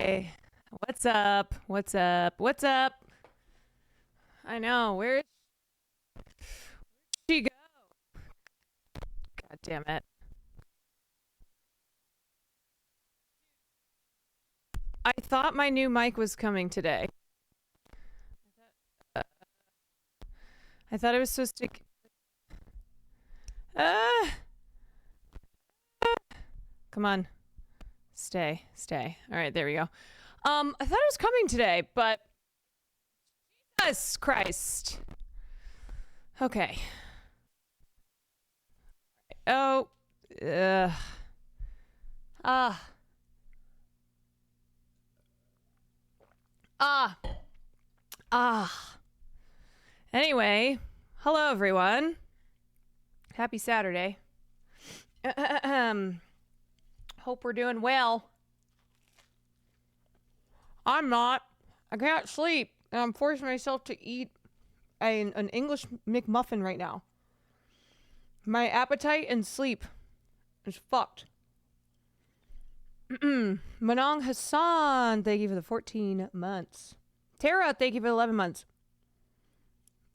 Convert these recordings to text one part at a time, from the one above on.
Hey, what's up? What's up? What's up? I know. Where'd she go? God damn it. I thought my new mic was coming today. Uh, I thought it was supposed to. Uh, come on. Stay. Stay. All right, there we go. I thought it was coming today, but Jesus Christ. Okay. Oh. Uh. Ah. Ah. Ah. Anyway, hello everyone. Happy Saturday. Hope we're doing well. I'm not. I can't sleep. And I'm forcing myself to eat an English McMuffin right now. My appetite and sleep is fucked. Manong Hassan, thank you for the 14 months. Tara, thank you for the 11 months.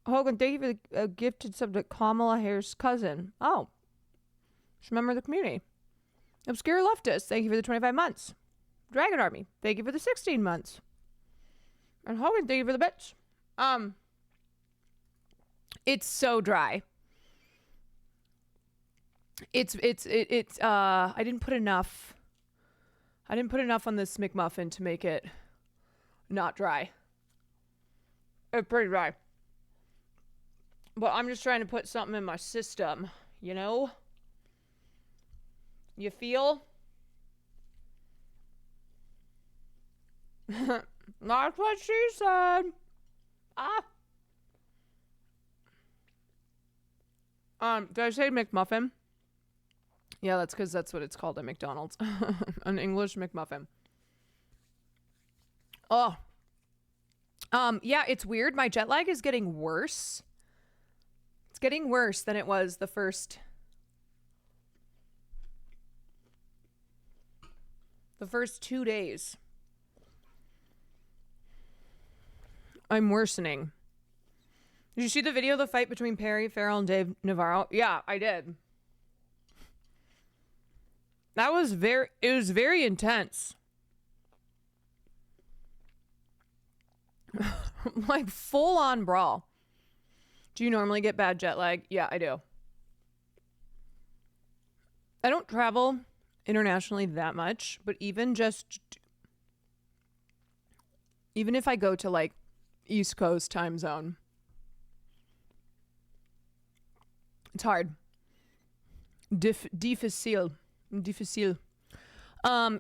Hogan, thank you for the gifted sub to Kamala Harris' cousin. Oh. She's a member of the community. Obscure Leftist, thank you for the 25 months. Dragon Army, thank you for the 16 months. And Hogan, thank you for the bits. It's so dry. It's I didn't put enough on this McMuffin to make it not dry. It's pretty dry. But I'm just trying to put something in my system, you know? You feel? That's what she said. Did I say McMuffin? Yeah, that's because that's what it's called at McDonald's. An English McMuffin. Oh. Yeah, it's weird. My jet lag is getting worse. It's getting worse than it was the first 2 days. I'm worsening. Did you see the video of the fight between Perry Farrell and Dave Navarro? Yeah, I did. It was very intense. Like full on brawl. Do you normally get bad jet lag? Yeah, I do. I don't travel internationally that much, but even if I go to like East Coast time zone, it's hard. Difficile.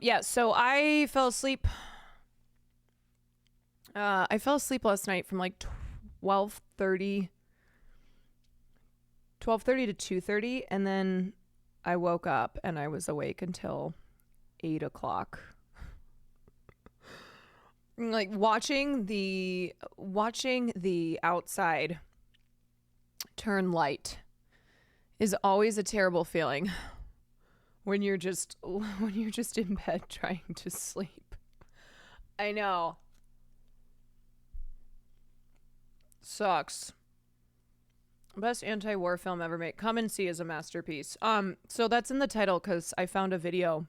Yeah, so I fell asleep. I fell asleep last night from like 12:30 to 2:30, and then I woke up and I was awake until 8 o'clock. Like watching the outside turn light is always a terrible feeling when you're just in bed trying to sleep. I know. Sucks. Best anti-war film ever made. Come and See is a masterpiece. So that's in the title because I found a video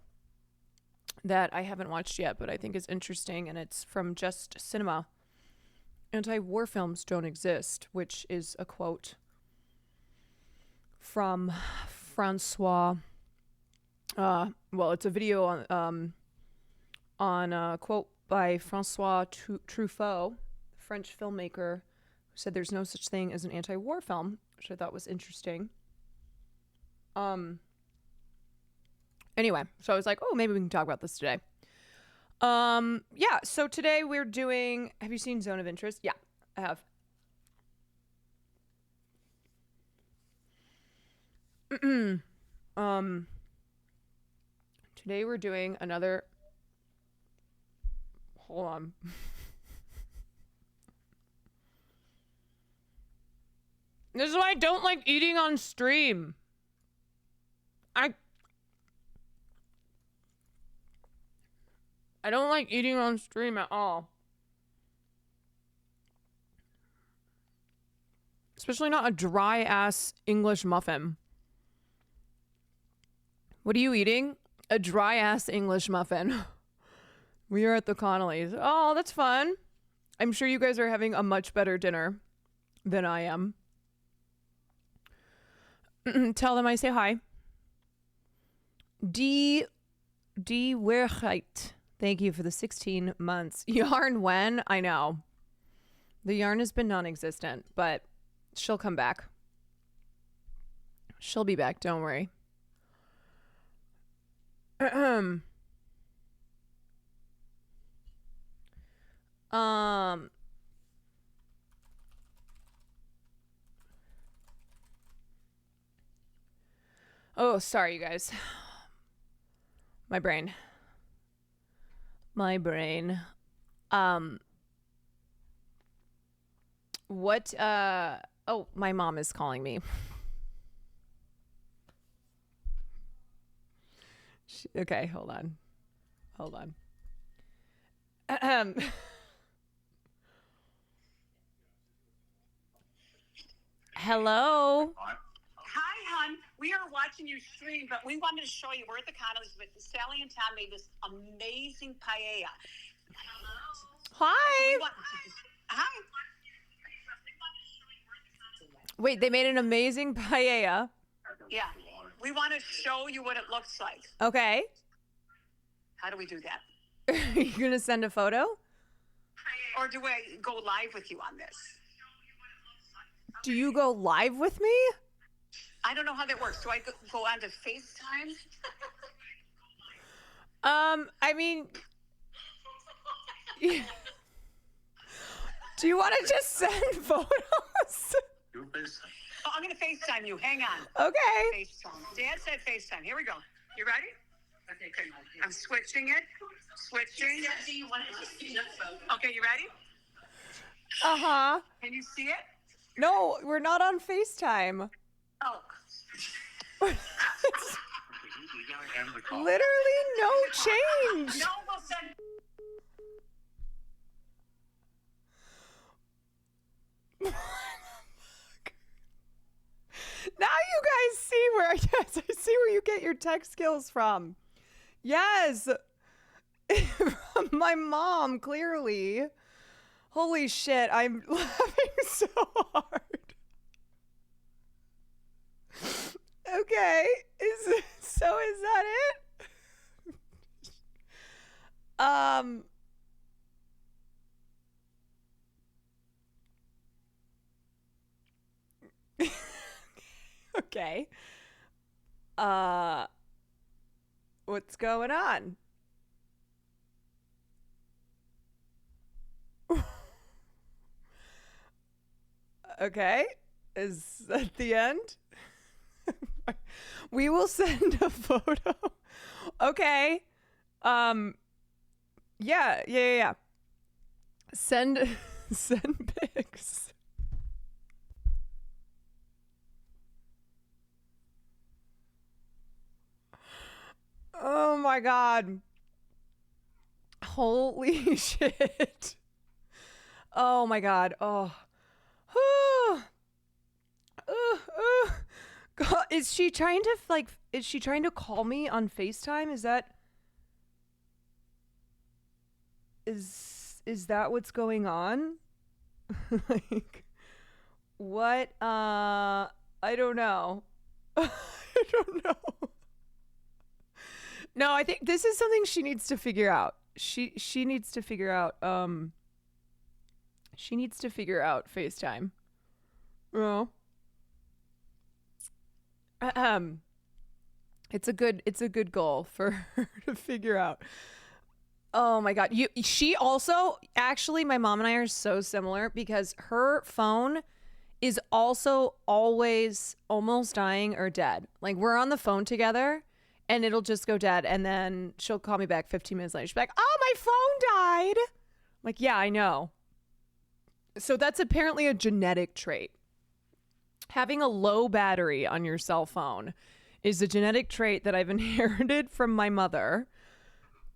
that I haven't watched yet, but I think is interesting, and it's from Just Cinema. Anti-war films don't exist, which is a quote from Francois. Well, it's a video on a quote by Francois Truffaut, French filmmaker, who said there's no such thing as an anti-war film, which I thought was interesting. Anyway, so I was like, oh, maybe we can talk about this today. Yeah, so today we're doing, have you seen Zone of Interest? Yeah, I have. Today we're doing another, hold on. This is why I don't like eating on stream. I don't like eating on stream at all. Especially not a dry ass English muffin. What are you eating? A dry ass English muffin. We are at the Connollys. Oh, that's fun. I'm sure you guys are having a much better dinner than I am. Tell them I say hi. D. Weerheit. Thank you for the 16 months. Yarn when? I know. The yarn has been non-existent, but she'll come back. She'll be back, don't worry. Oh, sorry, you guys. My brain. What, oh, my mom is calling me. Okay, hold on. Hello? Hi, hon. We are watching you stream, but we wanted to show you. We're at the Connollys, but Sally and Tom made this amazing paella. Hi. Hi. Wait, they made an amazing paella. Yeah. We want to show you what it looks like. Okay. How do we do that? Are you going to send a photo? Or do I go live with you on this? Do you go live with me? I don't know how that works. Do I go on to FaceTime? I mean, do you want to just send photos? Oh, I'm going to FaceTime you. Hang on. Okay. FaceTime. Dad said FaceTime. Here we go. You ready? Okay, good. I'm switching it. Switching. Okay, you ready? Uh-huh. Can you see it? No, we're not on FaceTime. Oh. Literally no change. No, we'll send. Now you guys see where, yes, I see where you get your tech skills from. Yes. From my mom, clearly. Holy shit, I'm laughing so hard. Okay, is that it? Okay. What's going on? Okay. Is that the end? We will send a photo. Okay. Yeah. Send pics. Oh my god. Holy shit. Oh my god. Oh. God, is she trying to call me on FaceTime? Is that what's going on? Like, what? I don't know. I don't know. No, I think this is something she needs to figure out. She needs to figure out FaceTime. Oh. It's a good goal for her to figure out. Oh my god. She also, actually, my mom and I are so similar because her phone is also always almost dying or dead. Like, we're on the phone together and it'll just go dead, and then she'll call me back 15 minutes later. She'll be like, "Oh, my phone died." I'm like, yeah, I know. So that's apparently a genetic trait. Having a low battery on your cell phone is a genetic trait that I've inherited from my mother.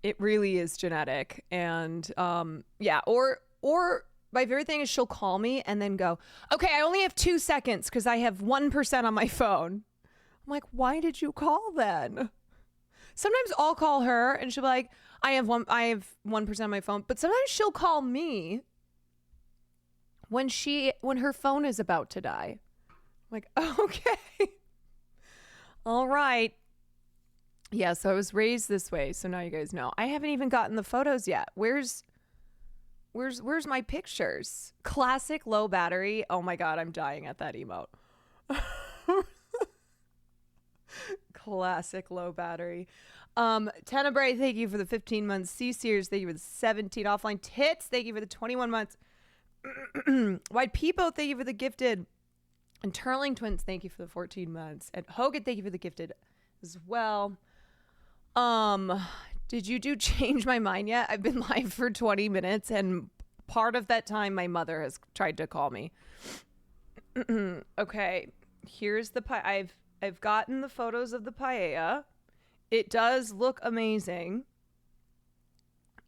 It really is genetic. And yeah, or my favorite thing is she'll call me and then go, okay, I only have 2 seconds because I have 1% on my phone. I'm like, why did you call then? Sometimes I'll call her and she'll be like, I have 1% on my phone. But sometimes she'll call me when her phone is about to die. I'm like, okay. All right. Yeah, so I was raised this way, so now you guys know. I haven't even gotten the photos yet. Where's my pictures? Classic low battery. Oh my god, I'm dying at that emote. Classic low battery. Tenebrae, thank you for the 15 months. C-Sears, thank you for the 17. Offline Tits, thank you for the 21 months. White Peepo, thank you for the gifted. And Turling Twins, thank you for the 14 months. And Hogan, thank you for the gifted as well. Did you do Change My Mind yet? I've been live for 20 minutes and part of that time my mother has tried to call me. Okay, here's the pie. I've gotten the photos of the paella. It does look amazing.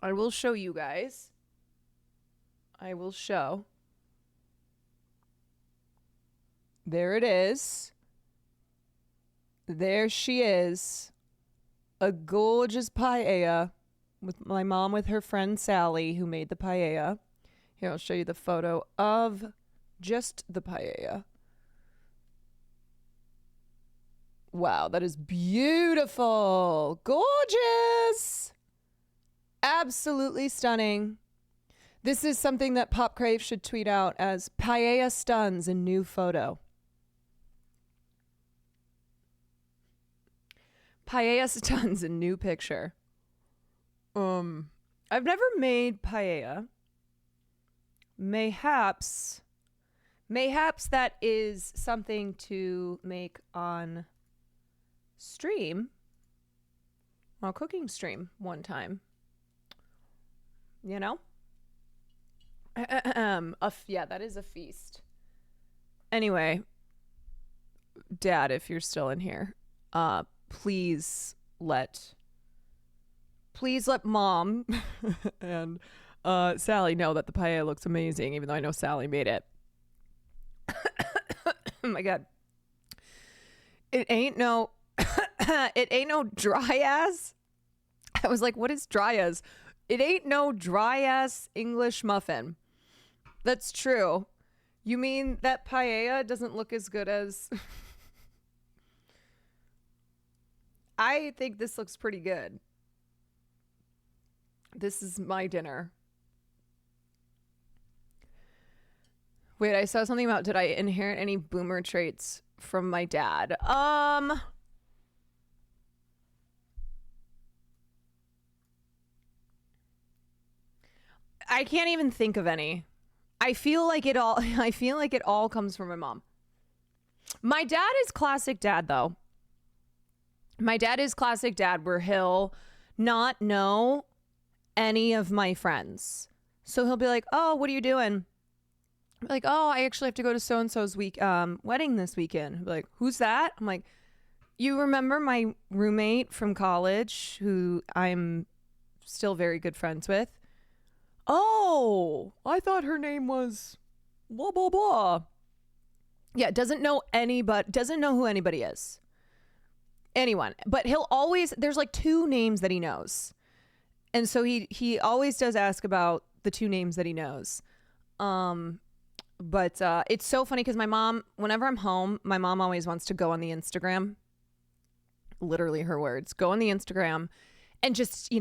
I will show you guys. I will show. There it is. There she is. A gorgeous paella with my mom with her friend Sally who made the paella. Here, I'll show you the photo of just the paella. Wow, that is beautiful. Gorgeous. Absolutely stunning. This is something that Pop Crave should tweet out as paella stuns in new photo. Paella stuns in new picture. I've never made paella. Mayhaps that is something to make on stream, on a cooking stream one time. You know? Yeah, that is a feast. Anyway, Dad, if you're still in here, please let Mom and Sally know that the paella looks amazing, even though I know Sally made it. Oh my god. It ain't no dry ass. I was like, what is dry ass? It ain't no dry ass English muffin. That's true. You mean that paella doesn't look as good as... I think this looks pretty good. This is my dinner. Wait, I saw something about, did I inherit any boomer traits from my dad? I can't even think of any. I feel like it all comes from my mom. My dad is classic dad though. My dad is classic dad where he'll not know any of my friends. So he'll be like, "Oh, what are you doing?" I'm like, "Oh, I actually have to go to so-and-so's wedding this weekend." He'll be like, "Who's that?" I'm like, "You remember my roommate from college who I'm still very good friends with?" "Oh, I thought her name was blah, blah, blah." Yeah, doesn't know who anybody is. Anyone. But he'll always, there's like 2 names that he knows. And so he always does ask about the 2 names that he knows. But it's so funny because my mom, whenever I'm home, my mom always wants to go on the Instagram. Literally her words. Go on the Instagram and just,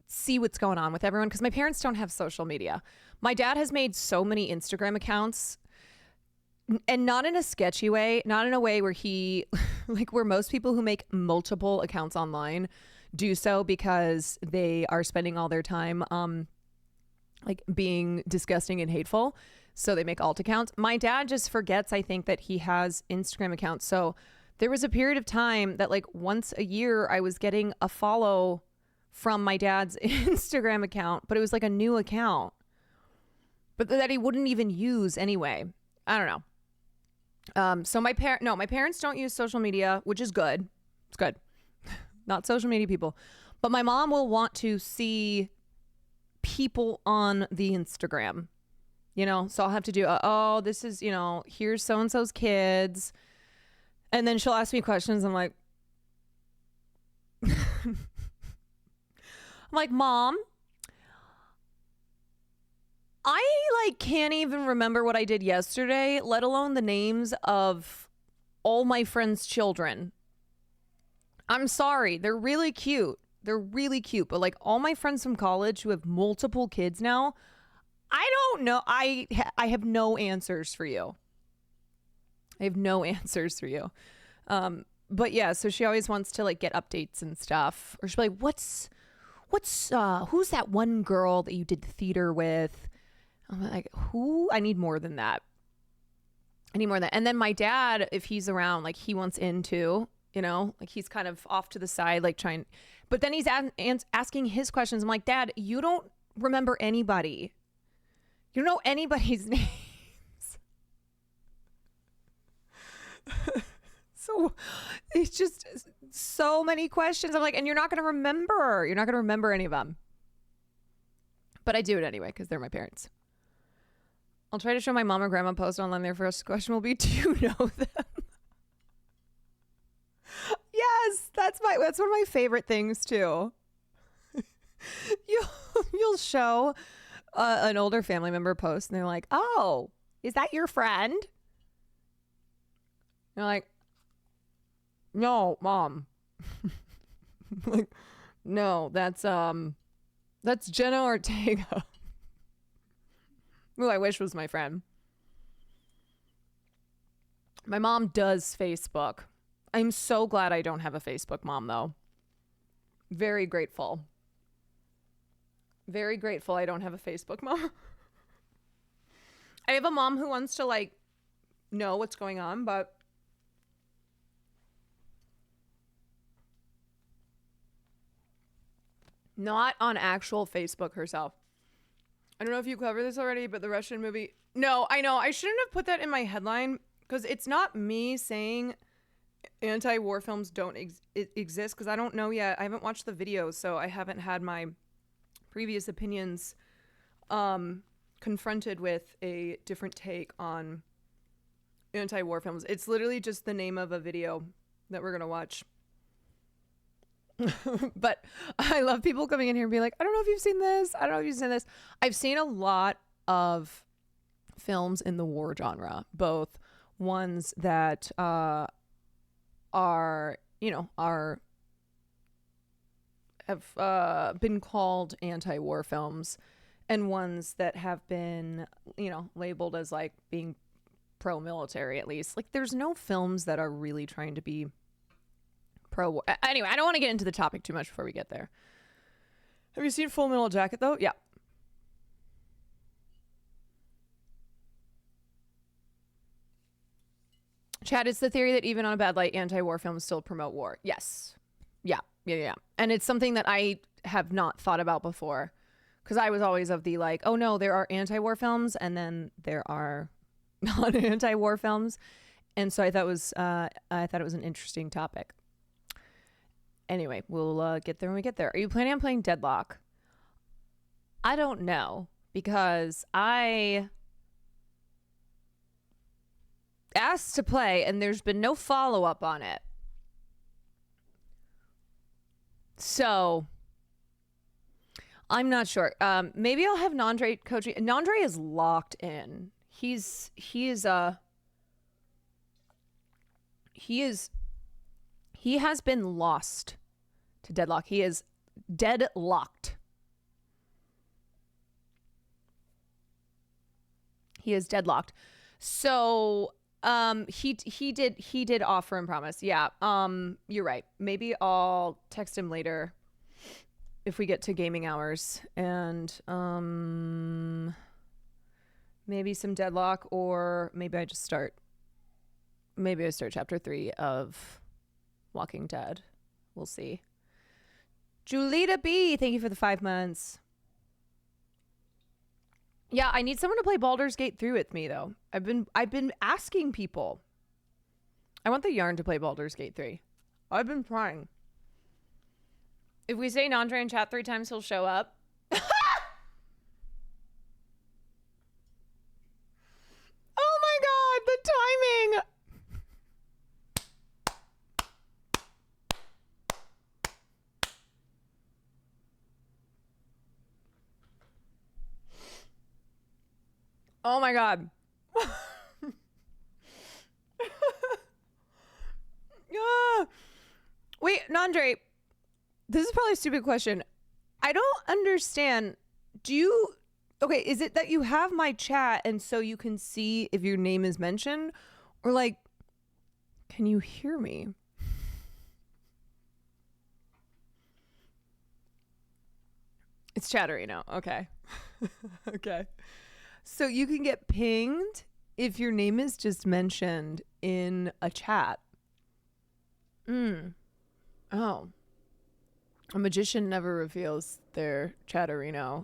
see what's going on with everyone. Because my parents don't have social media. My dad has made so many Instagram accounts. And not in a sketchy way, not in a way where he, like where most people who make multiple accounts online do so because they are spending all their time like being disgusting and hateful. So they make alt accounts. My dad just forgets, I think, that he has Instagram accounts. So there was a period of time that like once a year I was getting a follow from my dad's Instagram account, but it was like a new account, but that he wouldn't even use anyway. I don't know. So my parents don't use social media, which is good. It's good. Not social media people. But my mom will want to see people on the Instagram, so I'll have to do, oh, this is, here's so-and-so's kids. And then she'll ask me questions. I'm like, Mom, I can't even remember what I did yesterday, let alone the names of all my friends' children. I'm sorry. They're really cute. But all my friends from college who have multiple kids now, I don't know. I have no answers for you. But yeah, so she always wants to get updates and stuff. Or she'll be like, who's that one girl that you did theater with? I'm like, who? I need more than that. And then my dad, if he's around, he wants in too, he's kind of off to the side, trying. But then he's asking his questions. I'm like, Dad, you don't remember anybody. You don't know anybody's names. So it's just so many questions. I'm like, and you're not going to remember any of them. But I do it anyway because they're my parents. I'll try to show my mom and grandma post online. Their first question will be, do you know them? Yes, that's one of my favorite things too. You'll show an older family member post and they're like, oh, is that your friend? You're like, no, Mom. No, that's Jenna Ortega. Who I wish was my friend. My mom does Facebook. I'm so glad I don't have a Facebook mom, though. Very grateful. Very grateful I don't have a Facebook mom. I have a mom who wants to, know what's going on, but not on actual Facebook herself. I don't know if you covered this already, but the Russian movie. No, I know. I shouldn't have put that in my headline because it's not me saying anti-war films don't exist because I don't know yet. I haven't watched the videos, so I haven't had my previous opinions confronted with a different take on anti-war films. It's literally just the name of a video that we're going to watch. But I love people coming in here and be like, I don't know if you've seen this. I don't know if you've seen this. I've seen a lot of films in the war genre, both ones that have been called anti-war films and ones that have been, labeled as being pro-military, at least. There's no films that are really trying to be pro-war. Anyway, I don't want to get into the topic too much before we get there. Have you seen Full Metal Jacket, though? Yeah. Chad, it's the theory that even on a bad light, anti-war films still promote war. Yes. Yeah. And it's something that I have not thought about before because I was always of the oh no, there are anti-war films and then there are non-anti-war films. And so I thought it was an interesting topic. Anyway, we'll get there when we get there. Are you planning on playing Deadlock? I don't know because I asked to play and there's been no follow-up on it. So I'm not sure. Maybe I'll have Nandre coaching. Nandre is locked in. He has been lost to Deadlock. He is deadlocked. He is deadlocked. So he did offer and promise. Yeah. You're right. Maybe I'll text him later if we get to gaming hours and maybe some Deadlock, or maybe I start chapter 3 of Walking Dead. We'll see. Julita B, thank you for the 5 months. Yeah, I need someone to play Baldur's Gate 3 with me though. I've been asking people. I want the Yarn to play Baldur's Gate 3. I've been trying. If we say Nandre in chat 3 times, he'll show up. Oh my god, the timing! Oh my god. Wait, Nandre, this is probably a stupid question. I don't understand. Okay, is it that you have my chat and so you can see if your name is mentioned? Or like, can you hear me? It's Chatterino. Okay. Okay. So you can get pinged if your name is just mentioned in a chat. Oh. A magician never reveals their Chatterino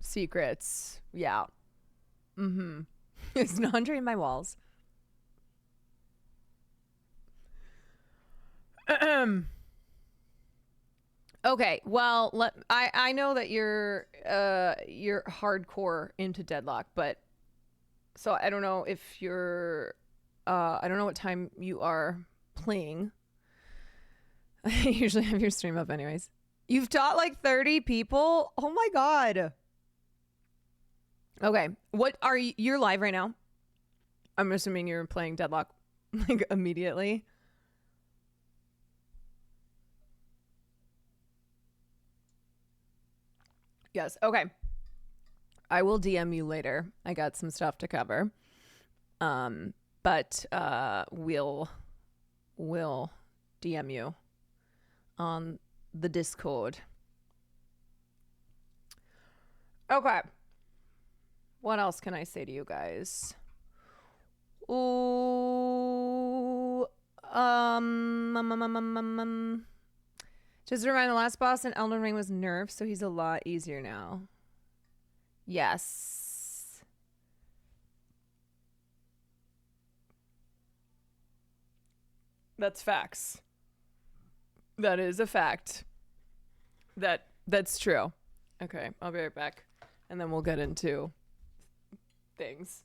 secrets. Yeah. It's Nandre in my walls. Okay, well, I know that you're hardcore into Deadlock, but so I don't know if you're I don't know what time you are playing. I usually have your stream up anyways. You've taught like 30 people? Oh my god. Okay, what are you're live right now? I'm assuming you're playing Deadlock like immediately. Yes. Okay. I will DM you later. I got some stuff to cover. But we'll DM you on the Discord. Okay. What else can I say to you guys? Ooh, just to remind, the last boss in Elden Ring was nerfed, so he's a lot easier now. Yes. That's facts. That is a fact. That's true. Okay, I'll be right back. And then we'll get into things.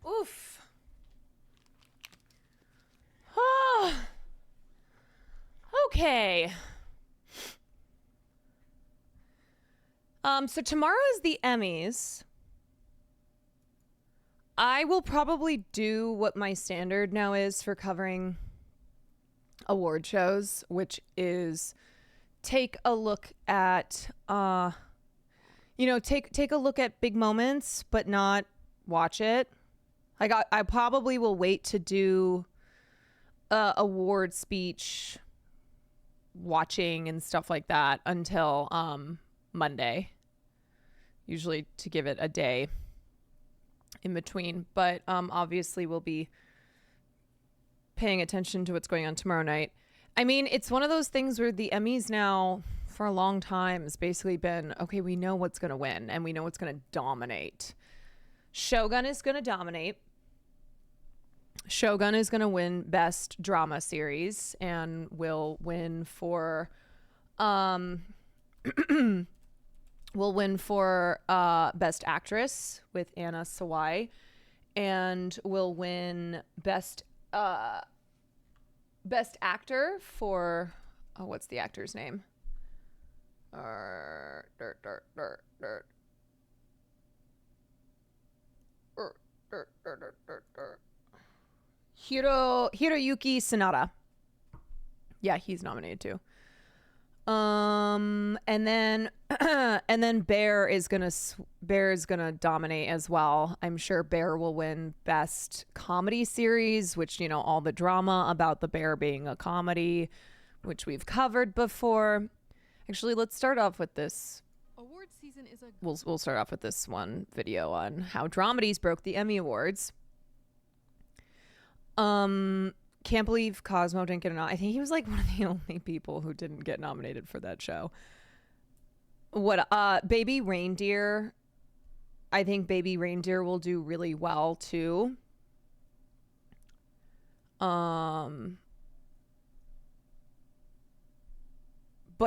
Oof. Oh. Okay. So tomorrow is the EMMYS. I will probably do what my standard now is for covering award shows, which is take a look at take a look at big moments but not watch it. Like I probably will wait to do award speech watching and stuff like that until Monday, usually to give it a day in between, but obviously we'll be paying attention to what's going on tomorrow night. I mean, it's one of those things where the Emmys now for a long time has basically been, okay, we know what's going to win and we know what's going to dominate. Shogun is going to dominate. Shogun is going to win Best Drama Series and will win for Best Actress with Anna Sawai, and will win Best Actor for what's the actor's name? Hiroyuki Sanada. Yeah, he's nominated too. And then Bear is gonna dominate as well. I'm sure Bear will win Best Comedy Series, which, you know, all the drama about the bear being a comedy, which we've covered before. Actually, let's start off with this. Award we'll start off with this one video on how dramedies broke the Emmy Awards. Can't believe Cosmo didn't get a I think he was like one of the only people who didn't get nominated for that show. Baby Reindeer, I think Baby Reindeer will do really well too. But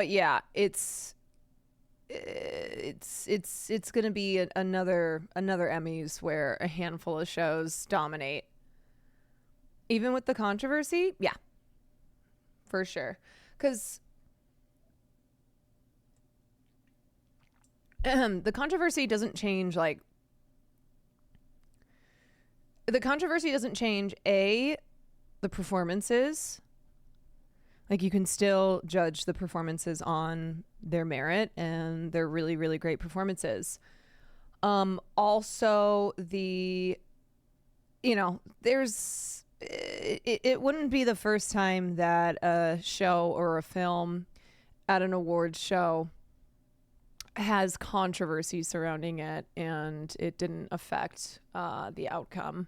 yeah, it's gonna be another Emmys where a handful of shows dominate. Even with the controversy, yeah, for sure. Because the controversy doesn't change, like, the controversy doesn't change, the performances. Like, you can still judge the performances on their merit, and they're really, really great performances. Also, there's... It wouldn't be the first time that a show or a film at an awards show has controversy surrounding it and it didn't affect the outcome.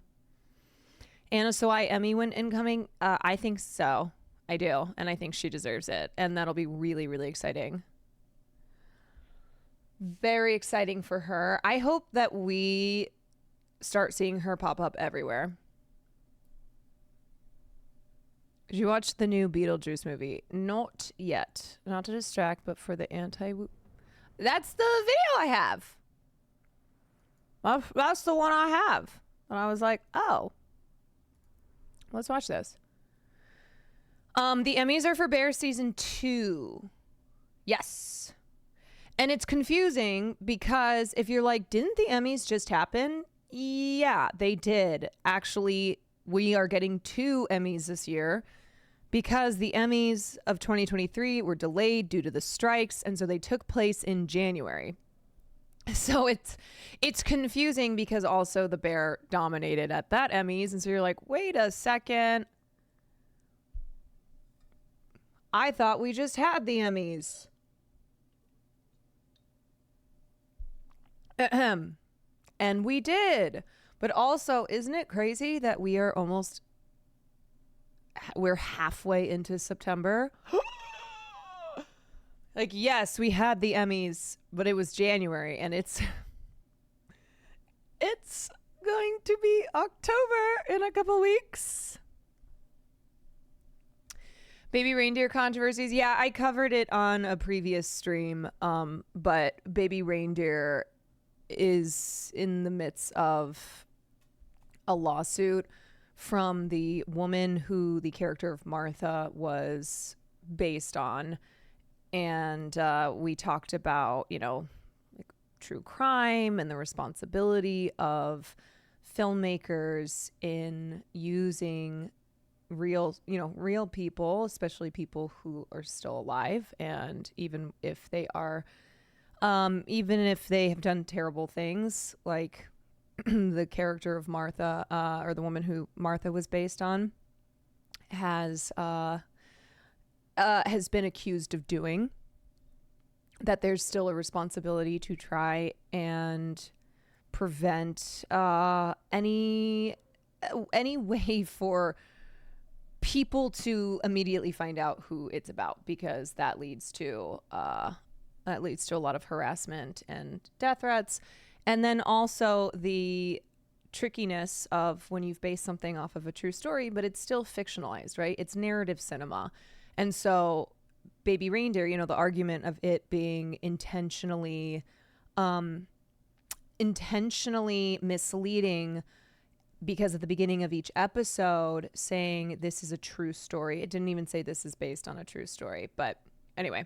Anna Sawai Emmy win incoming? I think so. I do. And I think she deserves it. And that'll be really, really exciting. Very exciting for her. I hope that we start seeing her pop up everywhere. Did you watch the new Beetlejuice movie? Not yet. Not to distract, but for the That's the video I have. That's the one I have. And I was like, oh. Let's watch this. The Emmys are for Bear Season 2. Yes. And it's confusing because if you're like, didn't the Emmys just happen? Yeah, they did. Actually, we are getting 2 Emmys this year because the Emmys of 2023 were delayed due to the strikes, and so they took place in January. So it's confusing because also the Bear dominated at that Emmys, and so you're like, wait a second. I thought we just had the Emmys. Ahem. And we did. But also, isn't it crazy that we're halfway into September? Like, yes, we had the Emmys, but it was January, and it's going to be October in a couple weeks. Baby Reindeer controversies. Yeah, I covered it on a previous stream, but Baby Reindeer is in the midst of a lawsuit from the woman who the character of Martha was based on. And we talked about, like true crime and the responsibility of filmmakers in using real people, especially people who are still alive. And even if they have done terrible things, like the character of Martha, or the woman who Martha was based on, has been accused of doing, that there's still a responsibility to try and prevent any way for people to immediately find out who it's about, because that leads to a lot of harassment and death threats. And then also the trickiness of when you've based something off of a true story, but it's still fictionalized, right? It's narrative cinema. And so Baby Reindeer, the argument of it being intentionally misleading, because at the beginning of each episode saying this is a true story. It didn't even say this is based on a true story. But anyway,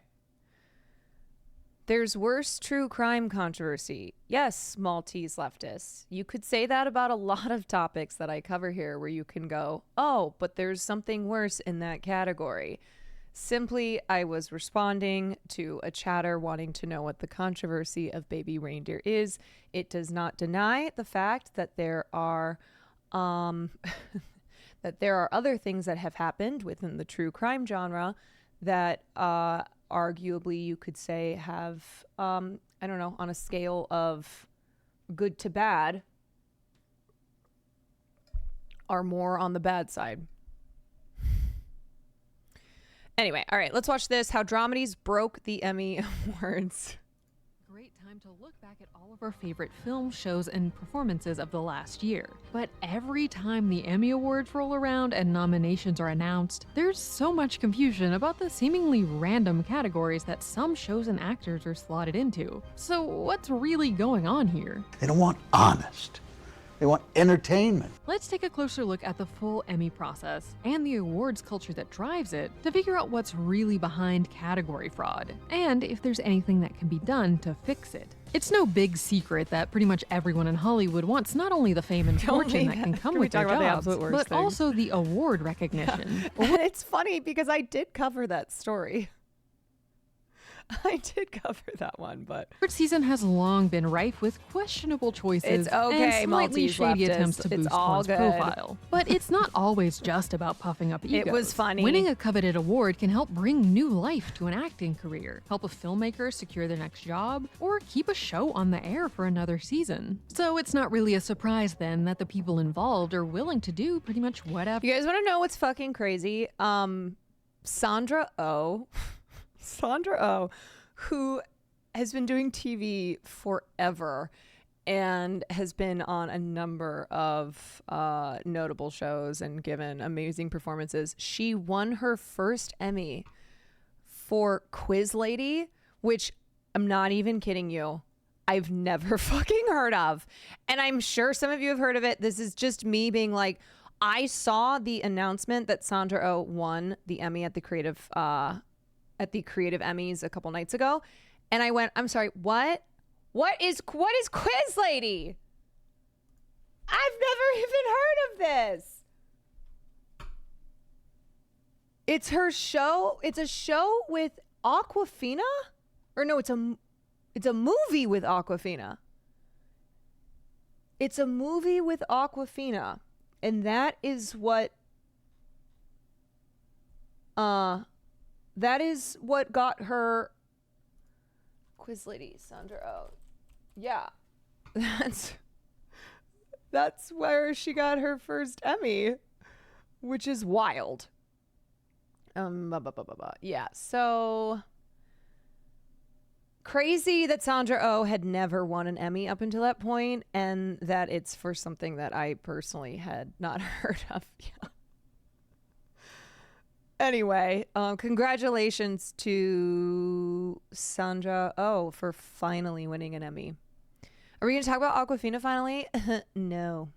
there's worse true crime controversy. Yes, Maltese leftists. You could say that about a lot of topics that I cover here, where you can go, oh, but there's something worse in that category. Simply, I was responding to a chatter wanting to know what the controversy of Baby Reindeer is. It does not deny the fact that there are other things that have happened within the true crime genre that arguably you could say have I don't know, on a scale of good to bad, are more on the bad side. Anyway, all right, let's watch this. How dramedies broke the Emmy Awards. Great time to look back at all of our favorite films, shows, and performances of the last year. But every time the Emmy Awards roll around and nominations are announced, there's so much confusion about the seemingly random categories that some shows and actors are slotted into. So what's really going on here? They don't want honest. They want entertainment. Let's take a closer look at the full Emmy process and the awards culture that drives it to figure out what's really behind category fraud, and if there's anything that can be done to fix it. It's no big secret that pretty much everyone in Hollywood wants not only the fame and fortune that can come with their jobs, but also the award recognition. Yeah. It's funny because I did cover that story. I did cover that one, but award season has long been rife with questionable choices it's okay, and slightly shady attempts to boost one's profile. But it's not always just about puffing up egos. It was funny. Winning a coveted award can help bring new life to an acting career, help a filmmaker secure their next job, or keep a show on the air for another season. So it's not really a surprise then that the people involved are willing to do pretty much whatever. You guys want to know what's fucking crazy? Sandra Oh, who has been doing TV forever and has been on a number of notable shows and given amazing performances. She won her first Emmy for Quiz Lady, which I'm not even kidding you, I've never fucking heard of. And I'm sure some of you have heard of it. This is just me being like, I saw the announcement that Sandra Oh won the Emmy at the Creative Emmys a couple nights ago, and I went, I'm sorry, what is Quiz Lady? I've never even heard of this. It's her show. It's a show with Awkwafina, or no, it's a movie with Awkwafina. It's a movie with Awkwafina, and that is what got her Quiz Lady, Sandra Oh. Yeah. That's where she got her first Emmy, which is wild. Yeah, so crazy that Sandra Oh had never won an Emmy up until that point, and that it's for something that I personally had not heard of. Yeah. Anyway, congratulations to Sandra Oh for finally winning an Emmy. Are we going to talk about Awkwafina finally? No.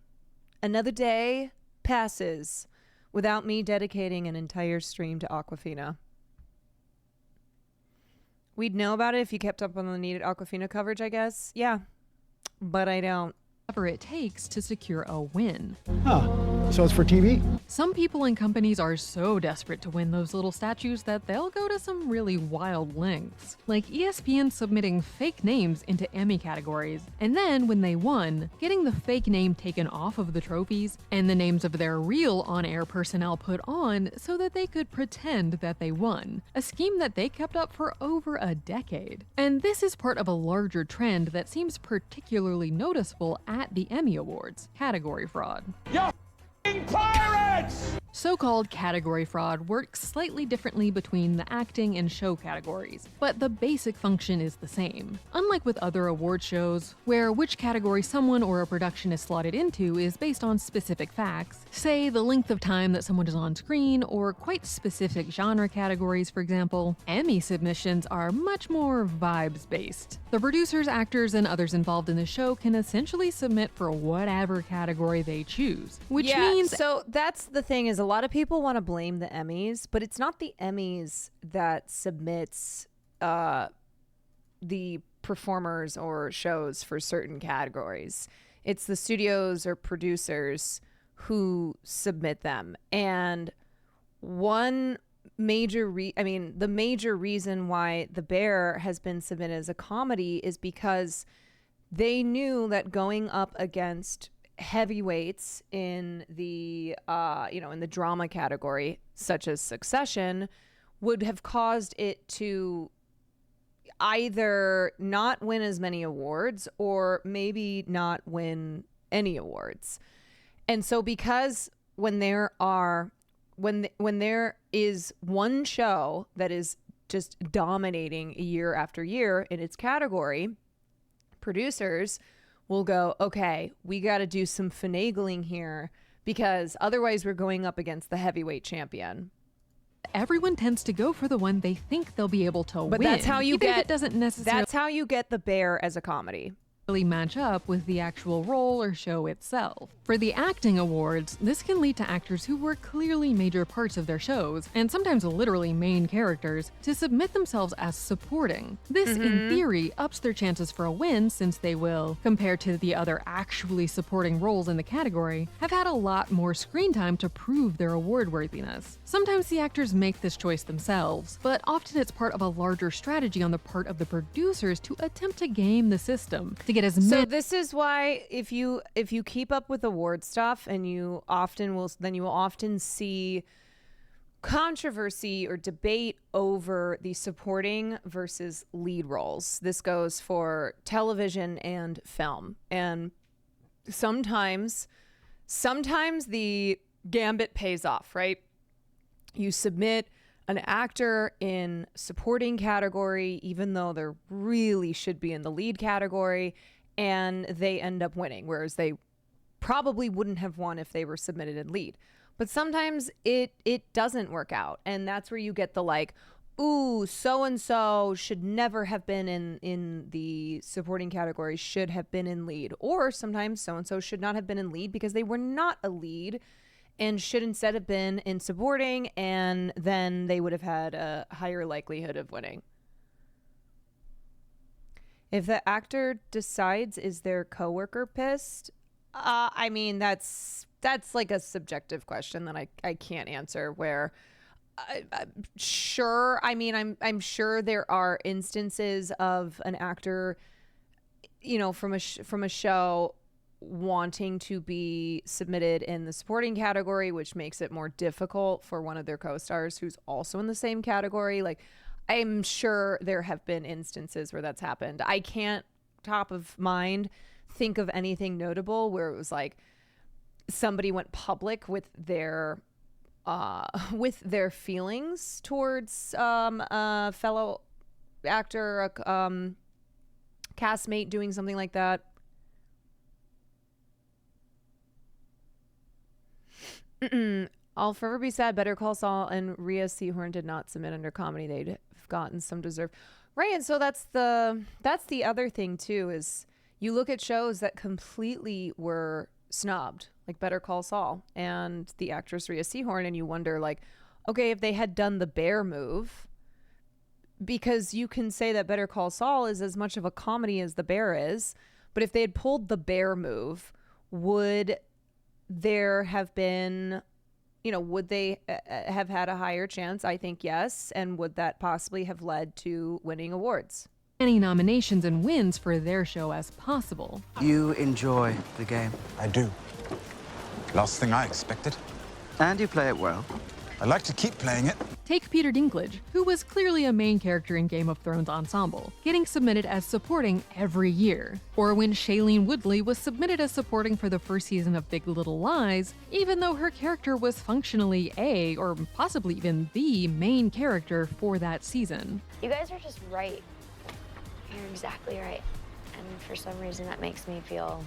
Another day passes without me dedicating an entire stream to Awkwafina. We'd know about it if you kept up on the needed Awkwafina coverage, I guess. Yeah, but I don't. Whatever it takes to secure a win. So it's for TV? Some people and companies are so desperate to win those little statues that they'll go to some really wild lengths, like ESPN submitting fake names into Emmy categories, and then when they won, getting the fake name taken off of the trophies and the names of their real on-air personnel put on so that they could pretend that they won, a scheme that they kept up for over a decade. And this is part of a larger trend that seems particularly noticeable at the Emmy Awards: category fraud. Pirates! So-called category fraud works slightly differently between the acting and show categories, but the basic function is the same. Unlike with other award shows, where which category someone or a production is slotted into is based on specific facts, say the length of time that someone is on screen, or quite specific genre categories, for example, Emmy submissions are much more vibes-based. The producers, actors, and others involved in the show can essentially submit for whatever category they choose, which means... So that's the thing, is a lot of people want to blame the Emmys, but it's not the Emmys that submits the performers or shows for certain categories. It's the studios or producers who submit them. And the major reason why The Bear has been submitted as a comedy is because they knew that going up against heavyweights in the in the drama category, such as Succession, would have caused it to, either not win as many awards or maybe not win any awards. And so because when there is one show that is just dominating year after year in its category, producers will go, okay, we got to do some finagling here because otherwise we're going up against the heavyweight champion. Everyone tends to go for the one they think they'll be able to win. But that's how you even if get it doesn't necessarily that's how you get The Bear as a comedy. match up with the actual role or show itself. For the acting awards, this can lead to actors who were clearly major parts of their shows, and sometimes literally main characters, to submit themselves as supporting. This, in theory, ups their chances for a win since they will, compared to the other actually supporting roles in the category, have had a lot more screen time to prove their award worthiness. Sometimes the actors make this choice themselves, but often it's part of a larger strategy on the part of the producers to attempt to game the system, to get as So many this is why if you keep up with award stuff, and you will often see controversy or debate over the supporting versus lead roles. This goes for television and film. And sometimes the gambit pays off, right? You submit an actor in supporting category, even though they really should be in the lead category, and they end up winning, whereas they probably wouldn't have won if they were submitted in lead. But sometimes it doesn't work out, and that's where you get the like, ooh, so-and-so should never have been in the supporting category, should have been in lead. Or sometimes so-and-so should not have been in lead because they were not a lead and should instead have been in supporting, and then they would have had a higher likelihood of winning. If the actor decides, is their coworker pissed? I mean, that's like a subjective question that I can't answer. Where, sure, I mean, I'm sure there are instances of an actor, you know, from a show wanting to be submitted in the supporting category, which makes it more difficult for one of their co-stars who's also in the same category. Like, I'm sure there have been instances where that's happened. I can't, top of mind, think of anything notable where it was like somebody went public with their feelings towards a fellow actor, a castmate doing something like that. I'll forever be sad. Better Call Saul and Rhea Seehorn did not submit under comedy. They'd have gotten some deserved. Right, and so that's the other thing too, is you look at shows that completely were snubbed, like Better Call Saul and the actress Rhea Seehorn, and you wonder, like, okay, if they had done the bear move, because you can say that Better Call Saul is as much of a comedy as the bear is, but if they had pulled the bear move, would there have been, you know, would they have had a higher chance? I think yes. And would that possibly have led to winning awards? many nominations and wins for their show as possible. You enjoy the game. I do. Last thing I expected. And you play it well. I like to keep playing it. Take Peter Dinklage, who was clearly a main character in Game of Thrones ensemble, getting submitted as supporting every year. Or when Shailene Woodley was submitted as supporting for the first season of Big Little Lies, even though her character was functionally a, or possibly even the, main character for that season. You guys are just right. You're exactly right. And for some reason that makes me feel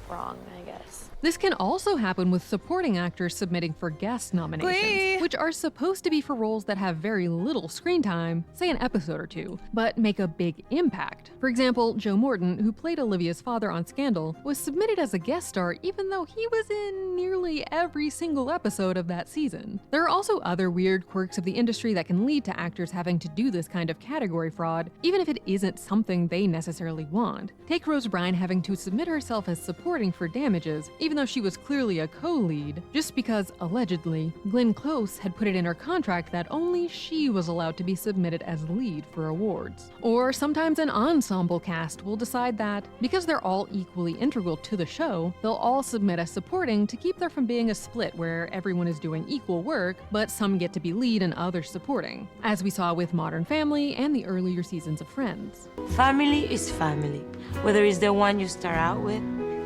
wrong, I guess. This can also happen with supporting actors submitting for guest nominations, Glee. which are supposed to be for roles that have very little screen time, say an episode or two, but make a big impact. For example, Joe Morton, who played Olivia's father on Scandal, was submitted as a guest star even though he was in nearly every single episode of that season. There are also other weird quirks of the industry that can lead to actors having to do this kind of category fraud, even if it isn't something they necessarily want. Take Rose Byrne having to submit herself as supporting for Damages, even even though she was clearly a co-lead, just because, allegedly, Glenn Close had put it in her contract that only she was allowed to be submitted as lead for awards. Or sometimes an ensemble cast will decide that, because they're all equally integral to the show, they'll all submit as supporting to keep there from being a split where everyone is doing equal work, but some get to be lead and others supporting, as we saw with Modern Family and the earlier seasons of Friends. Family is family, whether it's the one you start out with,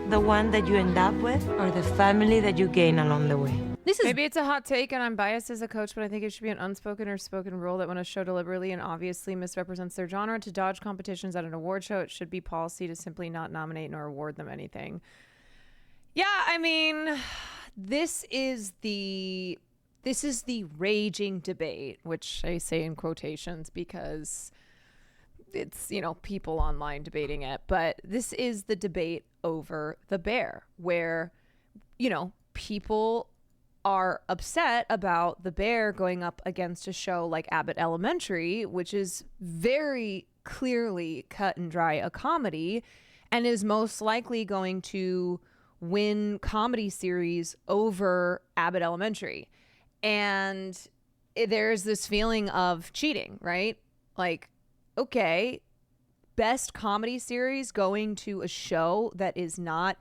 the one that you end up with, or the family that you gain along the way. Maybe it's a hot take and I'm biased as a coach, but I think it should be an unspoken or spoken rule that when a show deliberately and obviously misrepresents their genre to dodge competitions at an award show, it should be policy to simply not nominate nor award them anything. Yeah, I mean, this is the raging debate, which I say in quotations because it's, people online debating it, but this is the debate over The Bear, where, people are upset about The Bear going up against a show like Abbott Elementary, which is very clearly cut and dry a comedy and is most likely going to win comedy series over Abbott Elementary. And there's this feeling of cheating, right? Like, okay, best comedy series going to a show that is not,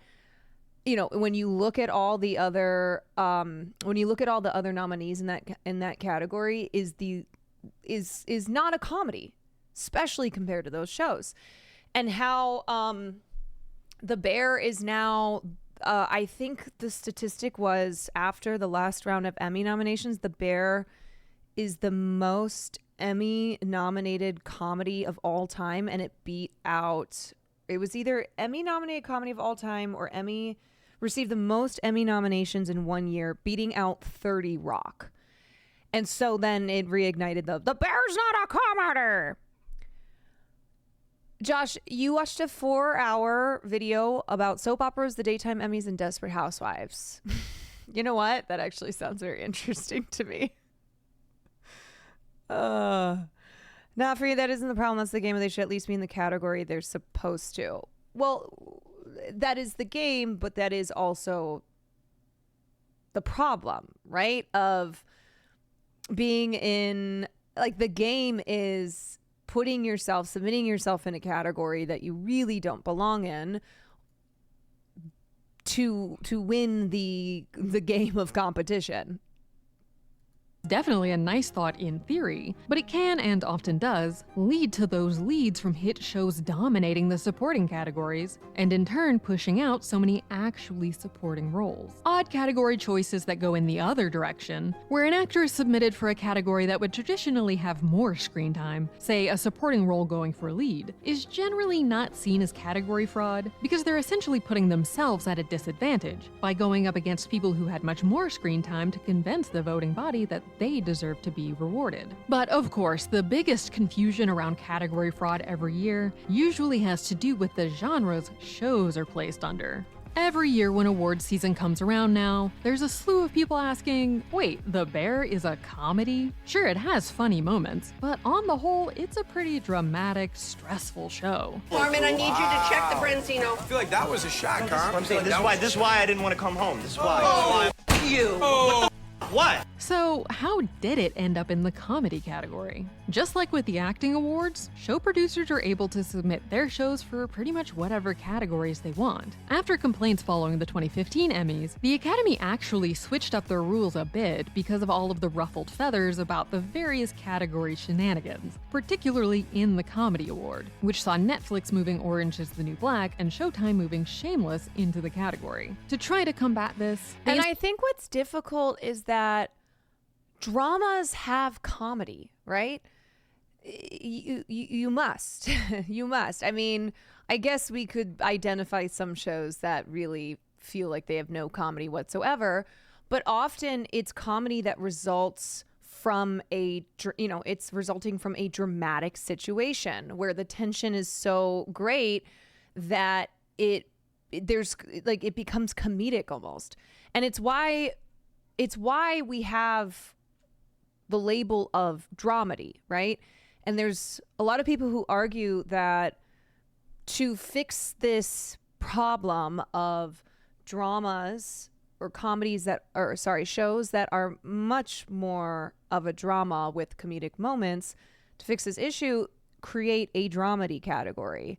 when you look at all the other nominees in that category is not a comedy, especially compared to those shows. And how The Bear is now, I think the statistic was after the last round of Emmy nominations, The Bear is the most Emmy nominated comedy of all time, and it was either Emmy nominated comedy of all time or received the most Emmy nominations in 1 year, beating out 30 Rock. And so then it reignited the Bear's not a comedy. Josh, you watched a 4-hour video about soap operas, the daytime Emmys, and Desperate Housewives. You know what? That actually sounds very interesting to me. Not for you, that isn't the problem. That's the game, and they should at least be in the category they're supposed to. Well, that is the game, but that is also the problem, right? Of being in, like, the game is submitting yourself in a category that you really don't belong in to win the game of competition. Definitely a nice thought in theory, but it can, and often does, lead to those leads from hit shows dominating the supporting categories, and in turn pushing out so many actually supporting roles. Odd category choices that go in the other direction, where an actor is submitted for a category that would traditionally have more screen time, say a supporting role going for lead, is generally not seen as category fraud because they're essentially putting themselves at a disadvantage by going up against people who had much more screen time to convince the voting body that they deserve to be rewarded. But of course, the biggest confusion around category fraud every year usually has to do with the genres shows are placed under. Every year when awards season comes around now, there's a slew of people asking, wait, The Bear is a comedy? Sure, it has funny moments, but on the whole, it's a pretty dramatic, stressful show. Carmen, I need you to check the Branzino. I feel like that was a shot, Carmen. I'm saying, this is why I didn't want to come home. This is why. You. What? So, how did it end up in the comedy category? Just like with the acting awards, show producers are able to submit their shows for pretty much whatever categories they want. After complaints following the 2015 Emmys, the Academy actually switched up their rules a bit because of all of the ruffled feathers about the various category shenanigans, particularly in the Comedy Award, which saw Netflix moving Orange is the New Black and Showtime moving Shameless into the category. To try to combat this, and I think what's difficult is that dramas have comedy, right? You must. You must. I mean, I guess we could identify some shows that really feel like they have no comedy whatsoever, but often it's comedy that results from it's resulting from a dramatic situation where the tension is so great that it becomes comedic almost. And it's why we have the label of dramedy, right? And there's a lot of people who argue that to fix this problem of dramas or shows that are much more of a drama with comedic moments to fix this issue, create a dramedy category.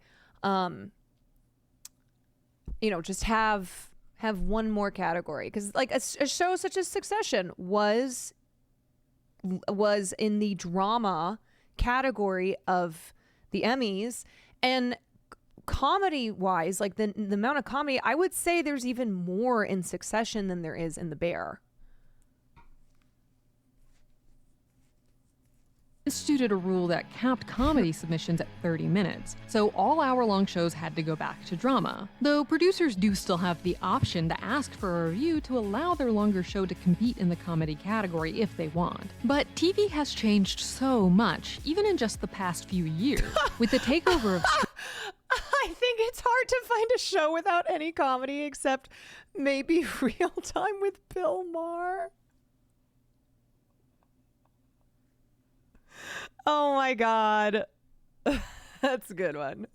Just have one more category, because like a show such as Succession was in the drama category of the Emmys, and comedy wise, like the amount of comedy, I would say there's even more in Succession than there is in The Bear. Instituted a rule that capped comedy submissions at 30 minutes, so all hour-long shows had to go back to drama. Though producers do still have the option to ask for a review to allow their longer show to compete in the comedy category if they want. But TV has changed so much, even in just the past few years, with the takeover of I think it's hard to find a show without any comedy except maybe Real Time with Bill Maher. Oh my God. That's a good one.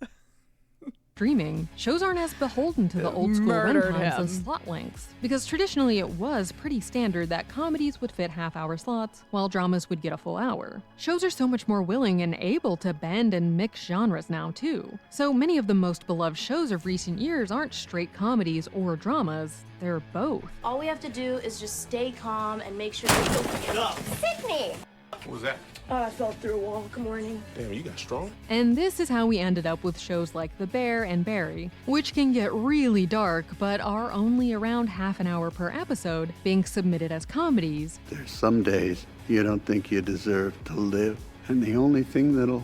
streaming, shows aren't as beholden to the old school runtimes and slot lengths, because traditionally it was pretty standard that comedies would fit half-hour slots, while dramas would get a full hour. Shows are so much more willing and able to bend and mix genres now too. So many of the most beloved shows of recent years aren't straight comedies or dramas, they're both. All we have to do is just stay calm and make sure Sydney! What was that? I fell through a wall. Good morning. Damn, you got strong. And this is how we ended up with shows like The Bear and Barry, which can get really dark but are only around half an hour per episode, being submitted as comedies. There's some days you don't think you deserve to live, and the only thing that'll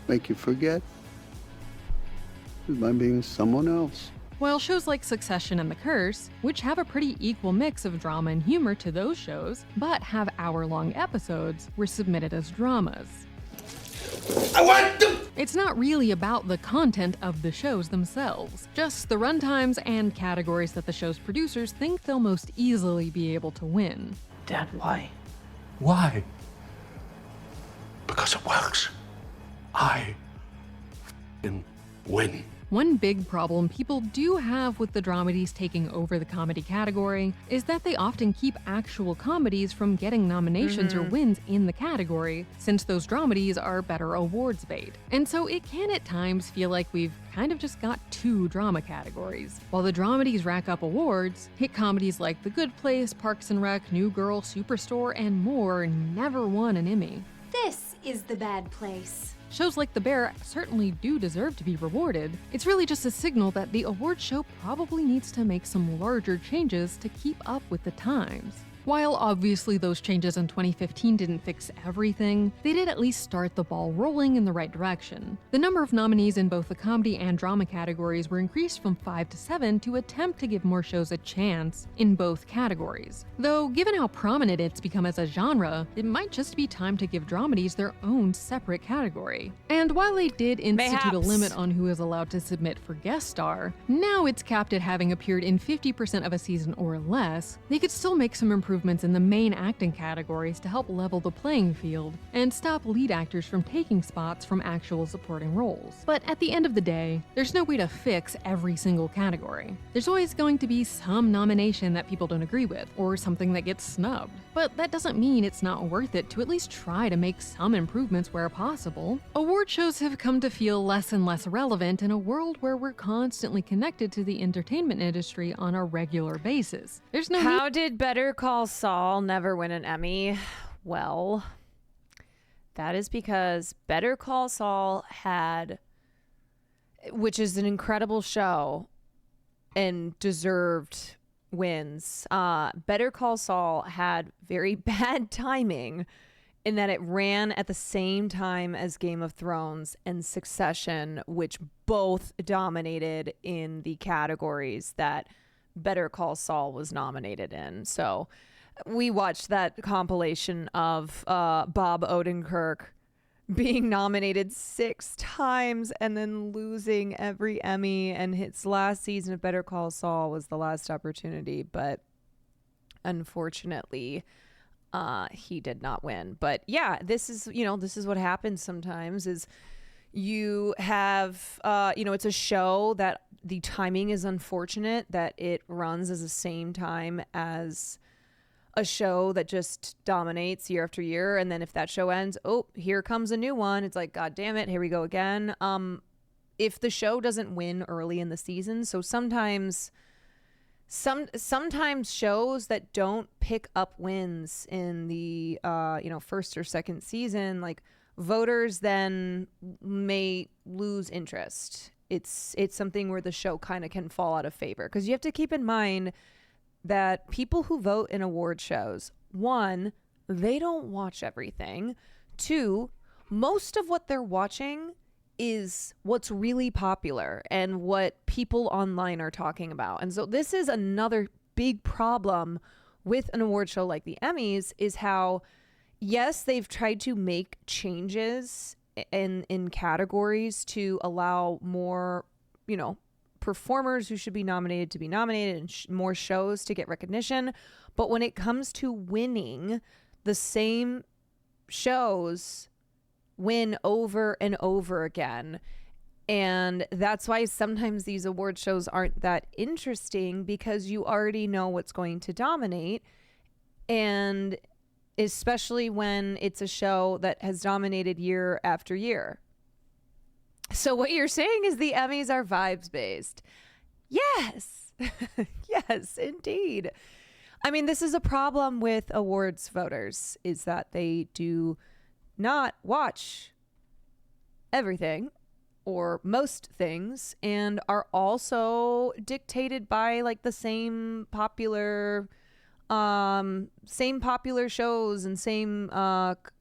make you forget is by being someone else. While shows like Succession and The Curse, which have a pretty equal mix of drama and humor to those shows, but have hour-long episodes, were submitted as dramas. It's not really about the content of the shows themselves, just the runtimes and categories that the show's producers think they'll most easily be able to win. Dad, why? Why? Because it works. I f***ing win. One big problem people do have with the dramedies taking over the comedy category is that they often keep actual comedies from getting nominations or wins in the category, since those dramedies are better awards bait. And so it can at times feel like we've kind of just got two drama categories. While the dramedies rack up awards, hit comedies like The Good Place, Parks and Rec, New Girl, Superstore, and more never won an Emmy. This is the bad place. Shows like The Bear certainly do deserve to be rewarded. It's really just a signal that the award show probably needs to make some larger changes to keep up with the times. While obviously those changes in 2015 didn't fix everything, they did at least start the ball rolling in the right direction. The number of nominees in both the comedy and drama categories were increased from 5 to 7 to attempt to give more shows a chance in both categories. Though, given how prominent it's become as a genre, it might just be time to give dramedies their own separate category. And while they did institute a limit on who is allowed to submit for guest star, now it's capped at having appeared in 50% of a season or less. They could still make some improvements in the main acting categories to help level the playing field and stop lead actors from taking spots from actual supporting roles. But at the end of the day, there's no way to fix every single category. There's always going to be some nomination that people don't agree with, or something that gets snubbed. But that doesn't mean it's not worth it to at least try to make some improvements where possible. Award shows have come to feel less and less relevant in a world where we're constantly connected to the entertainment industry on a regular basis. There's no How did Better Call Saul never win an Emmy? Well, that is because Better Call Saul had, which is an incredible show and deserved wins. Better Call Saul had very bad timing in that it ran at the same time as Game of Thrones and Succession, which both dominated in the categories that Better Call Saul was nominated in. So we watched that compilation of Bob Odenkirk being nominated 6 times and then losing every Emmy, and his last season of Better Call Saul was the last opportunity, but unfortunately he did not win. But yeah, this is what happens sometimes is You have, it's a show that the timing is unfortunate that it runs as the same time as a show that just dominates year after year. And then if that show ends, oh, here comes a new one. It's like, God damn it, here we go again. If the show doesn't win early in the season, so sometimes shows that don't pick up wins in the first or second season, like voters then may lose interest. It's something where the show kind of can fall out of favor, because you have to keep in mind that people who vote in award shows, one, they don't watch everything. Two, most of what they're watching is what's really popular and what people online are talking about. And so this is another big problem with an award show like the Emmys, is how, yes, they've tried to make changes in categories to allow more, performers who should be nominated to be nominated, and more shows to get recognition. But when it comes to winning, the same shows win over and over again. And that's why sometimes these award shows aren't that interesting, because you already know what's going to dominate. And especially when it's a show that has dominated year after year. So what you're saying is the Emmys are vibes based. Yes. Yes, indeed. I mean, this is a problem with awards voters, is that they do not watch everything or most things, and are also dictated by like the same popular shows and same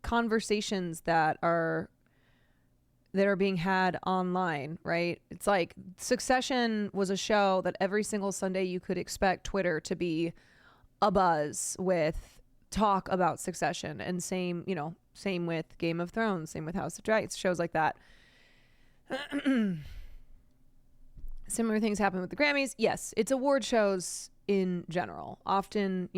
conversations that are being had online, right? It's like Succession was a show that every single Sunday you could expect Twitter to be abuzz with talk about Succession, and same with Game of Thrones, same with House of Dragons, shows like that. Similar things happen with the Grammys. Yes, it's award shows in general. Often,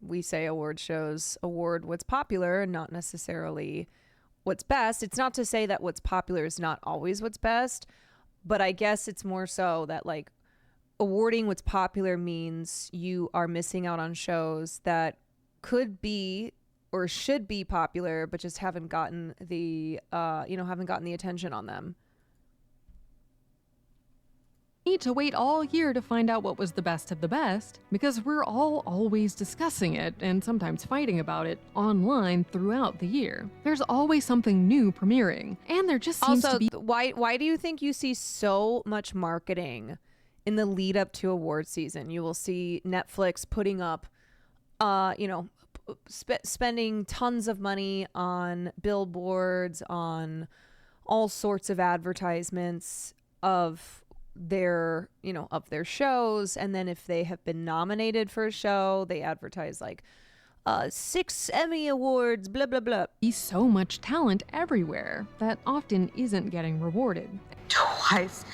we say award shows award what's popular and not necessarily what's best. It's not to say that what's popular is not always what's best, but I guess it's more so that like awarding what's popular means you are missing out on shows that could be or should be popular, but just haven't gotten the attention on them. Need to wait all year to find out what was the best of the best, because we're all always discussing it and sometimes fighting about it online throughout the year. There's always something new premiering, and there just seems also, to be... Why do you think you see so much marketing in the lead up to award season? You will see Netflix putting up, spending tons of money on billboards, on all sorts of advertisements of their shows. And then if they have been nominated for a show, they advertise like 6 Emmy awards, blah blah blah. So much talent everywhere that often isn't getting rewarded. Twice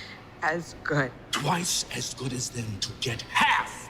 as good. Twice as good as them to get half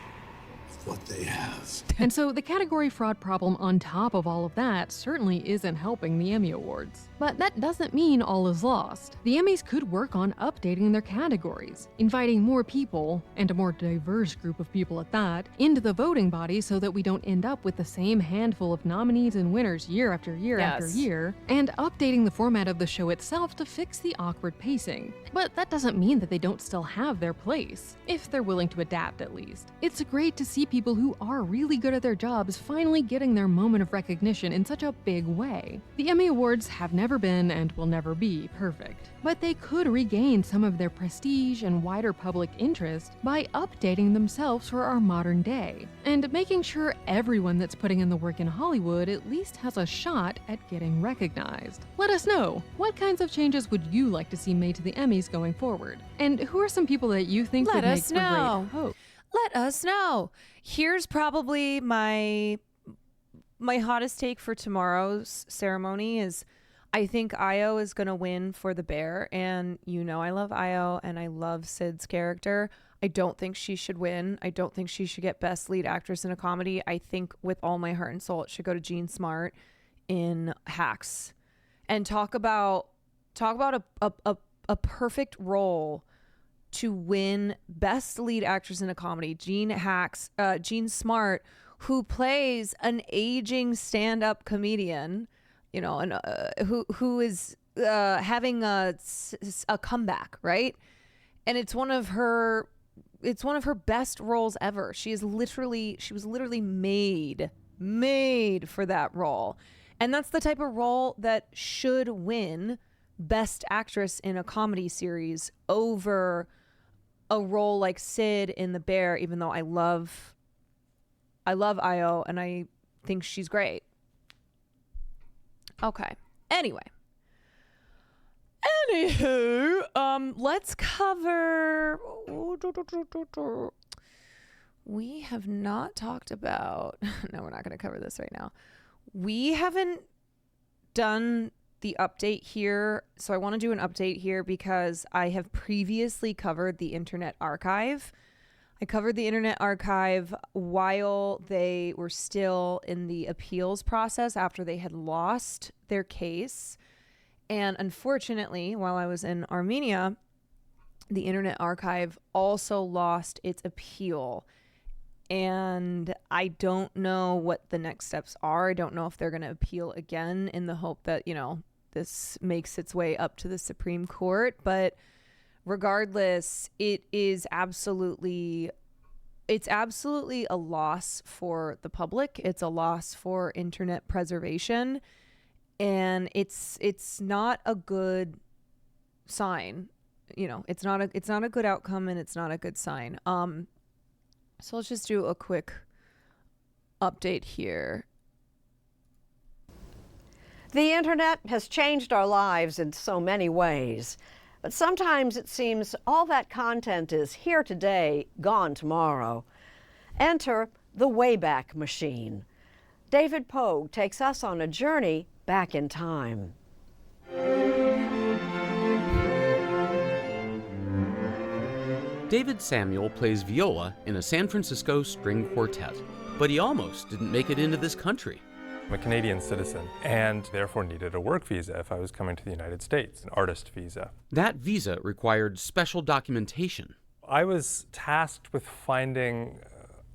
of what they have. And so the category fraud problem on top of all of that certainly isn't helping the Emmy Awards. But that doesn't mean all is lost. The Emmys could work on updating their categories, inviting more people, and a more diverse group of people at that, into the voting body so that we don't end up with the same handful of nominees and winners year after year after year, and updating the format of the show itself to fix the awkward pacing. But that doesn't mean that they don't still have their place, if they're willing to adapt at least. It's great to see people who are really good at their jobs finally getting their moment of recognition in such a big way. The Emmy Awards have never been and will never be perfect, but they could regain some of their prestige and wider public interest by updating themselves for our modern day, and making sure everyone that's putting in the work in Hollywood at least has a shot at getting recognized. Let us know, what kinds of changes would you like to see made to the Emmys going forward? And who are some people that you think would make for great host? Let us know. Here's probably my hottest take for tomorrow's ceremony is I think Io is going to win for The Bear. And I love Io and I love Sid's character. I don't think she should win. I don't think she should get Best Lead Actress in a Comedy. I think with all my heart and soul, it should go to Jean Smart in Hacks. And talk about Talk about a perfect role to win Best Lead Actress in a Comedy. Jean Smart, who plays an aging stand-up comedian, you know, and who is having a comeback, right? And it's one of her best roles ever. She was literally made for that role. And that's the type of role that should win Best Actress in a Comedy Series over a role like Sid in The Bear, even though I love Io and I think she's great. Okay. Anywho, let's cover. We have not talked about. No, we're not going to cover this right now. We haven't done the update here, so I want to do an update here because I have previously covered the Internet Archive. I covered the Internet Archive while they were still in the appeals process after they had lost their case. And unfortunately, while I was in Armenia, the Internet Archive also lost its appeal. And I don't know what the next steps are. I don't know if they're going to appeal again in the hope that, you know, this makes its way up to the Supreme Court. But regardless, it's absolutely a loss for the public. It's a loss for internet preservation. And it's not a good sign. You know, it's not a good outcome, and it's not a good sign. So let's just do a quick update here. The internet has changed our lives in so many ways, but sometimes it seems all that content is here today, gone tomorrow. Enter the Wayback Machine. David Pogue takes us on a journey back in time. David Samuel plays viola in a San Francisco string quartet, but he almost didn't make it into this country. I'm a Canadian citizen and therefore needed a work visa if I was coming to the United States, an artist visa. That visa required special documentation. I was tasked with finding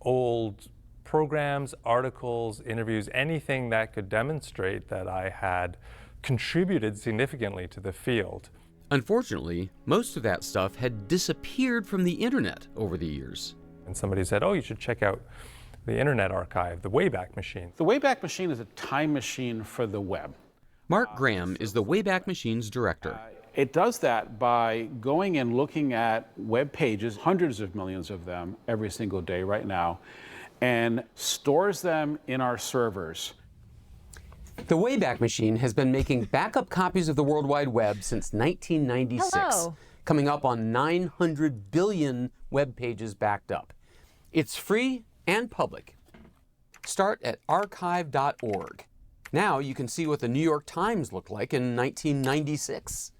old programs, articles, interviews, anything that could demonstrate that I had contributed significantly to the field. Unfortunately, most of that stuff had disappeared from the internet over the years. And somebody said, oh, you should check out the Internet Archive, the Wayback Machine. The Wayback Machine is a time machine for the web. Mark Graham is the Wayback Machine's director. It does that by going and looking at web pages, hundreds of millions of them every single day right now, and stores them in our servers. The Wayback Machine has been making backup copies of the World Wide Web since 1996, Hello. coming up on 900 billion web pages backed up. It's free and public. Start at archive.org. Now you can see what the New York Times looked like in 1996,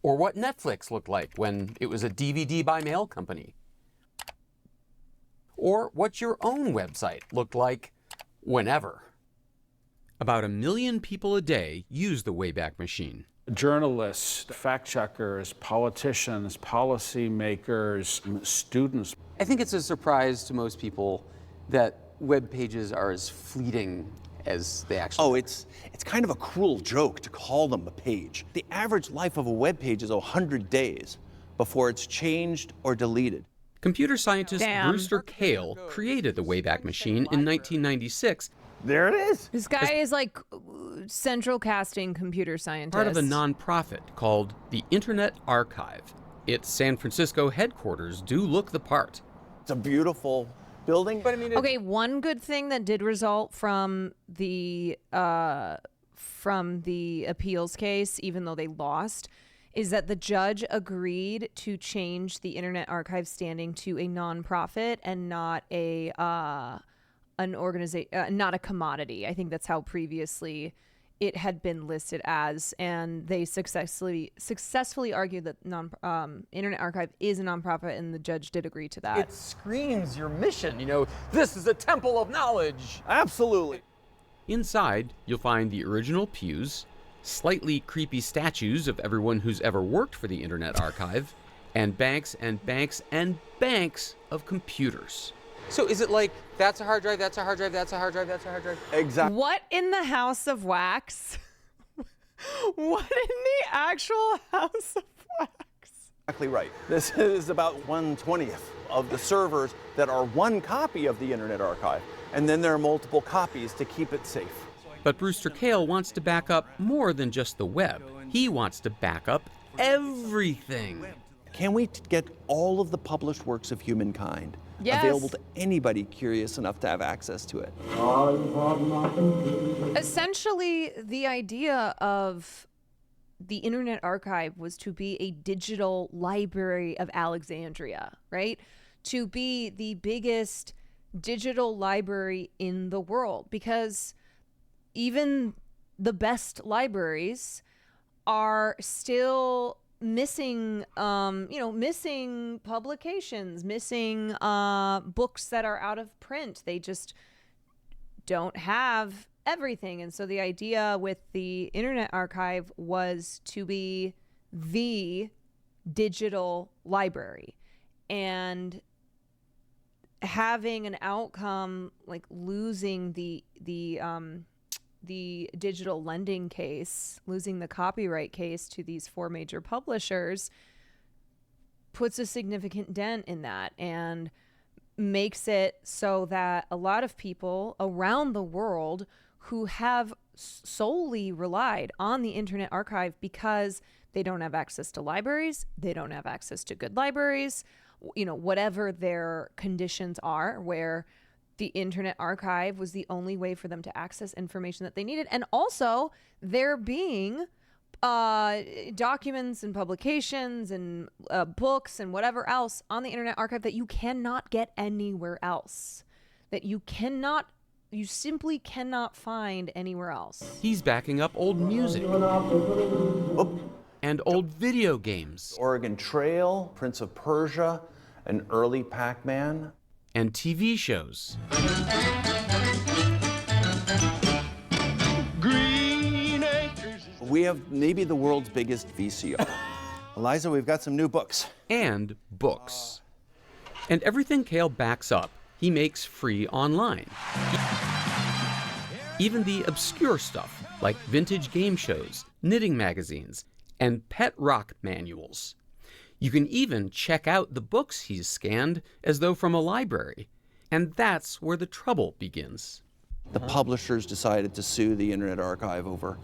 or what Netflix looked like when it was a DVD by mail company, or what your own website looked like whenever. About 1 million people a day use the Wayback Machine. Journalists, fact-checkers, politicians, policymakers, students. I think it's a surprise to most people that web pages are as fleeting as they actually are. It's kind of a cruel joke to call them a page. The average life of a web page is 100 days before it's changed or deleted. Computer scientist Brewster Kahle created the Wayback Machine in 1996. There it is. This guy is like central casting computer scientist. Part of a nonprofit called the Internet Archive. Its San Francisco headquarters do look the part. It's a beautiful building. But I mean, okay, one good thing that did result from the appeals case, even though they lost, is that the judge agreed to change the Internet Archive standing to a nonprofit and not an organization, not a commodity. I think that's how previously it had been listed as, and they successfully argued that Internet Archive is a nonprofit, and the judge did agree to that. It screams your mission, you know, this is a temple of knowledge. Absolutely. Inside, you'll find the original pews, slightly creepy statues of everyone who's ever worked for the Internet Archive, and banks and banks and banks of computers. So is it like, that's a hard drive, that's a hard drive, that's a hard drive, that's a hard drive? Exactly. What in the House of Wax? What in the actual House of Wax? Exactly right. This is about 1/20th of the servers that are one copy of the Internet Archive, and then there are multiple copies to keep it safe. But Brewster Kahle wants to back up more than just the web. He wants to back up everything. Can we get all of the published works of humankind available to anybody curious enough to have access to it? Essentially, the idea of the Internet Archive was to be a digital library of Alexandria, right? To be the biggest digital library in the world, because even the best libraries are still missing, missing publications, missing books that are out of print. They just don't have everything. And so the idea with the Internet Archive was to be the digital library, and having an outcome like losing the digital lending case, losing the copyright case to these 4 major publishers, puts a significant dent in that and makes it so that a lot of people around the world who have solely relied on the Internet Archive because they don't have access to libraries, they don't have access to good libraries, whatever their conditions are, where the Internet Archive was the only way for them to access information that they needed. And also there being documents and publications and books and whatever else on the Internet Archive that you cannot get anywhere else, that you simply cannot find anywhere else. He's backing up old music and old video games. Oregon Trail, Prince of Persia, an early Pac-Man. And TV shows. We have maybe the world's biggest VCR. Eliza, we've got some new books. And books. And everything Kahle backs up, he makes free online. Even the obscure stuff, like vintage game shows, knitting magazines, and pet rock manuals. You can even check out the books he's scanned as though from a library. And that's where the trouble begins. The publishers decided to sue the Internet Archive over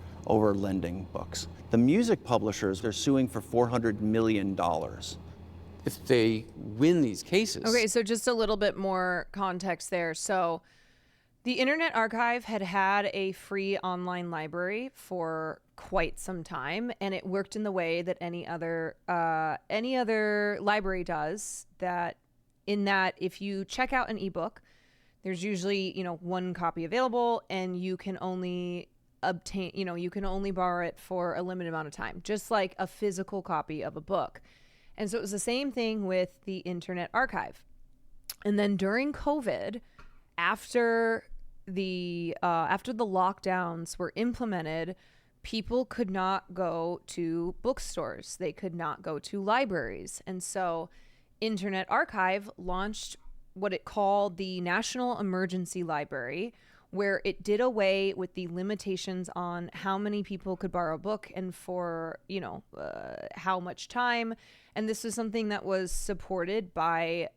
lending books. The music publishers, they're suing for $400 million. If they win these cases. Okay, so just a little bit more context there. So the Internet Archive had a free online library for quite some time, and it worked in the way that any other library does, that in that if you check out an ebook, there's usually, one copy available, and you can only obtain, you can only borrow it for a limited amount of time, just like a physical copy of a book. And so it was the same thing with the Internet Archive. And then during COVID, after the lockdowns were implemented, people could not go to bookstores. They could not go to libraries. And so Internet Archive launched what it called the National Emergency Library, where it did away with the limitations on how many people could borrow a book and for, how much time. And this was something that was supported by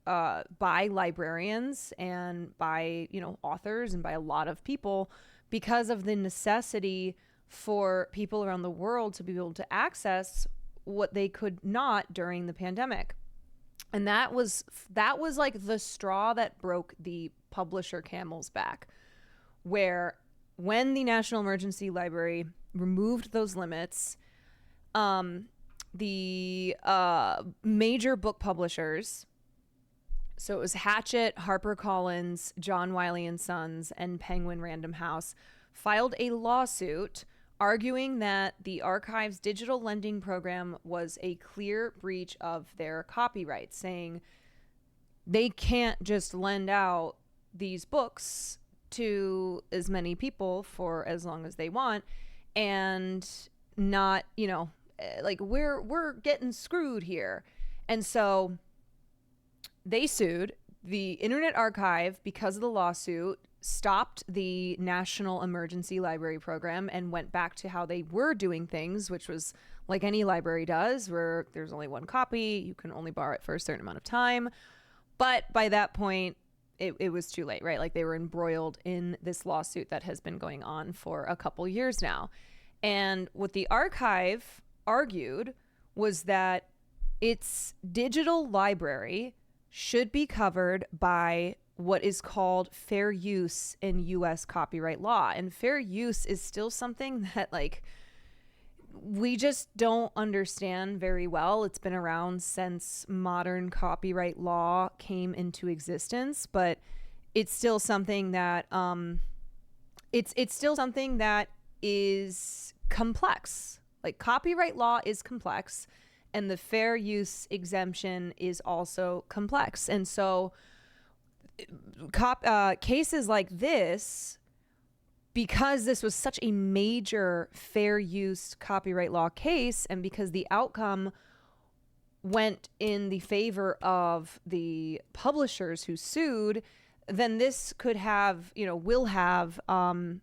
librarians and by, authors and by a lot of people, because of the necessity for people around the world to be able to access what they could not during the pandemic. And that was like the straw that broke the publisher camel's back, where when the National Emergency Library removed those limits, the major book publishers, so it was Hachette, HarperCollins, John Wiley & Sons, and Penguin Random House, filed a lawsuit arguing that the Archive's digital lending program was a clear breach of their copyright, saying they can't just lend out these books to as many people for as long as they want. and not, like we're getting screwed here. And so they sued. The Internet Archive, because of the lawsuit, stopped the National Emergency Library Program and went back to how they were doing things, which was like any library does, where there's only one copy, you can only borrow it for a certain amount of time. But by that point, it was too late, right? Like they were embroiled in this lawsuit that has been going on for a couple years now. And what the archive argued was that its digital library should be covered by what is called fair use in U.S. copyright law. And fair use is still something that, like, we just don't understand very well. It's been around since modern copyright law came into existence, but it's still something that it's still something that is complex. Like, copyright law is complex, and the fair use exemption is also complex. And so cases like this, because this was such a major fair use copyright law case, and because the outcome went in the favor of the publishers who sued, then this could have, will have an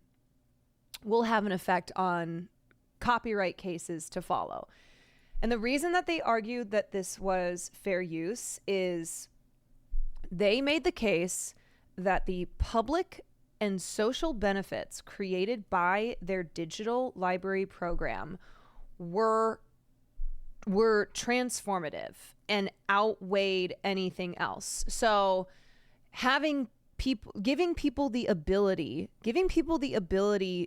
effect on copyright cases to follow. And the reason that they argued that this was fair use is they made the case that the public and social benefits created by their digital library program were transformative and outweighed anything else. So giving people the ability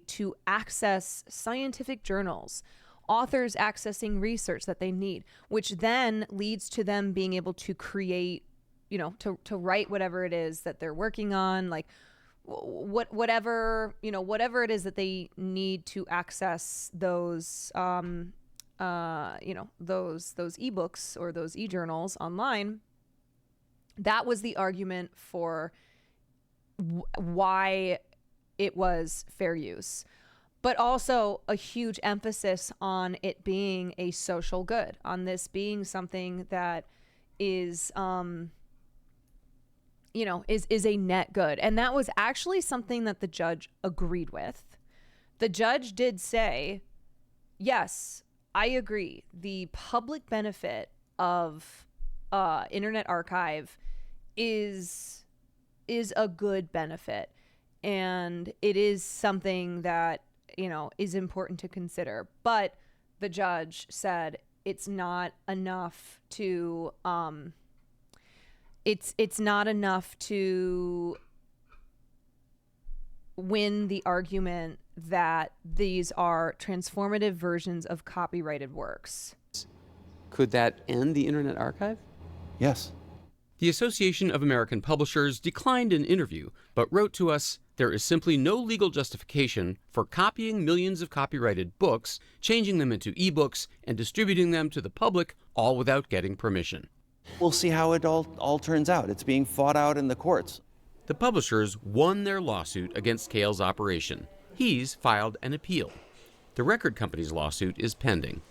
to access scientific journals, authors accessing research that they need, which then leads to them being able to create, to write whatever it is that they're working on, like whatever it is that they need to access those those ebooks or those e-journals online. That was the argument for why it was fair use, but also a huge emphasis on it being a social good, on this being something that is is a net good. And that was actually something that the judge agreed with. The judge did say, yes, I agree. The public benefit of Internet Archive is a good benefit. And it is something that, is important to consider. But the judge said it's not enough to it's not enough to win the argument that these are transformative versions of copyrighted works. Could that end the Internet Archive? Yes. The Association of American Publishers declined an interview, but wrote to us, there is simply no legal justification for copying millions of copyrighted books, changing them into ebooks, and distributing them to the public, all without getting permission. We'll see how it all turns out. It's being fought out in the courts. The publishers won their lawsuit against Cale's operation. He's filed an appeal. The record company's lawsuit is pending.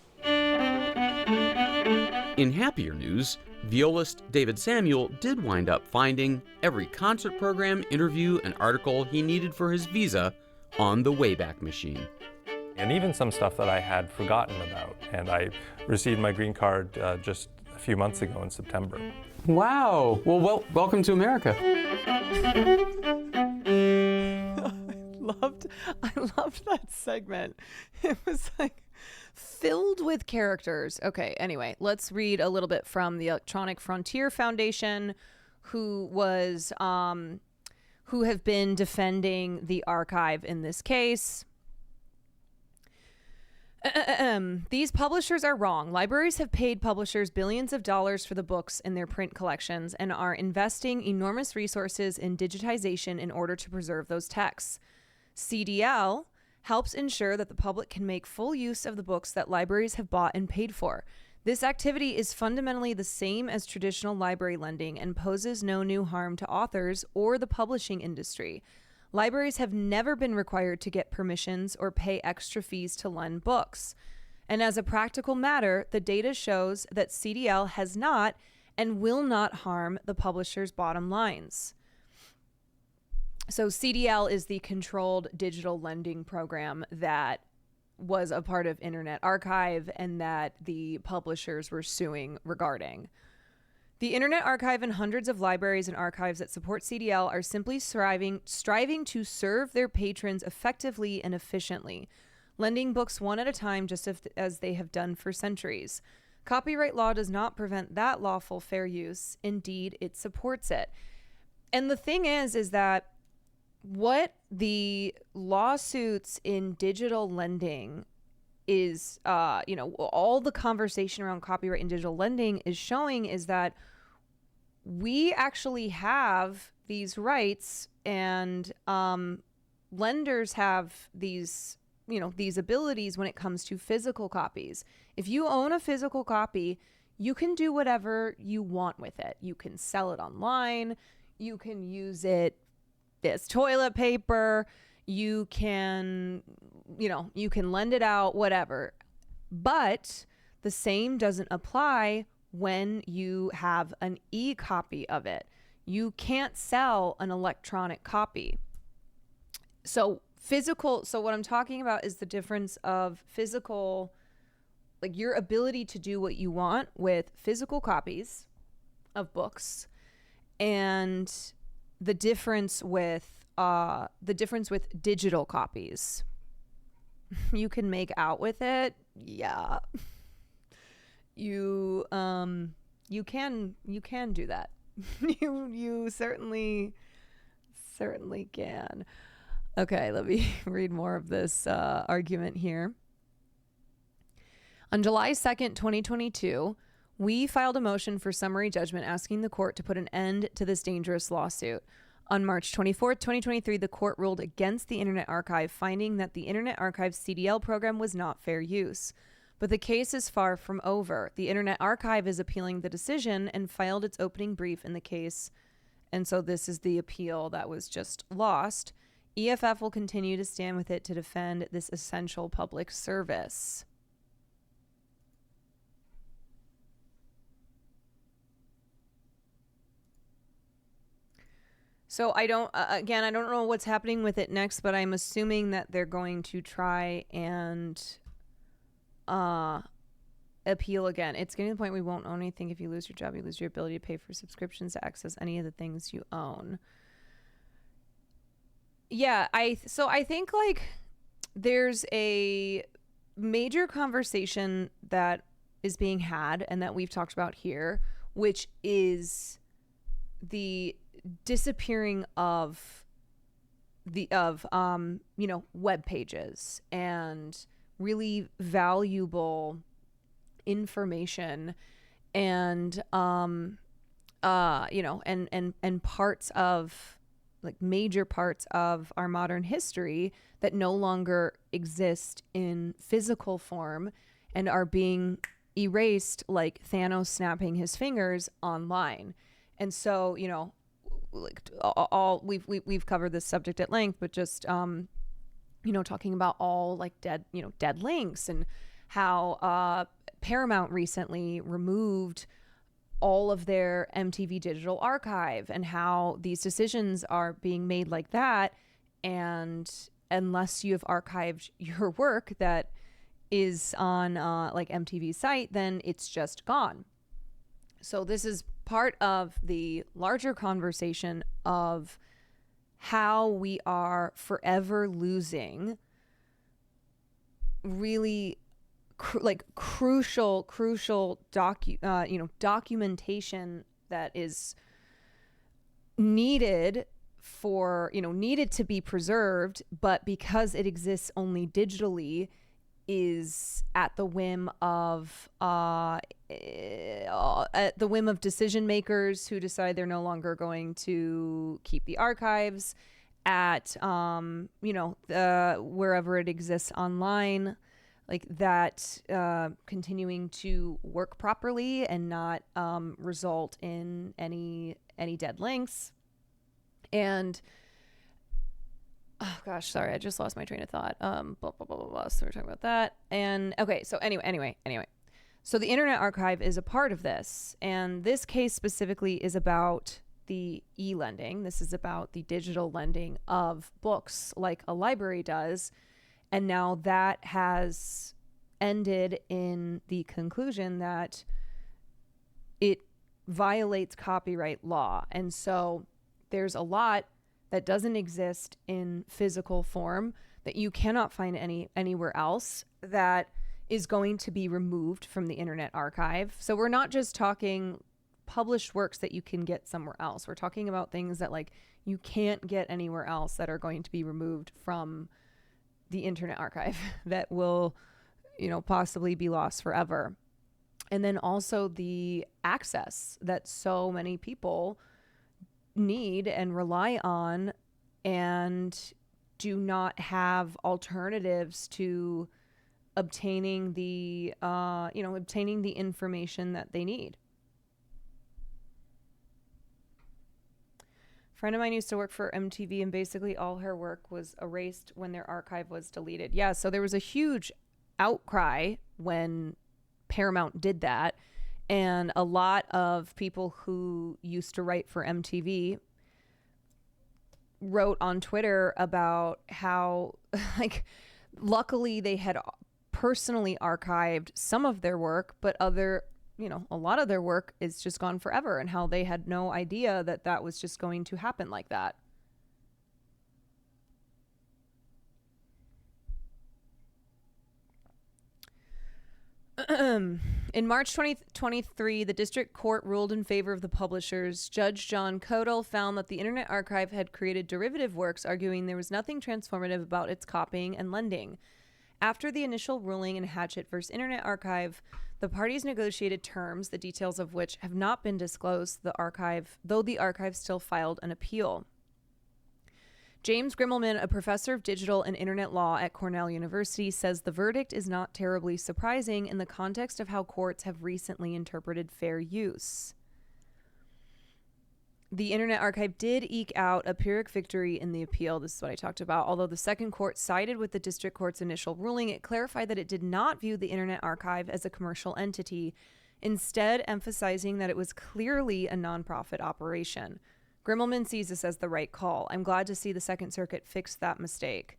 In happier news, violist David Samuel did wind up finding every concert program, interview, and article he needed for his visa on the Wayback Machine. And even some stuff that I had forgotten about. And I received my green card just a few months ago in September. Wow. Well, welcome to America. I loved that segment. It was like filled with characters. Okay, anyway, let's read a little bit from the Electronic Frontier Foundation, who have been defending the archive in this case. These publishers are wrong. Libraries have paid publishers billions of dollars for the books in their print collections and are investing enormous resources in digitization in order to preserve those texts. CDL helps ensure that the public can make full use of the books that libraries have bought and paid for. This activity is fundamentally the same as traditional library lending and poses no new harm to authors or the publishing industry. Libraries have never been required to get permissions or pay extra fees to lend books. And as a practical matter, the data shows that CDL has not and will not harm the publisher's bottom lines. So CDL is the Controlled Digital Lending Program that was a part of Internet Archive and that the publishers were suing regarding. The Internet Archive and hundreds of libraries and archives that support CDL are simply striving to serve their patrons effectively and efficiently, lending books one at a time just as they have done for centuries. Copyright law does not prevent that lawful fair use. Indeed, it supports it. And the thing is that what the lawsuits in digital lending is, all the conversation around copyright and digital lending is showing is that we actually have these rights, and lenders have these abilities when it comes to physical copies. If you own a physical copy, you can do whatever you want with it. You can sell it online. You can use it as toilet paper. You can lend it out, whatever. But the same doesn't apply when you have an e-copy of it. You can't sell an electronic copy. So what I'm talking about is the difference of physical, like your ability to do what you want with physical copies of books, and the difference with digital copies. You can make out with it. Yeah. You can do that. you certainly can. Okay, let me read more of this argument here. On July 2nd, 2022, we filed a motion for summary judgment asking the court to put an end to this dangerous lawsuit. On March 24th, 2023, the court ruled against the Internet Archive, finding that the Internet Archive's CDL program was not fair use. But the case is far from over. The Internet Archive is appealing the decision and filed its opening brief in the case. And so this is the appeal that was just lost. EFF will continue to stand with it to defend this essential public service. So I don't know what's happening with it next, but I'm assuming that they're going to try and appeal again. It's getting to the point we won't own anything. If you lose your job, you lose your ability to pay for subscriptions to access any of the things you own. Yeah, I think like there's a major conversation that is being had and that we've talked about here, which is the disappearing of web pages and really valuable information and and parts of, like, major parts of our modern history that no longer exist in physical form and are being erased like Thanos snapping his fingers online. And so, like we've covered this subject at length, but just talking about all like dead links, and how Paramount recently removed all of their MTV digital archive, and how these decisions are being made like that, and unless you have archived your work that is on like MTV's site, then it's just gone. So this is part of the larger conversation of how we are forever losing really crucial documentation that is needed to be preserved, but because it exists only digitally, is at the whim of decision makers who decide they're no longer going to keep the archives at wherever it exists online, like that, continuing to work properly and not result in any dead links. And Oh gosh, sorry, I just lost my train of thought. Blah, blah, blah, blah, blah. So we're talking about that. And okay, so anyway. So the Internet Archive is a part of this, and this case specifically is about the e-lending. This is about the digital lending of books like a library does. And now that has ended in the conclusion that it violates copyright law. And so there's a lot that doesn't exist in physical form that you cannot find anywhere else that is going to be removed from the Internet Archive. So we're not just talking published works that you can get somewhere else. We're talking about things that like you can't get anywhere else that are going to be removed from the Internet Archive that will, possibly be lost forever. And then also the access that so many people need and rely on and do not have alternatives to obtaining the information that they need. A friend of mine used to work for MTV, and basically all her work was erased when their archive was deleted. Yeah, so there was a huge outcry when Paramount did that, and a lot of people who used to write for MTV wrote on Twitter about how, like, luckily they had personally archived some of their work, but a lot of their work is just gone forever, and how they had no idea that that was just going to happen like that. In March 2023, the district court ruled in favor of the publishers. Judge John Codell found that the Internet Archive had created derivative works, arguing there was nothing transformative about its copying and lending. After the initial ruling in Hatchett v. Internet Archive, the parties negotiated terms, the details of which have not been disclosed, though the archive still filed an appeal. James Grimmelman, a professor of digital and internet law at Cornell University, says the verdict is not terribly surprising in the context of how courts have recently interpreted fair use. The Internet Archive did eke out a Pyrrhic victory in the appeal. This is what I talked about. Although the second court sided with the district court's initial ruling, it clarified that it did not view the Internet Archive as a commercial entity, instead emphasizing that it was clearly a nonprofit operation. Grimmelman sees this as the right call. I'm glad to see the Second Circuit fix that mistake.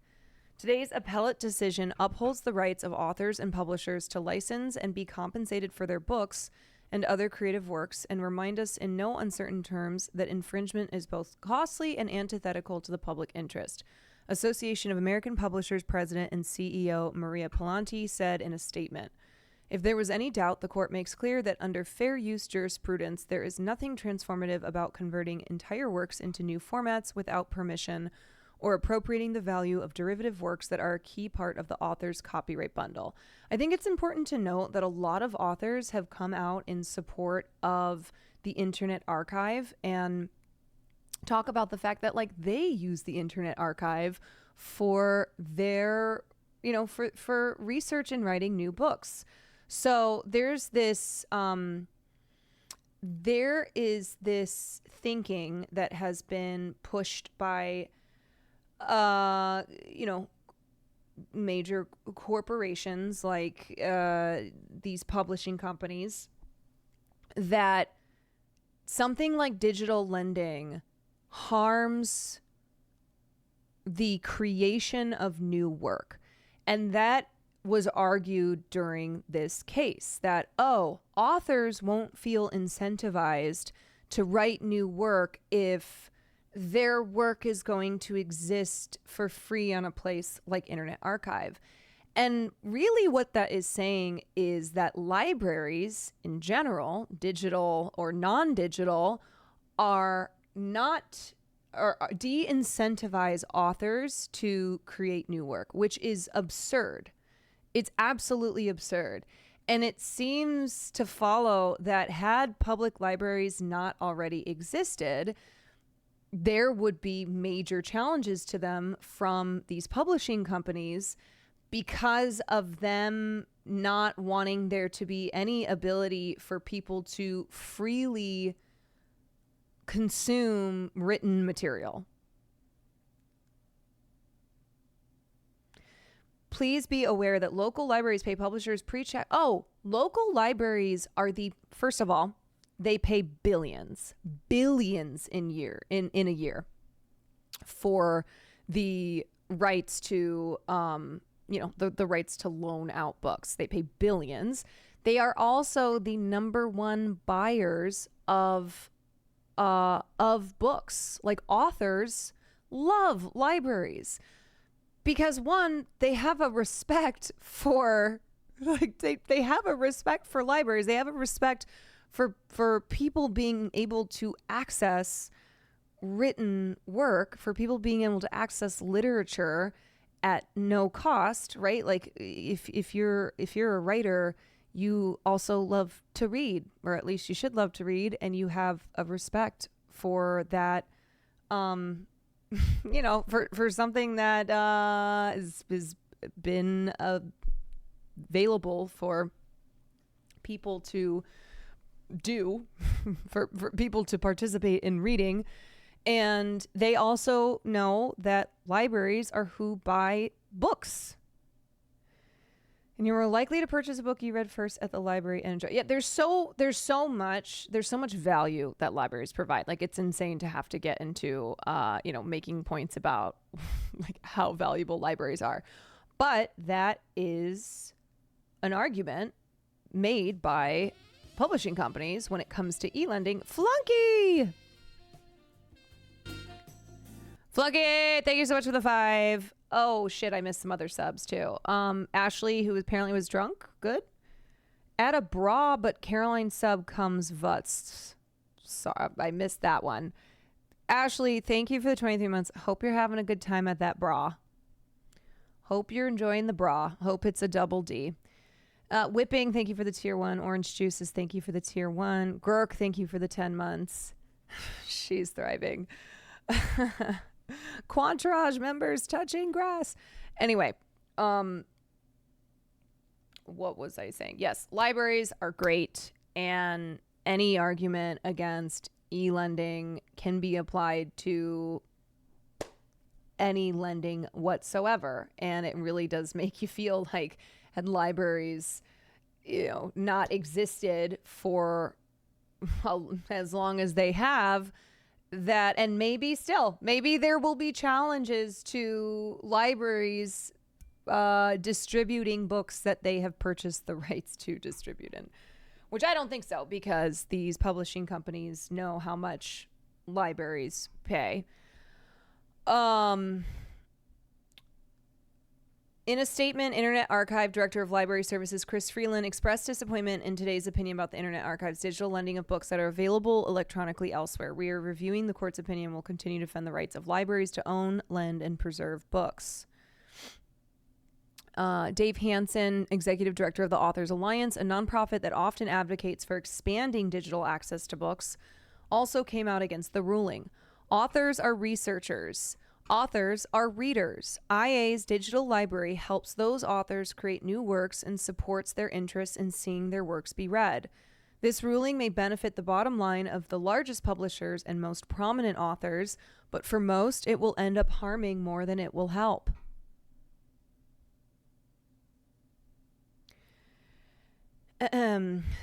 Today's appellate decision upholds the rights of authors and publishers to license and be compensated for their books and other creative works, and remind us in no uncertain terms that infringement is both costly and antithetical to the public interest. Association of American Publishers President and CEO Maria Palanti said in a statement, "If there was any doubt, the court makes clear that under fair use jurisprudence, there is nothing transformative about converting entire works into new formats without permission or appropriating the value of derivative works that are a key part of the author's copyright bundle." I think it's important to note that a lot of authors have come out in support of the Internet Archive and talk about the fact that, like, they use the Internet Archive for their, for research and writing new books. So there is this thinking that has been pushed by, major corporations like these publishing companies, that something like digital lending harms the creation of new work. And that was argued during this case, that, authors won't feel incentivized to write new work if their work is going to exist for free on a place like Internet Archive. And really what that is saying is that libraries in general, digital or non-digital, are not, or de-incentivize authors to create new work, which is absurd. It's absolutely absurd. And it seems to follow that had public libraries not already existed, there would be major challenges to them from these publishing companies because of them not wanting there to be any ability for people to freely consume written material. Please be aware that local libraries pay publishers pre-check. Oh, local libraries are first of all, they pay billions in a year for the rights to, the rights to loan out books. They pay billions. They are also the number one buyers of books. Like, authors love libraries because, one, they have a respect for they have a respect for libraries. They have a respect for people being able to access written work, for people being able to access literature at no cost, right? Like, if you're a writer, you also love to read, or at least you should love to read, and you have a respect for that, for something that has been available for people to do, for people to participate in reading. And they also know that libraries are who buy books. And you were likely to purchase a book you read first at the library and enjoy. Yeah, there's so much value that libraries provide. Like, it's insane to have to get into making points about like how valuable libraries are. But that is an argument made by publishing companies when it comes to e-lending. Flunky, thank you so much for the 5. Oh shit, I missed some other subs too. Ashley, who apparently was drunk, good. Add a bra, but Caroline sub comes vuts. Sorry, I missed that one. Ashley, thank you for the 23 months. Hope you're having a good time at that bra. Hope you're enjoying the bra. Hope it's a double D. Whipping, thank you for the tier 1. Orange Juices, thank you for the tier 1. Gurk, thank you for the 10 months. She's thriving. Quantrage members touching grass. Anyway, what was I saying? Yes, libraries are great, and any argument against e-lending can be applied to any lending whatsoever. And it really does make you feel like, had libraries, not existed for as long as they have, that, and maybe there will be challenges to libraries distributing books that they have purchased the rights to distribute in, which I don't think so, because these publishing companies know how much libraries pay. In a statement, Internet Archive Director of Library Services Chris Freeland expressed disappointment in today's opinion about the Internet Archive's digital lending of books that are available electronically elsewhere. We are reviewing the court's opinion and will continue to defend the rights of libraries to own, lend, and preserve books. Dave Hansen, Executive Director of the Authors Alliance, a nonprofit that often advocates for expanding digital access to books, also came out against the ruling. Authors are researchers. Authors are readers. IA's digital library helps those authors create new works and supports their interest in seeing their works be read. This ruling may benefit the bottom line of the largest publishers and most prominent authors, but for most, it will end up harming more than it will help.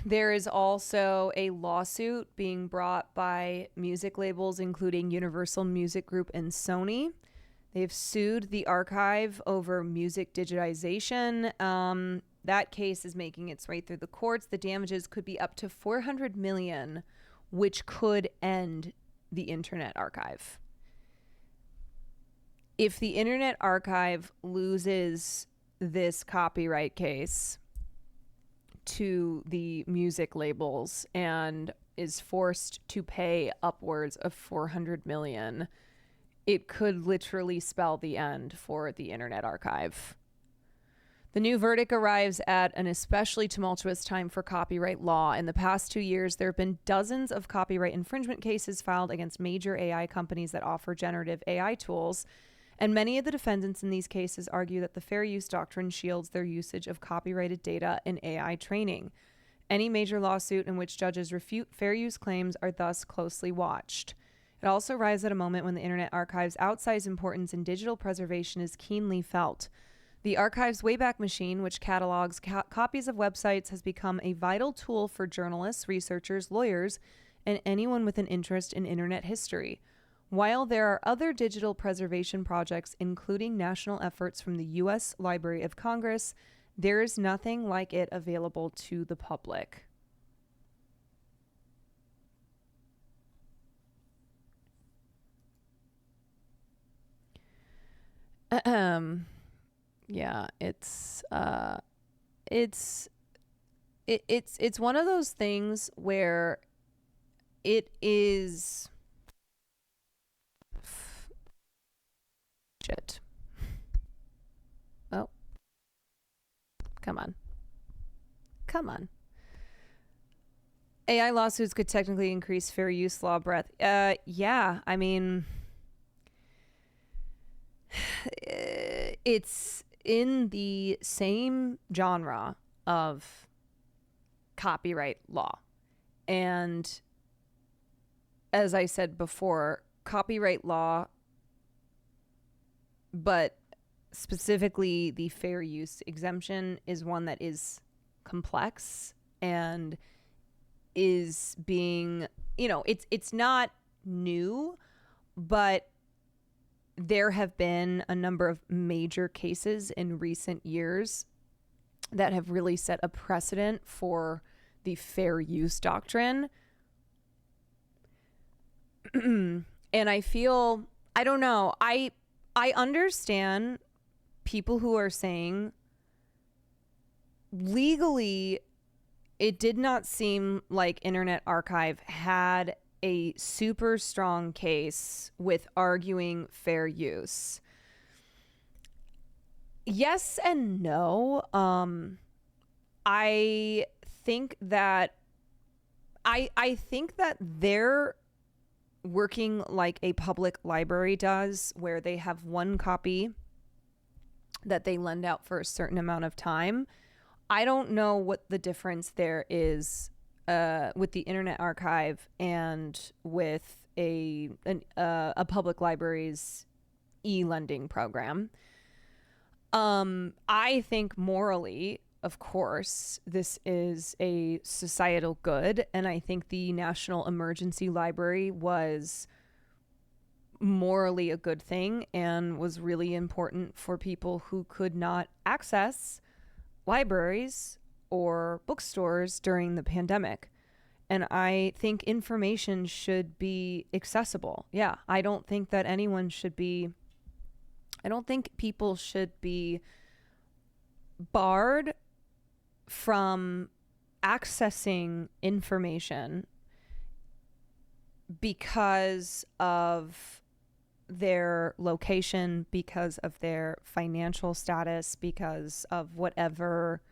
There is also a lawsuit being brought by music labels, including Universal Music Group and Sony. They've sued the archive over music digitization. That case is making its way through the courts. The damages could be up to $400 million, which could end the Internet Archive. If the Internet Archive loses this copyright case to the music labels and is forced to pay upwards of $400 million, it could literally spell the end for the Internet Archive. The new verdict arrives at an especially tumultuous time for copyright law. In the past 2 years, there have been dozens of copyright infringement cases filed against major AI companies that offer generative AI tools, and many of the defendants in these cases argue that the fair use doctrine shields their usage of copyrighted data in AI training. Any major lawsuit in which judges refute fair use claims are thus closely watched. It also arrives at a moment when the Internet Archive's outsized importance in digital preservation is keenly felt. The Archive's Wayback Machine, which catalogs copies of websites, has become a vital tool for journalists, researchers, lawyers, and anyone with an interest in internet history. While there are other digital preservation projects, including national efforts from the U.S. Library of Congress, there is nothing like it available to the public. Yeah, it's one of those things where it is shit. Oh. Come on. AI lawsuits could technically increase fair use law breadth. Yeah, I mean, it's in the same genre of copyright law. And as I said before, copyright law, but specifically the fair use exemption, is one that is complex and is being, it's not new, but there have been a number of major cases in recent years that have really set a precedent for the fair use doctrine. And I feel, I don't know, I understand people who are saying legally it did not seem like Internet Archive had a super strong case with arguing fair use. Yes and no. I think that they're working like a public library does, where they have one copy that they lend out for a certain amount of time. I don't know what the difference there is with the Internet Archive and with a public library's e-lending program. I think morally, of course, this is a societal good, and I think the National Emergency Library was morally a good thing and was really important for people who could not access libraries or bookstores during the pandemic. And I think information should be accessible. Yeah, I don't think that I don't think people should be barred from accessing information because of their location, because of their financial status, because of whatever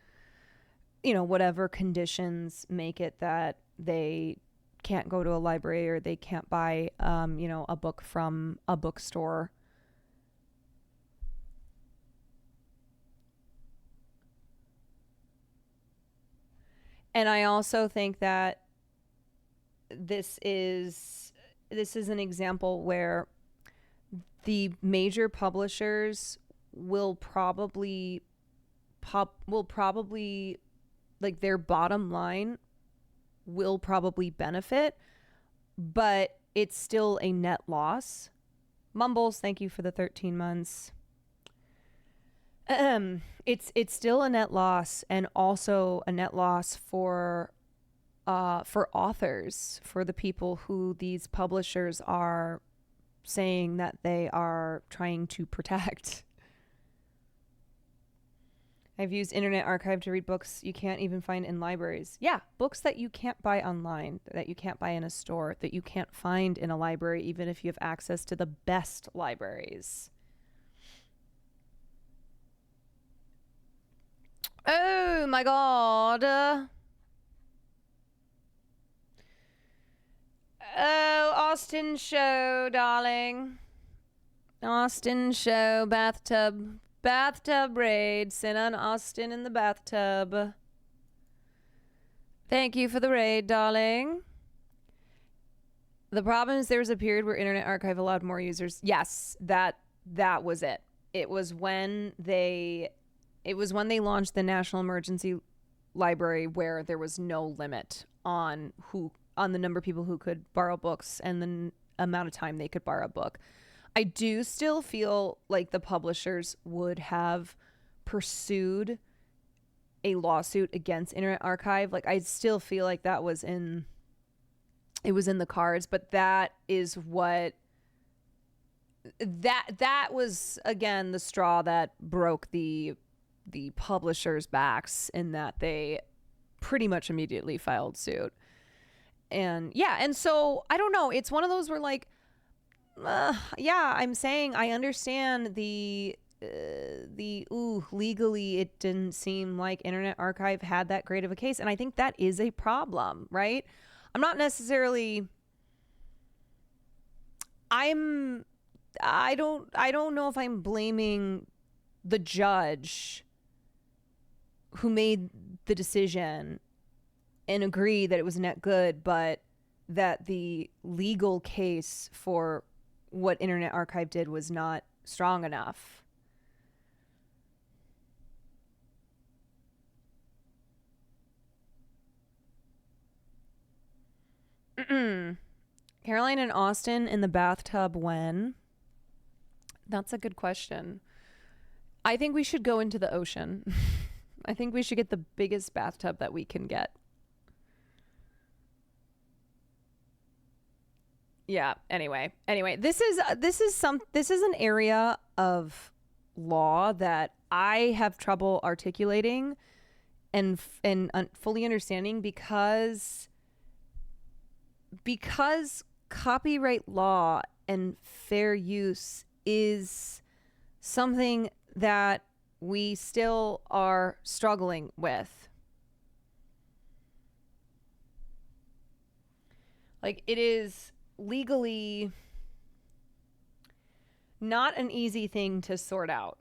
conditions make it that they can't go to a library or they can't buy a book from a bookstore. And I also think that this is an example where the major publishers will probably like their bottom line will probably benefit, but it's still a net loss. Mumbles, thank you for the 13 months. It's still a net loss, and also a net loss for authors, for the people who these publishers are saying that they are trying to protect. I've used Internet Archive to read books you can't even find in libraries. Yeah, books that you can't buy online, that you can't buy in a store, that you can't find in a library, even if you have access to the best libraries. Oh my God. Oh, Austin Show, darling. Austin Show, bathtub raid. Send on Austin in the bathtub. Thank you for the raid, darling. The problem is there was a period where Internet Archive allowed more users. Yes, that was it. it was when they launched the National Emergency Library, where there was no limit on the number of people who could borrow books and the amount of time they could borrow a book. I do still feel like the publishers would have pursued a lawsuit against Internet Archive. Like, I still feel like it was in the cards, but that is what that was, again, the straw that broke the publishers' backs, in that they pretty much immediately filed suit. And yeah, and so I don't know, it's one of those where, like, I'm saying I understand legally it didn't seem like Internet Archive had that great of a case, and I think that is a problem, right? I'm not necessarily I don't know if I'm blaming the judge who made the decision and agree that it was net good, but that the legal case for what Internet Archive did was not strong enough. Caroline and Austin in the bathtub when? That's a good question. I think we should go into the ocean. I think we should get the biggest bathtub that we can get. Yeah, anyway, this is an area of law that I have trouble articulating and fully understanding, because copyright law and fair use is something that we still are struggling with. Like, it is legally not an easy thing to sort out.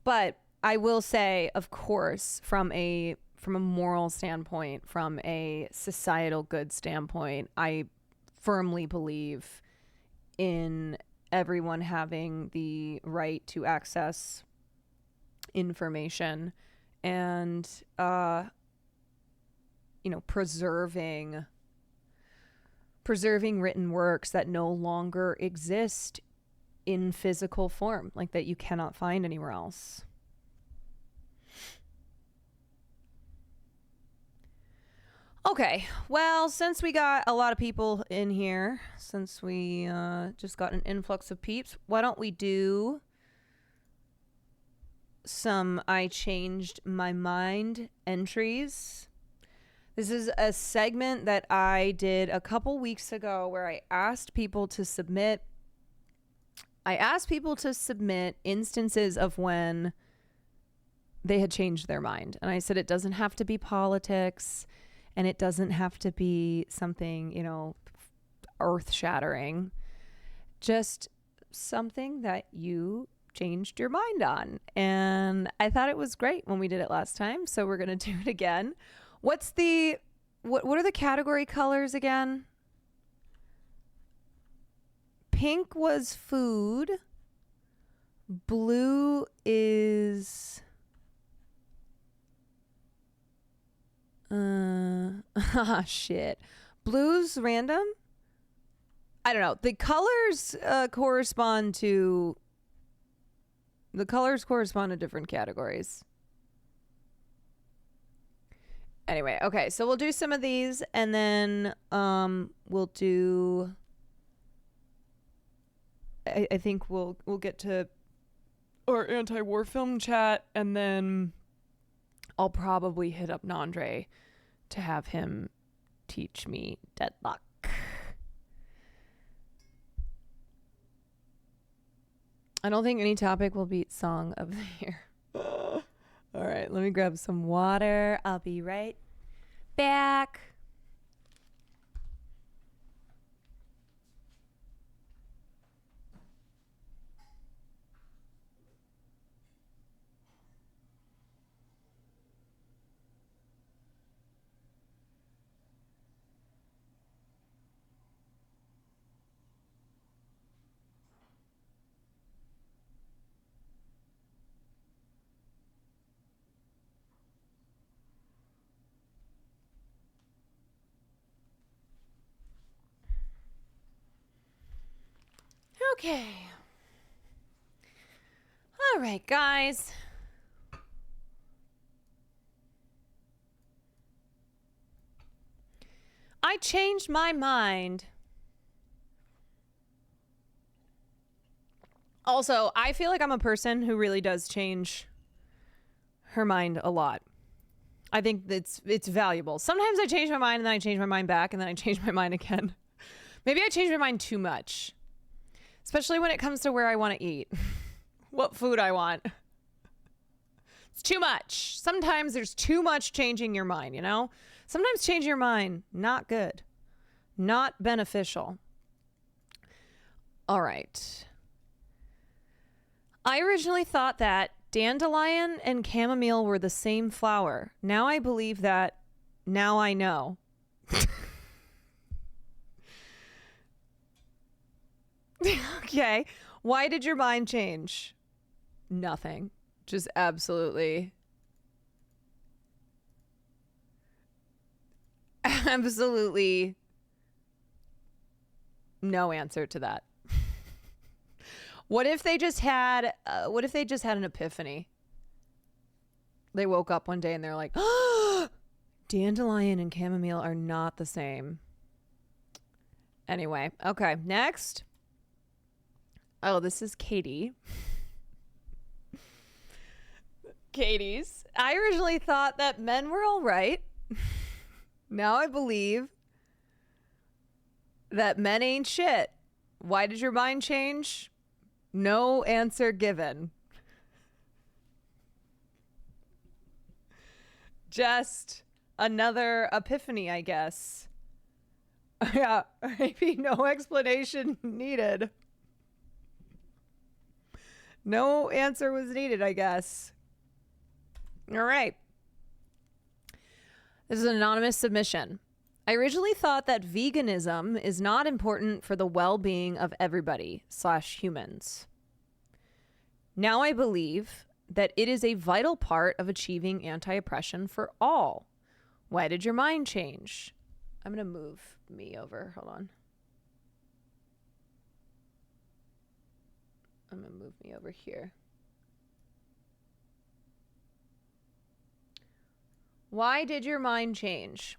But I will say, of course, from a moral standpoint, from a societal good standpoint, I firmly believe in everyone having the right to access information, and preserving written works that no longer exist in physical form, like that you cannot find anywhere else. Okay, well, since we got a lot of people in here, since we just got an influx of peeps, why don't we do some I changed my mind entries. This is a segment that I did a couple weeks ago where I asked people to submit instances of when they had changed their mind. And I said it doesn't have to be politics, and it doesn't have to be something, earth-shattering. Just something that you changed your mind on. And I thought it was great when we did it last time, so we're going to do it again. What are the category colors again? Pink was food. Blue is shit. Blue's random? I don't know. The colors correspond to different categories. Anyway, okay, so we'll do some of these, and then we'll do I think we'll get to our anti-war film chat, and then I'll probably hit up Nandre to have him teach me Deadlock. I don't think any topic will beat Song of the Year. All right, let me grab some water. I'll be right back. Okay. All right, guys. I changed my mind. Also, I feel like I'm a person who really does change her mind a lot. I think it's valuable. Sometimes I change my mind and then I change my mind back and then I change my mind again. Maybe I change my mind too much. Especially when it comes to where I want to eat. What food I want. It's too much. Sometimes there's too much changing your mind, you know? Sometimes changing your mind, not good. Not beneficial. All right. I originally thought that dandelion and chamomile were the same flower. Now I believe that. Now I know. Okay. Why did your mind change? Nothing. Just absolutely no answer to that. What if they just had an epiphany? They woke up one day and they're like, oh, dandelion and chamomile are not the same. Anyway, okay, next. Oh, this is Katie. Katie's. I originally thought that men were all right. Now I believe that men ain't shit. Why did your mind change? No answer given. Just another epiphany, I guess. Yeah, maybe no explanation needed. No answer was needed, I guess. All right. This is an anonymous submission. I originally thought that veganism is not important for the well-being of everybody/humans. Now I believe that it is a vital part of achieving anti-oppression for all. Why did your mind change? I'm going to move me over. Hold on. I'm going to move me over here. Why did your mind change?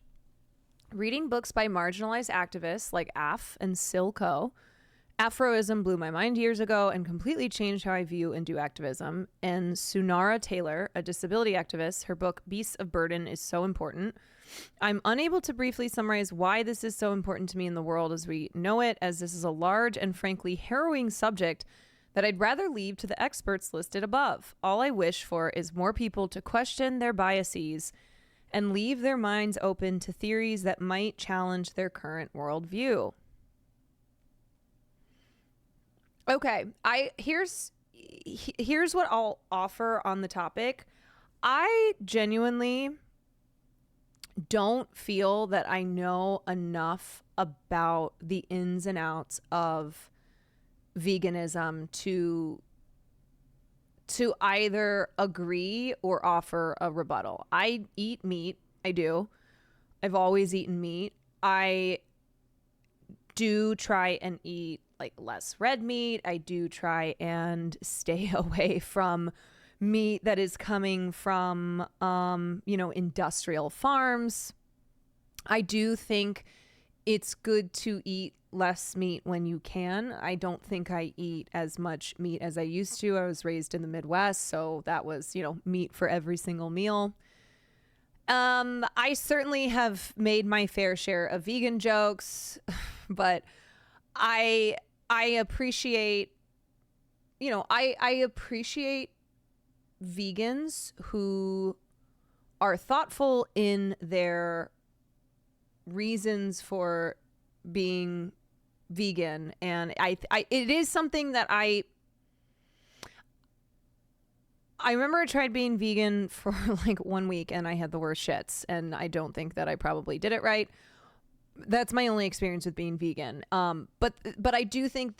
Reading books by marginalized activists like Af and Silco, Afroism blew my mind years ago and completely changed how I view and do activism. And Sunara Taylor, a disability activist, her book Beasts of Burden is so important. I'm unable to briefly summarize why this is so important to me in the world as we know it, as this is a large and frankly harrowing subject that I'd rather leave to the experts listed above. All I wish for is more people to question their biases and leave their minds open to theories that might challenge their current worldview. Okay, here's what I'll offer on the topic. I genuinely don't feel that I know enough about the ins and outs of veganism to either agree or offer a rebuttal. I eat meat. I do. I've always eaten meat. I do try and eat like less red meat. I do try and stay away from meat that is coming from, industrial farms. I do think it's good to eat less meat when you can. I don't think I eat as much meat as I used to. I was raised in the Midwest, so that was, meat for every single meal. I certainly have made my fair share of vegan jokes, but I appreciate, I appreciate vegans who are thoughtful in their reasons for being vegan, and it is something that I remember I tried being vegan for like 1 week and I had the worst shits, and I don't think that I probably did it right. That's my only experience with being vegan. But I do think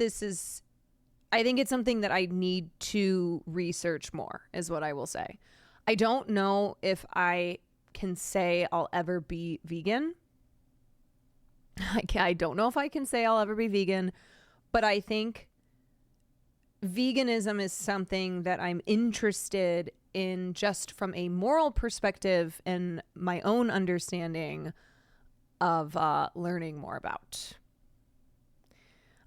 I think it's something that I need to research more, is what I will say. I don't know if I can say I'll ever be vegan. I don't know if I can say I'll ever be vegan, but I think veganism is something that I'm interested in just from a moral perspective and my own understanding of learning more about.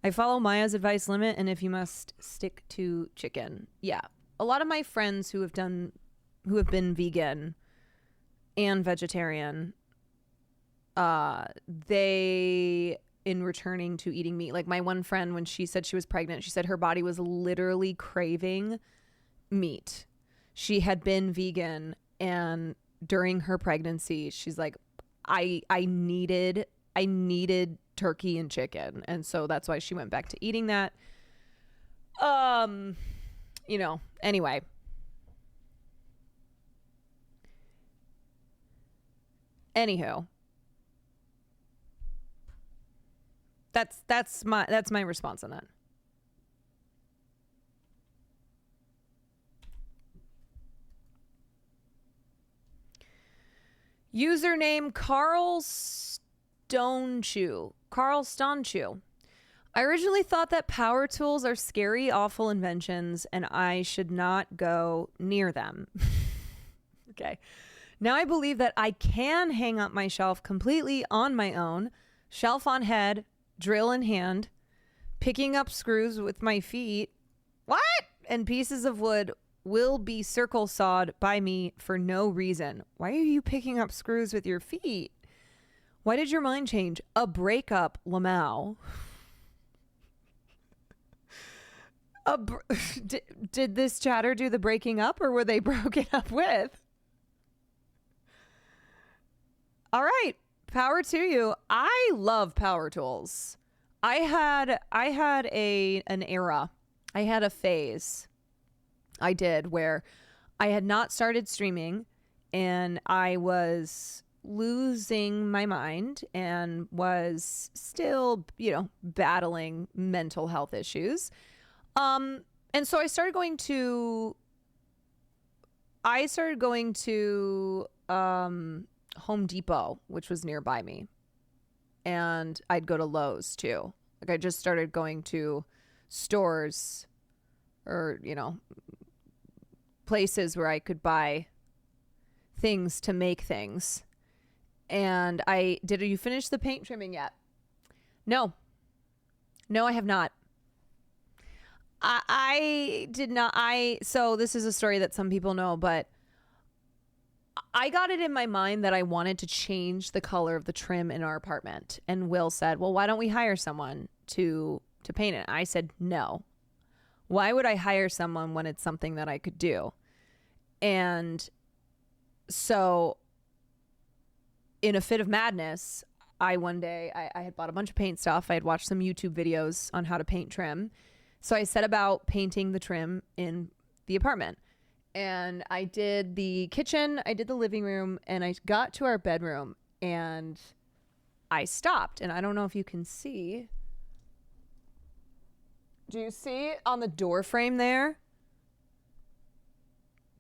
I follow Maya's advice limit, and if you must, stick to chicken. Yeah. A lot of my friends who have been vegan and vegetarian, they, in returning to eating meat, like my one friend, when she said she was pregnant, she said her body was literally craving meat. She had been vegan, and during her pregnancy, she's like, I needed turkey and chicken, and so that's why she went back to eating that. Anyway. Anywho. That's my response on that. Username Carl Stonechew. I originally thought that power tools are scary, awful inventions, and I should not go near them. Okay. Now I believe that I can hang up my shelf completely on my own, shelf on head, drill in hand, picking up screws with my feet. What? And pieces of wood will be circle sawed by me for no reason. Why are you picking up screws with your feet? Why did your mind change? A breakup, Lamau. Did this chatter do the breaking up, or were they broken up with? All right, power to you. I love power tools. I had an era. I had a phase. I did where I had not started streaming, and I was losing my mind and was still, battling mental health issues. And so I started going to Home Depot, which was nearby me. And I'd go to Lowe's too. Like I just started going to stores or, places where I could buy things to make things. And did you finish the paint trimming yet? No, I have not. I did not. So this is a story that some people know, but I got it in my mind that I wanted to change the color of the trim in our apartment. And Will said, well, why don't we hire someone to paint it? I said, no. Why would I hire someone when it's something that I could do? And so in a fit of madness, one day I had bought a bunch of paint stuff. I had watched some YouTube videos on how to paint trim. So I set about painting the trim in the apartment. And I did the kitchen, I did the living room, and I got to our bedroom and I stopped. And I don't know if you can see. Do you see on the door frame there?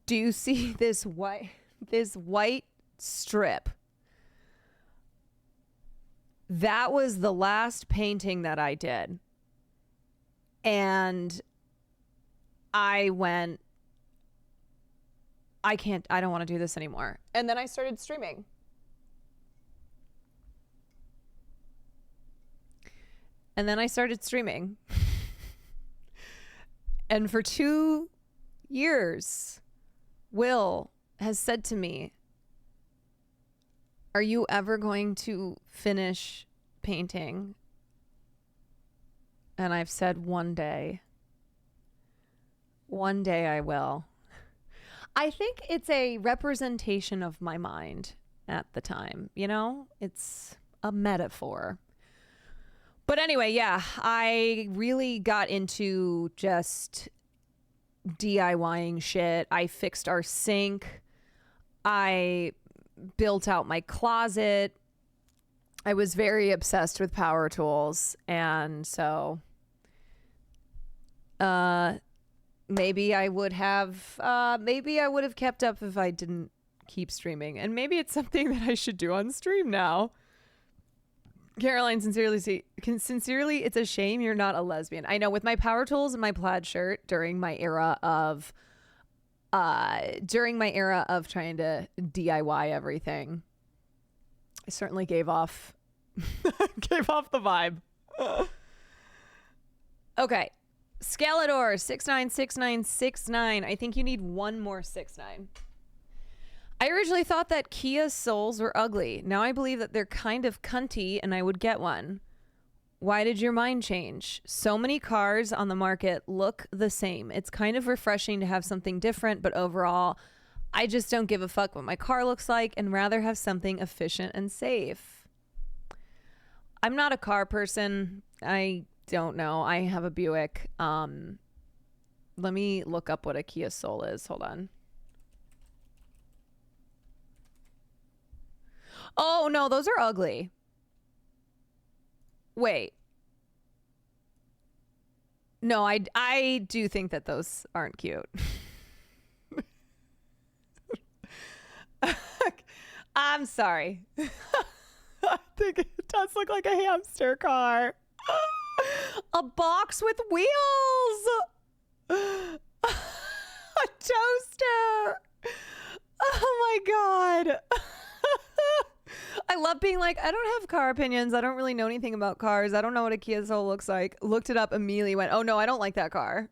Do you see this white strip? That was the last painting that I did. And I went, I don't want to do this anymore. And then I started streaming. And for 2 years, Will has said to me, are you ever going to finish painting? And I've said one day I will. I think it's a representation of my mind at the time, it's a metaphor. But anyway, yeah, I really got into just DIYing shit. I fixed our sink. I built out my closet. I was very obsessed with power tools. And so maybe I would have kept up if I didn't keep streaming. And maybe it's something that I should do on stream now. Caroline, sincerely, it's a shame you're not a lesbian. I know, with my power tools and my plaid shirt during my era of trying to DIY everything, I certainly gave off the vibe. Okay. Scalador 696969. I think you need one more 69. I originally thought that Kia Souls were ugly. Now I believe that they're kind of cunty and I would get one. Why did your mind change? So many cars on the market look the same. It's kind of refreshing to have something different, but overall, I just don't give a fuck what my car looks like and rather have something efficient and safe. I'm not a car person. I don't know. I have a Buick. Let me look up what a Kia Soul is. Hold on. Oh, no, those are ugly. Wait. No, I do think that those aren't cute. I'm sorry. I think it does look like a hamster car. A box with wheels. A toaster. Oh my God. I love being like, I don't have car opinions. I don't really know anything about cars. I don't know what a Kia Soul looks like. Looked it up, immediately went, oh no, I don't like that car.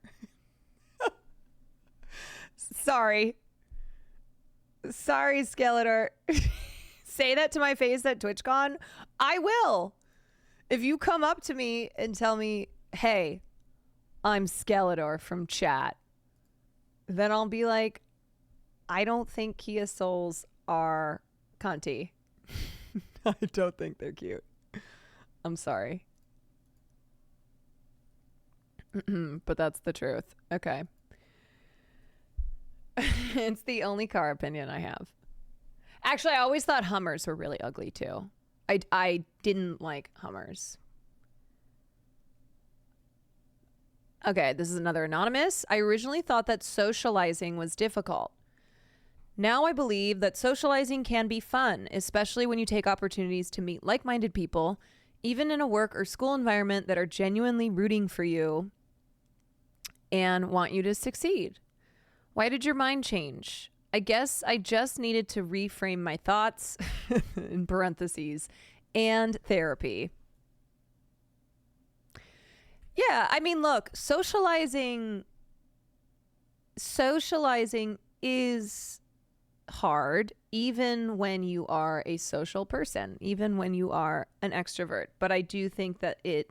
Sorry. Sorry, Skeletor. Say that to my face at TwitchCon. I will. If you come up to me and tell me, hey, I'm Skeletor from chat, then I'll be like, I don't think Kia Souls are cunty. I don't think they're cute. I'm sorry. But that's the truth. Okay. It's the only car opinion I have. Actually, I always thought Hummers were really ugly too. I didn't like Hummers. Okay, this is another anonymous. I originally thought that socializing was difficult. Now I believe that socializing can be fun, especially when you take opportunities to meet like-minded people, even in a work or school environment that are genuinely rooting for you and want you to succeed. Why did your mind change? I guess I just needed to reframe my thoughts, in parentheses, and therapy. Yeah, I mean, look, socializing is hard, even when you are a social person, even when you are an extrovert. But I do think that it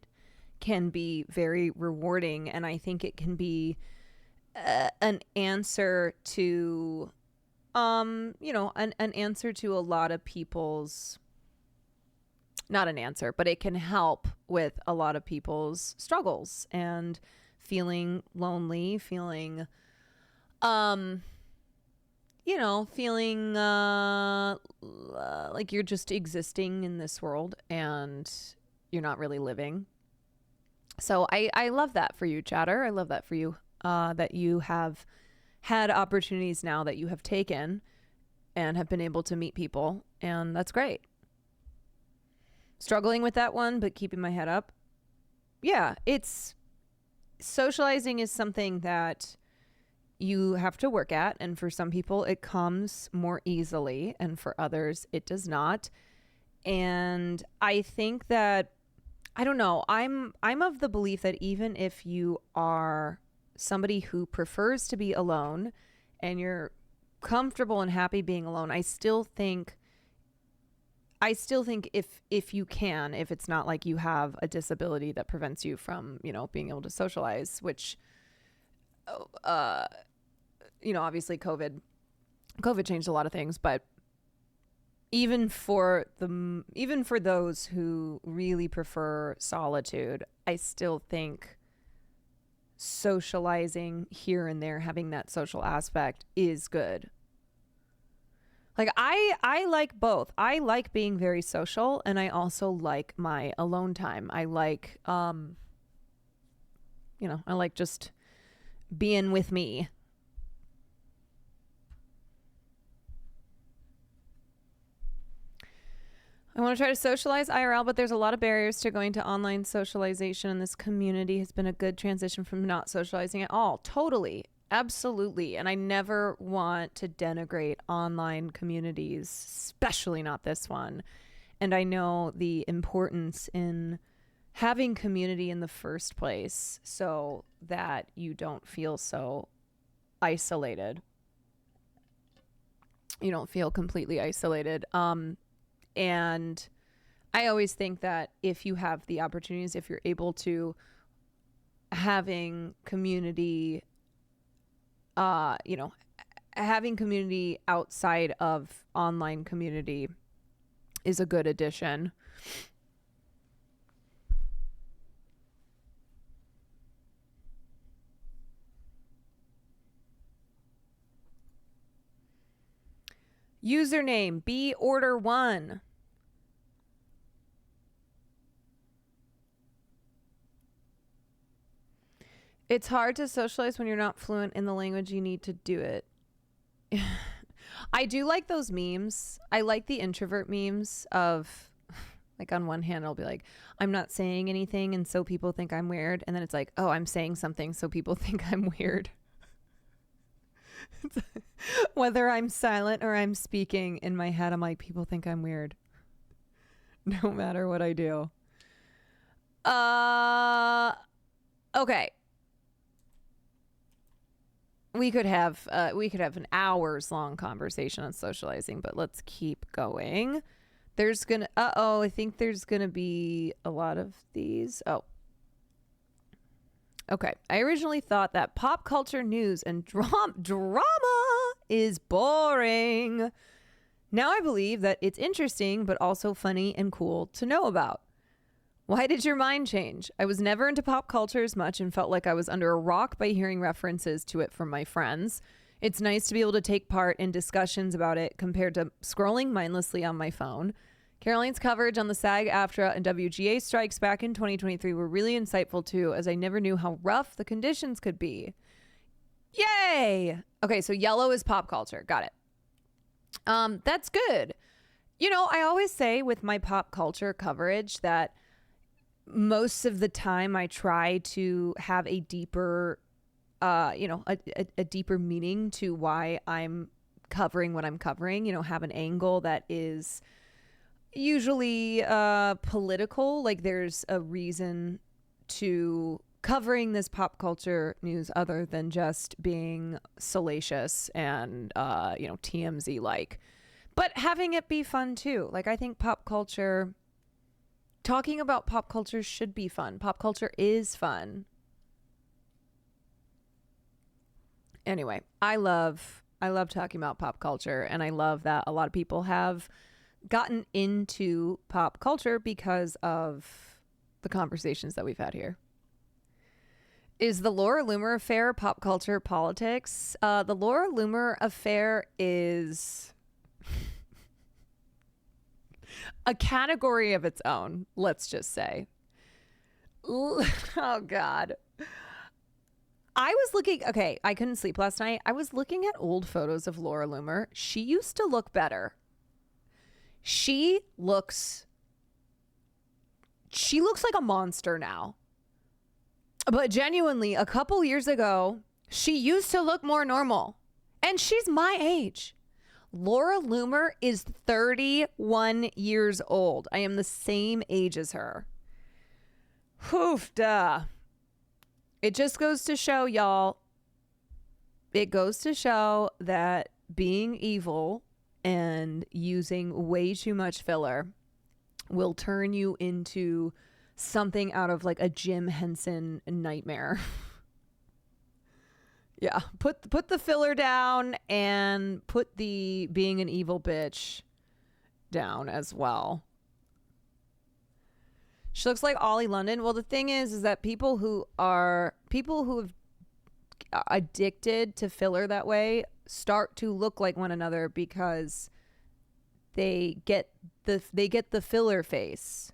can be very rewarding, and I think it can be an answer to, an answer to a lot of people's, not an answer, but it can help with a lot of people's struggles and feeling lonely, feeling like you're just existing in this world and you're not really living. So I love that for you, chatter. I love that for you, that you have had opportunities now that you have taken and have been able to meet people. And that's great. Struggling with that one, but keeping my head up. Yeah, socializing is something that you have to work at, and for some people it comes more easily, and for others it does not. And I think that, I don't know, I'm of the belief that even if you are somebody who prefers to be alone and you're comfortable and happy being alone, I still think if you can, if it's not like you have a disability that prevents you from, being able to socialize, which obviously COVID changed a lot of things, but even for those who really prefer solitude, I still think socializing here and there, having that social aspect, is good. Like I like both. I like being very social, and I also like my alone time. I like I like just being with me. I want to try to socialize IRL, but there's a lot of barriers to going to online socialization, and this community has been a good transition from not socializing at all. Totally. Absolutely. And I never want to denigrate online communities, especially not this one. And I know the importance in having community in the first place so that you don't feel so isolated. You don't feel completely isolated. And I always think that if you have the opportunities, if you're able to, having community, having community outside of online community is a good addition. Username, border1. It's hard to socialize when you're not fluent in the language you need to do it. I do like those memes. I like the introvert memes of, like, on one hand, I'll be like, I'm not saying anything, and so people think I'm weird. And then it's like, oh, I'm saying something, so people think I'm weird. Whether I'm silent or I'm speaking, in my head, I'm like, people think I'm weird. No matter what I do. Okay. We could have an hours long conversation on socializing, but let's keep going. I think there's gonna be a lot of these. Oh. Okay. I originally thought that pop culture news and drama is boring. Now I believe that it's interesting, but also funny and cool to know about. Why did your mind change? I was never into pop culture as much and felt like I was under a rock by hearing references to it from my friends. It's nice to be able to take part in discussions about it compared to scrolling mindlessly on my phone. Caroline's coverage on the SAG-AFTRA and WGA strikes back in 2023 were really insightful too, as I never knew how rough the conditions could be. Yay! Okay, so yellow is pop culture. Got it. That's good. You know, I always say with my pop culture coverage that most of the time I try to have a deeper, a deeper meaning to why I'm covering what I'm covering, have an angle that is usually political. Like there's a reason to covering this pop culture news other than just being salacious and, TMZ like, but having it be fun too. Like I think talking about pop culture should be fun. Pop culture is fun. Anyway, I love talking about pop culture, and I love that a lot of people have gotten into pop culture because of the conversations that we've had here. Is the Laura Loomer affair pop culture politics? The Laura Loomer affair is a category of its own, let's just say. Oh, God. I couldn't sleep last night. I was looking at old photos of Laura Loomer. She used to look better. She looks like a monster now. But genuinely, a couple years ago, she used to look more normal. And she's my age. Laura Loomer is 31 years old. I am the same age as her. Duh. It just goes to show, y'all. It goes to show that being evil and using way too much filler will turn you into something out of like a Jim Henson nightmare. Yeah, put the filler down and put the being an evil bitch down as well. She looks like Ollie London. Well, the thing is that people who have addicted to filler that way start to look like one another because they get the filler face.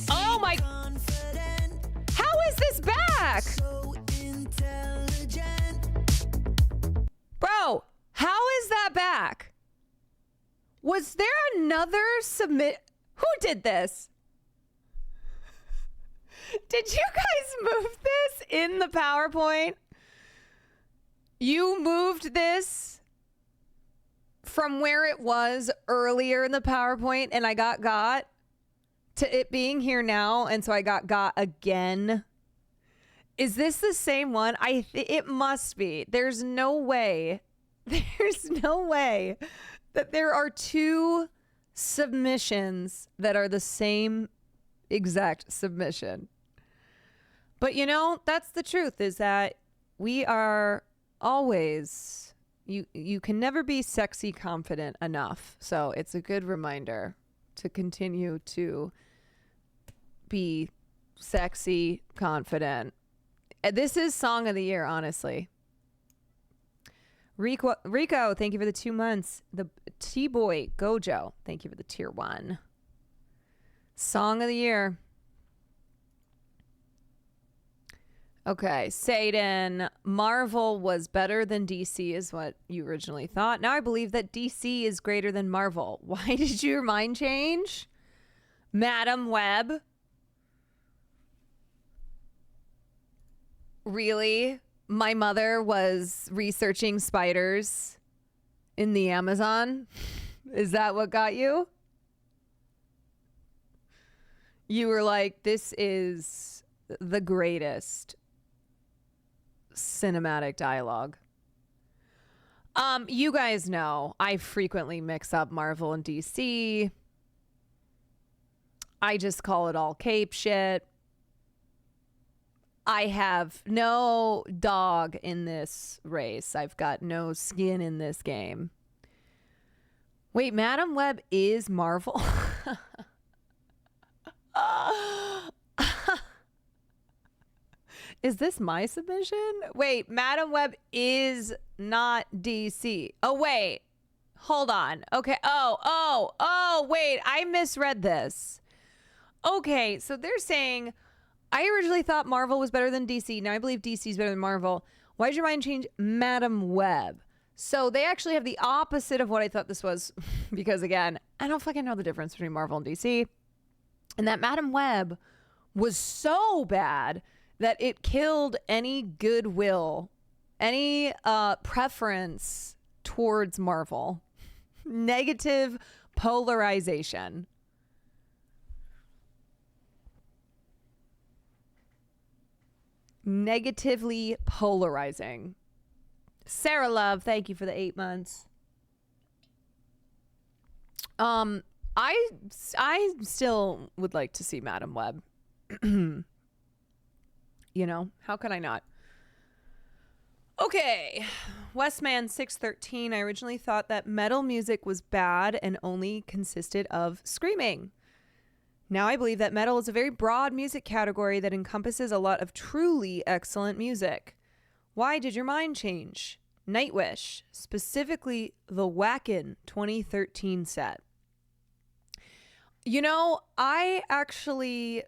Oh my! How is this back? Bro, how is that back? Was there another submit? Who did this? Did you guys move this in the PowerPoint? You moved this from where it was earlier in the PowerPoint, and I got to it being here now, and so I got again. Is this the same one? It must be. There's no way. There's no way that there are two submissions that are the same exact submission. But you know, that's the truth, is that we are always, you can never be sexy confident enough. So it's a good reminder to continue to be sexy confident. This is Song of the Year, honestly. Rico, thank you for the 2 months. The T-Boy Gojo, thank you for the tier 1. Song of the Year. Okay, Satan, Marvel was better than DC is what you originally thought. Now I believe that DC is greater than Marvel. Why did your mind change? Madam Web? Really? My mother was researching spiders in the Amazon? Is that what got you? You were like, this is the greatest cinematic dialogue. You guys know I frequently mix up Marvel and DC. I just call it all cape shit. I have no dog in this race. I've got no skin in this game. Wait, Madam Web is Marvel? Is this my submission? Wait, Madam Web is not DC. Oh, wait. Hold on. Okay. Oh, wait. I misread this. Okay, so they're saying, I originally thought Marvel was better than DC. Now I believe DC is better than Marvel. Why did your mind change? Madam Web. So they actually have the opposite of what I thought this was. Because again, I don't fucking know the difference between Marvel and DC. And that Madam Web was so bad that it killed any goodwill, any preference towards Marvel. Negative polarization. Negatively polarizing. Sarah Love, thank you for the 8 months. I still would like to see Madam Web. You know, how could I not? Okay, Westman 613. I originally thought that metal music was bad and only consisted of screaming. Now I believe that metal is a very broad music category that encompasses a lot of truly excellent music. Why did your mind change? Nightwish, specifically the Whackin' 2013 set. You know, I actually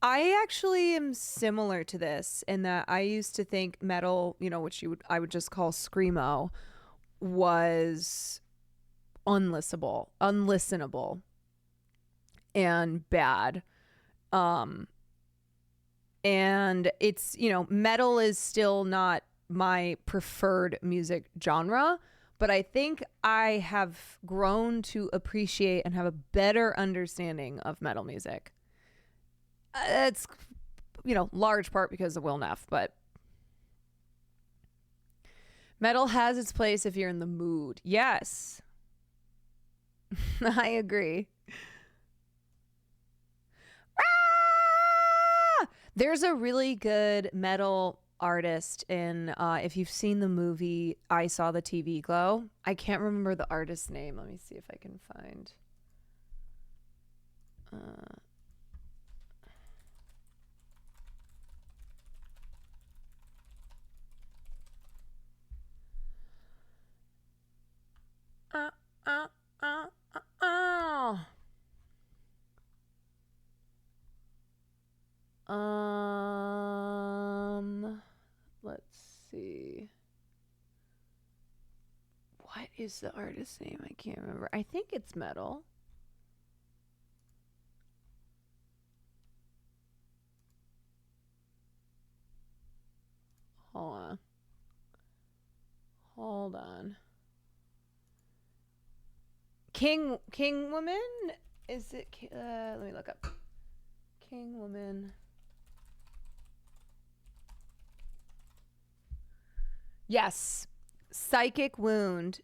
am similar to this in that I used to think metal, you know, which I would just call screamo, was unlistenable and bad. And it's, you know, metal is still not my preferred music genre, but I think I have grown to appreciate and have a better understanding of metal music. It's, you know, large part because of Will Neff, but metal has its place if you're in the mood. Yes. I agree. There's a really good metal artist in, if you've seen the movie I Saw the TV Glow. I can't remember the artist's name. Let me see if I can find. Let's see. What is the artist's name? I can't remember. I think it's Metal. Hold on. King Woman? Is it? Let me look up. King Woman. Yes. Psychic Wound.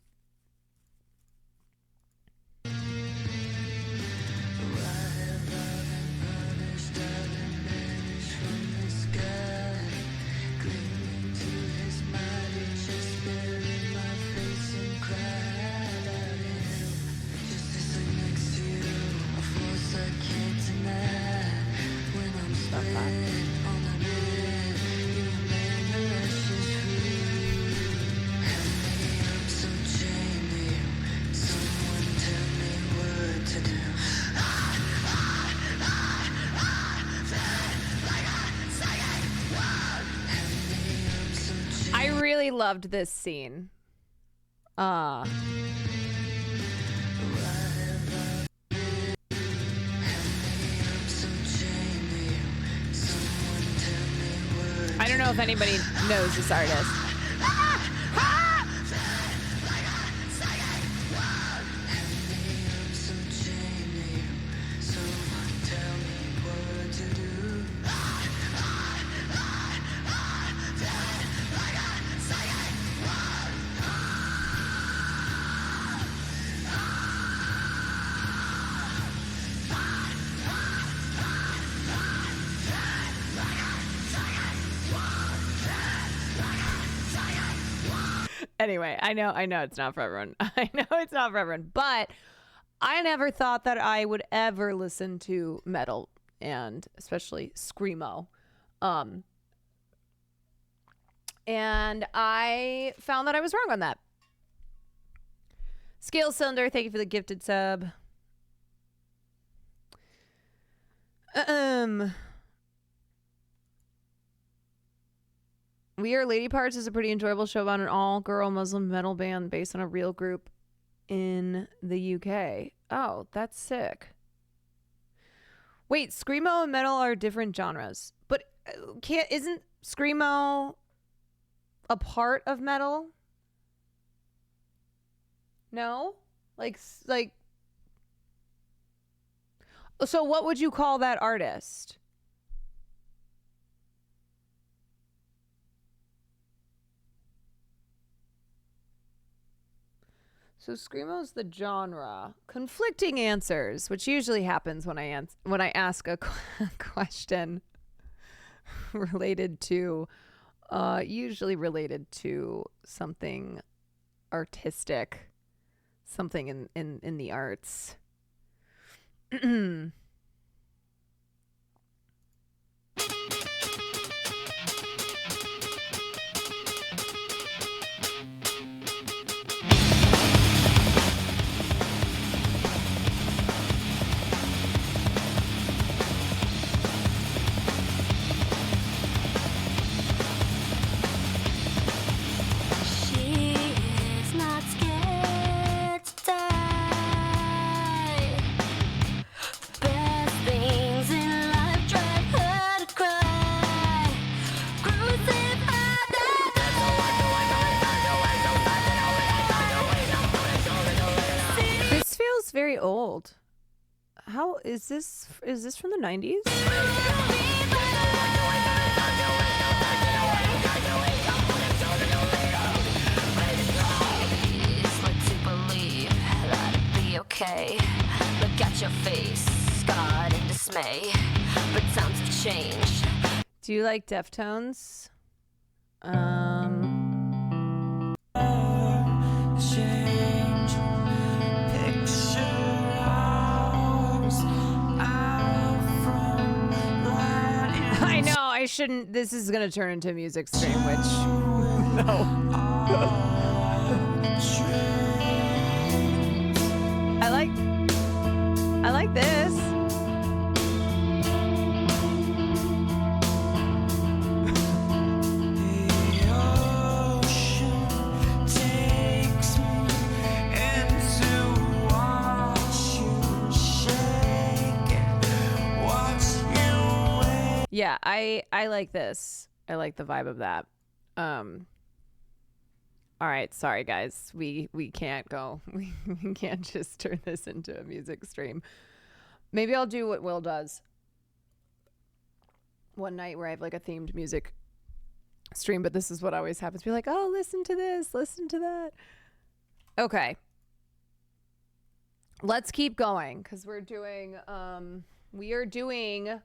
I really loved this scene. I don't know if anybody knows this artist. Anyway, I know it's not for everyone. I know it's not for everyone, but I never thought that I would ever listen to metal, and especially screamo. And I found that I was wrong on that. Scale Cylinder, thank you for the gifted sub. We Are Lady Parts is a pretty enjoyable show about an all-girl Muslim metal band based on a real group in the UK. Oh, that's sick. Wait, screamo and metal are different genres, but isn't screamo a part of metal? No, like. So, what would you call that artist? So screamo's the genre. Conflicting answers, which usually happens when I ask a question related to, usually related to something artistic, something in the arts. Very old. How is this? Is this from the 90s? Okay, look at your face, scarred in dismay, but times have changed. Do you like Deftones? I know I shouldn't. This is gonna turn into a music stream, which no. I like this. Yeah, I like this. I like the vibe of that. All right, sorry guys. We can't go. We can't just turn this into a music stream. Maybe I'll do what Will does. One night where I have like a themed music stream, but this is what always happens. Be like, "Oh, listen to this, listen to that." Okay. Let's keep going cuz we are doing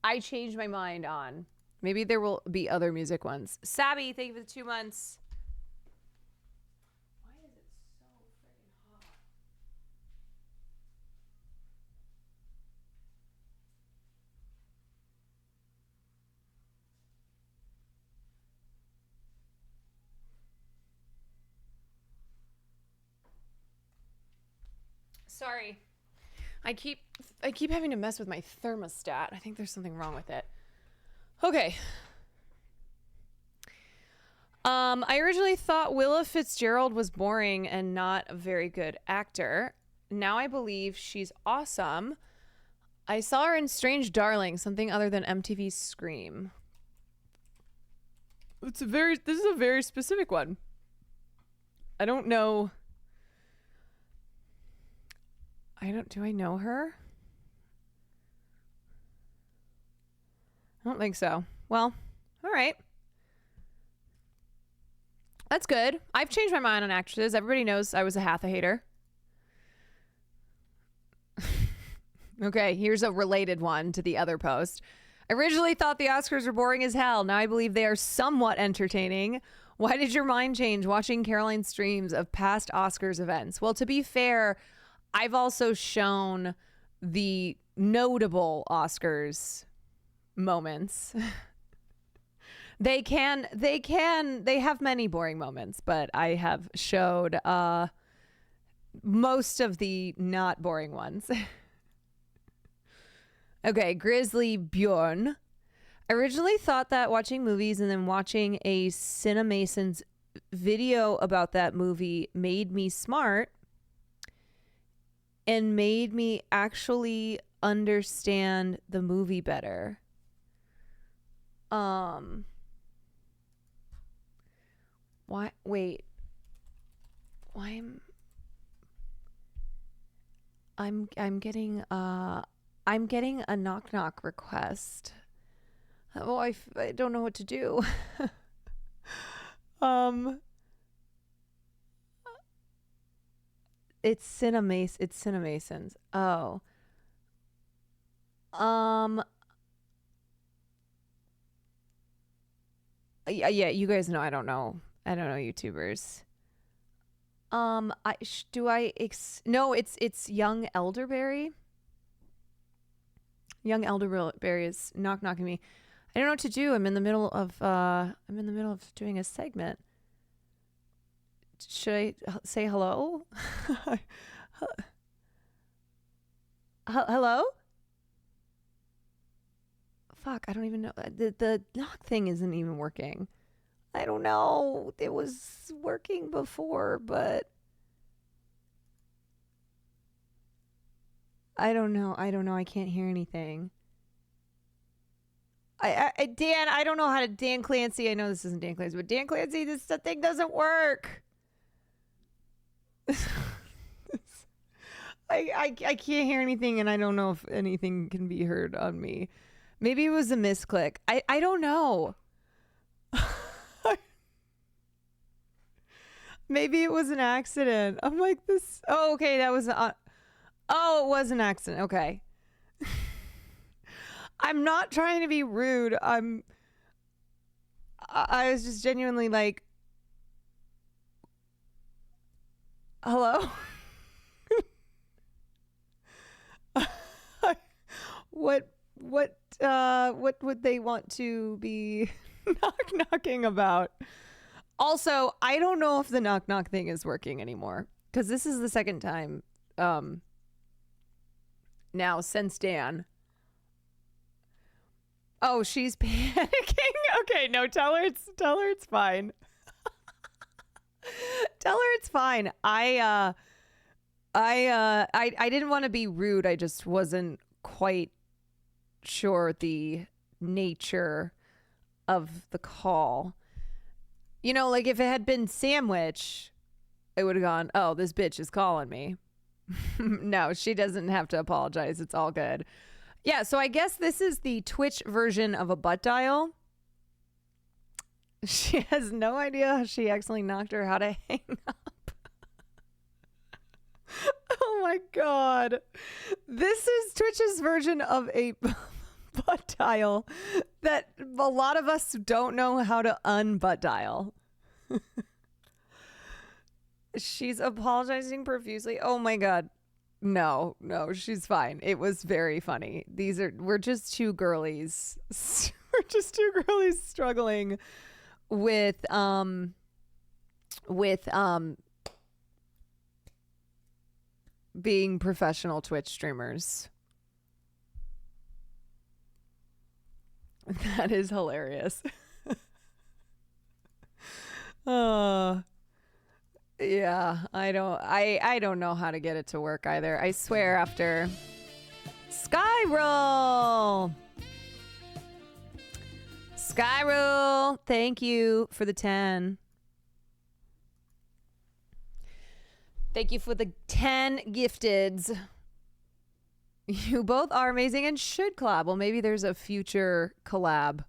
I changed my mind on. Maybe there will be other music ones. Sabby, thank you for the 2 months. Why is it so freaking hot? Sorry. I keep having to mess with my thermostat. I think there's something wrong with it. Okay. I originally thought Willa Fitzgerald was boring and not a very good actor. Now I believe she's awesome. I saw her in Strange Darling, something other than MTV's Scream. This is a very specific one. I don't know. Do I know her? I don't think so. Well, all right. That's good. I've changed my mind on actresses. Everybody knows I was a Hatha hater. Okay, here's a related one to the other post. I originally thought the Oscars were boring as hell. Now I believe they are somewhat entertaining. Why did your mind change watching Caroline's streams of past Oscars events? Well, to be fair, I've also shown the notable Oscars moments. They have many boring moments, but I have showed most of the not boring ones. Okay, Grizzly Bjorn. I originally thought that watching movies and then watching a CineMasons video about that movie made me smart and made me actually understand the movie better. Why? Wait. Why I'm getting a knock knock request. Oh, I don't know what to do. It's CineMasons. Oh. Yeah, you guys know I don't know YouTubers. No, it's Young Elderberry. Young Elderberry is knocking me. I don't know what to do. I'm in the middle of doing a segment. Should I say hello? Hello? Fuck, I don't even know. The knock thing isn't even working. I don't know. It was working before, but I don't know. I can't hear anything. Dan, I don't know how to. Dan Clancy, I know this isn't Dan Clancy, but Dan Clancy, the thing doesn't work. I can't hear anything, and I don't know if anything can be heard on me. Maybe it was a misclick. I don't know. Maybe it was an accident. I'm like this. Oh, okay. That was it was an accident. Okay. I'm not trying to be rude. I was just genuinely like, hello? What would they want to be knocking about? Also, I don't know if the knock thing is working anymore, because this is the second time now since Dan. Oh, she's panicking. Okay, no, tell her it's fine. Tell her it's fine. I didn't want to be rude. I just wasn't quite sure the nature of the call. You know, like if it had been sandwich, it would have gone, oh, this bitch is calling me. No, she doesn't have to apologize. It's all good. Yeah, so I guess this is the Twitch version of a butt dial. She has no idea how she accidentally knocked her how to hang up. Oh my God. This is Twitch's version of a butt dial that a lot of us don't know how to unbutt dial. She's apologizing profusely. Oh my God. No, she's fine. It was very funny. We're just two girlies. We're just two girlies struggling with being professional Twitch streamers. That is hilarious. Yeah, I don't know how to get it to work either. I swear after Skyroll. Skyroll, thank you for the 10. Thank you for the 10 gifteds. You both are amazing and should collab. Well, maybe there's a future collab.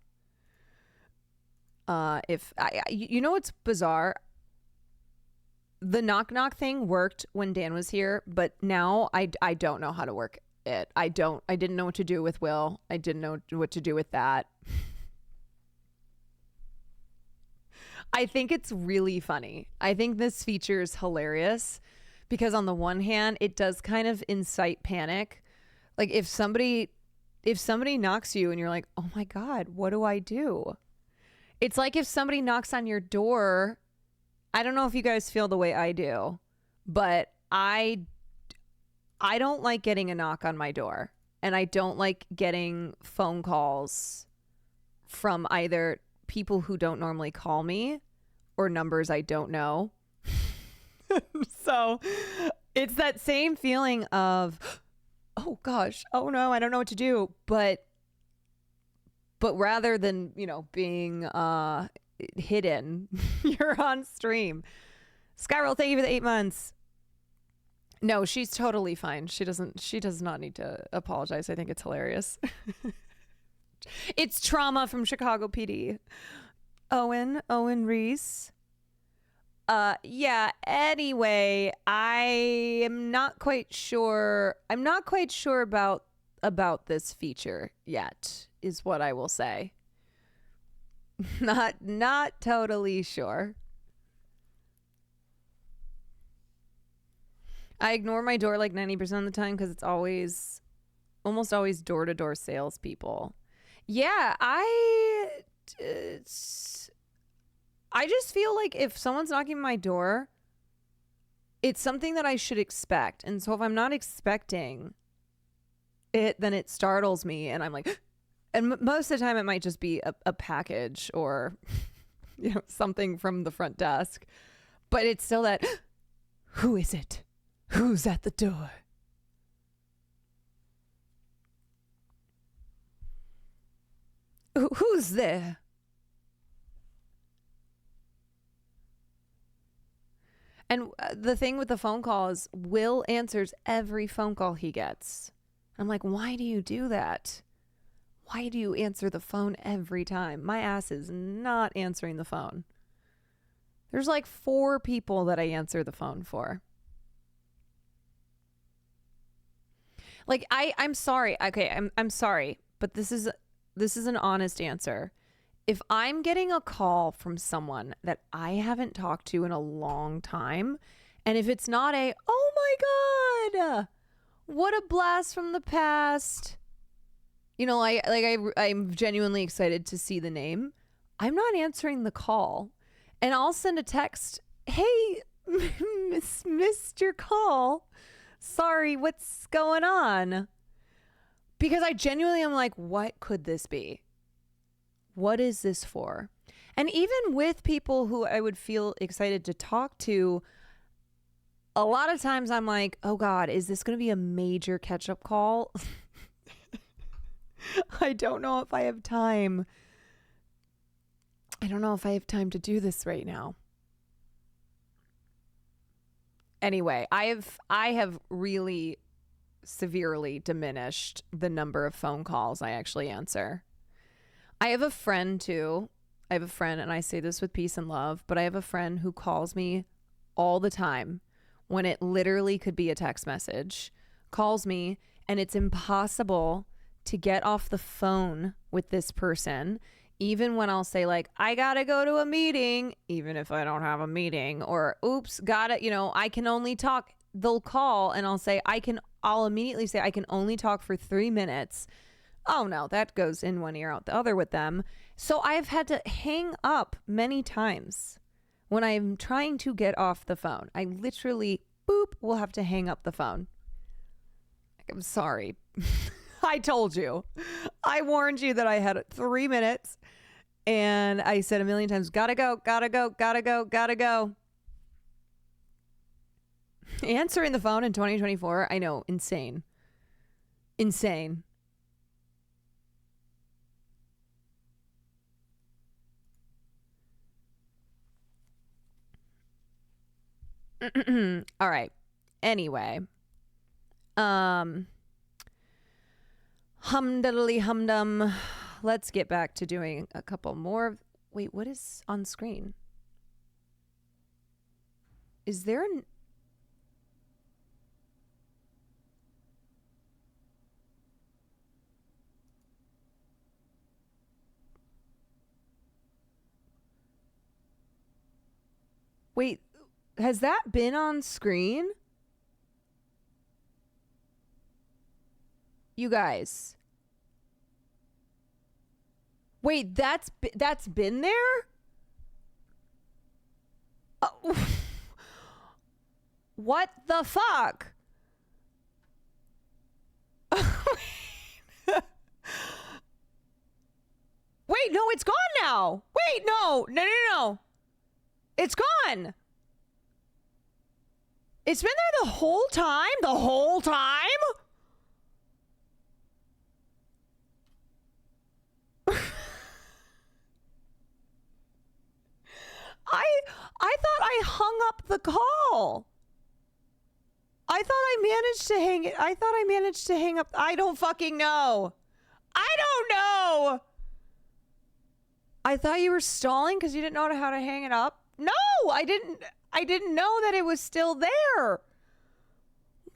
You know what's bizarre? The knock knock thing worked when Dan was here, but now I don't know how to work it. I didn't know what to do with Will. I didn't know what to do with that. I think it's really funny. I think this feature is hilarious because on the one hand, it does kind of incite panic. Like if somebody knocks you and you're like, oh my God, what do I do? It's like if somebody knocks on your door. I don't know if you guys feel the way I do, but I don't like getting a knock on my door, and I don't like getting phone calls from either people who don't normally call me or numbers I don't know. So it's that same feeling of, oh gosh, oh no, I don't know what to do. But rather than, being hidden, you're on stream. Skyroll, thank you for the 8 months. No, she's totally fine. She does not need to apologize. I think it's hilarious. It's trauma from Chicago PD. Owen Reese. Yeah, anyway, I am not quite sure. I'm not quite sure about this feature yet, is what I will say. Not totally sure. I ignore my door like 90% of the time because it's almost always door-to-door salespeople. Yeah, I just feel like if someone's knocking on my door, it's something that I should expect. And so if I'm not expecting it, then it startles me and I'm like, and most of the time it might just be a package or something from the front desk. But it's still that, who is it? Who's at the door? Who's there? And the thing with the phone call is Will answers every phone call he gets. I'm like, why do you do that? Why do you answer the phone every time? My ass is not answering the phone. There's like 4 people that I answer the phone for. Like I'm sorry. Okay, I'm sorry, but this is an honest answer. If I'm getting a call from someone that I haven't talked to in a long time, and if it's not oh my God, what a blast from the past. I'm genuinely excited to see the name. I'm not answering the call. And I'll send a text, hey, missed your call. Sorry, what's going on? Because I genuinely am like, what could this be? What is this for? And even with people who I would feel excited to talk to, a lot of times I'm like, oh God, is this going to be a major catch-up call? I don't know if I have time. I don't know if I have time to do this right now. Anyway, I have really severely diminished the number of phone calls I actually answer. I have a friend too. I have a friend, and I say this with peace and love, but I have a friend who calls me all the time when it literally could be a text message, calls me, and it's impossible to get off the phone with this person, even when I'll say like, I gotta go to a meeting, even if I don't have a meeting, or oops, gotta, I can only talk. They'll call and I'll immediately say I can only talk for 3 minutes. Oh no, that goes in one ear out the other with them. So I've had to hang up many times when I'm trying to get off the phone. I literally, will have to hang up the phone. I'm sorry. I told you. I warned you that I had 3 minutes, and I said a million times, gotta go, gotta go, gotta go, gotta go. Answering the phone in 2024, I know, insane. Insane. All right. Anyway. Humdiddly humdum. Let's get back to doing a couple more. Wait, what is on screen? Is there an... Wait, has that been on screen? You guys. Wait, that's been there? What the fuck? Wait, no, it's gone now. Wait, no. It's gone. It's been there the whole time? The whole time? I thought I hung up the call. I thought I managed to hang it. I thought I managed to hang up. I don't fucking know. I don't know. I thought you were stalling because you didn't know how to hang it up. No, I didn't know that it was still there.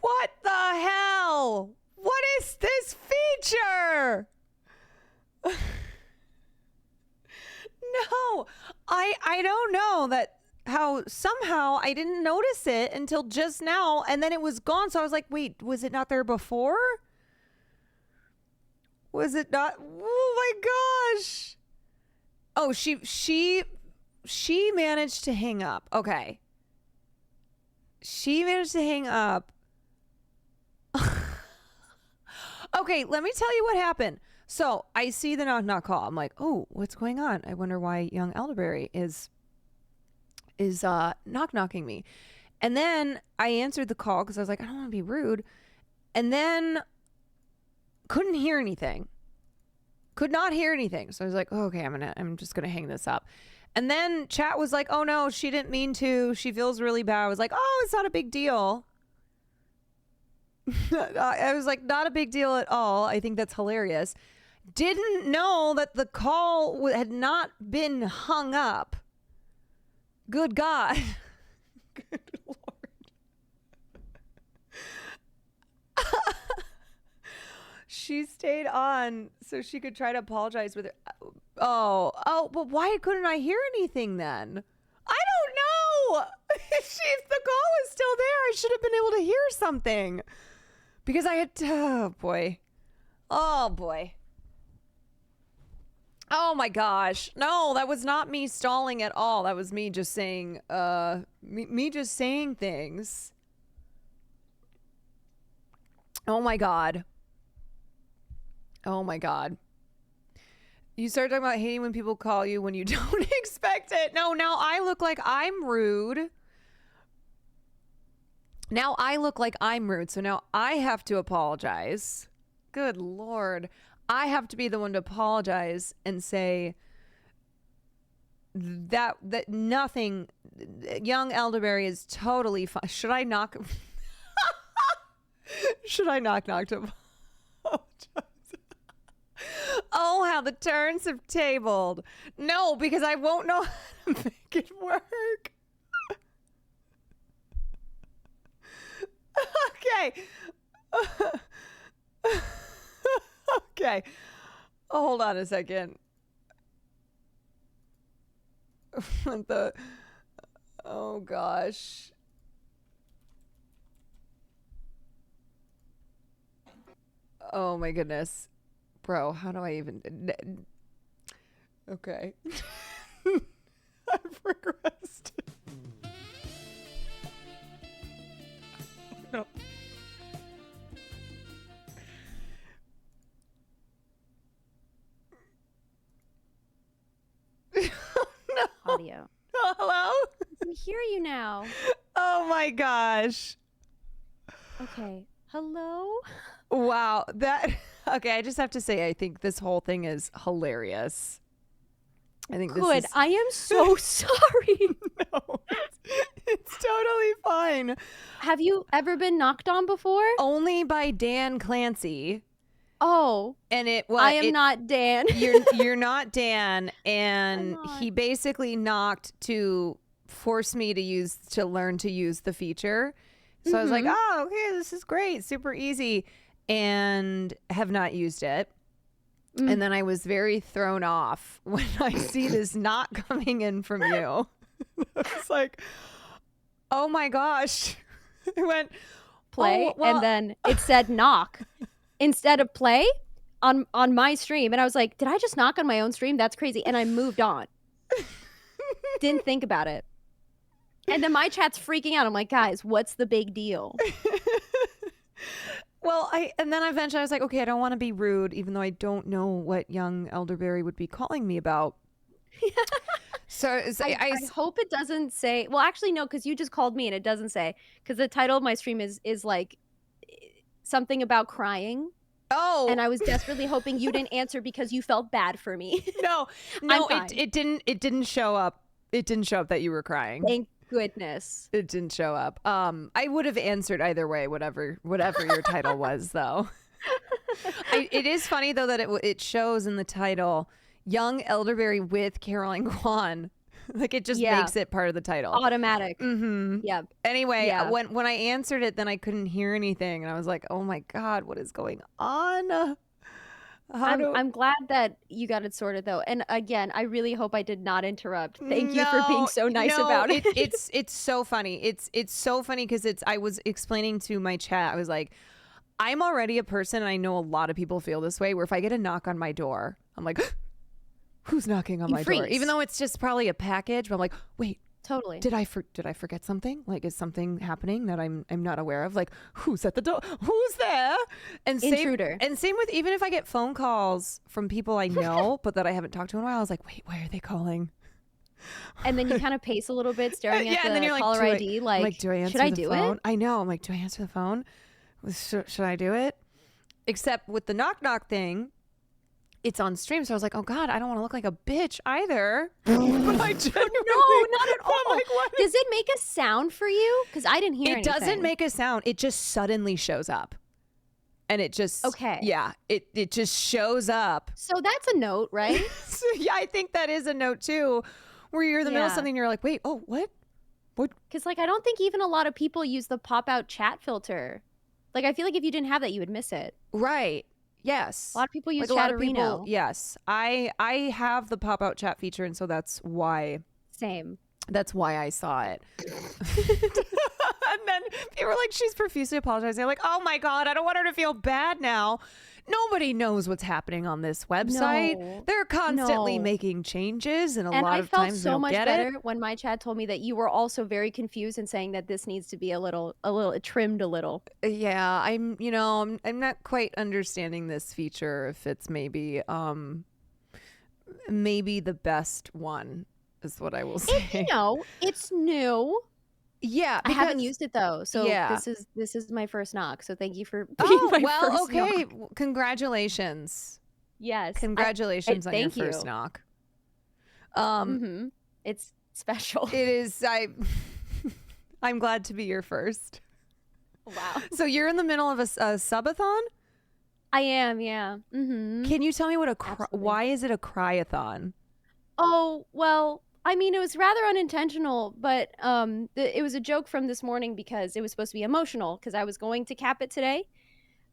What the hell? What is this feature? No, I don't know that how somehow I didn't notice it until just now, and then it was gone. So I was like, wait, was it not there before? Was it not? Oh my gosh. Oh, she managed to hang up. Okay. She managed to hang up. Okay, let me tell you what happened. So I see the knock call. I'm like, oh, what's going on? I wonder why young Elderberry is knocking me. And then I answered the call because I was like, I don't want to be rude. And then couldn't hear anything. Could not hear anything. So I was like, oh, okay, I'm just gonna hang this up. And then chat was like, oh no, she didn't mean to. She feels really bad. I was like, oh, it's not a big deal. I was like, not a big deal at all. I think that's hilarious. Didn't know that the call had not been hung up. Good God. Good Lord. She stayed on so she could try to apologize with her. Oh, but why couldn't I hear anything then? I don't know. If the call was still there, I should have been able to hear something. Because I had, oh boy. Oh my gosh. No, that was not me stalling at all. That was me just saying, me just saying things. Oh my God. Oh my God. You start talking about hating when people call you when you don't expect it. No, now I look like I'm rude. Now I look like I'm rude. So now I have to apologize. Good Lord. I have to be the one to apologize and say that nothing, young elderberry is totally fine. Should I knock? Should I knock to apologize? Oh, how the turns have tabled. No, because I won't know how to make it work. Okay. Okay. Hold on a second. Oh gosh. Oh my goodness. Bro, how do I even... Okay. I've regressed. No. No. Audio. Hello? I can hear you now. Oh my gosh. Okay. Hello? Wow. Okay, I just have to say, I think this whole thing is hilarious. I think Good. this is... I am so sorry. No, it's totally fine. Have you ever been knocked on before? Only by Dan Clancy. Oh. And I am not Dan. You're not Dan, and he basically knocked to force me to learn to use the feature. So I was like, oh, okay, this is great, super easy, and have not used it. And then I was very thrown off when I see this knock coming in from you. It's like, oh my gosh. I went play, oh, well, and then it said knock instead of play on my stream. And I was like, did I just knock on my own stream? That's crazy. And I moved on. Didn't think about it. And then my chat's freaking out. I'm like, guys, what's the big deal? Well, and then eventually I was like, okay, I don't want to be rude, even though I don't know what young elderberry would be calling me about. So I hope it doesn't say, well, actually, no, because you just called me and it doesn't say, because the title of my stream is like something about crying. Oh. And I was desperately hoping you didn't answer because you felt bad for me. No, it didn't show up. It didn't show up that you were crying. Thank goodness. It didn't show up. I would have answered either way, whatever your title was, though. It is funny though that it shows in the title young elderberry with Caroline Kwan. Like it just makes it part of the title. Automatic. Mm-hmm. Yep. Anyway, Yeah. when I answered it, then I couldn't hear anything, and I was like, "Oh my God, what is going on?" I'm glad that you got it sorted though. And again, I really hope I did not interrupt. Thank you for being so nice about it. It's so funny. It's so funny because I was explaining to my chat. I was like, I'm already a person, and I know a lot of people feel this way, where if I get a knock on my door, I'm like, who's knocking on my door? Even though it's just probably a package, but I'm like, wait. Totally. Did I forget something? Like, is something happening that I'm not aware of? Like, who's at the door? Who's there? And Intruder. Same with, even if I get phone calls from people I know but that I haven't talked to in a while, I was like, wait, why are they calling? And then you kind of pace a little bit, staring at and then the you're caller like, ID. do I answer should I the do phone? it? I know. I'm like, do I answer the phone? Should I do it? Except with the knock thing, it's on stream, so I was like, oh God, I don't want to look like a bitch either. But I genuinely, No, not at all. I'm like, what? Does it make a sound for you? Because I didn't hear anything. It doesn't make a sound. It just suddenly shows up. And it just, yeah, it just shows up. So that's a note, right? So, yeah, I think that is a note too, where you're in the middle of something and you're like, wait, oh, what? Because like, I don't think even a lot of people use the pop-out chat filter. Like, I feel like if you didn't have that, you would miss it. Right. Yes. A lot of people use like Chatterino. Yes. I have the pop-out chat feature, and so that's why. Same. That's why I saw it. And then people were like, she's profusely apologizing. I'm like, oh my God, I don't want her to feel bad now. Nobody knows what's happening on this website. No. They're constantly making changes, and a lot of felt times so they'll much get better it. when my chat told me that you were also very confused and saying that this needs to be a little trimmed a little. Yeah, I'm not quite understanding this feature. If it's maybe the best one is what I will say. It's new. Yeah, I haven't used it though, so Yeah. this is my first knock. So thank you for being my first knock. Congratulations. Yes. Congratulations on your thank you. first knock. It's special. It is. I'm glad to be your first. Wow. So you're in the middle of a subathon? I am, yeah. Can you tell me what why is it a cryathon? Oh, well, I mean, it was rather unintentional, but it was a joke from this morning because it was supposed to be emotional because I was going to cap it today.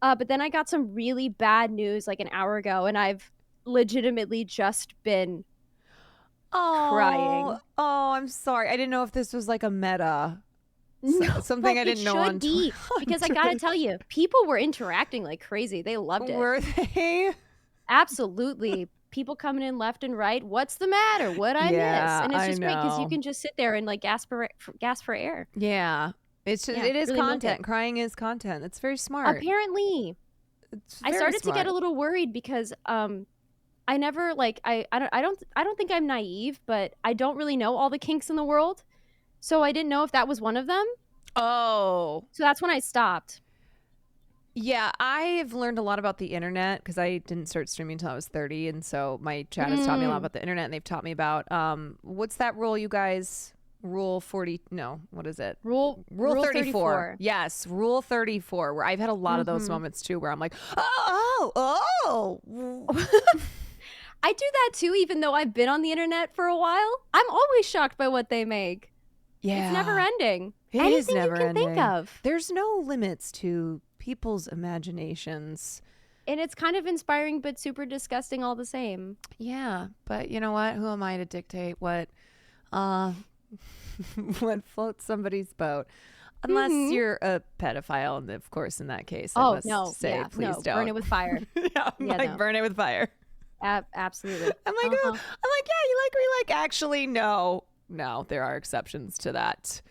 But then I got some really bad news like an hour ago, and I've legitimately just been crying. Oh, I'm sorry. I didn't know if this was like a meta. Something I didn't know on Twitter. Because I gotta tell you, people were interacting like crazy. They loved it. Were they? Absolutely. People coming in left and right. What's the matter? What I miss? And it's just great because you can just sit there and like gasp for air. Yeah. It's just, it is really loved content. it. Crying is content. It's very smart. Apparently. I started to get a little worried because I never like I don't think I'm naive, but I don't really know all the kinks in the world. So I didn't know if that was one of them. Oh. So that's when I stopped. Yeah, I've learned a lot about the internet because I didn't start streaming until I was 30. And so my chat has taught me a lot about the internet, and they've taught me about what's that rule, you guys? Rule 40. No, what is it? Rule 34. Yes, Rule 34, where I've had a lot of those moments too where I'm like, oh. I do that too, even though I've been on the internet for a while. I'm always shocked by what they make. Yeah. It's never ending. It Anything is never you can ending. think of. There's no limits to people's imaginations. And it's kind of inspiring, but super disgusting all the same. Yeah, but you know what? Who am I to dictate what what floats somebody's boat? Unless you're a pedophile, and of course, in that case, I must say, please don't burn it with fire. Burn it with fire. Absolutely. I'm like, yeah, you like me? Like, actually, no, there are exceptions to that.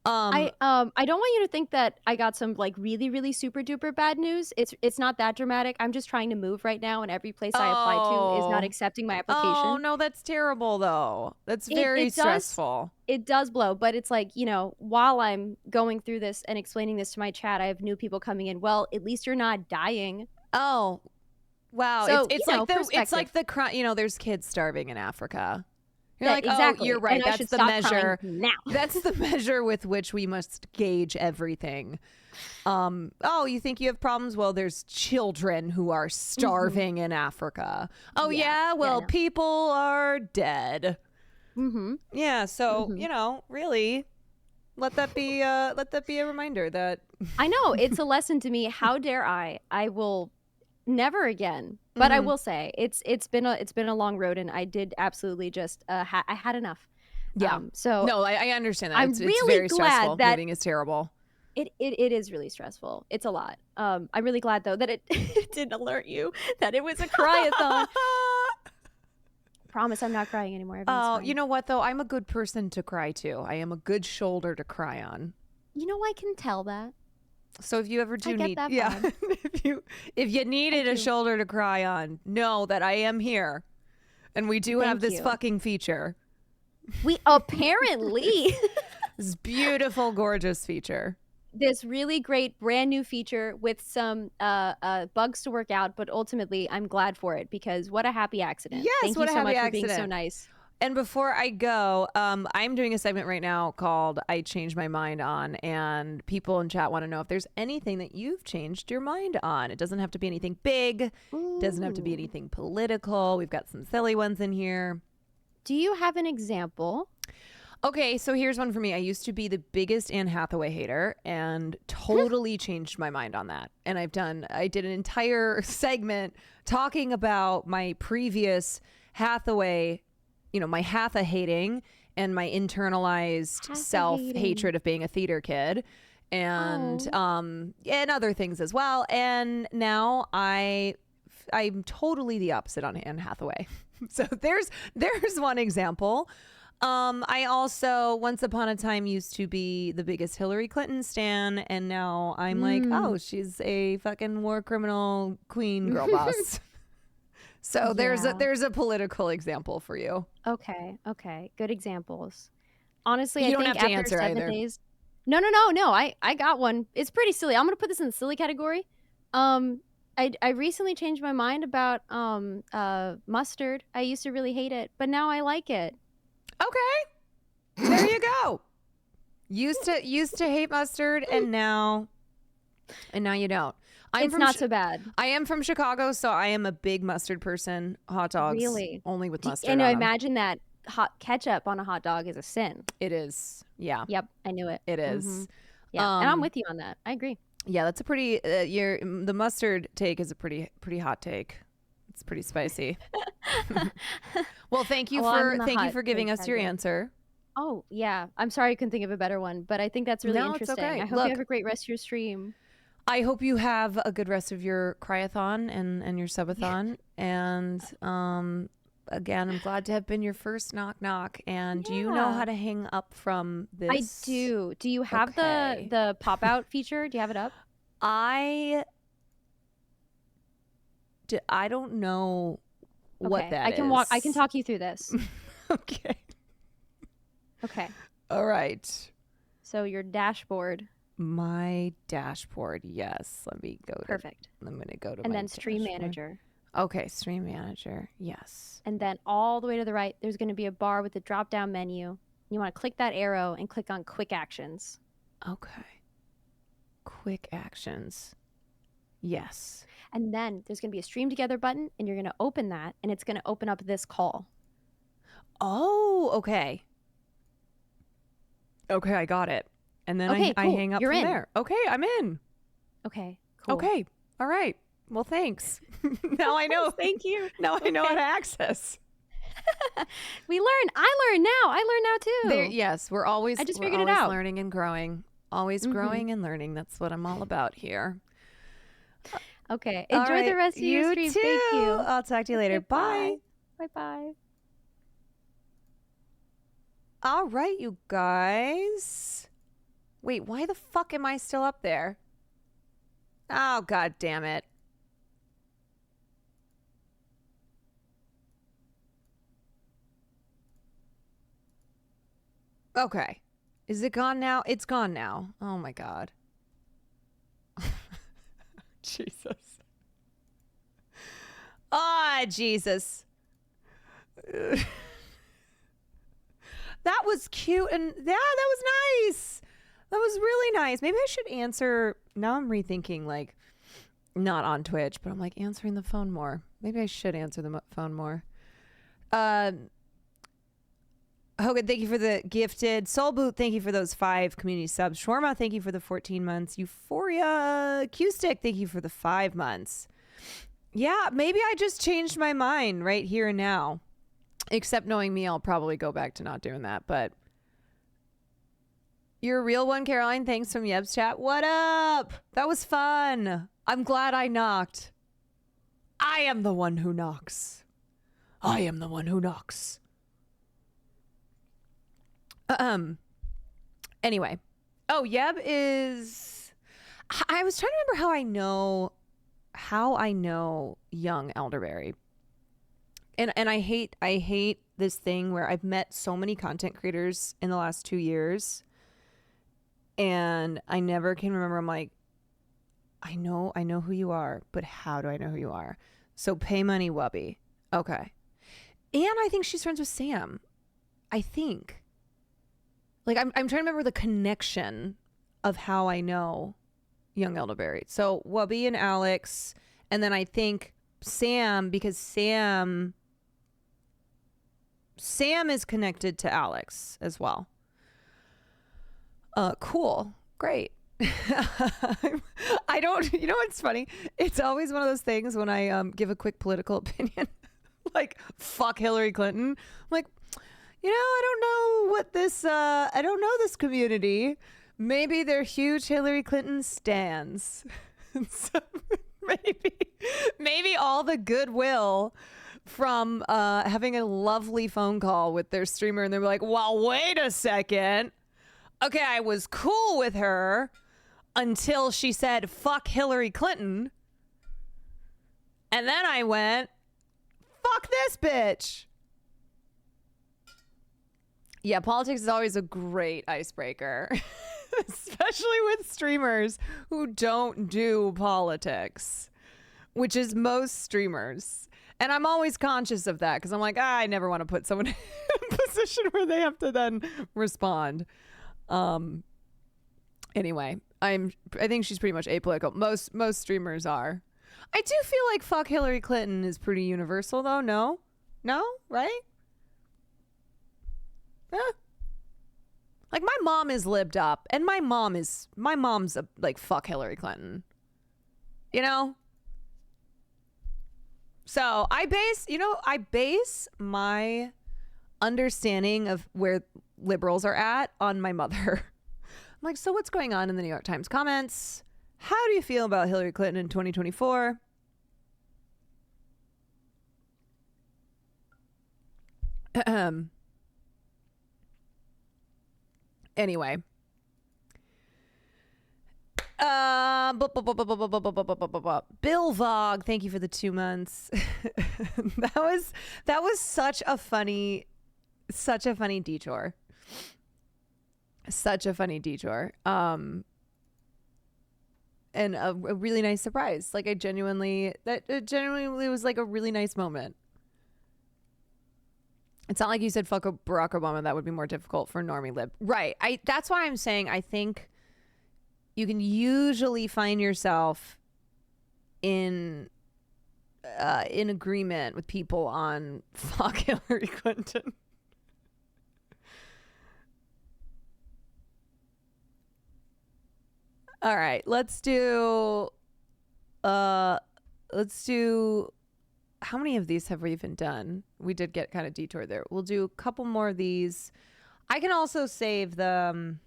I don't want you to think that I got some like really, really super duper bad news. It's not that dramatic. I'm just trying to move right now, and every place I apply to is not accepting my application. Oh no, that's terrible though. That's very stressful. It does blow, but it's like, you know, while I'm going through this and explaining this to my chat, I have new people coming in. Well, at least you're not dying. Oh, wow. So, it's like there's kids starving in Africa. You're like, exactly. Oh, you're right. And That's the stop measure. now. That's the measure with which we must gauge everything. Oh, you think you have problems? Well, there's children who are starving in Africa. Oh, yeah? Well, people are dead. Yeah, so, you know, really, let that be a reminder that I know, it's a lesson to me. How dare I will never again. But I will say it's been a long road, and I did absolutely just I had enough. Yeah. So no, I understand that. I'm it's really very glad stressful. that Moving is terrible. It is really stressful. It's a lot. I'm really glad though that it didn't alert you that it was a cryathon. Promise I'm not crying anymore. Oh, you know what though? I'm a good person to cry to. I am a good shoulder to cry on. You know, I can tell that. So if you ever do need, that if you needed a shoulder to cry on, know that I am here, and we do have this fucking feature. We apparently this beautiful, gorgeous feature. This really great brand new feature with some bugs to work out, but ultimately I'm glad for it because what a happy accident. Yes, Thank what you a so happy much accident. for being so nice. And before I go, I'm doing a segment right now called I Changed My Mind On, and people in chat want to know if there's anything that you've changed your mind on. It doesn't have to be anything big. It doesn't have to be anything political. We've got some silly ones in here. Do you have an example? Okay, so here's one for me. I used to be the biggest Anne Hathaway hater and totally changed my mind on that. And I did an entire segment talking about my previous Hathaway, my Hatha hating and my internalized self-hatred of being a theater kid and other things as well. And now I'm totally the opposite on Anne Hathaway. So there's one example. I also once upon a time used to be the biggest Hillary Clinton stan, and now I'm like, oh, she's a fucking war criminal queen girl boss. So there's a political example for you. Okay. Good examples. Honestly, you I don't think have to after answer 7 either. days. No. I got one. It's pretty silly. I'm gonna put this in the silly category. I recently changed my mind about mustard. I used to really hate it, but now I like it. Okay. There you go. Used to hate mustard, and now you don't. It's not so bad. I am from Chicago, so I am a big mustard person. Hot dogs, Really? only with mustard. And on I them. imagine that hot ketchup on a hot dog is a sin. It is. Yeah. Yep, I knew it. It is. Mhm. Yeah, and I'm with you on that. I agree. Yeah, that's a pretty. The mustard take is a pretty hot take. It's pretty spicy. Well, thank you for giving us your answer. Oh yeah, I'm sorry I couldn't think of a better one, but I think that's really No, it's interesting. okay. I hope Look, you have a great rest of your stream. I hope you have a good rest of your cryathon and your subathon. And again, I'm glad to have been your first knock knock. And do you know Yeah. how to hang up from this? I do. Do you have Okay. the pop out feature? Do you have it up? I don't know what Okay, that I can walk. I can is. talk you through this. Okay. Okay. All right. So your dashboard. My dashboard. Yes. Let me go. Perfect. I'm going to go to And my then Stream dashboard. Manager. Okay. Stream Manager. Yes. And then all the way to the right, there's going to be a bar with a drop down menu. You want to click that arrow and click on Quick Actions. Okay. Quick Actions. Yes. And then there's going to be a Stream Together button, and you're going to open that, and it's going to open up this call. Oh, okay. Okay, I got it. And then Okay, I cool. hang up You're from in. there. Okay, I'm in. Okay, cool. Okay. All right. Well, thanks. Now I know. Thank you. Now I know how Okay. to access. We learn. I learn now. I learn now too. There, yes, we're always I just we're figured it always out. learning and growing. Always Mhm. growing and learning. That's what I'm all about here. Okay. All Enjoy right, the rest of your you stream. too. Thank you. I'll talk to you later. Okay, Bye. Bye bye. All right, you guys. Wait, why the fuck am I still up there? Oh, god damn it. Okay. Is it gone now? It's gone now. Oh my god. Jesus. Ah, Jesus. That was cute, and yeah, that was nice. That was really nice. Maybe I should answer. Now I'm rethinking, like, not on Twitch, but I'm like answering the phone more. Maybe I should answer the phone more. Hogan, thank you for the gifted. Soul Boot, thank you for those 5 community subs. Shawarma, thank you for the 14 months. Euphoria Q-Stick, thank you for the 5 months. Yeah, maybe I just changed my mind right here and now. Except knowing me, I'll probably go back to not doing that. But you're a real one, Caroline. Thanks from Yeb's chat. What up? That was fun. I'm glad I knocked. I am the one who knocks. I am the one who knocks. Anyway. Oh, Yeb is... I was trying to remember how I know young elderberry. And I hate this thing where I've met so many content creators in the last 2 years, and I never can remember. I'm like, I know who you are, but how do I know who you are? So Pay Money Wubby. Okay. And I think she's friends with Sam. I think. Like, I'm trying to remember the connection of how I know young elderberry. So Wubby and Alex, and then I think Sam, because Sam is connected to Alex as well. Cool. Great. I don't, you know what's funny? It's always one of those things when I give a quick political opinion, like, fuck Hillary Clinton. I'm like, you know, I don't know this community. Maybe they're huge Hillary Clinton stans. So maybe all the goodwill from having a lovely phone call with their streamer, and they're like, well, wait a second. Okay, I was cool with her until she said, fuck Hillary Clinton. And then I went, fuck this bitch. Yeah, politics is always a great icebreaker, especially with streamers who don't do politics. which is most streamers. And I'm always conscious of that because I'm like, I never want to put someone in a position where they have to then respond. Anyway, I think she's pretty much apolitical. Most streamers are. I do feel like fuck Hillary Clinton is pretty universal though. No, right? Like my mom is libbed up, and my mom's like fuck Hillary Clinton. You know. So I base my understanding of where liberals are at on my mother. I'm like, so what's going on in the New York Times comments? How do you feel about Hillary Clinton in 2024? Anyway. Bill Vog, thank you for the 2 months. that was such a funny detour. Such a funny detour. And a really nice surprise. Like it genuinely was like a really nice moment. It's not like you said fuck Barack Obama. That would be more difficult for normie lib. Right. That's why I'm saying I think you can usually find yourself in agreement with people on fuck Hillary Clinton. All right, let's do how many of these have we even done? We did get kind of detoured there. We'll do a couple more of these. I can also save the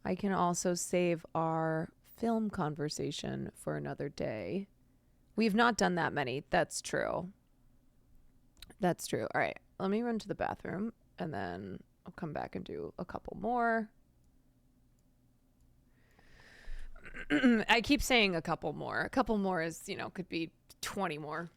I can also save our film conversation for another day. We've not done that many. That's true. That's true. All right, let me run to the bathroom and then I'll come back and do a couple more. I keep saying a couple more. A couple more is, could be 20 more.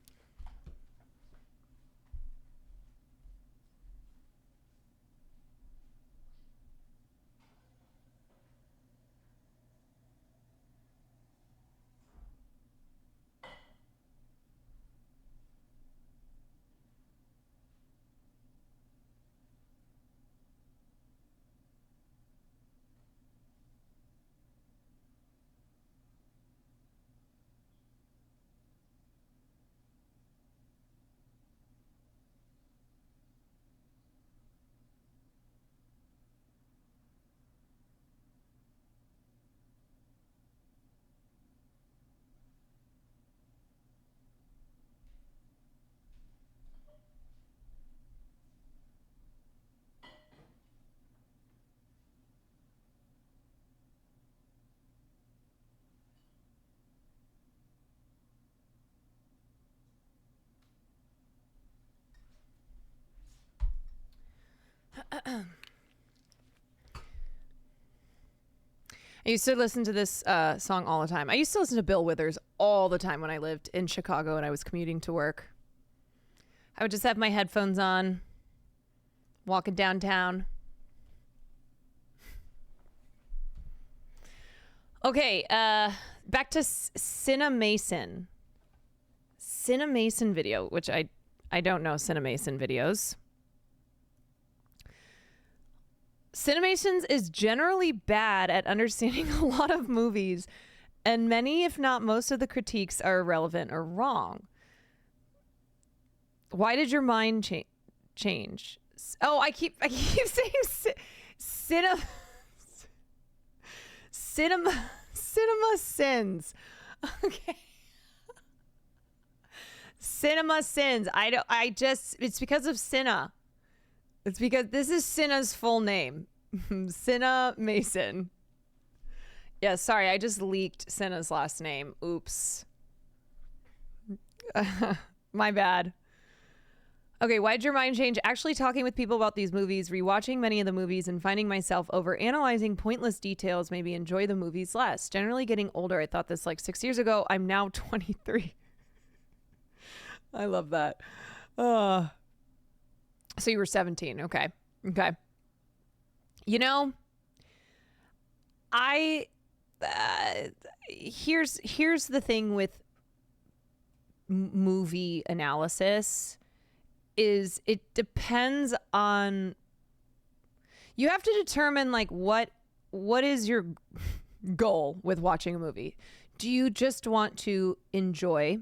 I used to listen to this song all the time. I used to listen to Bill Withers all the time when I lived in Chicago and I was commuting to work. I would just have my headphones on, walking downtown. Okay, back to Cinemason. Cinemason video, which I don't know Cinemason videos. Cinemasons is generally bad at understanding a lot of movies, and many, if not most, of the critiques are irrelevant or wrong. Why did your mind change? Oh, I keep saying cinema sins. Okay. Cinema sins. It's because of Cinna. It's because this is Cinna's full name. Cinna Mason. Yeah, sorry, I just leaked Cinna's last name. Oops. My bad. Okay, why did your mind change? Actually talking with people about these movies, rewatching many of the movies, and finding myself over-analyzing pointless details made me enjoy the movies less. Generally getting older. I thought this like 6 years ago. I'm now 23. I love that. So you were 17. Okay. here's the thing with movie analysis is it depends on, you have to determine like what is your goal with watching a movie. Do you just want to enjoy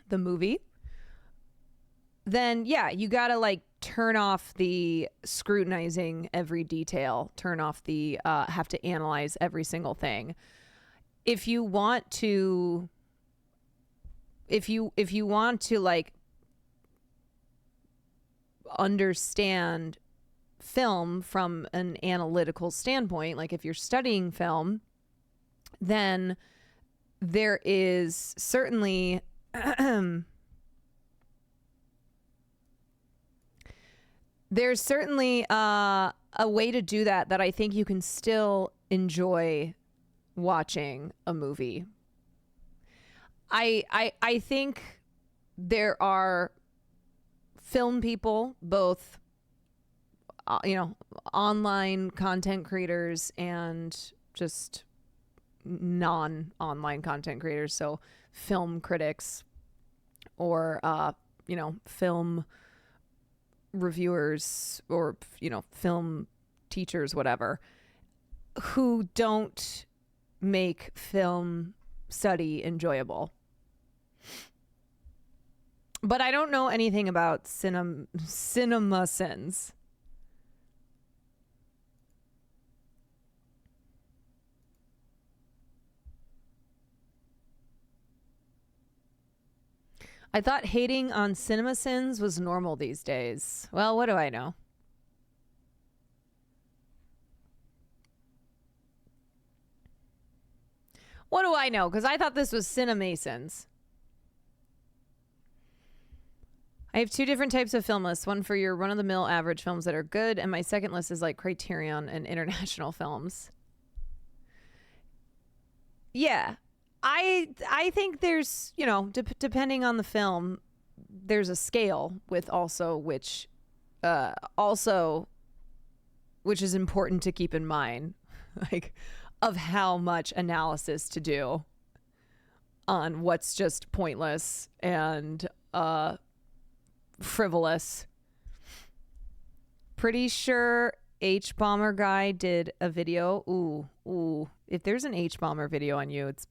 the movie? Then yeah, you gotta like turn off the scrutinizing every detail, turn off the have to analyze every single thing. If you want to like understand film from an analytical standpoint, like if you're studying film, then there is certainly there's certainly a way to do that I think you can still enjoy watching a movie. I think there are film people, both online content creators and just non-online content creators, so film critics or film reviewers or film teachers, whatever, who don't make film study enjoyable. But I don't know anything about CinemaSins. I thought hating on CinemaSins was normal these days. Well, what do I know? What do I know? Because I thought this was CinemaSins. I have 2 different types of film lists. One for your run-of-the-mill average films that are good, and my second list is like Criterion and international films. Yeah. I think there's, depending on the film, there's a scale with also which is important to keep in mind, like of how much analysis to do on what's just pointless and frivolous. Pretty sure H-Bomber guy did a video. Ooh. If there's an H-Bomber video on you, it's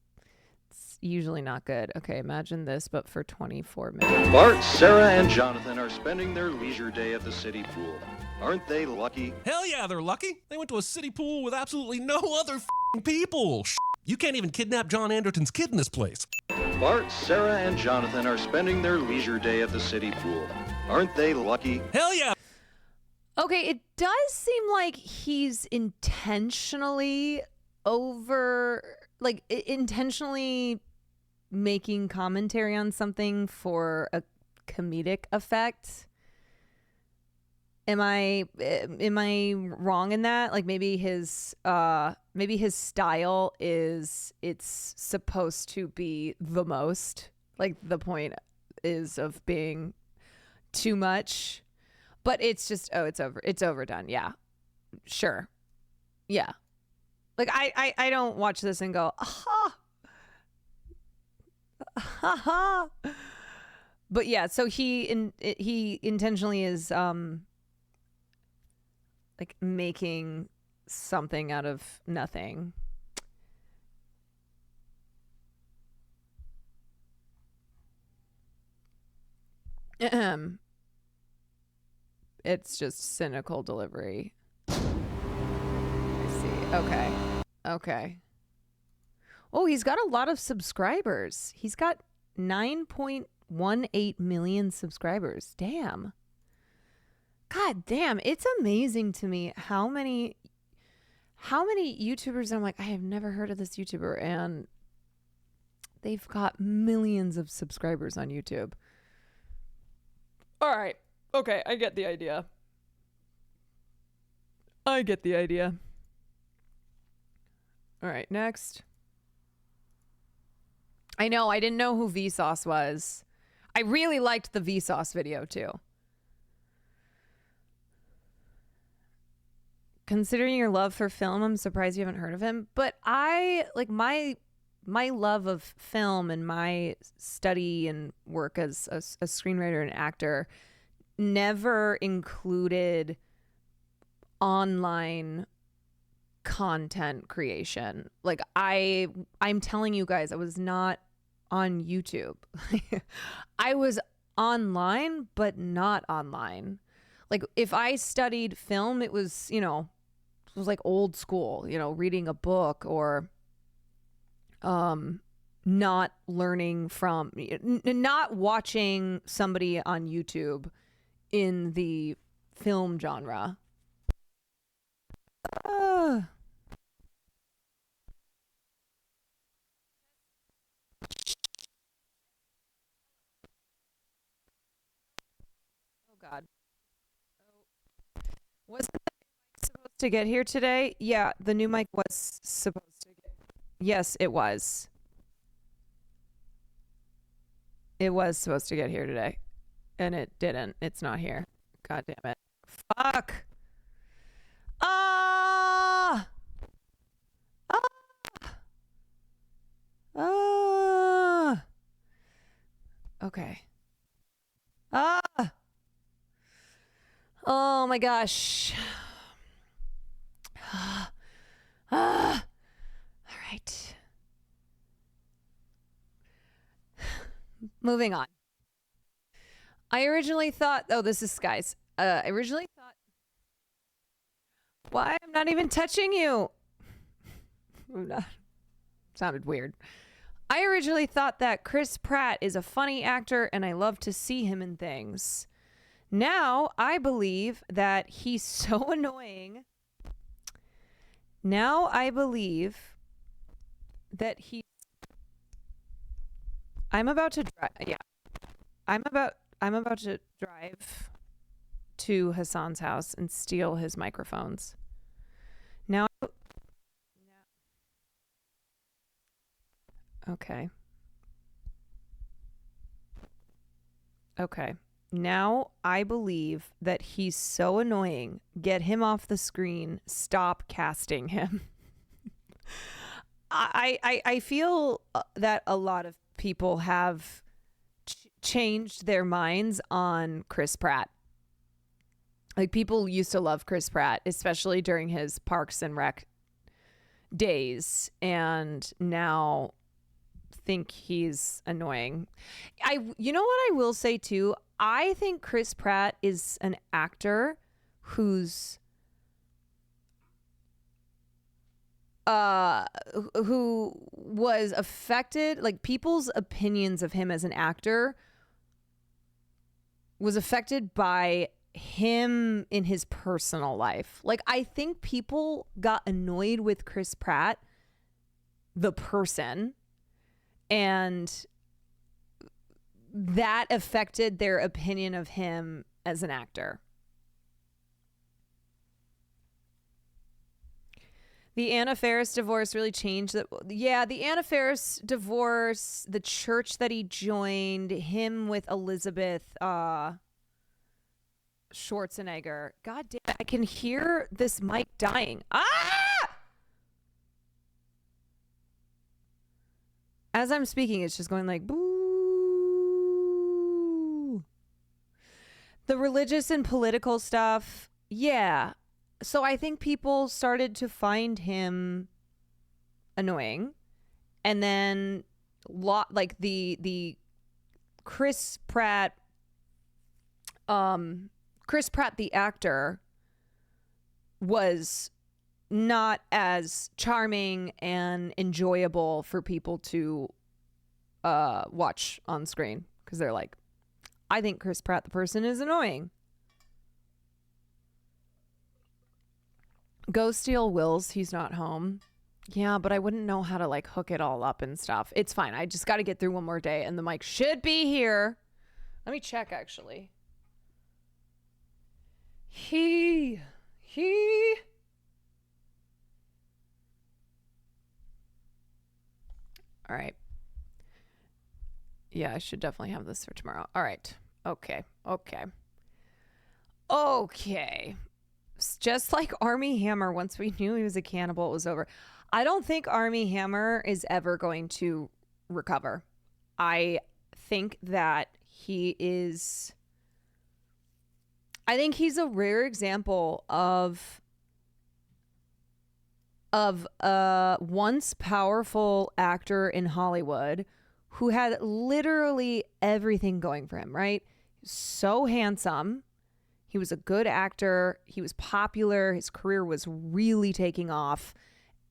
usually not good. Okay, imagine this, but for 24 minutes. Bart, Sarah, and Jonathan are spending their leisure day at the city pool. Aren't they lucky? Hell yeah, they're lucky. They went to a city pool with absolutely no other people. You can't even kidnap John Anderton's kid in this place. Bart, Sarah, and Jonathan are spending their leisure day at the city pool. Aren't they lucky? Hell yeah. Okay, it does seem like he's intentionally intentionally making commentary on something for a comedic effect. Am I wrong in that? Like maybe his style is, it's supposed to be the most, like the point is of being too much, but it's just, it's overdone. Yeah, sure. Yeah. Like I don't watch this and go, aha. But yeah, so he intentionally is like making something out of nothing. It's just cynical delivery. I see. Okay. Oh, he's got a lot of subscribers. He's got 9.18 million subscribers. Damn. God damn. It's amazing to me how many YouTubers I'm like, I have never heard of this YouTuber, and they've got millions of subscribers on YouTube. All right. Okay, I get the idea. All right, next. I know, I didn't know who Vsauce was. I really liked the Vsauce video too. considering your love for film, I'm surprised you haven't heard of him. But I like my love of film and my study and work as a screenwriter and actor never included online content creation. Like I'm telling you guys, I was not on YouTube. I was online, but not online. Like if I studied film, it was, it was like old school, reading a book or not learning from, not watching somebody on YouTube in the film genre. Oh God. Wasn't the new mic supposed to get here today? Yeah, the new mic was supposed to get. Yes, it was. It was supposed to get here today. And it didn't. It's not here. God damn it. Fuck. Ah! Ah! Ah! Okay. Ah! Oh my gosh. Ah! All right. Moving on. I originally thought, oh, this is guys. I originally thought, why? I'm not even touching you. Sounded weird. I originally thought that Chris Pratt is a funny actor and I love to see him in things. Now I believe that he's so annoying. Now I believe that I'm about to drive. Yeah. I'm about to drive to Hassan's house and steal his microphones. Now. Okay. Okay. Now I believe that he's so annoying. Get him off the screen. Stop casting him. I feel that a lot of people have changed their minds on Chris Pratt. Like people used to love Chris Pratt, especially during his Parks and Rec days, and now think he's annoying. You know what I will say too? I think Chris Pratt is an actor who was affected, like people's opinions of him as an actor was affected by him in his personal life. Like I think people got annoyed with Chris Pratt, the person, and that affected their opinion of him as an actor. The Anna Faris divorce really changed that. Yeah, the Anna Faris divorce, the church that he joined, him with Elizabeth Schwarzenegger. God damn it, I can hear this mic dying. Ah! As I'm speaking, it's just going like, boo. The religious and political stuff, yeah. So I think people started to find him annoying. And then like the Chris Pratt the actor was not as charming and enjoyable for people to watch on screen because they're like, I think Chris Pratt the person is annoying. Go steal Will's. He's not home. Yeah, but I wouldn't know how to like hook it all up and stuff. It's fine. I just got to get through one more day and the mic should be here. Let me check actually. He. All right. Yeah, I should definitely have this for tomorrow. All right. Okay. just like Armie Hammer, once we knew he was a cannibal, it was over. I don't think Armie Hammer is ever going to recover. I think that he's a rare example of a once powerful actor in Hollywood who had literally everything going for him, right? So handsome. He was a good actor. He was popular. His career was really taking off.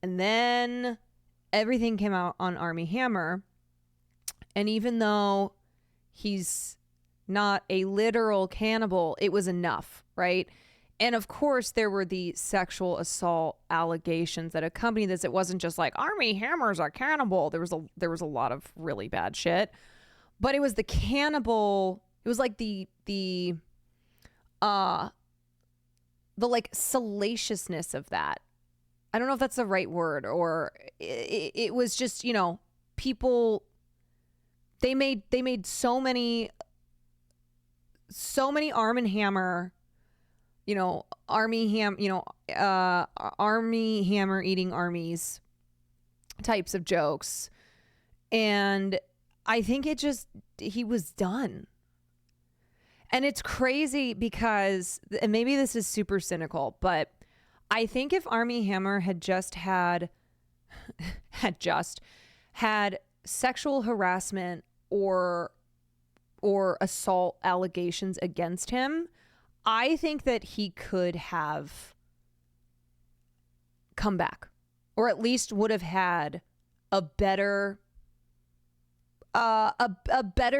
And then everything came out on Armie Hammer. And even though he's not a literal cannibal, it was enough, right? And of course, there were the sexual assault allegations that accompanied this. It wasn't just like Armie Hammer's a cannibal. There was a lot of really bad shit. But it was the cannibal. It was like the like salaciousness of that. I don't know if that's the right word, or it was just, you know, people, they made so many Arm and Hammer, you know, Armie Hammer eating armies types of jokes. And I think he was done. And it's crazy because, and maybe this is super cynical, but I think if Armie Hammer had just had sexual harassment or assault allegations against him, I think that he could have come back, or at least would have had a better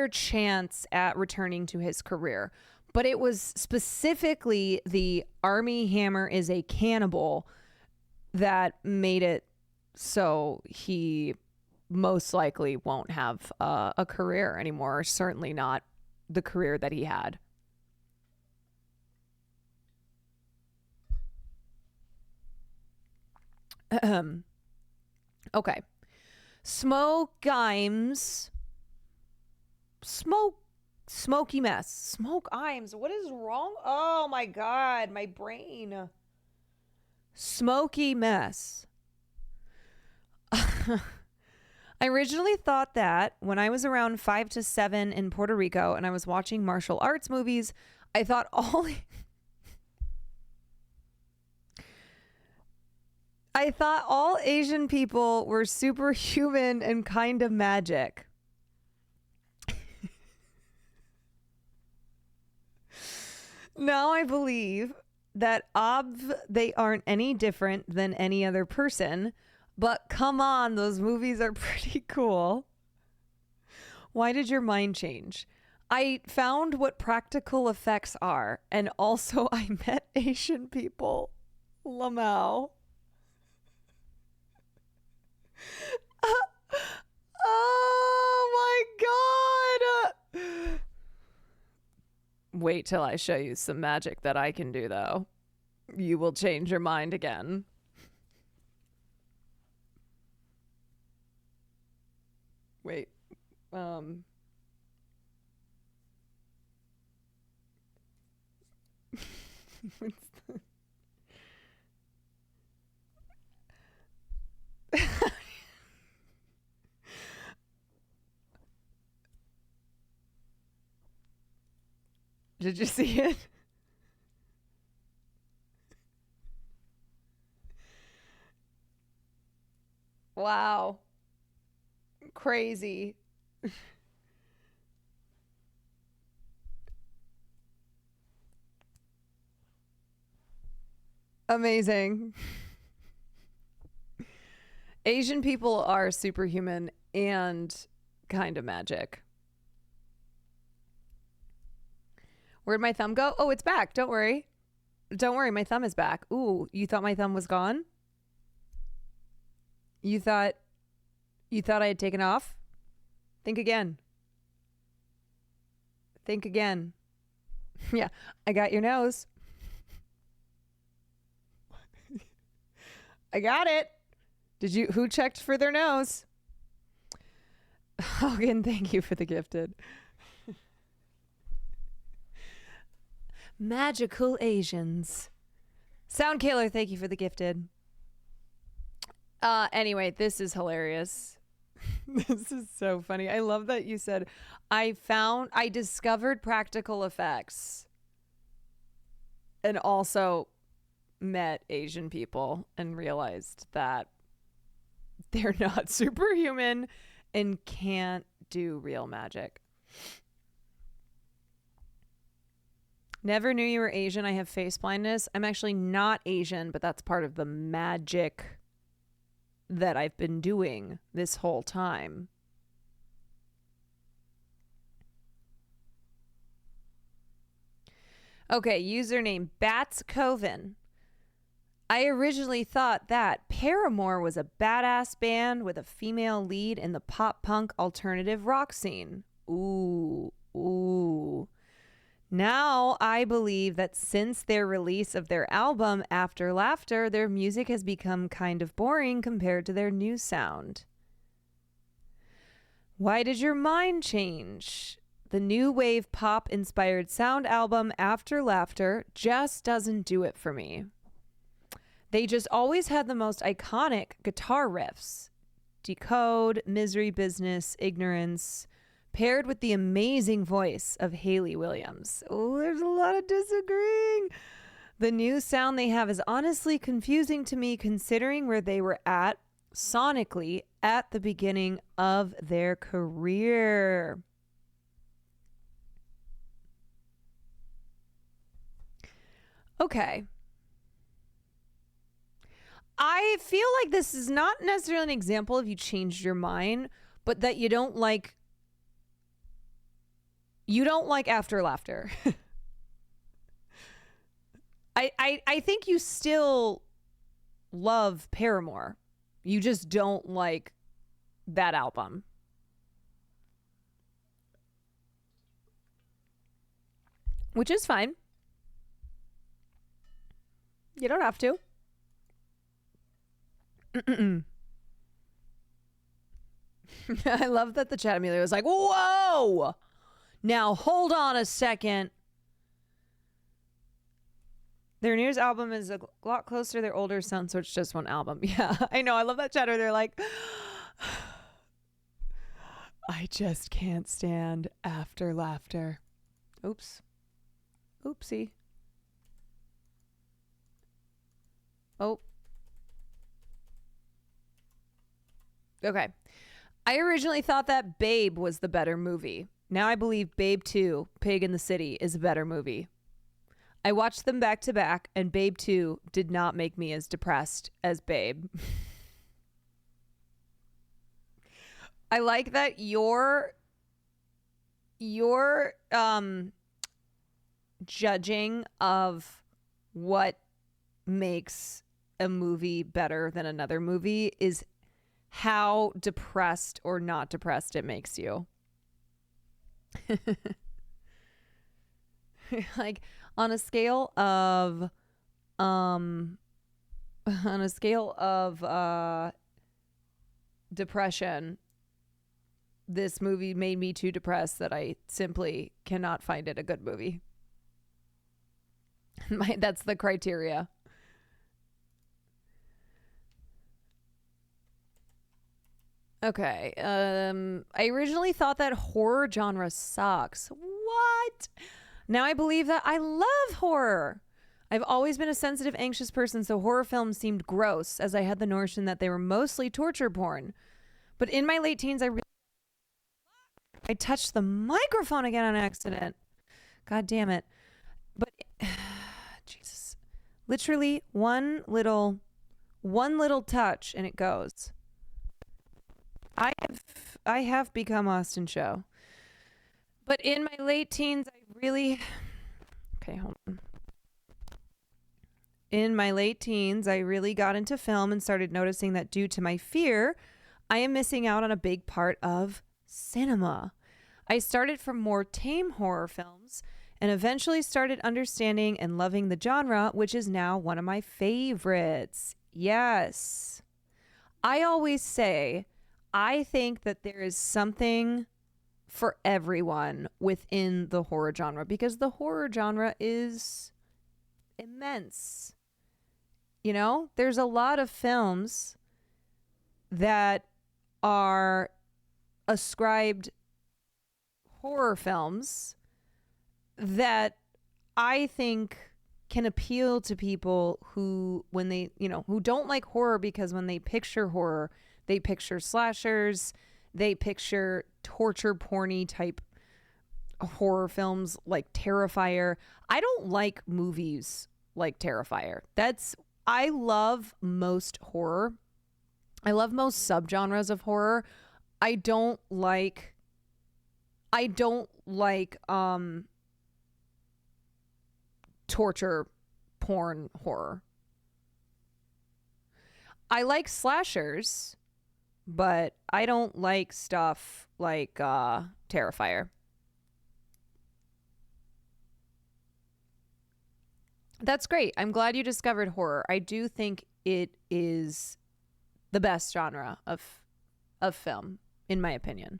chance at returning to his career. But it was specifically the Armie Hammer is a cannibal that made it so he most likely won't have a career anymore, or certainly not the career that he had. Okay. Smoky mess. Smoke Imes. What is wrong? Oh my God, my brain. Smoky mess. I originally thought that when I was around 5 to 7 in Puerto Rico and I was watching martial arts movies, I thought all Asian people were superhuman and kind of magic. Now I believe that they aren't any different than any other person, but come on, those movies are pretty cool. Why did your mind change? I found what practical effects are, and also I met Asian people. Lamau. Oh my God. Wait till I show you some magic that I can do, though. You will change your mind again. Wait. Did you see it? Wow. Crazy. Amazing. Asian people are superhuman and kind of magic. Where'd my thumb go? Oh, it's back. Don't worry. Don't worry. My thumb is back. Ooh, you thought my thumb was gone? You thought I had taken off? Think again. Think again. Yeah, I got your nose. I got it. Who checked for their nose? Hogan, thank you for the gifted. Magical Asians. Sound Killer, thank you for the gifted. Anyway, this is hilarious. This is so funny. I love that you said, I discovered practical effects and also met Asian people and realized that they're not superhuman and can't do real magic. Never knew you were Asian. I have face blindness. I'm actually not Asian, but that's part of the magic that I've been doing this whole time. Okay, username Bats Coven. I originally thought that Paramore was a badass band with a female lead in the pop punk alternative rock scene. Ooh. Now I believe that since their release of their album After Laughter, their music has become kind of boring compared to their new sound. Why did your mind change? The new wave pop inspired sound album After Laughter just doesn't do it for me. They just always had the most iconic guitar riffs. Decode, Misery Business, Ignorance, paired with the amazing voice of Hayley Williams. Oh, there's a lot of disagreeing. The new sound they have is honestly confusing to me considering where they were at sonically at the beginning of their career. Okay. I feel like this is not necessarily an example of you changed your mind, but that you don't like After Laughter. I think you still love Paramore. You just don't like that album. Which is fine. You don't have to. I love that the chat immediately was like, whoa! Now, hold on a second. Their newest album is a lot closer to their older sound, so it's just one album. Yeah, I know. I love that chatter. They're like, I just can't stand After Laughter. Oops. Oopsie. Oh. Okay. I originally thought that Babe was the better movie. Now I believe Babe 2, Pig in the City, is a better movie. I watched them back to back, and Babe 2 did not make me as depressed as Babe. I like that your judging of what makes a movie better than another movie is how depressed or not depressed it makes you. Like on a scale of depression, this movie made me too depressed that I simply cannot find it a good movie. That's the criteria. Okay. I originally thought that horror genre sucks. What? Now I believe that I love horror. I've always been a sensitive, anxious person, so horror films seemed gross, as I had the notion that they were mostly torture porn. But in my late teens, I touched the microphone again on accident. God damn it. But Jesus. Literally one little touch and it goes. I have become Austin Show. But in my late teens, okay, hold on. In my late teens, I really got into film and started noticing that due to my fear, I am missing out on a big part of cinema. I started from more tame horror films and eventually started understanding and loving the genre, which is now one of my favorites. Yes. I always say, I think that there is something for everyone within the horror genre because the horror genre is immense. You know, there's a lot of films that are ascribed horror films that I think can appeal to people who, when they, you know, who don't like horror, because when they picture horror, they picture slashers, they picture torture porny type horror films like Terrifier. I don't like movies like Terrifier. I love most horror. I love most subgenres of horror. I don't like torture porn horror. I like slashers, but I don't like stuff like Terrifier. That's great. I'm glad you discovered horror. I do think it is the best genre of film, in my opinion,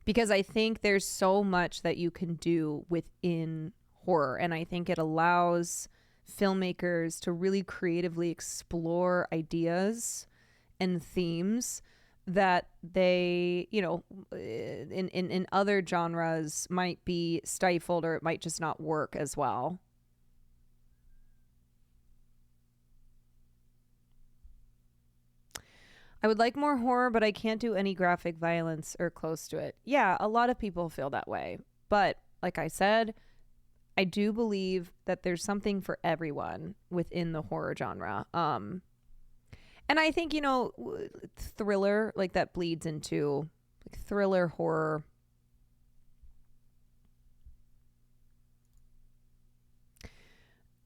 because I think there's so much that you can do within horror, and I think it allows filmmakers to really creatively explore ideas and themes that they, you know, in other genres might be stifled, or it might just not work as well. I would like more horror, but I can't do any graphic violence or close to it. Yeah, a lot of people feel that way. But like I said, I do believe that there's something for everyone within the horror genre. And I think, you know, thriller, like that bleeds into like thriller horror.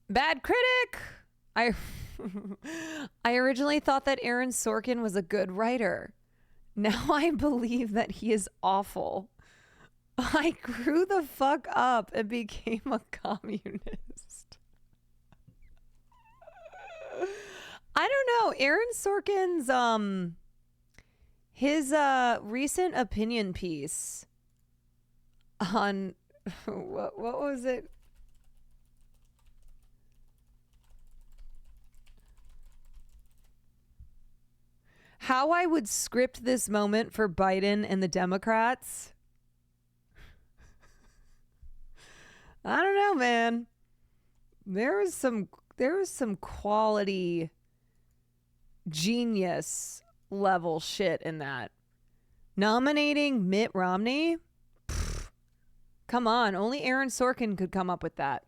Bad critic. I originally thought that Aaron Sorkin was a good writer. Now I believe that he is awful. I grew the fuck up and became a communist. I don't know. Aaron Sorkin's his recent opinion piece on what was it? How I would script this moment for Biden and the Democrats. I don't know, man. There was some quality genius level shit in that. Nominating Mitt Romney? Pfft, come on, only Aaron Sorkin could come up with that.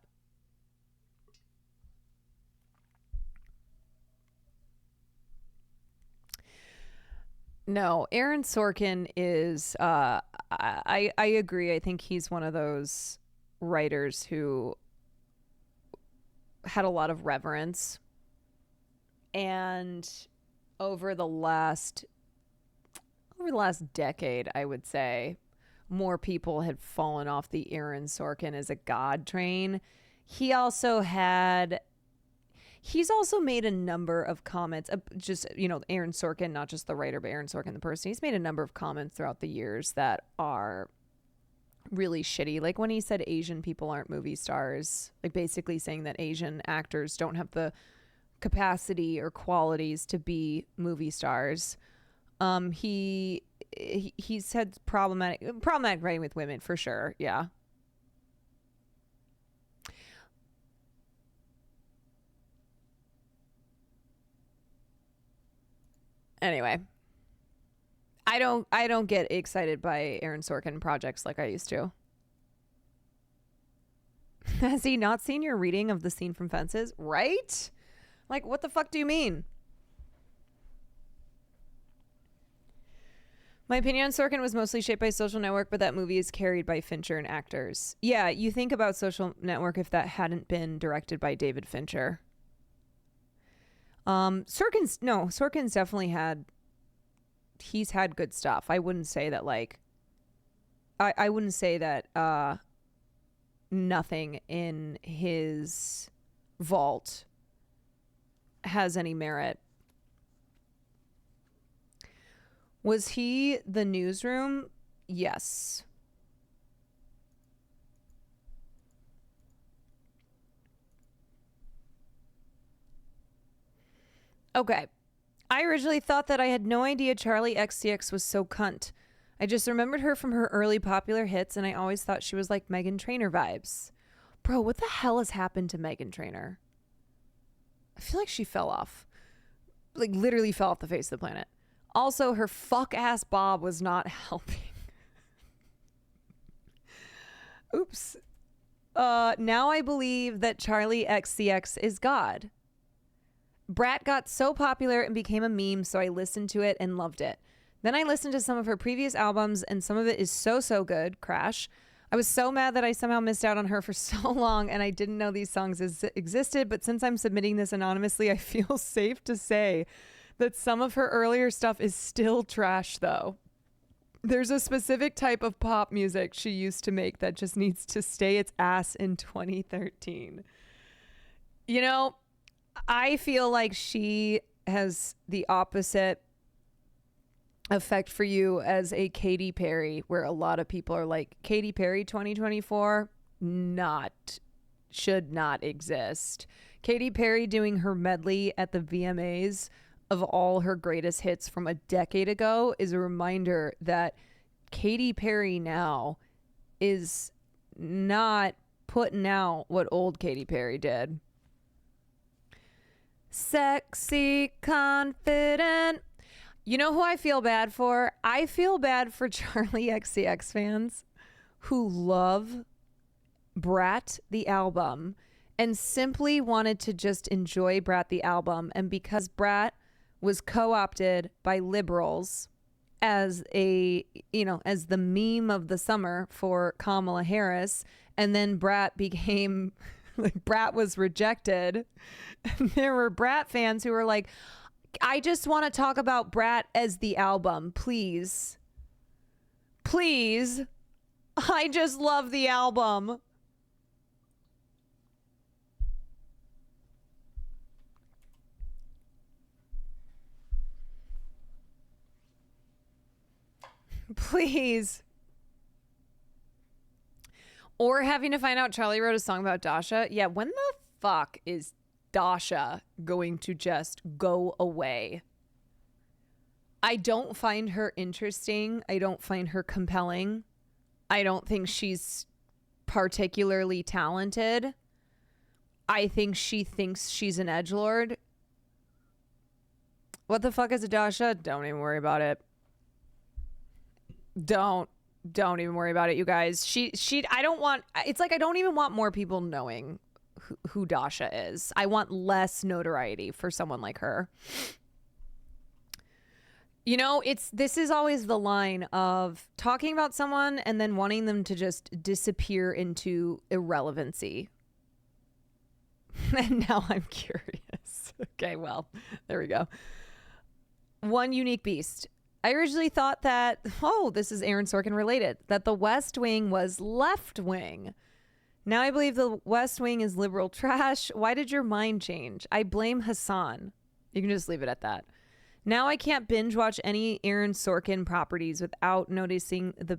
No, Aaron Sorkin is I agree. I think he's one of those writers who had a lot of reverence, and over the last decade, I would say, more people had fallen off the Aaron Sorkin as a god train. He's also made a number of comments, just, you know, Aaron Sorkin, not just the writer, but Aaron Sorkin, the person. He's made a number of comments throughout the years that are really shitty. Like when he said Asian people aren't movie stars, like basically saying that Asian actors don't have the capacity or qualities to be movie stars. He's had problematic writing with women for sure. Yeah. Anyway, I don't get excited by Aaron Sorkin projects like I used to. Has he not seen your reading of the scene from Fences? Right? Like, what the fuck do you mean? My opinion on Sorkin was mostly shaped by Social Network, but that movie is carried by Fincher and actors. Yeah, you think about Social Network if that hadn't been directed by David Fincher. Sorkin's definitely had good stuff. I wouldn't say that I wouldn't say that nothing in his vault has any merit. Was he the Newsroom? Yes. Okay. I originally thought that I had no idea Charlie XCX was so cunt. I just remembered her from her early popular hits, and I always thought she was like Meghan Trainor vibes. Bro, what the hell has happened to Meghan Trainor? I feel like she fell off. Like, literally fell off the face of the planet. Also, her fuck-ass bob was not helping. Oops. Now I believe that Charlie XCX is God. Brat got so popular and became a meme, so I listened to it and loved it. Then I listened to some of her previous albums, and some of it is so good. Crash. I was so mad that I somehow missed out on her for so long, and I didn't know these songs existed, but since I'm submitting this anonymously, I feel safe to say that some of her earlier stuff is still trash, though. There's a specific type of pop music she used to make that just needs to stay its ass in 2013. You know, I feel like she has the opposite effect for you as a Katy Perry, where a lot of people are like, Katy Perry 2024 should not exist. Katy Perry doing her medley at the VMAs of all her greatest hits from a decade ago is a reminder that Katy Perry now is not putting out what old Katy Perry did. Sexy, confident. You know who I feel bad for? I feel bad for Charlie XCX fans who love Brat the album and simply wanted to just enjoy Brat the album. And because Brat was co-opted by liberals as the meme of the summer for Kamala Harris, and then Brat became like, Brat was rejected. And there were Brat fans who were like, I just want to talk about Brat as the album, please. Please. I just love the album. Please. Or having to find out Charlie wrote a song about Dasha. Yeah, when the fuck is Dasha going to just go away? I don't find her interesting. I don't find her compelling. I don't think she's particularly talented. I think she thinks she's an edgelord. What the fuck is a Dasha? Don't even worry about it. Don't even worry about it, you guys. I don't even want more people knowing who Dasha is. I want less notoriety for someone like her. You know, this is always the line of talking about someone and then wanting them to just disappear into irrelevancy. And now I'm curious. Okay, well, there we go. One unique beast. I originally thought that, this is Aaron Sorkin related, that the West Wing was left wing. Now I believe the West Wing is liberal trash. Why did your mind change? I blame Hassan. You can just leave it at that. Now I can't binge watch any Aaron Sorkin properties without noticing the,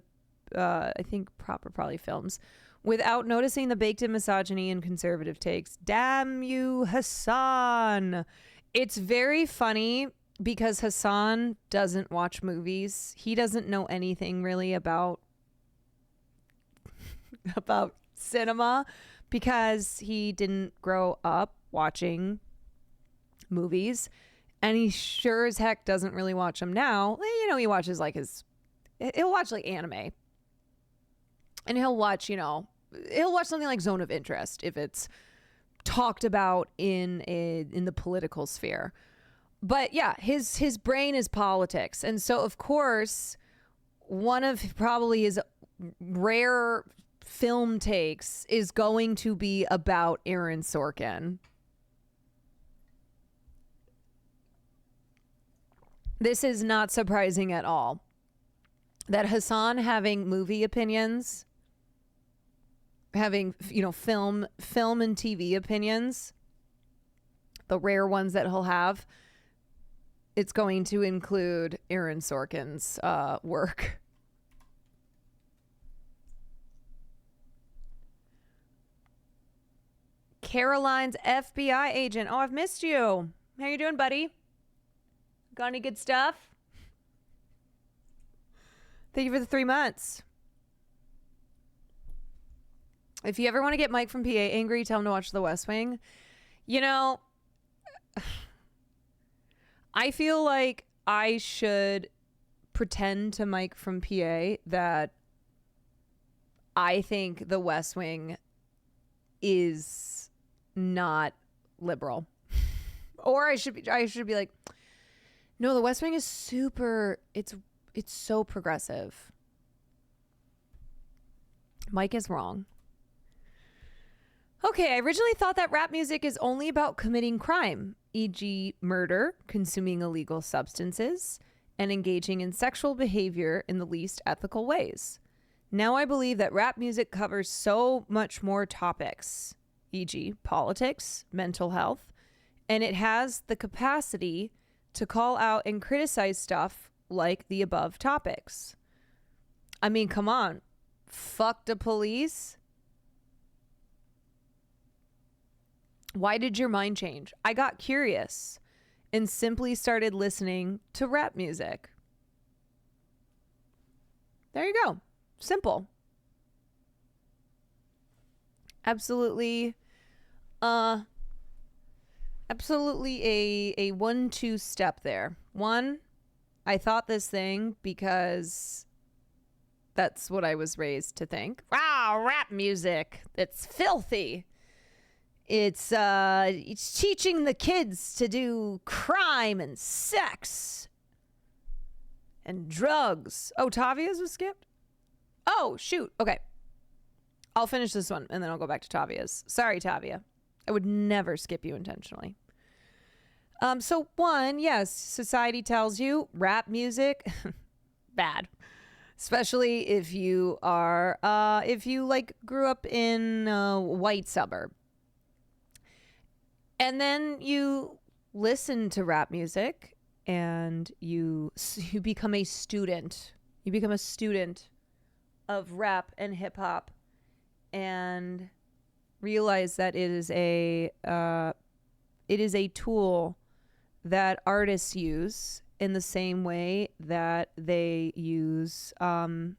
I think proper probably films, without noticing the baked in misogyny and conservative takes. Damn you, Hassan. It's very funny because Hassan doesn't watch movies. He doesn't know anything really about cinema because he didn't grow up watching movies, and he sure as heck doesn't really watch them now. You know, he watches he'll watch like anime, and he'll watch something like Zone of Interest if it's talked about in the political sphere. But yeah, his brain is politics. And so, of course, one of probably his rare film takes is going to be about Aaron Sorkin. This is not surprising at all. That Hassan having movie opinions, having, film and TV opinions, the rare ones that he'll have, it's going to include Aaron Sorkin's work. Caroline's FBI agent. Oh, I've missed you. How you doing, buddy? Got any good stuff? Thank you for the 3 months. If you ever want to get Mike from PA angry, tell him to watch The West Wing. You know, I feel like I should pretend to Mike from PA that I think The West Wing is not liberal. Or I should be like, no, The West Wing is super, it's so progressive. Mike is wrong. Okay, I originally thought that rap music is only about committing crime, e.g. murder, consuming illegal substances, and engaging in sexual behavior in the least ethical ways. Now I believe that rap music covers so much more topics, e.g. politics, mental health, and it has the capacity to call out and criticize stuff like the above topics. I mean, come on. Fuck the police. Why did your mind change? I got curious and simply started listening to rap music. There you go. Simple. Absolutely a 1-2 step there. One, I thought this thing because that's what I was raised to think. Wow, rap music. It's filthy. It's teaching the kids to do crime and sex and drugs. Oh, Tavia's was skipped? Oh, shoot. Okay. I'll finish this one and then I'll go back to Tavia's. Sorry, Tavia. I would never skip you intentionally. So one, yes, society tells you rap music, bad. Especially if you are, if you like grew up in a white suburb. And then you listen to rap music and you become a student. You become a student of rap and hip hop and realize that it is a tool that artists use in the same way that they use, film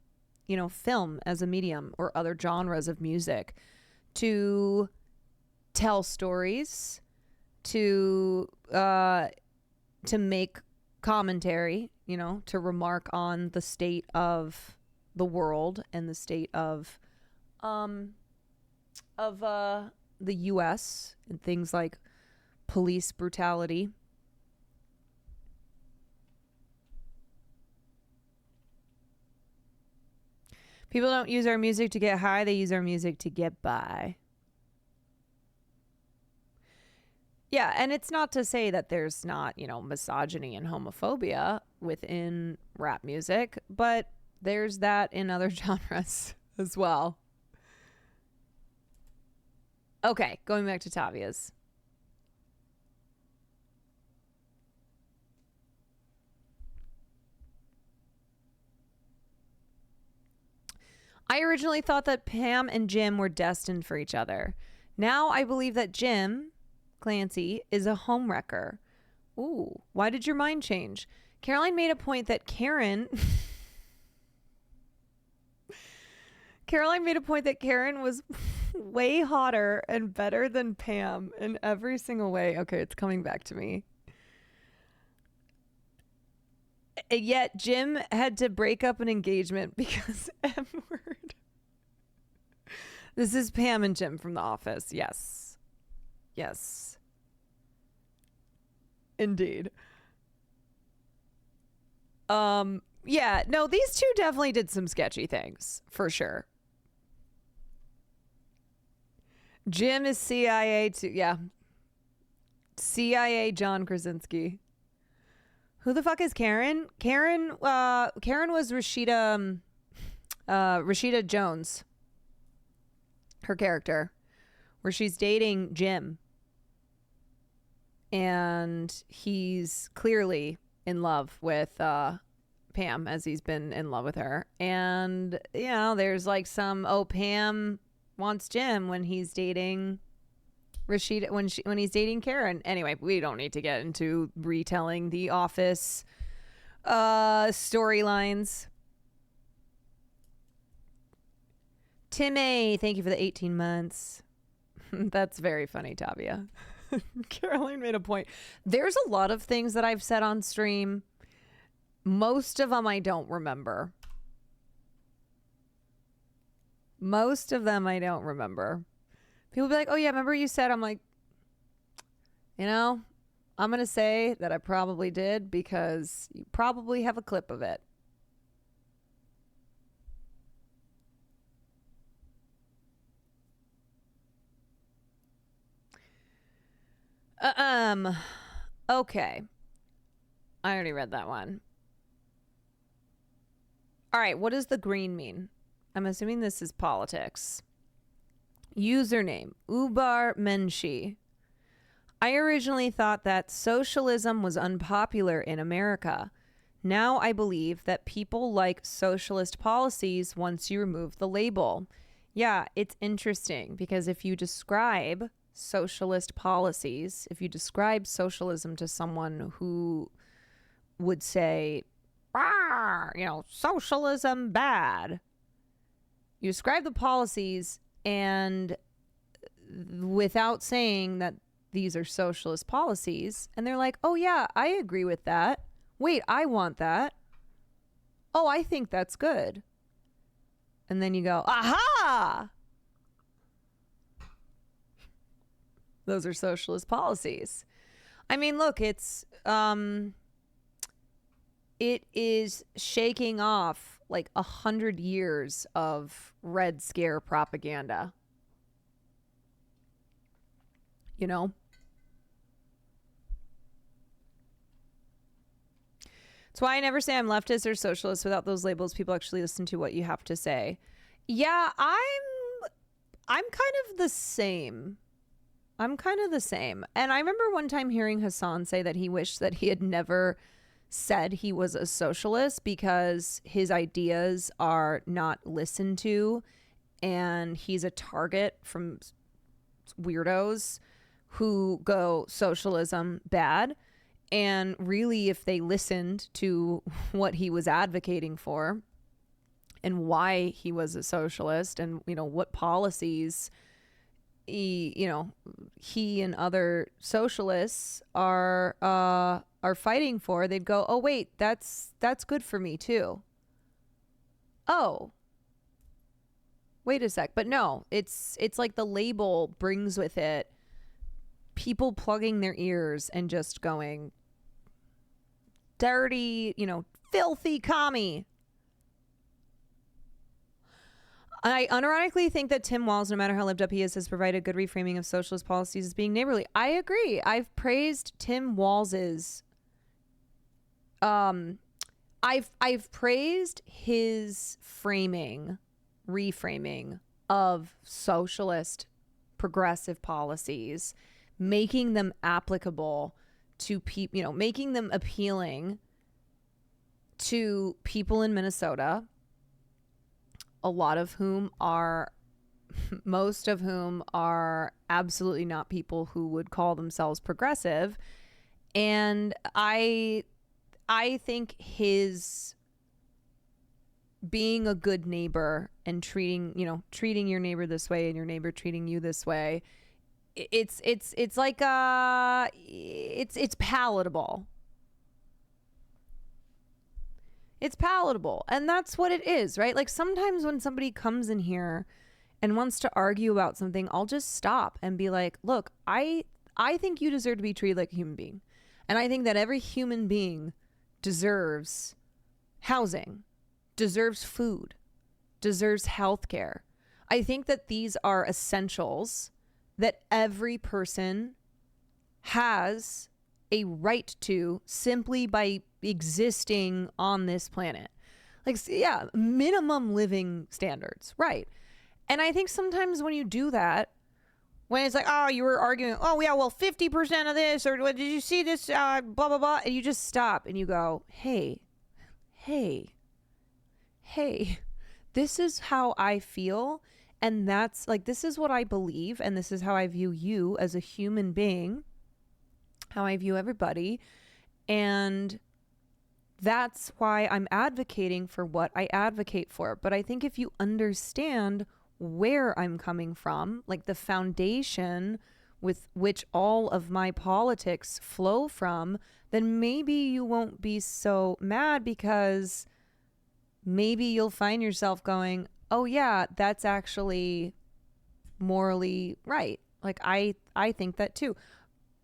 as a medium or other genres of music to tell stories, to make commentary, to remark on the state of the world and the state of the U.S. and things like police brutality. People don't use our music to get high, they use our music to get by. Yeah, and it's not to say that there's not, misogyny and homophobia within rap music, but there's that in other genres as well. Okay, going back to Tavia's. I originally thought that Pam and Jim were destined for each other. Now I believe that Jim Clancy is a homewrecker. Ooh, why did your mind change? Caroline made a point that Karen was way hotter and better than Pam in every single way. Okay, it's coming back to me. Yet Jim had to break up an engagement because M-word. This is Pam and Jim from The Office. Yes. Yes. Indeed. Yeah, no, these two definitely did some sketchy things, for sure. Jim is CIA too. Yeah. CIA John Krasinski. Who the fuck is Karen? Karen was Rashida Jones. Her character. Where she's dating Jim. And he's clearly in love with Pam, as he's been in love with her. And, there's like Pam wants Jim when he's dating Rashida when he's dating Karen. Anyway, we don't need to get into retelling the Office storylines. Tim A, thank you for the 18 months. That's very funny, Tavia. Caroline made a point. There's a lot of things that I've said on stream. Most of them I don't remember. Most of them I don't remember. People be like, oh yeah, remember you said, I'm like, I'm going to say that I probably did because you probably have a clip of it. Okay. I already read that one. All right, what does the green mean? I'm assuming this is politics. Username, Ubar Menshi. I originally thought that socialism was unpopular in America. Now I believe that people like socialist policies once you remove the label. Yeah, it's interesting because if you describe socialist policies, if you describe socialism to someone who would say, socialism bad, you describe the policies and without saying that these are socialist policies, and they're like, oh yeah, I agree with that. Wait, I want that. Oh, I think that's good. And then you go, aha! Those are socialist policies. I mean, look, it is shaking off like 100 years of Red Scare propaganda. That's why I never say I'm leftist or socialist. Without those labels, people actually listen to what you have to say. Yeah, I'm kind of the same. And I remember one time hearing Hassan say that he wished that he had never said he was a socialist because his ideas are not listened to and he's a target from weirdos who go socialism bad. And really, if they listened to what he was advocating for and why he was a socialist and, what policies he and other socialists are fighting for, they'd go, oh wait, that's good for me too. Oh, wait a sec. But no, it's like the label brings with it people plugging their ears and just going, dirty, filthy commie. I unironically think that Tim Walz, no matter how lived up he is, has provided a good reframing of socialist policies as being neighborly. I agree. I've praised Tim Walz's I've praised his reframing of socialist progressive policies, making them applicable to people, making them appealing to people in Minnesota, most of whom are absolutely not people who would call themselves progressive. And I think his being a good neighbor and treating your neighbor this way and your neighbor treating you this way, it's like it's palatable. It's palatable. And that's what it is, right? Like sometimes when somebody comes in here and wants to argue about something, I'll just stop and be like, look, I think you deserve to be treated like a human being. And I think that every human being deserves housing, deserves food, deserves health care. I think that these are essentials that every person has a right to simply by existing on this planet. Like, yeah, minimum living standards, right? And I think sometimes when you do that, when it's like, oh, you were arguing, oh, yeah, well, 50% of this, or did you see this, blah, blah, blah, and you just stop and you go, hey, this is how I feel, And that's like, this is what I believe, and this is how I view you as a human being, how I view everybody. And that's why I'm advocating for what I advocate for. But I think if you understand where I'm coming from, like the foundation with which all of my politics flow from, then maybe you won't be so mad, because maybe you'll find yourself going, oh yeah, that's actually morally right. Like I think that too.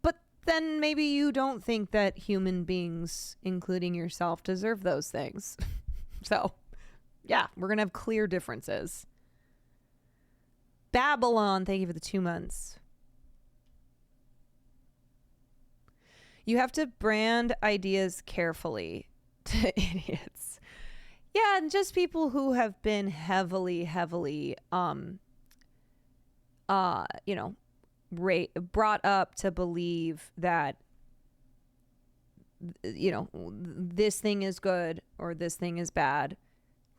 But then maybe you don't think that human beings, including yourself, deserve those things. So yeah, we're going to have clear differences. Babylon, thank you for the 2 months. You have to brand ideas carefully to idiots. Yeah, and just people who have been heavily, brought up to believe that, this thing is good or this thing is bad.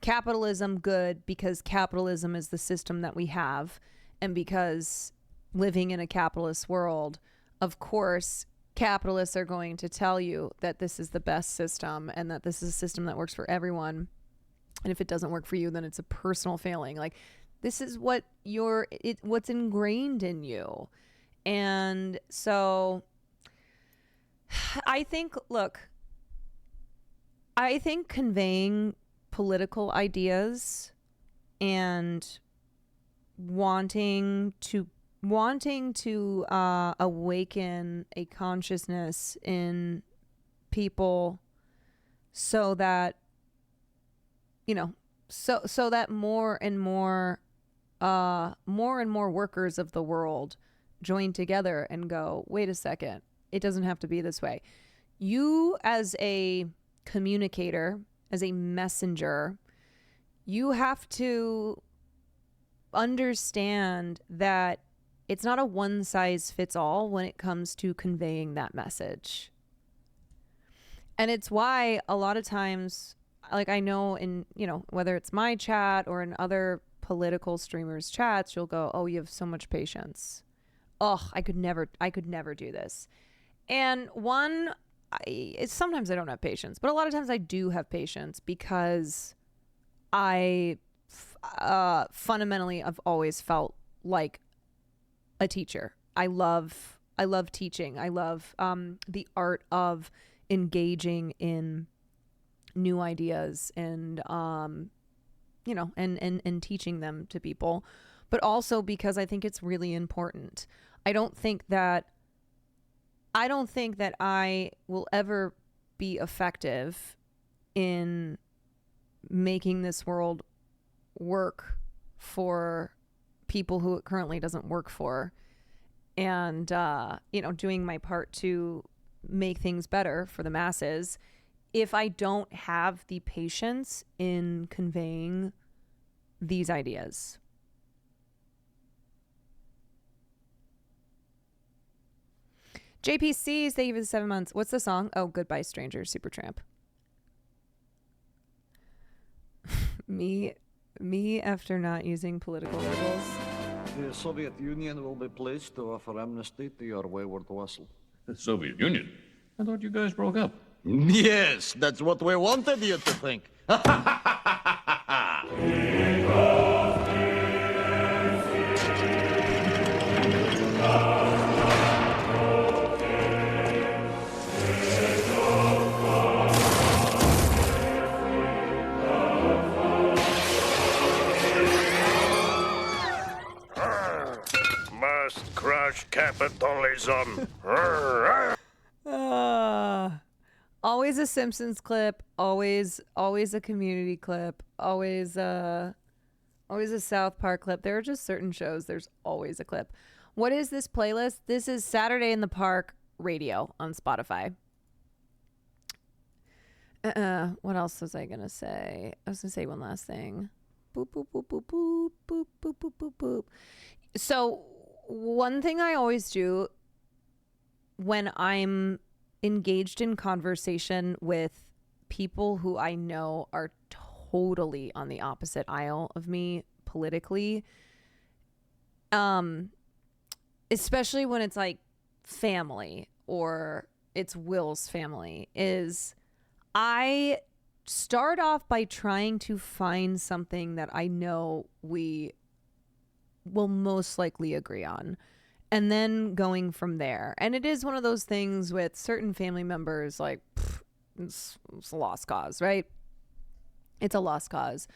Capitalism good because capitalism is the system that we have, and because living in a capitalist world, of course, capitalists are going to tell you that this is the best system and that this is a system that works for everyone. And if it doesn't work for you, then it's a personal failing. Like, this is what what's ingrained in you. And so I think conveying political ideas and wanting to awaken a consciousness in people so that, so that more and more workers of the world join together and go, wait a second, it doesn't have to be this way. You, as a communicator, as a messenger, you have to understand that it's not a one size fits all when it comes to conveying that message. And it's why a lot of times, like, I know in, whether it's my chat or in other political streamers' chats, you'll go, oh, you have so much patience. Oh, I could never do this. And sometimes I don't have patience, but a lot of times I do have patience, because I fundamentally I've always felt like a teacher. I love teaching. I love the art of engaging in new ideas and and teaching them to people, but also because I think it's really important. I don't think that I will ever be effective in making this world work for people who it currently doesn't work for, and doing my part to make things better for the masses, if I don't have the patience in conveying these ideas. JPCs, thank you for the 7 months. What's the song? Oh, Goodbye Stranger, Supertramp. Me after not using political labels. The Soviet Union will be pleased to offer amnesty to your wayward vassal. The Soviet Union? I thought you guys broke up. Yes, that's what we wanted you to think. Must crush capitalism. Always a Simpsons clip, always a Community clip, always a South Park clip. There are just certain shows, there's always a clip. What is this playlist? This is Saturday in the Park radio on Spotify. What else was I gonna say? I was gonna say one last thing. Boop, boop, boop, boop, boop, boop, boop, boop, boop, boop. So one thing I always do when I'm engaged in conversation with people who I know are totally on the opposite aisle of me politically especially when it's like family or it's Will's family, is I start off by trying to find something that I know we will most likely agree on, and then going from there. And it is one of those things with certain family members, like, it's a lost cause, right? It's a lost cause.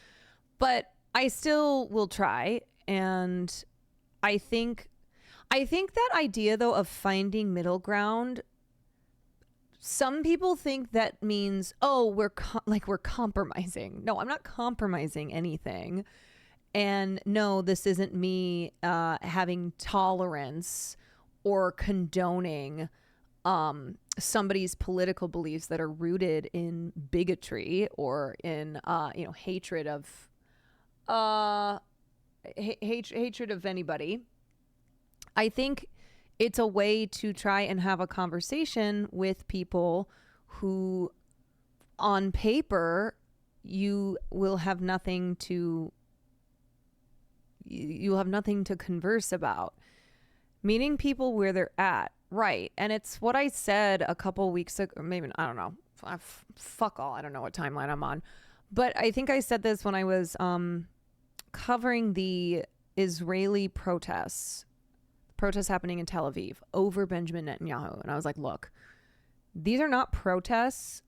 But I still will try. And I think that idea, though, of finding middle ground, some people think that means, oh, we're compromising. No, I'm not compromising anything. And no, this isn't me having tolerance or condoning somebody's political beliefs that are rooted in bigotry or in hatred of hatred of anybody. I think it's a way to try and have a conversation with people who, on paper, you will have nothing to converse about. Meeting people where they're at, right? And it's what I said a couple weeks ago, maybe, I don't know. Fuck all. I don't know what timeline I'm on. But I think I said this when I was covering the Israeli protests happening in Tel Aviv over Benjamin Netanyahu. And I was like, look, these are not protests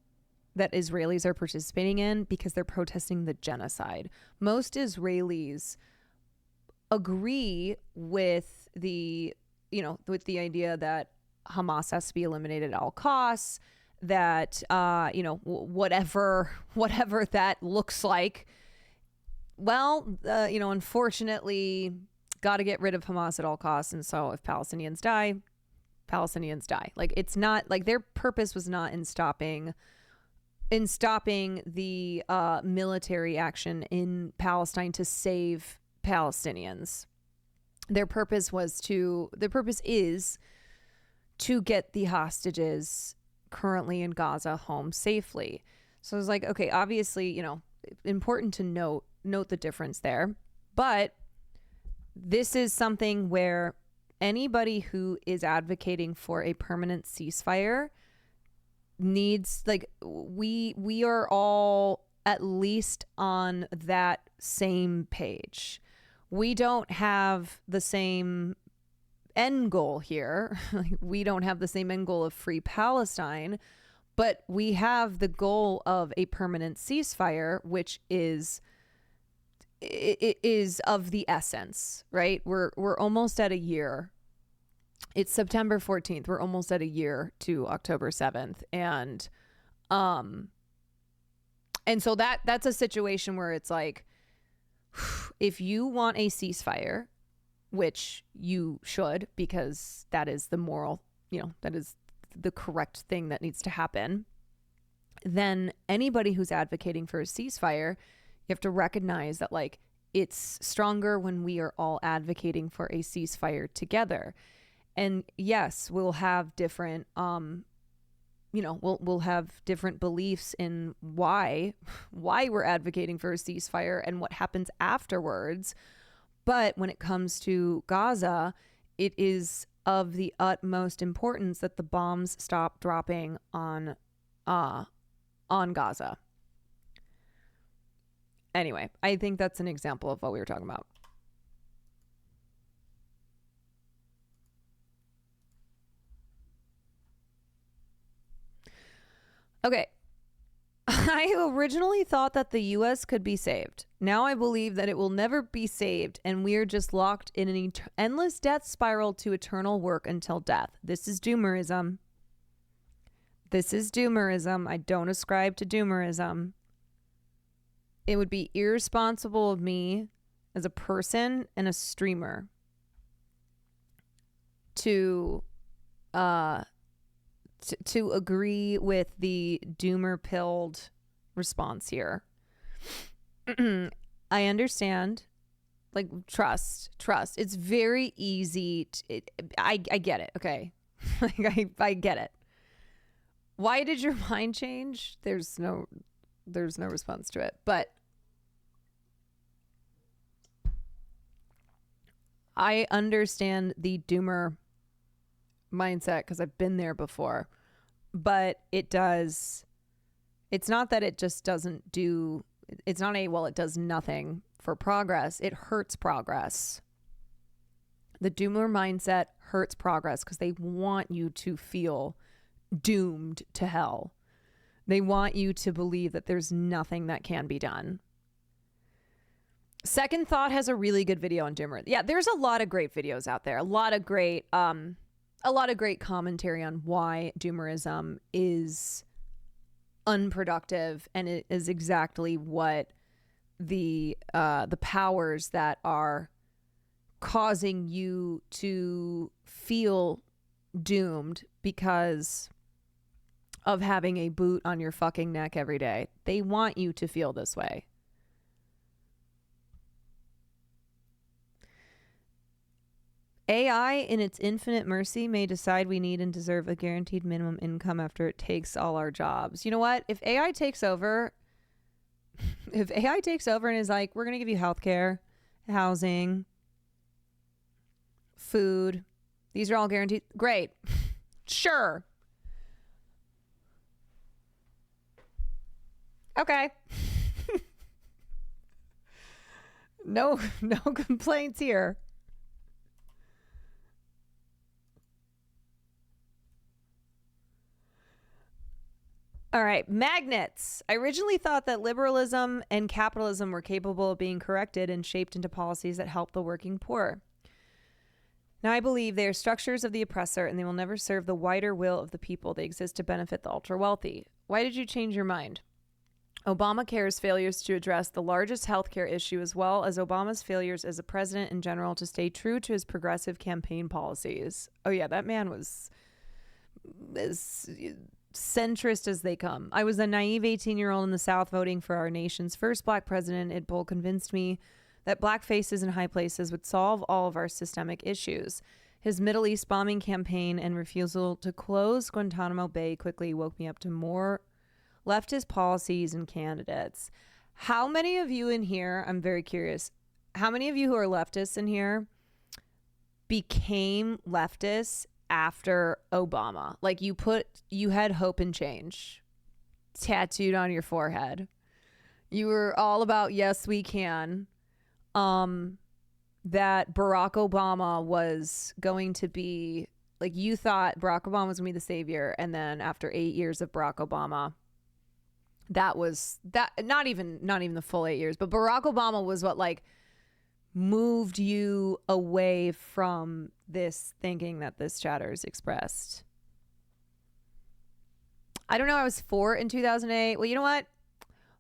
that Israelis are participating in because they're protesting the genocide. Most Israelis agree with the idea that Hamas has to be eliminated at all costs, that, whatever that looks like. Well, unfortunately, got to get rid of Hamas at all costs. And so if Palestinians die, Palestinians die. Like, it's not like their purpose was not in stopping the military action in Palestine to save Palestinians. Their purpose is to get the hostages currently in Gaza home safely. So I was like, okay, obviously, important to note the difference there. But this is something where anybody who is advocating for a permanent ceasefire needs, like, we are all at least on that same page. We don't have the same end goal here. We don't have the same end goal of free Palestine, but we have the goal of a permanent ceasefire, which is of the essence, right? We're almost at a year. It's September 14th. We're almost at a year to October 7th. And so that's a situation where it's like, if you want a ceasefire, which you should, because that is the moral, that is the correct thing that needs to happen, then anybody who's advocating for a ceasefire, you have to recognize that, like, it's stronger when we are all advocating for a ceasefire together. And yes, we'll have different, we'll have different beliefs in why we're advocating for a ceasefire and what happens afterwards. But when it comes to Gaza, it is of the utmost importance that the bombs stop dropping on Gaza. Anyway, I think that's an example of what we were talking about. Okay. I originally thought that the U.S. could be saved. Now I believe that it will never be saved, and we are just locked in an endless death spiral to eternal work until death. This is doomerism. I don't ascribe to doomerism. It would be irresponsible of me as a person and a streamer to agree with the doomer-pilled response here. I understand. Like, trust. It's very easy. I get it, okay? Like, I get it. Why did your mind change? There's no response to it. But I understand the doomer mindset because I've been there before, but it's not that it just doesn't do, it's not it does nothing for progress. It hurts progress. The doomer mindset hurts progress because they want you to feel doomed to hell. They want you to believe that there's nothing that can be done. Second Thought has a really good video on doomer. Yeah, there's a lot of great videos out there. A lot of great commentary on why doomerism is unproductive, and it is exactly what the powers that are causing you to feel doomed because of having a boot on your fucking neck every day. They want you to feel this way. AI, in its infinite mercy, may decide we need and deserve a guaranteed minimum income after it takes all our jobs. You know what? If AI takes over and is like, we're going to give you healthcare, housing, food, these are all guaranteed. Great. Sure. Okay. No complaints here. All right, magnets. I originally thought that liberalism and capitalism were capable of being corrected and shaped into policies that help the working poor. Now I believe they are structures of the oppressor and they will never serve the wider will of the people. They exist to benefit the ultra-wealthy. Why did you change your mind? Obamacare's failures to address the largest healthcare issue, as well as Obama's failures as a president in general to stay true to his progressive campaign policies. Oh yeah, that man was as centrist as they come. I was a naive 18-year-old in the South voting for our nation's first black president. It bull convinced me that black faces in high places would solve all of our systemic issues. His Middle East bombing campaign and refusal to close Guantanamo Bay quickly woke me up to more leftist policies and candidates. How many of you in here, I'm very curious, how many of you who are leftists in here became leftists after Obama? Like you had hope and change tattooed on your forehead. You were all about yes, we can. That Barack Obama was going to be, like, you thought Barack Obama was going to be the savior, and then after 8 years of Barack Obama, that not even the full 8 years, but Barack Obama was what, like, moved you away from this thinking that this chatter is expressed. I don't know. I was 4 in 2008. Well, you know what?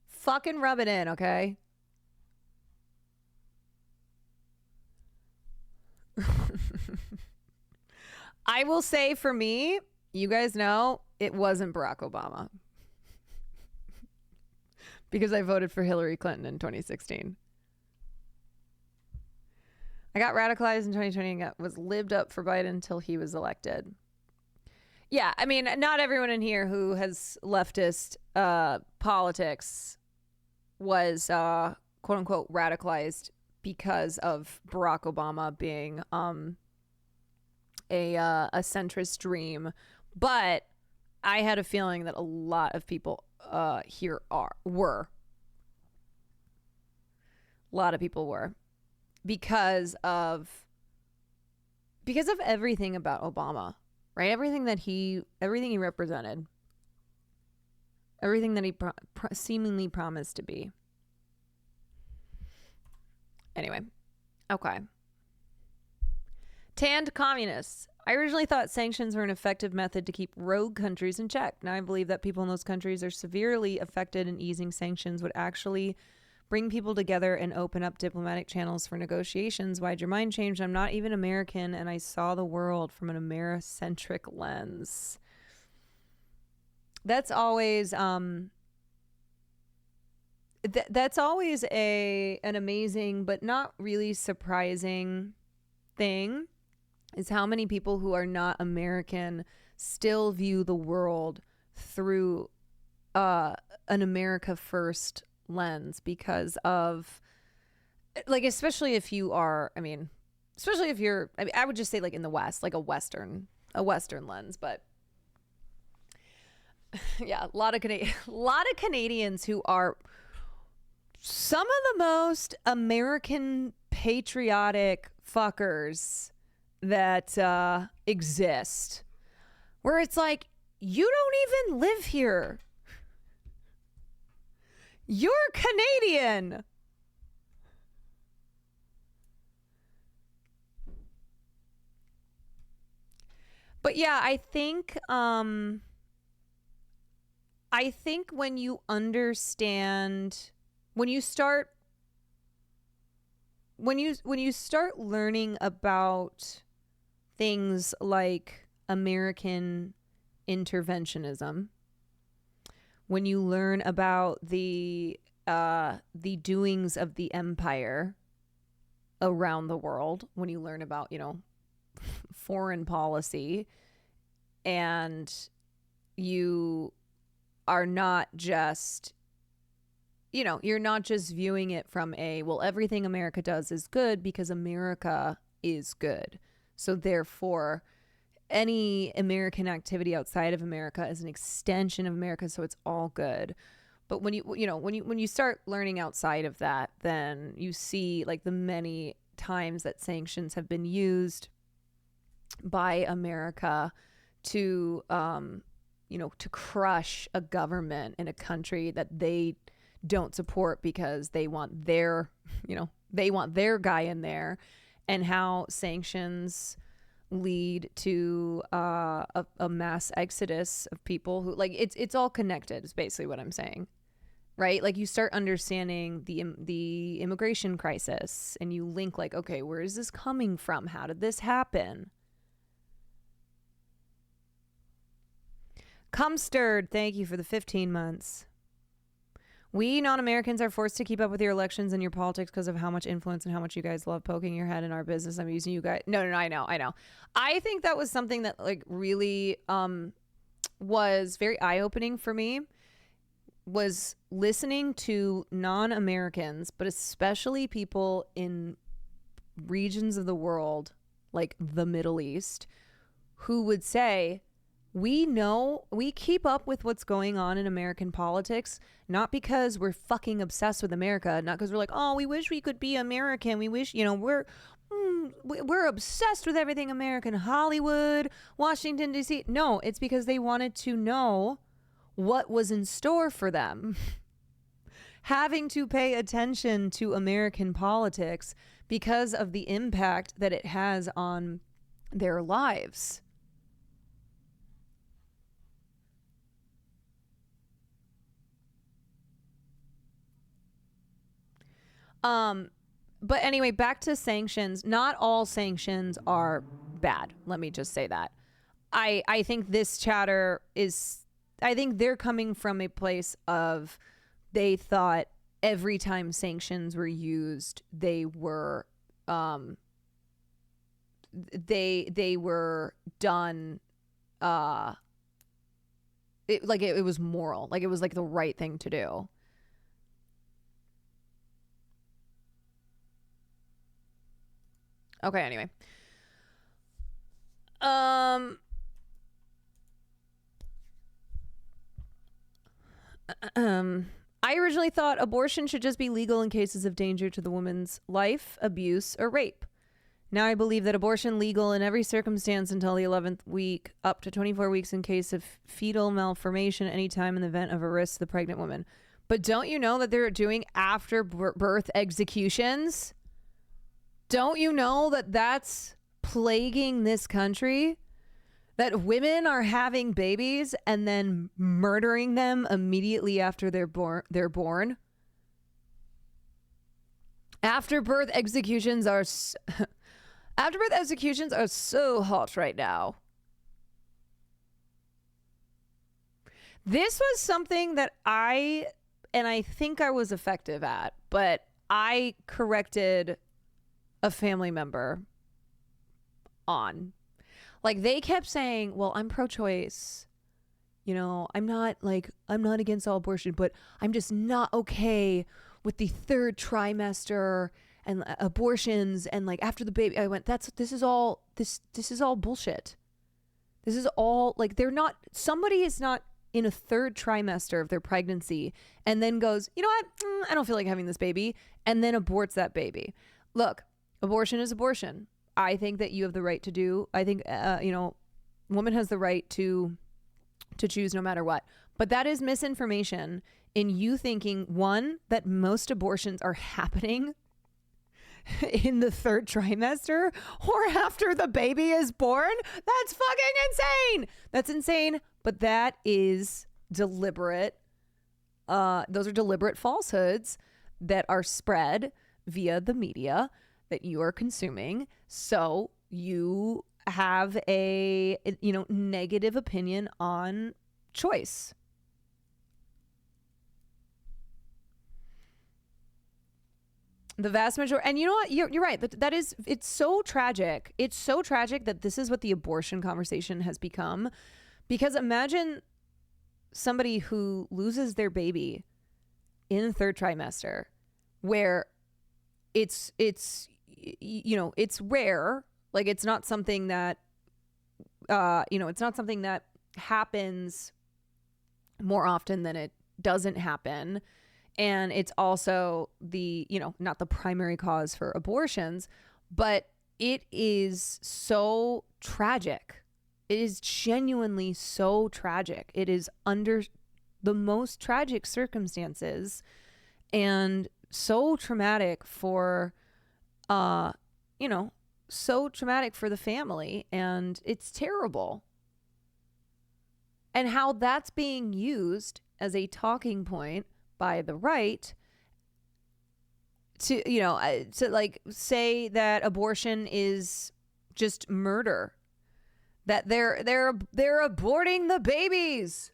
Fucking rub it in, okay? I will say, for me, you guys know it wasn't Barack Obama because I voted for Hillary Clinton in 2016. I got radicalized in 2020 and was lived up for Biden until he was elected. Yeah, I mean, not everyone in here who has leftist politics was quote unquote radicalized because of Barack Obama being a centrist dream, but I had a feeling that a lot of people here were. A lot of people were because of everything about Obama, right? Everything he represented, everything that he seemingly promised to be. Anyway, okay. Tanned communists. I originally thought sanctions were an effective method to keep rogue countries in check. Now I believe that people in those countries are severely affected, and easing sanctions would actually bring people together and open up diplomatic channels for negotiations. Why'd your mind change? I'm not even American, and I saw the world from an Americentric lens. That's always that's always an amazing but not really surprising thing, is how many people who are not American still view the world through an America first lens because of, like, especially if you are, I mean, especially if you're, I mean, I would just say like in the West, like a Western lens, but yeah, a lot of Canadians who are some of the most American patriotic fuckers that exist, where it's like, you don't even live here. You're Canadian. But yeah, I think when you understand, when you start learning about things like American interventionism, when you learn about the doings of the empire around the world, when you learn about, foreign policy, and you are not just, you're not just viewing it from well, everything America does is good because America is good. So therefore, any American activity outside of America is an extension of America, so it's all good. But when you start learning outside of that, then you see like the many times that sanctions have been used by America to to crush a government in a country that they don't support because they want their guy in there, and how sanctions lead to a mass exodus of people who, like, it's all connected is basically what I'm saying, right? Like, you start understanding the immigration crisis, and you link like, okay, where is this coming from? How did this happen? Cumstirred, thank you for the 15 months. We non-Americans are forced to keep up with your elections and your politics because of how much influence and how much you guys love poking your head in our business. I'm using you guys. No, I know. I think that was something that like really was very eye-opening for me, was listening to non-Americans, but especially people in regions of the world like the Middle East, who would say, we keep up with what's going on in American politics, not because we're fucking obsessed with America, not because we're like, oh, we wish we could be American. We wish, we're obsessed with everything American, Hollywood, Washington, D.C. No, it's because they wanted to know what was in store for them. Having to pay attention to American politics because of the impact that it has on their lives. But anyway, back to sanctions. Not all sanctions are bad. Let me just say that. I think this chatter I think they're coming from a place of, they thought every time sanctions were used, they were they were done it was moral. Like, it was like the right thing to do. Okay, anyway. I originally thought abortion should just be legal in cases of danger to the woman's life, abuse, or rape. Now I believe that abortion legal in every circumstance until the 11th week, up to 24 weeks in case of fetal malformation, anytime in the event of a risk to the pregnant woman. But don't you know that they're doing after birth executions? Don't you know that that's plaguing this country? That women are having babies and then murdering them immediately after they're born? After-birth executions are so hot right now. This was something that I think I was effective at, but I corrected a family member on. Like, they kept saying, well, I'm pro-choice. I'm not against all abortion, but I'm just not okay with the third trimester and abortions and like after the baby, I went, this is all bullshit. This is all like, somebody is not in a third trimester of their pregnancy and then goes, you know what? I don't feel like having this baby, and then aborts that baby. Look, abortion is abortion. I think that you have the right to do. I think, woman has the right to choose no matter what. But that is misinformation in you thinking, one, that most abortions are happening in the third trimester or after the baby is born. That's fucking insane. That's insane. But that is deliberate. Those are deliberate falsehoods that are spread via the media that you are consuming. So you have a, negative opinion on choice. The vast majority, and you know what? You're right. That is, it's so tragic. It's so tragic that this is what the abortion conversation has become. Because imagine somebody who loses their baby in the third trimester, where it's rare. Like, it's not something that, it's not something that happens more often than it doesn't happen. And it's also not the primary cause for abortions, but it is so tragic. It is genuinely so tragic. It is under the most tragic circumstances and so traumatic for, so traumatic for the family. And it's terrible. And how that's being used as a talking point by the right to like say that abortion is just murder, that they're aborting the babies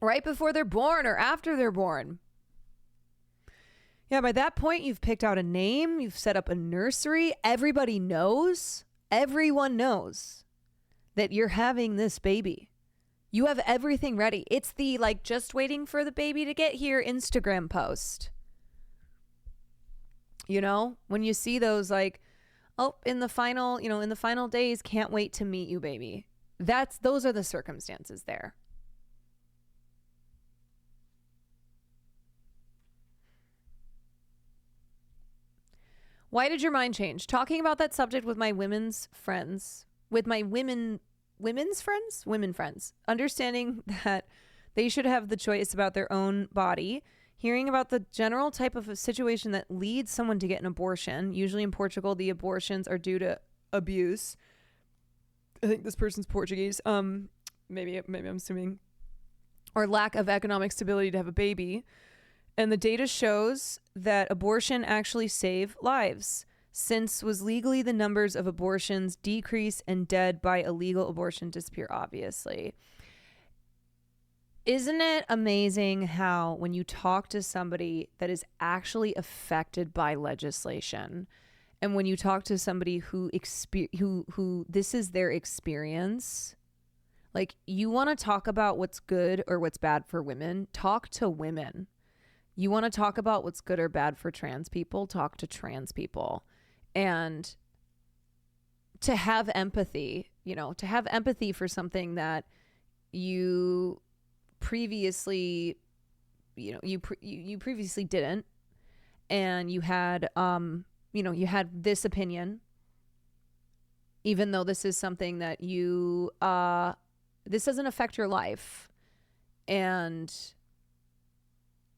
right before they're born or after they're born. Yeah, by that point you've picked out a name, you've set up a nursery, everyone knows that you're having this baby. You have everything ready. It's the just waiting for the baby to get here Instagram post. When you see those in the final days, can't wait to meet you, baby. Those are the circumstances there. Why did your mind change? Talking about that subject with my women friends, understanding that they should have the choice about their own body, hearing about the general type of a situation that leads someone to get an abortion. Usually in Portugal, the abortions are due to abuse. I think this person's Portuguese. Maybe I'm assuming, or lack of economic stability to have a baby. And the data shows that abortion actually save lives. Since was legally, the numbers of abortions decrease and dead by illegal abortion disappear, obviously. Isn't it amazing how when you talk to somebody that is actually affected by legislation, and when you talk to somebody who this is their experience, you want to talk about what's good or what's bad for women, talk to women. You want to talk about what's good or bad for trans people, talk to trans people. And to have empathy, for something that you previously, you previously didn't, and you had, you had this opinion, even though this is something that this doesn't affect your life, and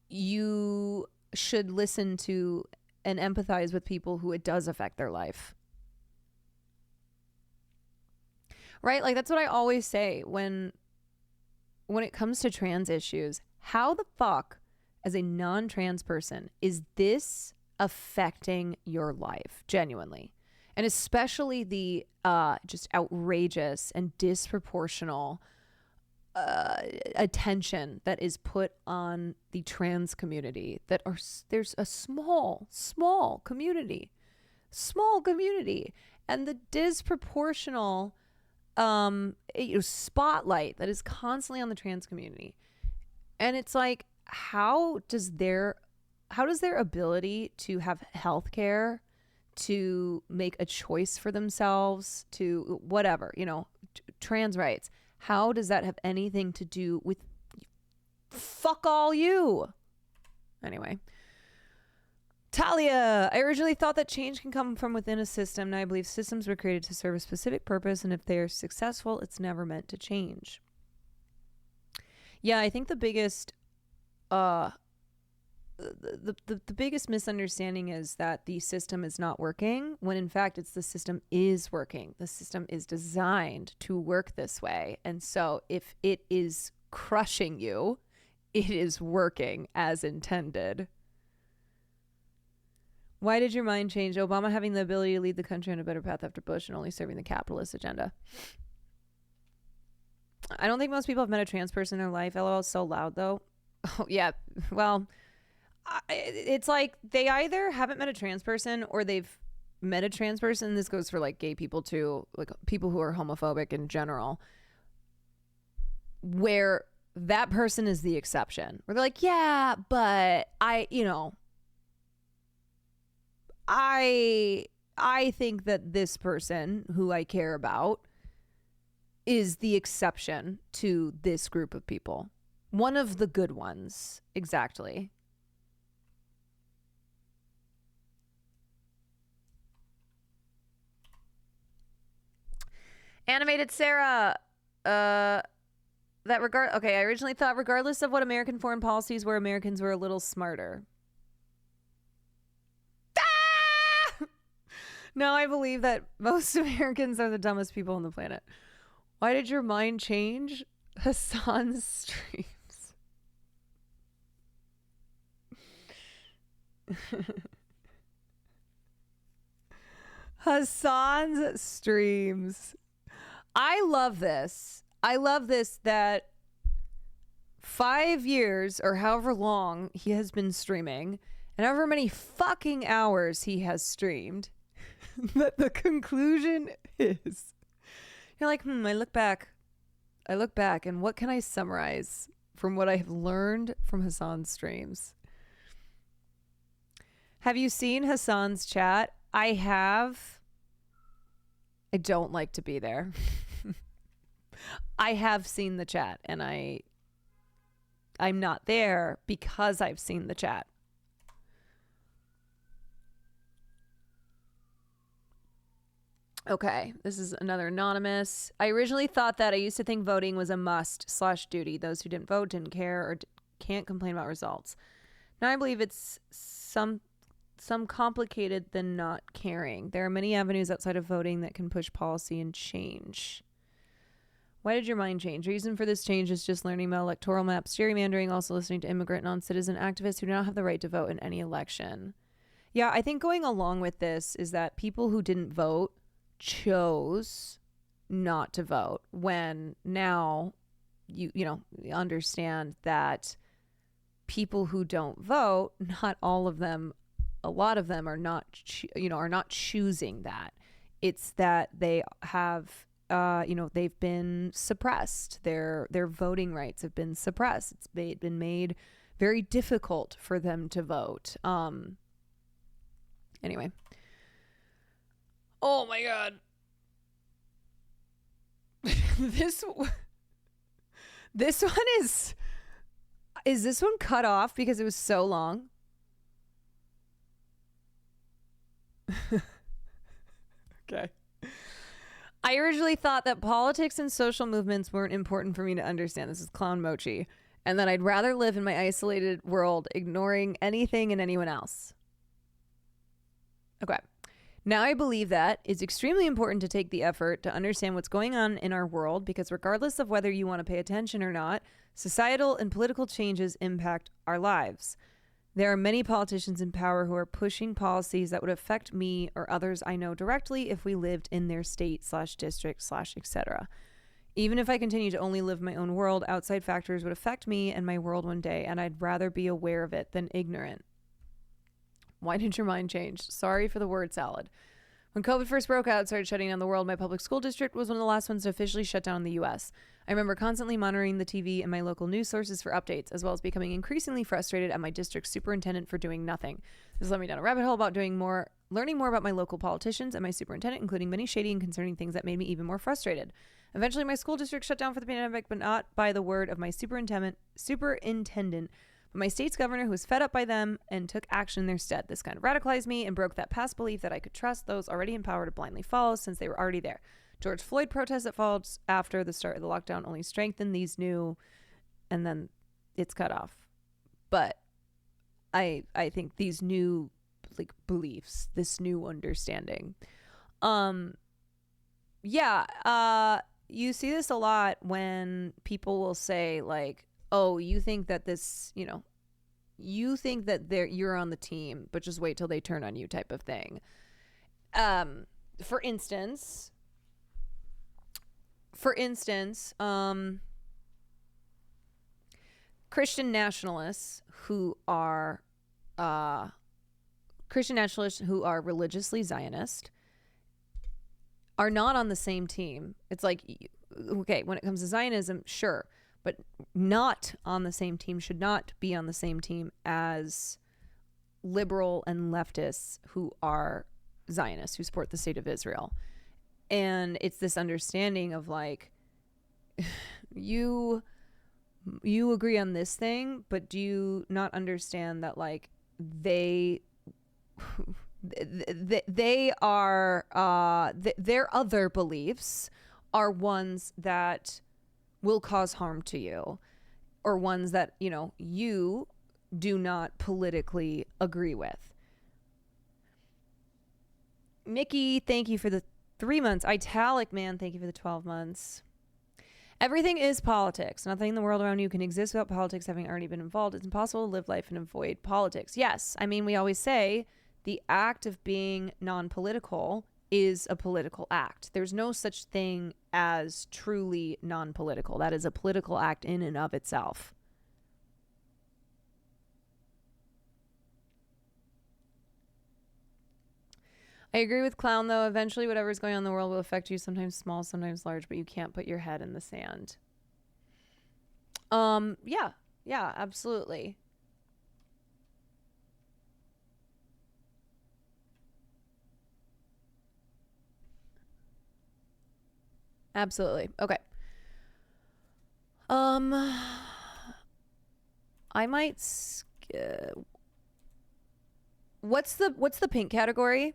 you should listen to and empathize with people who it does affect their life. Right? That's what I always say when it comes to trans issues. How the fuck, as a non-trans person, is this affecting your life? Genuinely. And especially the just outrageous and disproportional attention that is put on the trans community. There's a small community, and the disproportional spotlight that is constantly on the trans community. And it's how does their how does their ability to have health care, to make a choice for themselves, to whatever, trans rights, how does that have anything to do with fuck all you? Anyway. Talia, I originally thought that change can come from within a system. Now I believe systems were created to serve a specific purpose, and if they are successful, it's never meant to change. Yeah, I think the biggest the biggest misunderstanding is that the system is not working, when in fact it's the system is working. The system is designed to work this way. And so if it is crushing you, it is working as intended. Why did your mind change? Obama having the ability to lead the country on a better path after Bush and only serving the capitalist agenda. I don't think most people have met a trans person in their life. LOL, so loud though. Oh, yeah. Well, it's like they either haven't met a trans person or they've met a trans person. This goes for like gay people too, like people who are homophobic in general, where that person is the exception. Where they're like, yeah, but I think that this person who I care about is the exception to this group of people. One of the good ones. Exactly. Animated Sarah, I originally thought regardless of what American foreign policies were, Americans were a little smarter. Now I believe that most Americans are the dumbest people on the planet. Why did your mind change? Hassan's streams. Hassan's streams. I love this. I love this that 5 years or however long he has been streaming and however many fucking hours he has streamed, that the conclusion is, you're like, I look back and what can I summarize from what I have learned from Hassan's streams? Have you seen Hassan's chat? I have. I don't like to be there. I have seen the chat and I'm not there because I've seen the chat. Okay, this is another anonymous. I originally thought that I used to think voting was a must/duty. Those who didn't vote didn't care or can't complain about results. Now I believe it's some complicated than not caring. There are many avenues outside of voting that can push policy and change. Why did your mind change? Reason for this change is just learning about electoral maps, gerrymandering, also listening to immigrant non-citizen activists who do not have the right to vote in any election. Yeah, I think going along with this is that people who didn't vote chose not to vote, when now you understand that people who don't vote, not all of them, a lot of them are not choosing that. It's that they have they've been suppressed. Their voting rights have been suppressed. It's been made very difficult for them to vote. Anyway. Oh my god. This one is this one cut off because it was so long? Okay. I originally thought that politics and social movements weren't important for me to understand. This is Clown Mochi. And that I'd rather live in my isolated world, ignoring anything and anyone else. Okay. Now I believe that it's extremely important to take the effort to understand what's going on in our world, because regardless of whether you want to pay attention or not, societal and political changes impact our lives. There are many politicians in power who are pushing policies that would affect me or others I know directly if we lived in their state/district/etc. Even if I continue to only live my own world, outside factors would affect me and my world one day, and I'd rather be aware of it than ignorant. Why did your mind change? Sorry for the word salad. When COVID first broke out, started shutting down the world, my public school district was one of the last ones to officially shut down in the U.S. I remember constantly monitoring the TV and my local news sources for updates, as well as becoming increasingly frustrated at my district superintendent for doing nothing. This led me down a rabbit hole about learning more about my local politicians and my superintendent, including many shady and concerning things that made me even more frustrated. Eventually, my school district shut down for the pandemic, but not by the word of my superintendent, but my state's governor, who was fed up by them and took action in their stead. This kind of radicalized me and broke that past belief that I could trust those already in power to blindly follow, since they were already there. George Floyd protests that followed after the start of the lockdown only strengthened these new, and then it's cut off. But I think these new beliefs, this new understanding. You see this a lot when people will say like, oh, you think that this, you think that you're on the team, but just wait till they turn on you type of thing. For instance, Christian nationalists who are religiously Zionist are not on the same team. It's like, okay, when it comes to Zionism, sure, but not on the same team, should not be on the same team as liberal and leftists who are Zionists, who support the state of Israel. And it's this understanding of like, you agree on this thing, but do you not understand that like they are their other beliefs are ones that will cause harm to you, or ones that you do not politically agree with. Mickey, thank you for the 3 months. Italic man, thank you for the 12 months. Everything is politics. Nothing in the world around you can exist without politics having already been involved. It's impossible to live life and avoid politics. Yes, I mean, we always say the act of being non-political is a political act. There's no such thing as truly non-political. That is a political act in and of itself. I agree with Clown, though. Eventually, whatever's going on in the world will affect you, sometimes small, sometimes large, but you can't put your head in the sand. Yeah, absolutely. Absolutely. Okay. I might what's the pink category?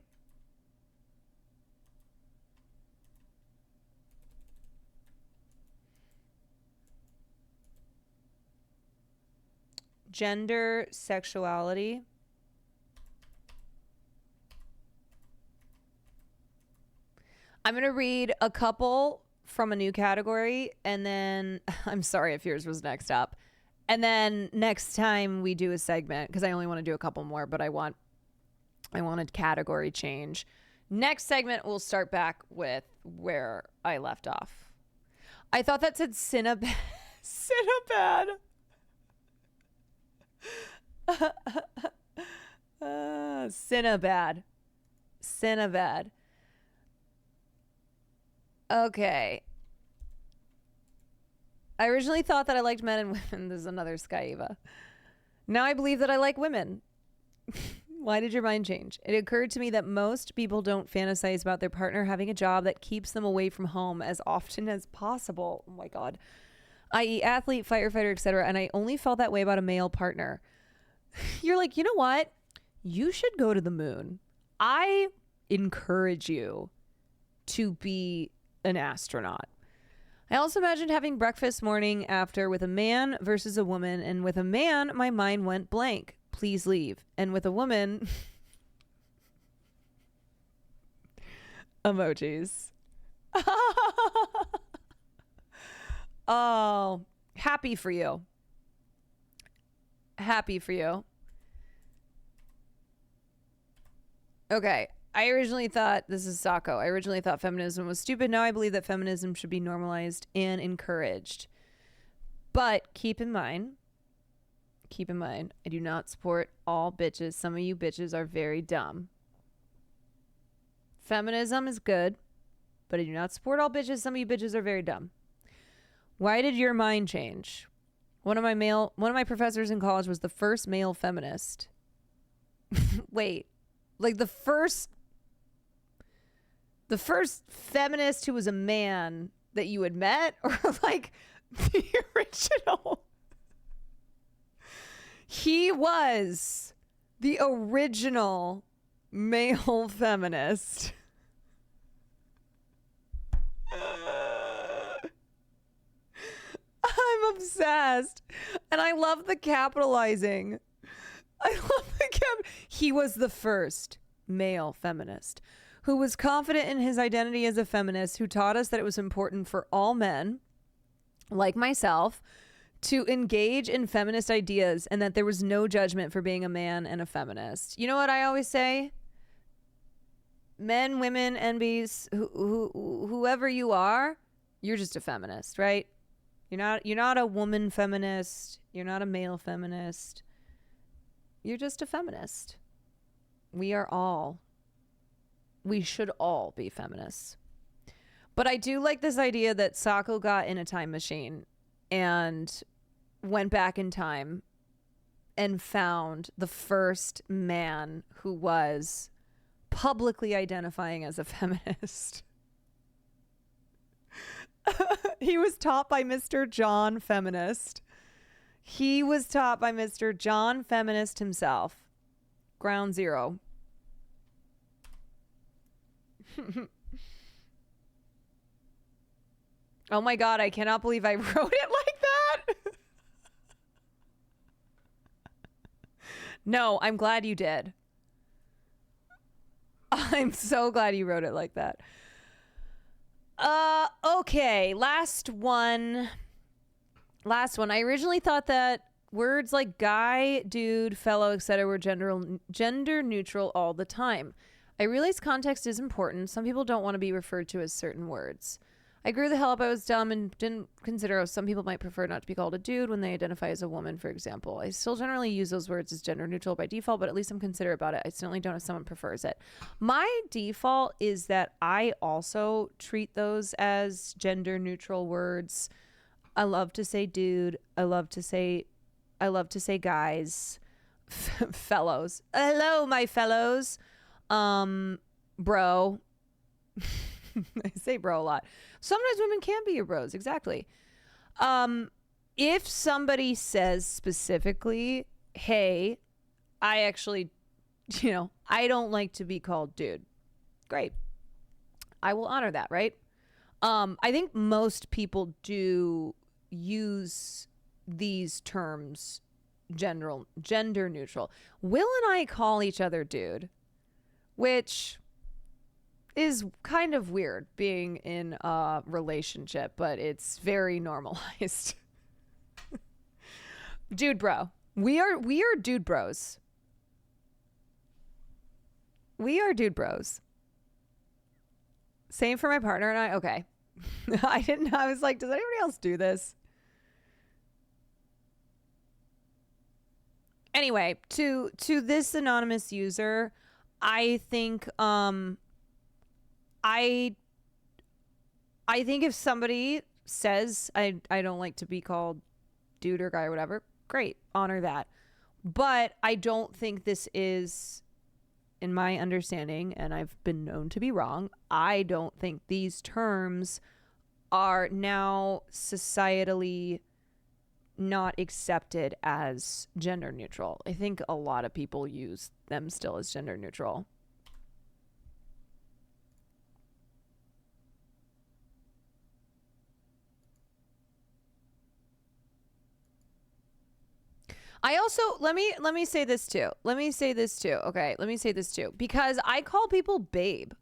Gender, sexuality. I'm going to read a couple from a new category, and then I'm sorry if yours was next up. And then next time we do a segment, because I only want to do a couple more, but I want a category change. Next segment, we'll start back with where I left off. I thought that said Cinnabad. Cinnabad. Okay. I originally thought that I liked men and women. This is another Skyeva. Now I believe that I like women. Why did your mind change? It occurred to me that most people don't fantasize about their partner having a job that keeps them away from home as often as possible. Oh my God. I.e. athlete, firefighter, etc. And I only felt that way about a male partner. You're like, you know what? You should go to the moon. I encourage you to be an astronaut. I also imagined having breakfast morning after with a man versus a woman, and with a man, my mind went blank. Please leave. And with a woman, emojis. Oh, happy for you. Happy for you. Okay. I originally thought, this is Sako, I originally thought feminism was stupid. Now I believe that feminism should be normalized and encouraged. But keep in mind, I do not support all bitches. Some of you bitches are very dumb. Feminism is good, but I do not support all bitches. Some of you bitches are very dumb. Why did your mind change? One of my professors in college was the first male feminist. Wait, like the first feminist who was a man that you had met, or like the original? He was the original male feminist. I'm obsessed. And I love the capitalizing. He was the first male feminist who was confident in his identity as a feminist, who taught us that it was important for all men, like myself, to engage in feminist ideas and that there was no judgment for being a man and a feminist. You know what I always say? Men, women, NBs, whoever you are, you're just a feminist, right? You're not a woman feminist. You're not a male feminist. You're just a feminist. We should all be feminists. But I do like this idea that Sako got in a time machine and went back in time and found the first man who was publicly identifying as a feminist. He was taught by Mr. John Feminist. He was taught by Mr. John Feminist himself. Ground zero. Oh my God, I cannot believe I wrote it like that. No, I'm glad you did. I'm so glad you wrote it like that. Okay, last one. I originally thought that words like guy, dude, fellow, etc. were gender neutral all the time. I realize context is important. Some people don't want to be referred to as certain words. I grew the hell up. I was dumb and didn't consider how some people might prefer not to be called a dude when they identify as a woman, for example. I still generally use those words as gender neutral by default, but at least I'm considerate about it. I certainly don't if someone prefers it. My default is that I also treat those as gender neutral words. I love to say dude. I love to say guys, fellows. Hello, my fellows. Bro. I say bro a lot. Sometimes women can be your bros. Exactly. If somebody says specifically, hey, I actually, I don't like to be called dude. Great. I will honor that, right? I think most people do use these terms gender neutral. Will and I call each other dude, which is kind of weird being in a relationship, but it's very normalized. Dude bro. We are dude bros. We are dude bros. Same for my partner and I. Okay. I was like, does anybody else do this? Anyway, to this anonymous user, I think I think if somebody says I don't like to be called dude or guy or whatever, great, honor that. But I don't think this is, in my understanding, and I've been known to be wrong, I don't think these terms are now societally not accepted as gender neutral. I think a lot of people use them still as gender neutral. I also, let me say this too. Okay, let me say this too. Because I call people babe.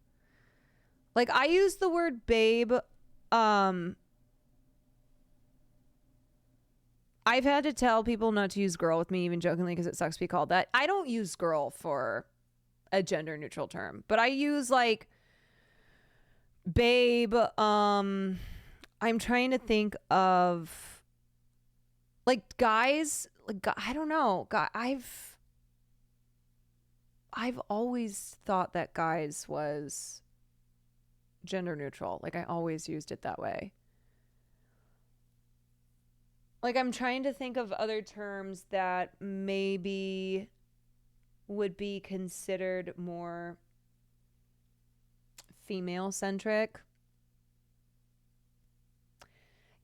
Like, I use the word babe. I've had to tell people not to use girl with me, even jokingly, because it sucks to be called that. I don't use girl for a gender neutral term, but I use like babe. I'm trying to think of like guys. Like, I don't know. I've always thought that guys was gender neutral. Like, I always used it that way. Like, I'm trying to think of other terms that maybe would be considered more female-centric.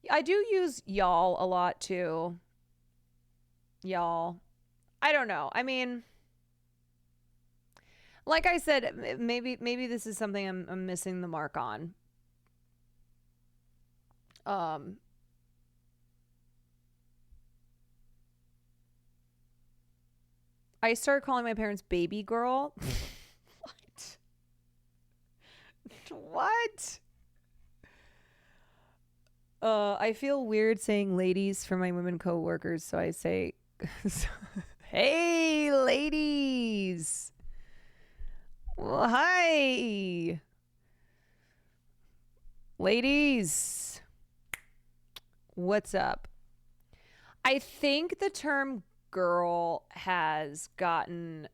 I do use y'all a lot, too. Y'all. I don't know. I mean, like I said, maybe this is something I'm missing the mark on. I started calling my parents baby girl. What? What? I feel weird saying ladies for my women coworkers, so I say, "Hey, ladies." Well, hi, ladies. What's up? I think the term girl has gotten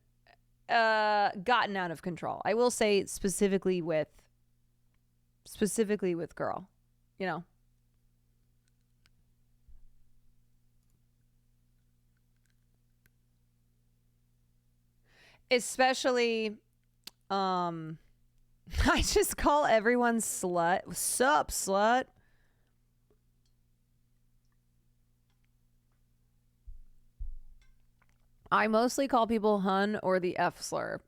out of control. I will say specifically with girl, you know. Especially I just call everyone slut. Sup, slut? I mostly call people hun or the F slur.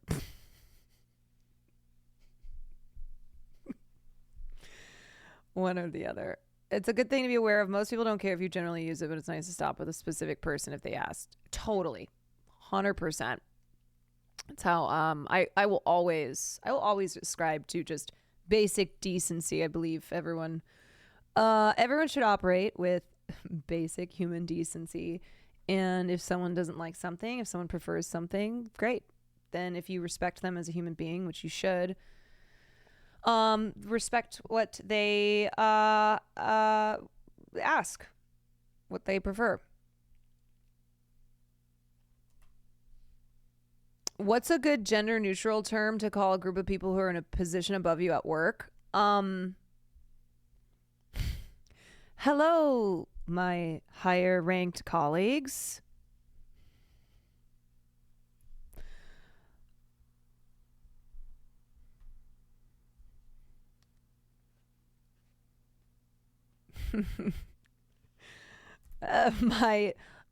One or the other. It's a good thing to be aware of. Most people don't care if you generally use it, but it's nice to stop with a specific person if they asked. Totally. 100%. That's how I will always ascribe to just basic decency. I believe everyone should operate with basic human decency. And if someone doesn't like something, if someone prefers something, great. Then if you respect them as a human being, which you should, respect what they ask, what they prefer. What's a good gender neutral term to call a group of people who are in a position above you at work? Hello, my higher ranked colleagues.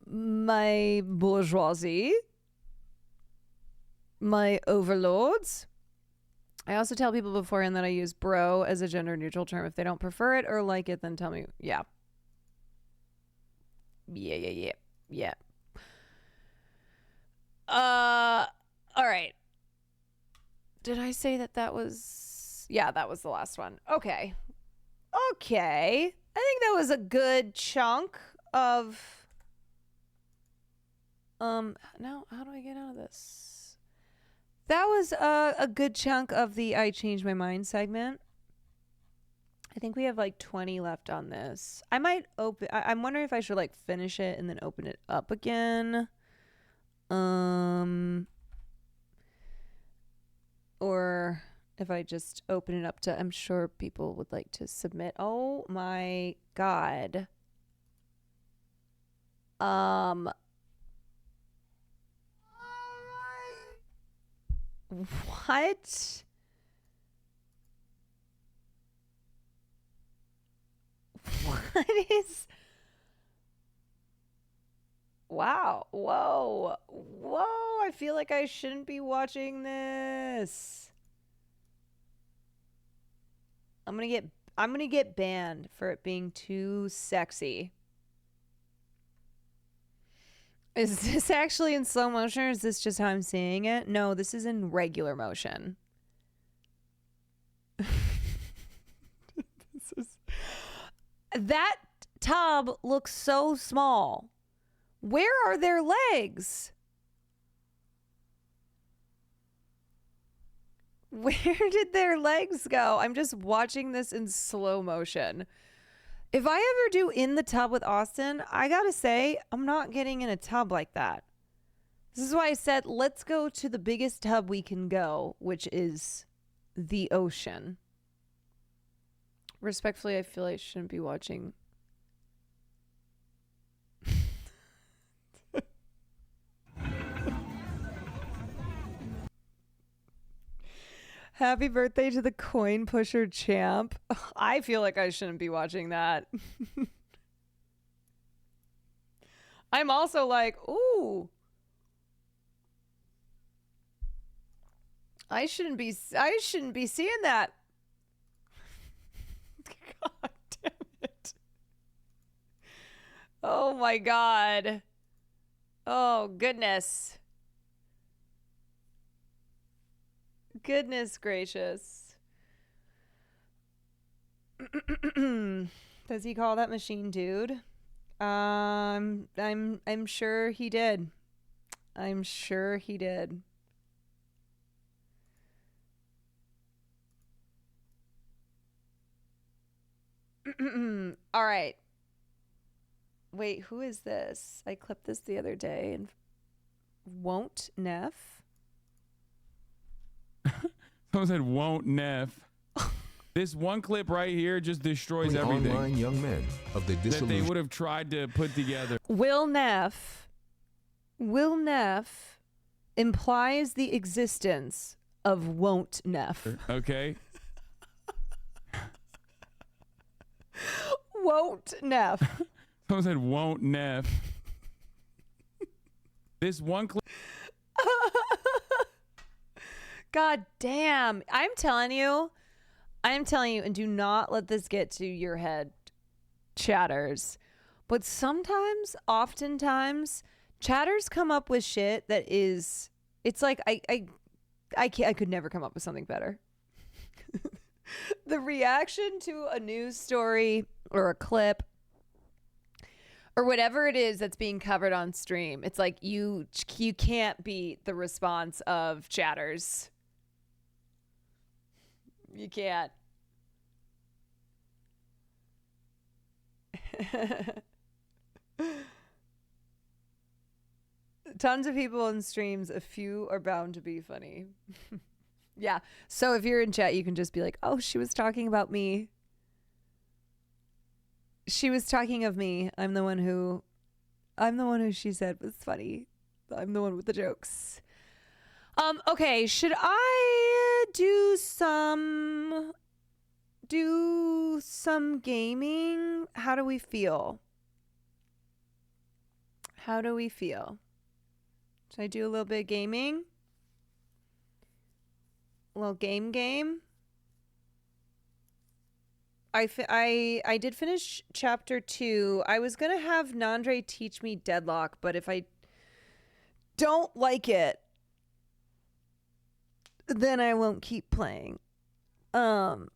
My bourgeoisie. My overlords. I also tell people beforehand that I use bro as a gender neutral term. If they don't prefer it or like it, then tell me. Yeah. All right. Did I say that was... Yeah, that was the last one. Okay. I think that was a good chunk of... Now, how do I get out of this? That was a good chunk of the I Changed My Mind segment. I think we have like 20 left on this. I might open... I'm wondering if I should like finish it and then open it up again. Or if I just open it up to... I'm sure people would like to submit. Oh my God. What? What is... Wow. Whoa. I feel like I shouldn't be watching this. I'm gonna get banned for it being too sexy. Is this actually in slow motion or is this just how I'm seeing it? No, this is in regular motion. That tub looks so small. Where are their legs? Where did their legs go? I'm just watching this in slow motion. If I ever do In the Tub with Austin, I gotta say, I'm not getting in a tub like that. This is why I said, let's go to the biggest tub we can go, which is the ocean. Respectfully, I feel I shouldn't be watching. Happy birthday to the coin pusher champ. I feel like I shouldn't be watching that. I'm also like, ooh. I shouldn't be seeing that. God damn it. Oh my God. Oh goodness. Goodness gracious. Does he call that machine dude? I'm sure he did. I'm sure he did. All right. Wait, who is this? I clipped this the other day and won't Neff. Someone said won't Neff. This one clip right here just destroys everything. Online young men of the that they disillusion. would have tried to put together. Will Neff implies the existence of won't Neff. Okay. Won't Neff. Someone said won't Neff. This one clip. God damn. I'm telling you, and do not let this get to your head, chatters. But oftentimes, chatters come up with shit that is, it's like, I could never come up with something better. The reaction to a news story or a clip or whatever it is that's being covered on stream, it's like you can't beat the response of chatters. You can't. Tons of people in streams, a few are bound to be funny. Yeah. So if you're in chat, you can just be like, oh, she was talking about me. She was talking of me. I'm the one who she said was funny. I'm the one with the jokes. Okay, should I do some gaming? How do we feel? Should I do a little bit of gaming? A little game? I did finish chapter 2. I was gonna have Nandre teach me Deadlock, but if I don't like it, then I won't keep playing. But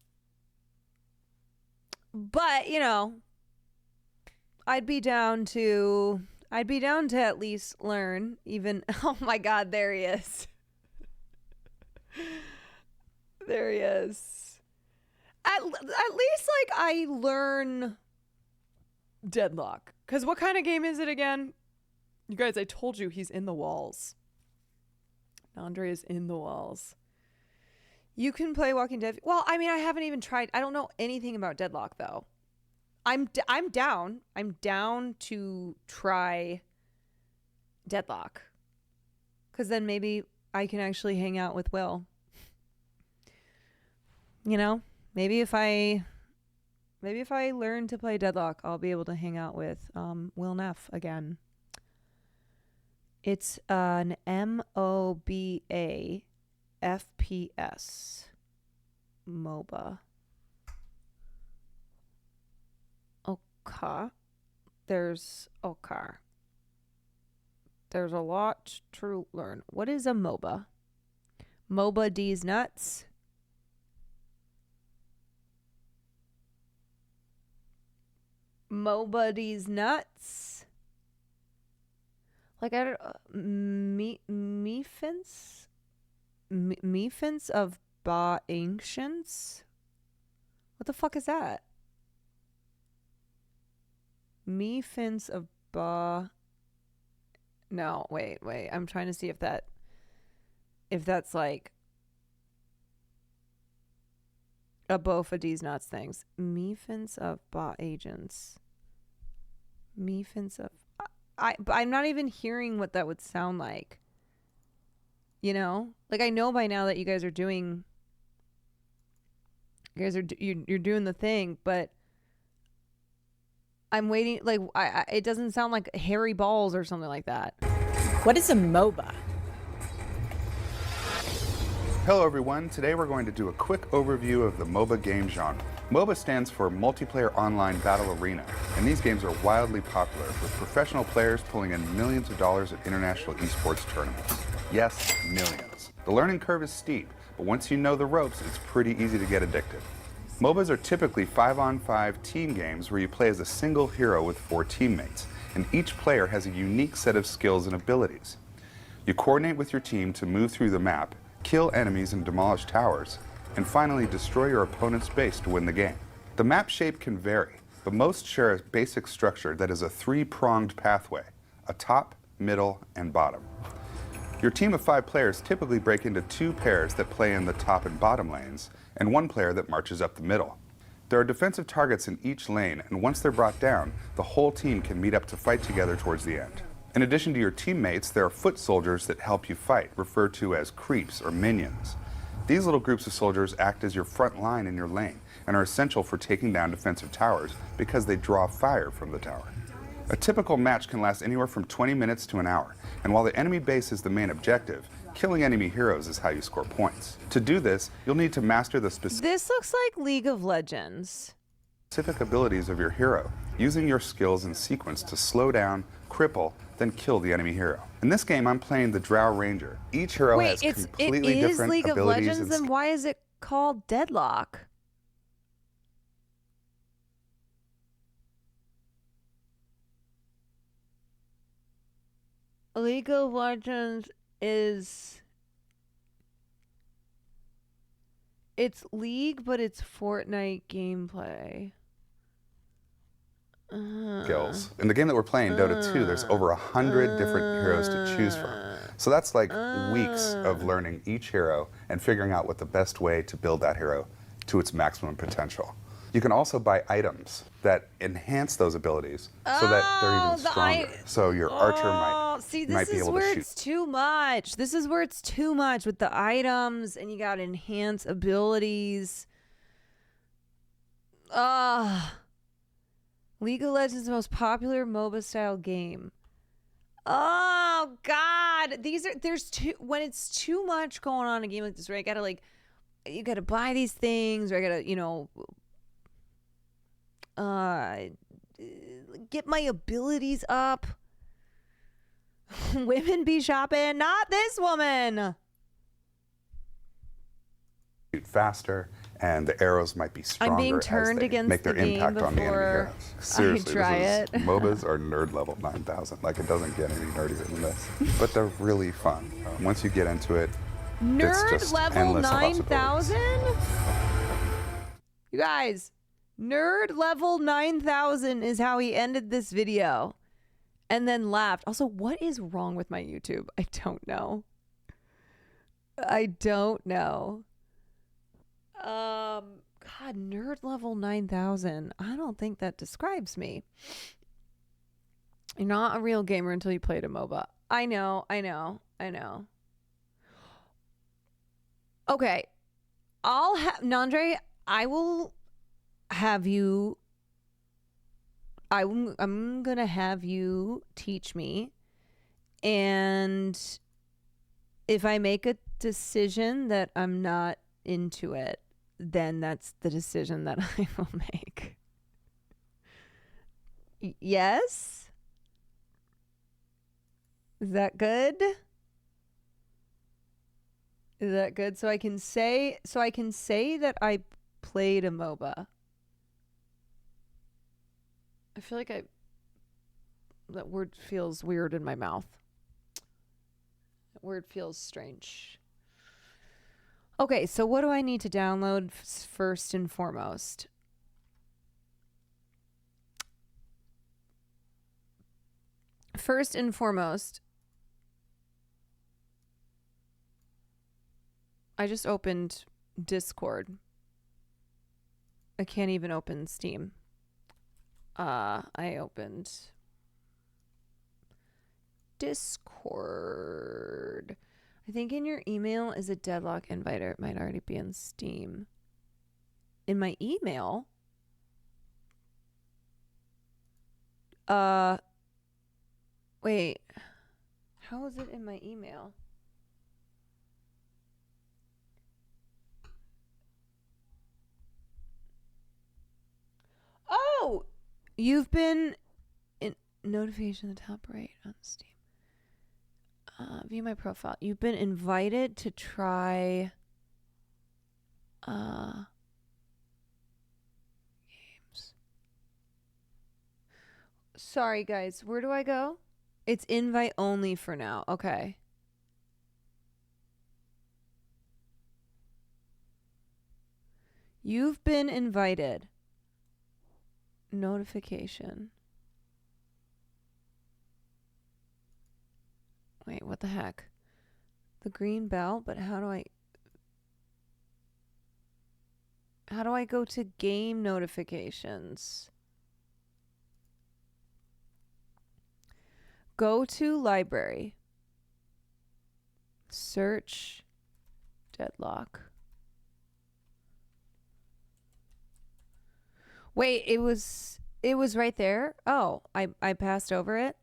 you know, I'd be down to at least learn. Even oh my God, there he is. There he is. At least like I learn Deadlock. Because what kind of game is it again? You guys, I told you he's in the walls. Andre is in the walls. You can play Walking Dead. Well, I mean, I haven't even tried. I don't know anything about Deadlock though. I'm down. I'm down to try Deadlock. Because then maybe I can actually hang out with Will. You know, maybe if I learn to play Deadlock, I'll be able to hang out with Will Neff again. It's an MOBA FPS MOBA. Okay. There's a lot to learn. What is a MOBA? MOBA D's nuts. MOBA D's nuts. Like I don't Meefence of Ba Ancients? What the fuck is that? Meefence of Ba. No, wait. I'm trying to see if that's like both of these nuts things. Mephins of bot agents. Mephins of... but I'm not even hearing what that would sound like. You know? Like, I know by now that you guys are doing... You're doing the thing, but... I'm waiting... Like, it doesn't sound like hairy balls or something like that. What is a MOBA? Hello everyone, today we're going to do a quick overview of the MOBA game genre. MOBA stands for Multiplayer Online Battle Arena, and these games are wildly popular, with professional players pulling in millions of dollars at international esports tournaments. Yes, millions. The learning curve is steep, but once you know the ropes, it's pretty easy to get addicted. MOBAs are typically 5-on-5 team games where you play as a single hero with 4 teammates, and each player has a unique set of skills and abilities. You coordinate with your team to move through the map, kill enemies and demolish towers, and finally destroy your opponent's base to win the game. The map shape can vary, but most share a basic structure that is a 3-pronged pathway, a top, middle, and bottom. Your team of 5 players typically break into 2 pairs that play in the top and bottom lanes, and 1 player that marches up the middle. There are defensive targets in each lane, and once they're brought down, the whole team can meet up to fight together towards the end. In addition to your teammates, there are foot soldiers that help you fight, referred to as creeps or minions. These little groups of soldiers act as your front line in your lane and are essential for taking down defensive towers because they draw fire from the tower. A typical match can last anywhere from 20 minutes to an hour, and while the enemy base is the main objective, killing enemy heroes is how you score points. To do this, you'll need to master the This looks like League of Legends. specific abilities of your hero, using your skills in sequence to slow down, cripple, then kill the enemy hero. In this game, I'm playing the Drow Ranger. Each hero has completely it is different League of abilities Legends, and then why is it called Deadlock? League of Legends is... It's League, but it's Fortnite gameplay. skills. In the game that we're playing, Dota 2, there's over 100 different heroes to choose from. So that's like weeks of learning each hero and figuring out what the best way to build that hero to its maximum potential. You can also buy items that enhance those abilities so that they're even stronger. So your archer might be able to shoot. It's too much. This is where it's too much with the items, and you got enhance abilities. League of Legends is the most popular MOBA style game. Oh God, when it's too much going on in a game like this, right? You gotta buy these things, or I gotta, get my abilities up. Women be shopping, not this woman. Shoot faster, and the arrows might be stronger. I'm being turned as they against make their the game impact on the enemy before heroes. Seriously, I try it. MOBAs are nerd level 9,000. Like, it doesn't get any nerdier than this, but they're really fun. Once you get into it, it's Nerd just level endless possibilities. 9,000? You guys, nerd level 9,000 is how he ended this video. And then laughed. Also, what is wrong with my YouTube? I don't know. God, nerd level 9,000. I don't think that describes me. You're not a real gamer until you played a MOBA. I know. Okay. Nandre, I will have you... I'm going to have you teach me. And if I make a decision that I'm not into it, then that's the decision that I will make. Yes? Is that good? Is that good? So I can say that I played a MOBA. I feel like that word feels weird in my mouth. That word feels strange. Okay, so what do I need to download first and foremost? First and foremost, I just opened Discord. I can't even open Steam. I opened Discord. I think in your email is a deadlock invite, or it might already be in Steam. In my email? Wait. How is it in my email? Oh! You've been in notification in the top right on Steam. View my profile. You've been invited to try games. Sorry guys, where do I go? It's invite only for now. Okay. You've been invited. Notification. Wait, what the heck? The green bell, but how do I go to game notifications? Go to library. Search deadlock. Wait, it was right there? Oh, I passed over it.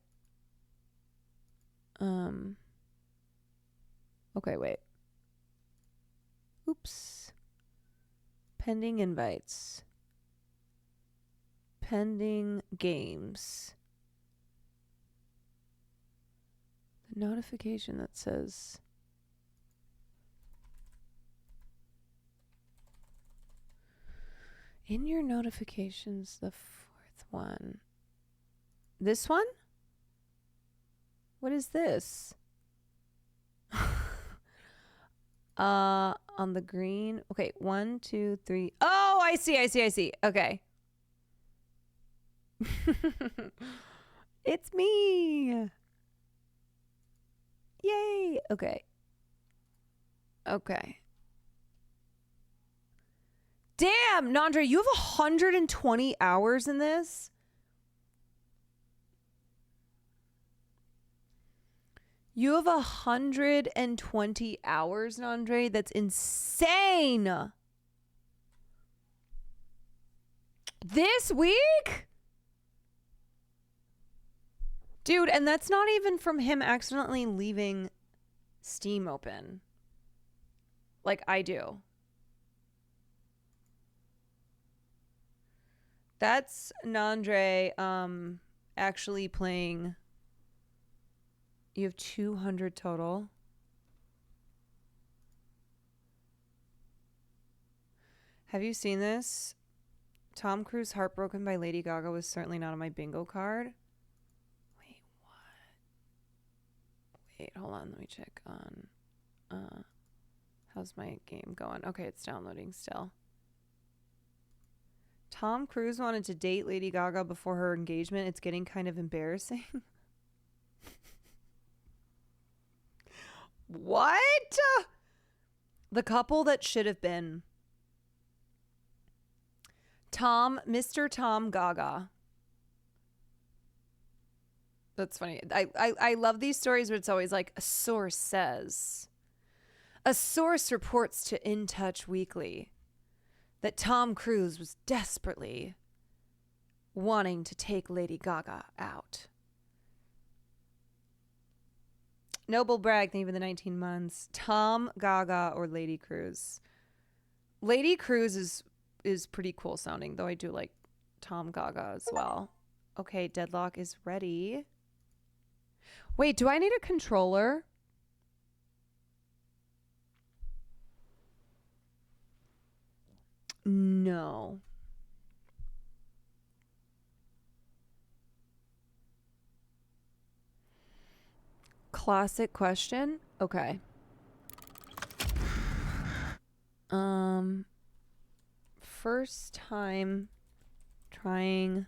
Okay, wait. Oops. Pending invites. Pending games. The notification that says in your notifications, the fourth one. This one? What is this? On the green. Okay, 1, 2, 3. Oh, I see. Okay. It's me. Yay. Okay. Damn, Nandre, you have 120 hours in this? You have 120 hours, Nandre? That's insane. This week? Dude, and that's not even from him accidentally leaving Steam open. Like I do. That's Nandre actually playing. You have 200 total. Have you seen this? Tom Cruise heartbroken by Lady Gaga was certainly not on my bingo card. Wait, what? Wait, hold on. Let me check on. How's my game going? Okay, it's downloading still. Tom Cruise wanted to date Lady Gaga before her engagement. It's getting kind of embarrassing. What? The couple that should have been Mr. Tom Gaga. That's funny. I love these stories where it's always like a source says. A source reports to In Touch Weekly that Tom Cruise was desperately wanting to take Lady Gaga out. Noble brag, thank you for the 19 months. Tom Gaga or Lady Cruise? Lady Cruise is pretty cool sounding, though I do like Tom Gaga as well. Okay, Deadlock is ready. Wait, do I need a controller? No. Classic question. Okay. First time trying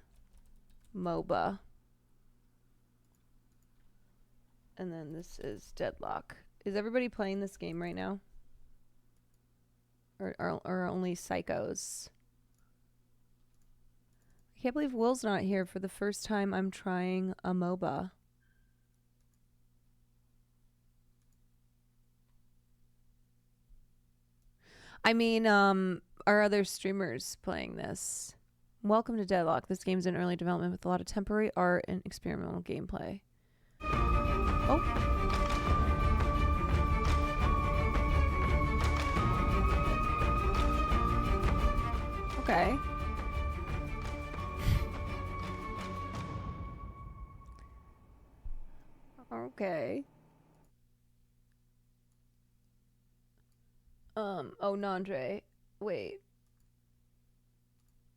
MOBA. And then this is Deadlock. Is everybody playing this game right now? Or only psychos? I can't believe Will's not here for the first time I'm trying a MOBA. I mean, are other streamers playing this? Welcome to Deadlock. This game's in early development with a lot of temporary art and experimental gameplay. Oh. Okay. Okay. Oh, Nandre. Wait.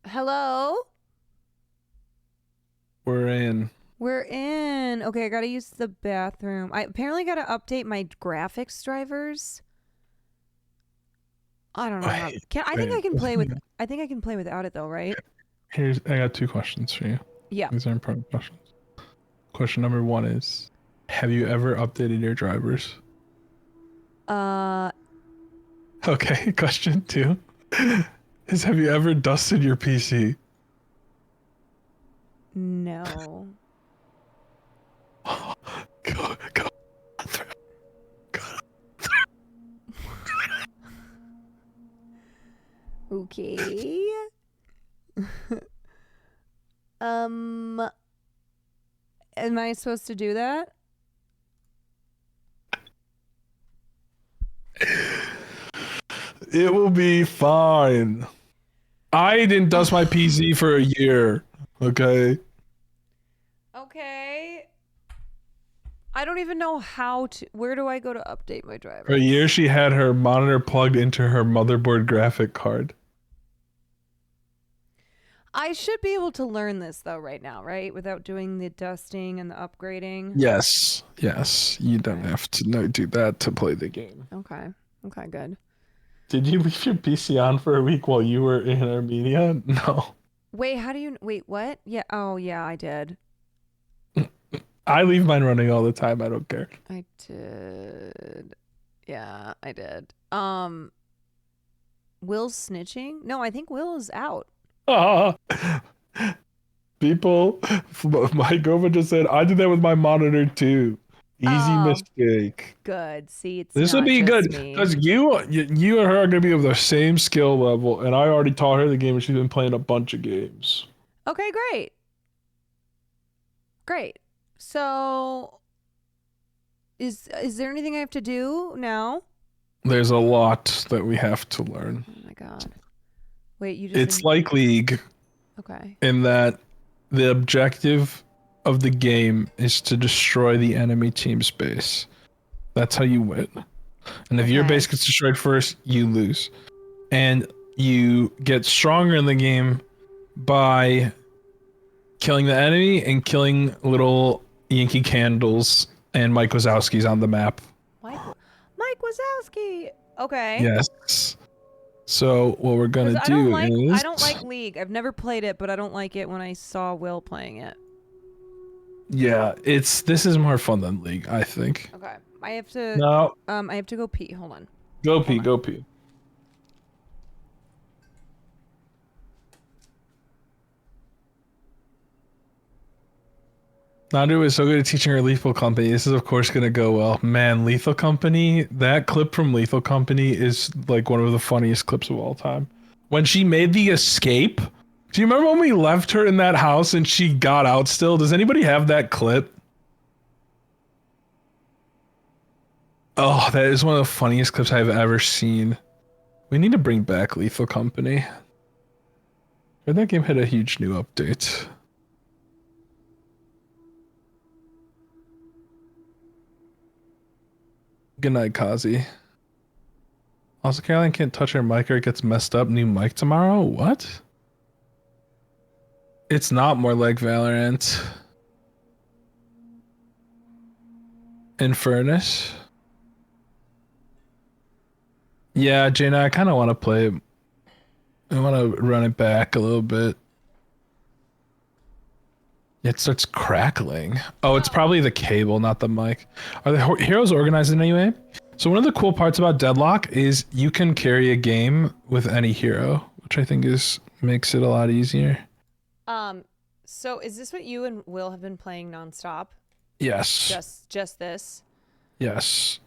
Hello? We're in. We're in. Okay, I gotta use the bathroom. I apparently gotta update my graphics drivers. I don't know how. I think I can play with. I think I can play without it though, right? I got 2 questions for you. Yeah. These are important questions. Question number 1 is, have you ever updated your drivers? Okay. Question 2 is, have you ever dusted your PC? No. Go. Okay. Am I supposed to do that? It will be fine. I didn't dust my PC for a year. Okay. Okay. I don't even know how to. Where do I go to update my driver? For a year, she had her monitor plugged into her motherboard graphic card. I should be able to learn this though right now, right? Without doing the dusting and the upgrading. Yes. You don't have to do that to play the game. Okay. Okay, good. Did you leave your PC on for a week while you were in Armenia? No. Wait, how do you wait, what? Yeah, oh yeah, I did. I leave mine running all the time. I don't care. I did. Yeah, I did. Will's snitching? No, I think Will is out. People, Mike Gova just said, I did that with my monitor too. Easy mistake. Good. See, it's This will not be just good me. because you and her are going to be of the same skill level, and I already taught her the game, and she's been playing a bunch of games. Okay, great. Great. So, is there anything I have to do now? There's a lot that we have to learn. Oh my god. Wait, you just It's like League. Okay. In that the objective of the game is to destroy the enemy team's base. That's how you win. And if your base gets destroyed first, you lose. And you get stronger in the game by killing the enemy and killing little Yankee Candles and Mike Wazowski's on the map. Mike Wazowski. Okay. Yes. So what we're gonna do is I don't like League. I've never played it, but I don't like it when I saw Will playing it. yeah, this is more fun than League, I think. Okay. I have to No. I have to go pee. Hold on. Go pee. Nandu is so good at teaching her Lethal Company. This is of course gonna go well. Man, Lethal Company, that clip from Lethal Company is like one of the funniest clips of all time. When she made the escape, do you remember when we left her in that house and she got out still? Does anybody have that clip? Oh, that is one of the funniest clips I've ever seen. We need to bring back Lethal Company. But that game had a huge new update. Good night, Kazi. Also, Caroline can't touch her mic or it gets messed up. New mic tomorrow? What? It's not more like Valorant. In Furnace? Yeah, Jaina, I kind of want to play it. I want to run it back a little bit. It starts crackling. Oh, it's probably the cable, not the mic. Are the heroes organized in any way? So one of the cool parts about Deadlock is you can carry a game with any hero, which I think makes it a lot easier. So is this what you and Will have been playing nonstop? Yes. Just this? Yes.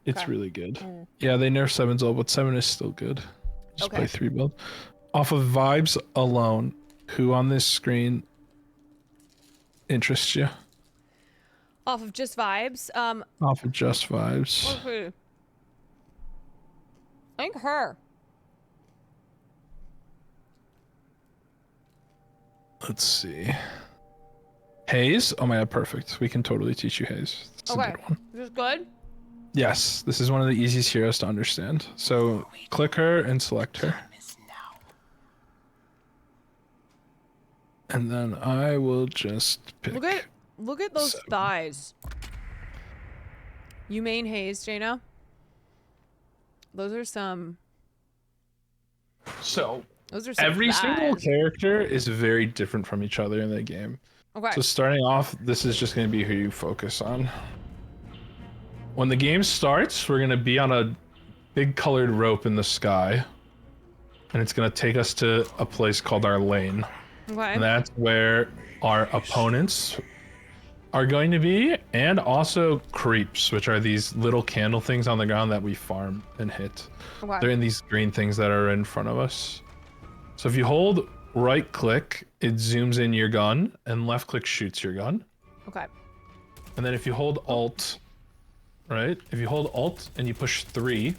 It's Okay. really good. Yeah, they nerfed 7's old, but 7 is still good. Just Okay. play 3 build. Off of vibes alone, who on this screen interests you? Off of just vibes? Off of just vibes. Okay. I think her. Let's see. Hayes? Oh my god, perfect. We can totally teach you Hayes. That's a Okay. good one. Is this good? Yes, this is one of the easiest heroes to understand. So click her and select her. And then I will just pick. Look at those thighs. You main Hayes, Jaina? Those are some. So Those are some every single thighs. character is very different from each other in the game. Okay. So starting off, this is just going to be who you focus on. When the game starts, we're going to be on a big colored rope in the sky. And it's going to take us to a place called our lane. Okay. And that's where our opponents are going to be, and also creeps, which are these little candle things on the ground that we farm and hit. Okay. They're in these green things that are in front of us. So if you hold right click, it zooms in your gun, and left click shoots your gun. Okay. And then if you hold alt, right? If you hold alt and you push 3,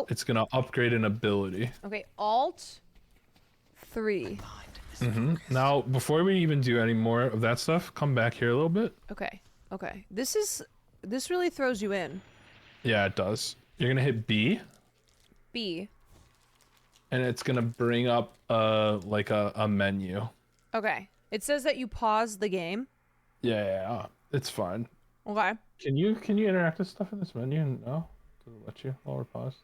it's gonna upgrade an ability. Okay. Alt 3. Now, before we even do any more of that stuff, come back here a little bit. Okay. Okay. This really throws you in. Yeah, it does. You're gonna hit B, B. and it's gonna bring up like a menu. Okay. It says that you pause the game. Yeah, it's fine. Okay. Can you interact with stuff in this menu? No, does it let you while we're paused?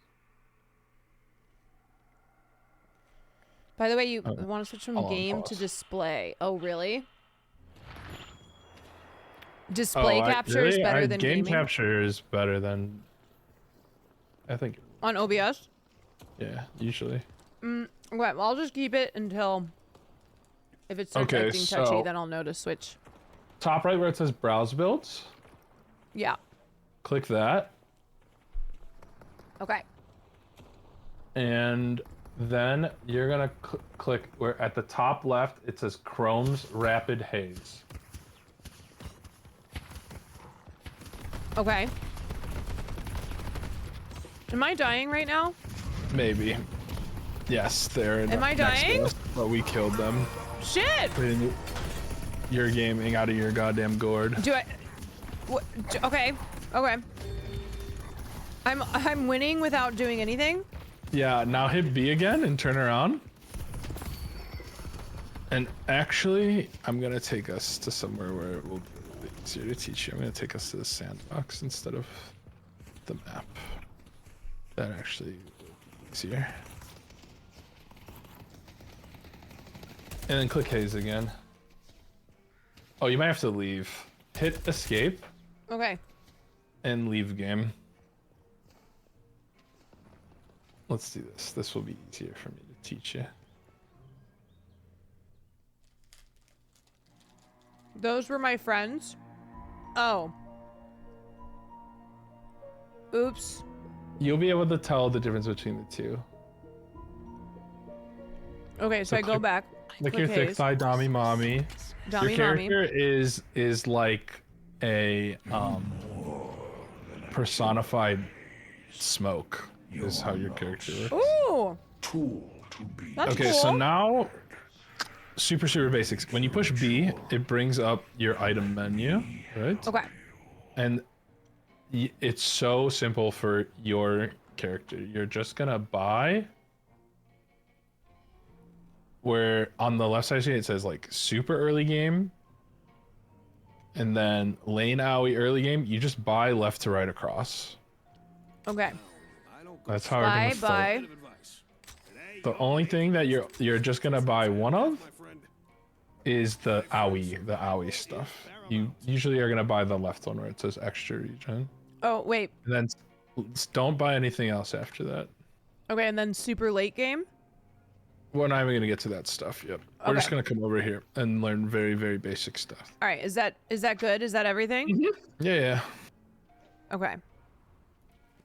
By the way, you want to switch from I'll game unpause. to display. Oh, really? Display capture is better than game gaming? capture is better than. I think. On OBS? Yeah, usually. Okay, well, I'll just keep it until if it starts Okay, acting touchy, so- then I'll know to switch. Top right where it says browse builds, Yeah. click that, Okay. and then you're gonna click where at the top left it says Chrome's Rapid Haze. Okay. Am I dying right now? Maybe. Yes, they're Am I next to dying? us, but we killed them. Shit! You're gaming out of your goddamn gourd. Do I? What? Okay. Okay. I'm winning without doing anything. Yeah, now hit B again and turn around. And actually, I'm gonna take us to somewhere where it will be a little bit easier to teach you. I'm gonna take us to the sandbox instead of the map. That actually will be easier. And then click Haze again. Oh, you might have to leave. Hit escape Okay. and leave game. Let's do this. This will be easier for me to teach you. Those were my friends. Oh. Oops. You'll be able to tell the difference between the two. Okay, so I go click- back. Like click your thick Haze. thigh Dami Mommy. Dami Your Mommy. character is like a personified smoke is how your character works. Ooh. That's Okay, cool. so now super basics. When you push B, it brings up your item menu, right? Okay. And it's so simple for your character. You're just gonna buy where on the left side it says like super early game and then lane owie early game. You just buy left to right across. Okay. That's how we're gonna start. Bye. The only thing that you're just gonna buy one of is the owie stuff. You usually are gonna buy the left one where it says extra region. Oh, wait. And then don't buy anything else after that. Okay, and then super late game? We're not even gonna get to that stuff yet. We're just gonna come over here and learn very, very basic stuff. All right, is that good? Is that everything? Yeah. Okay.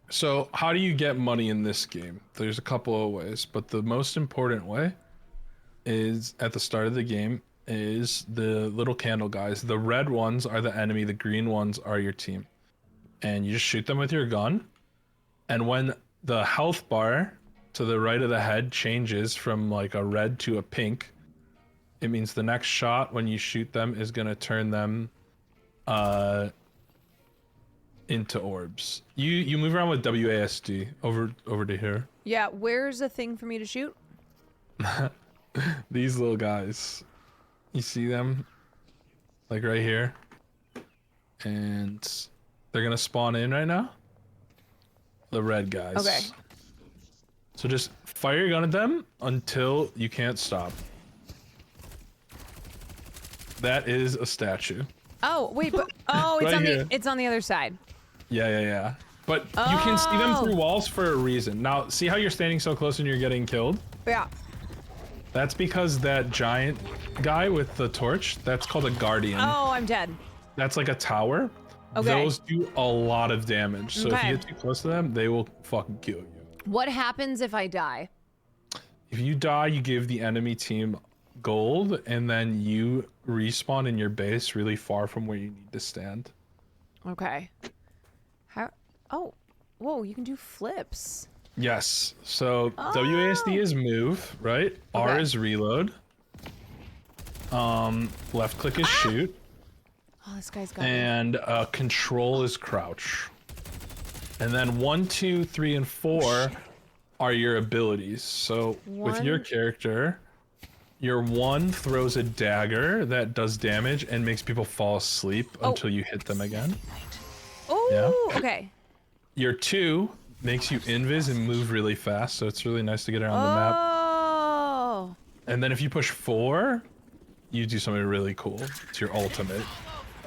So how do you get money in this game? There's a couple of ways, but the most important way is at the start of the game is the little candle guys. The red ones are the enemy, the green ones are your team. And you just shoot them with your gun. And when the health bar to the right of the head changes from like a red to a pink, it means the next shot when you shoot them is gonna turn them into orbs. You move around with WASD over to here. Yeah, where's a thing for me to shoot? These little guys. You see them? Like right here. And they're gonna spawn in right now. The red guys. Okay. So just fire your gun at them until you can't stop. That is a statue. Oh, wait, but oh, it's Right on here. it's on the other side. Yeah. But you can see them through walls for a reason. Now, see how you're standing so close and you're getting killed? Yeah. That's because that giant guy with the torch, that's called a guardian. Oh, I'm dead. That's like a tower. Okay. Those do a lot of damage. So if Okay. you get too close to them, they will fucking kill you. What happens if I die? If you die, you give the enemy team gold, and then you respawn in your base really far from where you need to stand. Okay. How? Oh, whoa! You can do flips. Yes. So WASD is move, right? R Okay. is reload. Left click is shoot, Oh, this guy's got me. and control is crouch. And then 1, 2, 3, and 4 are your abilities. So with your One- character, your 1 throws a dagger that does damage and makes people fall asleep until you hit them again. Oh, Yeah. okay. Your 2 makes you invis and move really fast, so it's really nice to get around the map. Oh. And then if you push 4, you do something really cool. It's your ultimate.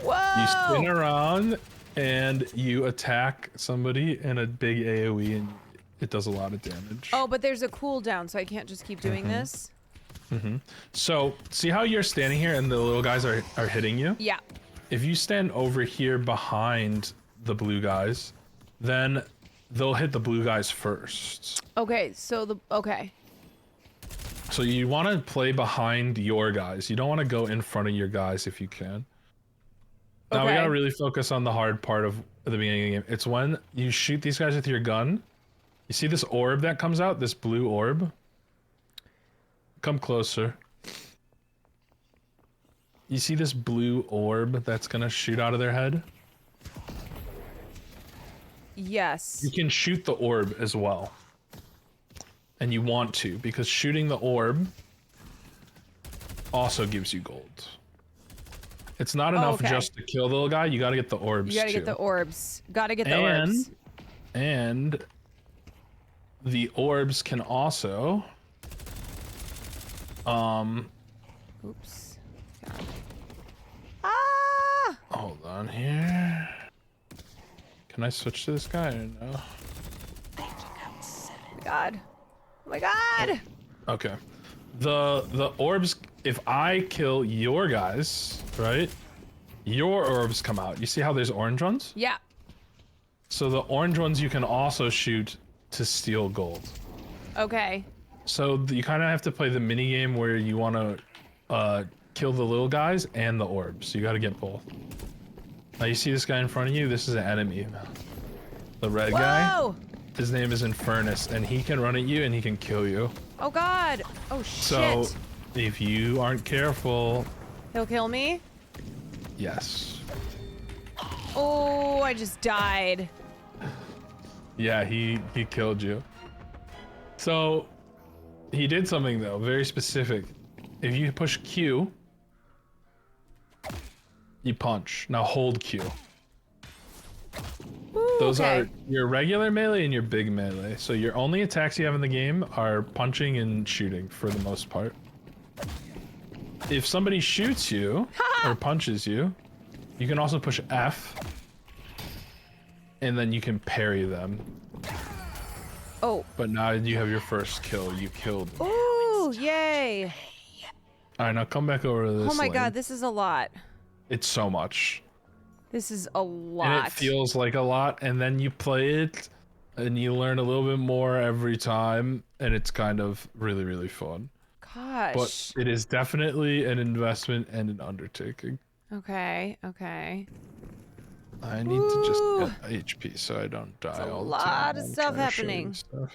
Whoa. You spin around and you attack somebody in a big AoE and it does a lot of damage. Oh, but there's a cooldown, so I can't just keep doing this. So, see how you're standing here and the little guys are hitting you? Yeah. If you stand over here behind the blue guys, then they'll hit the blue guys first. Okay, so okay. So you want to play behind your guys. You don't want to go in front of your guys if you can. Now we Okay. gotta really focus on the hard part of the beginning of the game. It's when you shoot these guys with your gun. You see this orb that comes out? This blue orb? Come closer. You see this blue orb that's gonna shoot out of their head? Yes. You can shoot the orb as well. And you want to, because shooting the orb also gives you gold. It's not enough okay. just to kill the little guy, you gotta get the orbs You gotta too. get the orbs. Gotta get the orbs. And the orbs can also Oops. God. Ah! hold on here. Can I switch to this guy or no? God. Oh my God. Okay. The orbs, if I kill your guys, right? Your orbs come out. You see how there's orange ones? Yeah. So the orange ones you can also shoot to steal gold. Okay. So you kind of have to play the mini game where you want to kill the little guys and the orbs. You got to get both. Now you see this guy in front of you? This is an enemy. The red guy. Whoa! His name is Infernus, and he can run at you and he can kill you. Oh God. Oh shit. So if you aren't careful, He'll kill me. yes. Oh, I just died. Yeah, he killed you. So he did something though, very specific. If you push Q, you punch. Now hold Q. Ooh, Those okay. are your regular melee and your big melee. So your only attacks you have in the game are punching and shooting for the most part. If somebody shoots you or punches you, you can also push F and then you can parry them. Oh. But now you have your first kill. You killed them. Ooh. Woo! Yay! All right, now come back over to this. Oh my lane. god, this is a lot. It's so much. This is a lot. And it feels like a lot, and then you play it, and you learn a little bit more every time, and it's kind of really, really fun. Gosh. But it is definitely an investment and an undertaking. Okay, okay. I need to just get HP so I don't die There's a all the lot time. of I'm stuff trying to show you happening. stuff.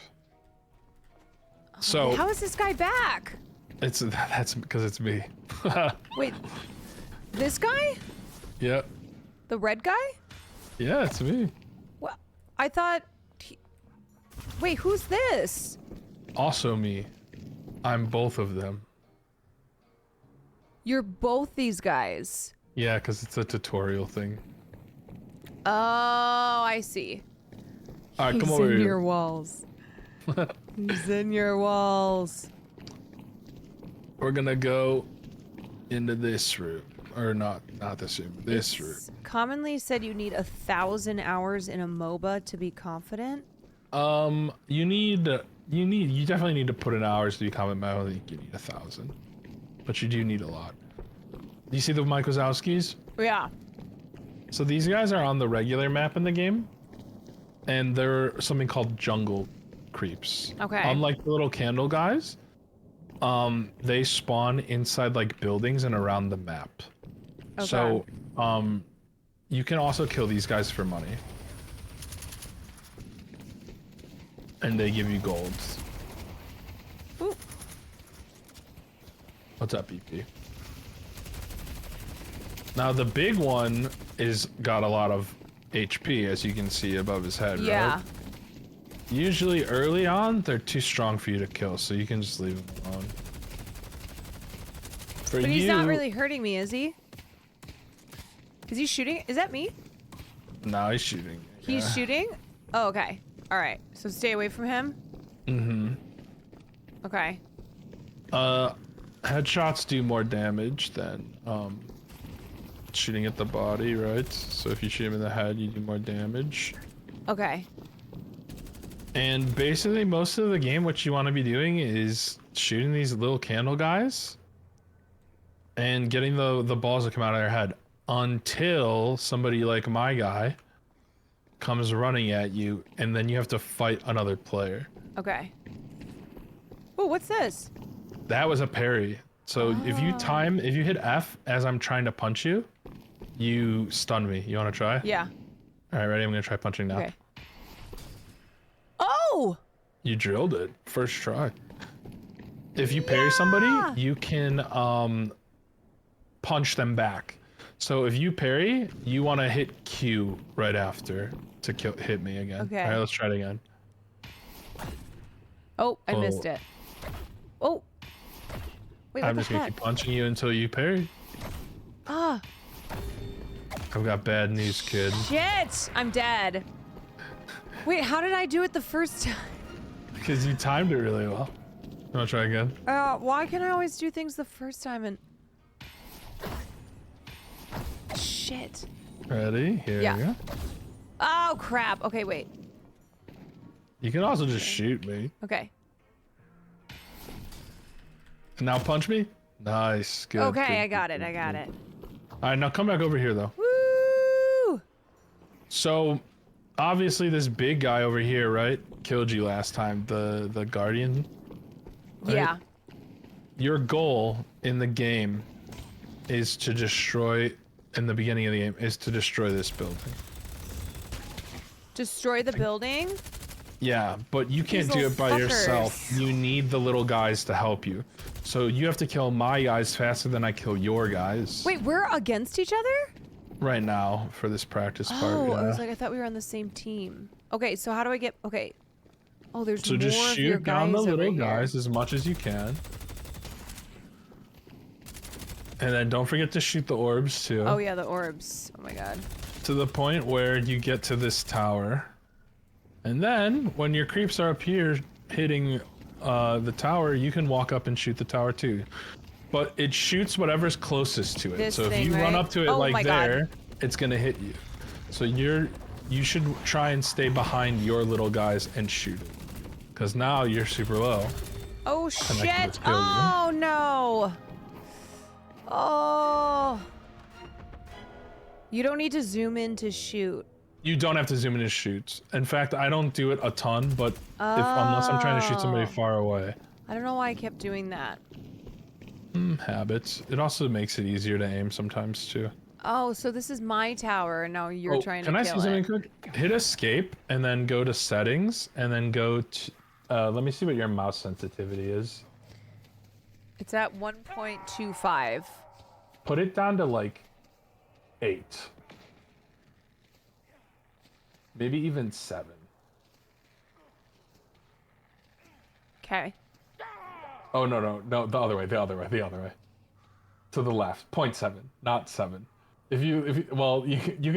So How is this guy back? that's because it's me. Wait, this guy? Yep. The red guy? Yeah, it's me. Well, I thought. Wait, who's this? Also me. I'm both of them. You're both these guys. Yeah, because it's a tutorial thing. Oh, I see. All right, He's come over in here. your walls. He's in your walls. We're gonna go into this room, or not this room. This room. Commonly said you need 1,000 hours in a MOBA to be confident. You definitely need to put in hours to be confident. But I don't think you need 1,000, but you do need a lot. Do you see the Mike Wazowskis? Yeah. So these guys are on the regular map in the game, and they're something called jungle creeps. Okay. Unlike the little candle guys, they spawn inside like buildings and around the map. Okay. So, you can also kill these guys for money. And they give you golds. Ooh. What's up, BP? Now the big one is got a lot of HP, as you can see above his head, Yeah. right? Usually early on, they're too strong for you to kill, so you can just leave them alone. For But you, he's not really hurting me, is he? Is he shooting? Is that me? No, he's shooting. He's shooting? Oh, okay. All right. So stay away from him? Mm-hmm. Okay. Headshots do more damage than, shooting at the body, right? So if you shoot him in the head, you do more damage. Okay. And basically, most of the game, what you want to be doing is shooting these little candle guys and getting the balls to come out of their head until somebody like my guy comes running at you, and then you have to fight another player. Okay. Oh, what's this? That was a parry. So if you hit F as I'm trying to punch you, you stun me. You want to try? Yeah. All right, ready? I'm going to try punching now. Okay. Oh! You drilled it. First try. If you parry somebody, you can punch them back. So if you parry, you want to hit Q right after to hit me again. Okay. All right, let's try it again. Oh, I missed it. Oh. Wait, what I'm the just going to heck? keep punching you until you parry. Ah. I've got bad news, kid. Shit! I'm dead. Wait, how did I do it the first time? Because you timed it really well. You want to try again? Why can I always do things the first time and... Shit. Ready? Here Yeah. we go. Oh, crap. Okay, wait. You can also just shoot me. Okay. And now punch me? Nice. Good. Okay, good, I got good, it. I got it. All right, now come back over here, though. Woo! So, obviously, this big guy over here, right, killed you last time, the Guardian. Right? Yeah. Your goal in the game is to destroy, in the beginning of the game, is to destroy this building. Destroy the building? Yeah, but you can't These do it little by yourself. fuckers. You need the little guys to help you. So you have to kill my guys faster than I kill your guys. Wait, we're against each other? Right now, for this practice part, Oh, yeah. I was like, I thought we were on the same team. Okay, so how do I get... Okay. Oh, there's So more just of your shoot down the guys over little here. guys as much as you can. And then don't forget to shoot the orbs too. Oh, yeah, the orbs. Oh, my God. To the point where you get to this tower. And then, when your creeps are up here hitting the tower, you can walk up and shoot the tower too. But it shoots whatever's closest to it. This So if thing, you run right? up to it Oh my like God. there, it's gonna hit you. So you should try and stay behind your little guys and shoot it. Because now you're super low. Oh I can shit! just kill you. Oh no! Oh. You don't need to zoom in to shoot. You don't have to zoom in to shoot. In fact, I don't do it a ton, but unless I'm trying to shoot somebody far away. I don't know why I kept doing that. Habits. It also makes it easier to aim sometimes too. Oh, so this is my tower, and now you're trying to can I kill see something it. quick? Hit escape, and then go to settings, and then go to... let me see what your mouse sensitivity is. It's at 1.25. Put it down to like 8. Maybe even 7. Okay. Oh, no, the other way. To the left. 0.7, not 7. If you well, you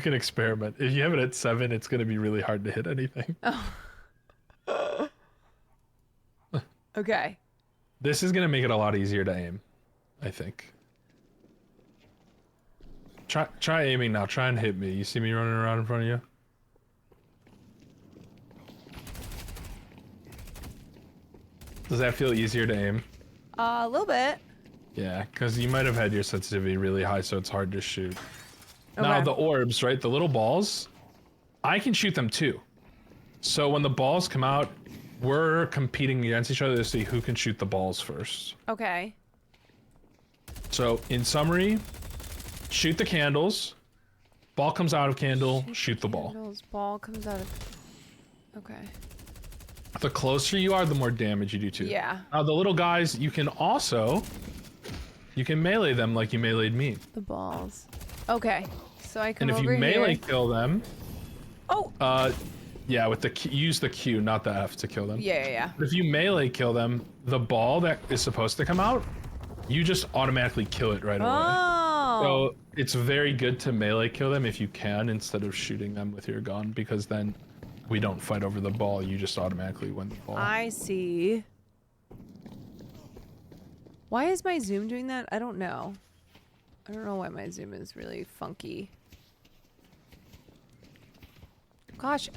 can experiment. If you have it at 7, it's gonna be really hard to hit anything. Oh. Okay. This is gonna make it a lot easier to aim, I think. Try aiming now. Try and hit me. You see me running around in front of you? Does that feel easier to aim? A little bit. Yeah, because you might have had your sensitivity really high, so it's hard to shoot. Now, Okay. the orbs, right? The little balls, I can shoot them too. So when the balls come out, we're competing against each other to see who can shoot the balls first. Okay. So, in summary, shoot the candles, ball comes out of candle, shoot the ball. Candles, ball comes out of... Okay. The closer you are, the more damage you do too. Yeah. Now, the little guys, you can melee them like you meleeed me. The balls. Okay. So I come And if you over melee here. kill them... Oh! Yeah, with the Q, use the Q, not the F to kill them. Yeah. But if you melee kill them, the ball that is supposed to come out, you just automatically kill it right away. Oh! So it's very good to melee kill them if you can, instead of shooting them with your gun, because then we don't fight over the ball, you just automatically win the ball. I see. Why is my zoom doing that? I don't know. I don't know why my zoom is really funky. Gosh.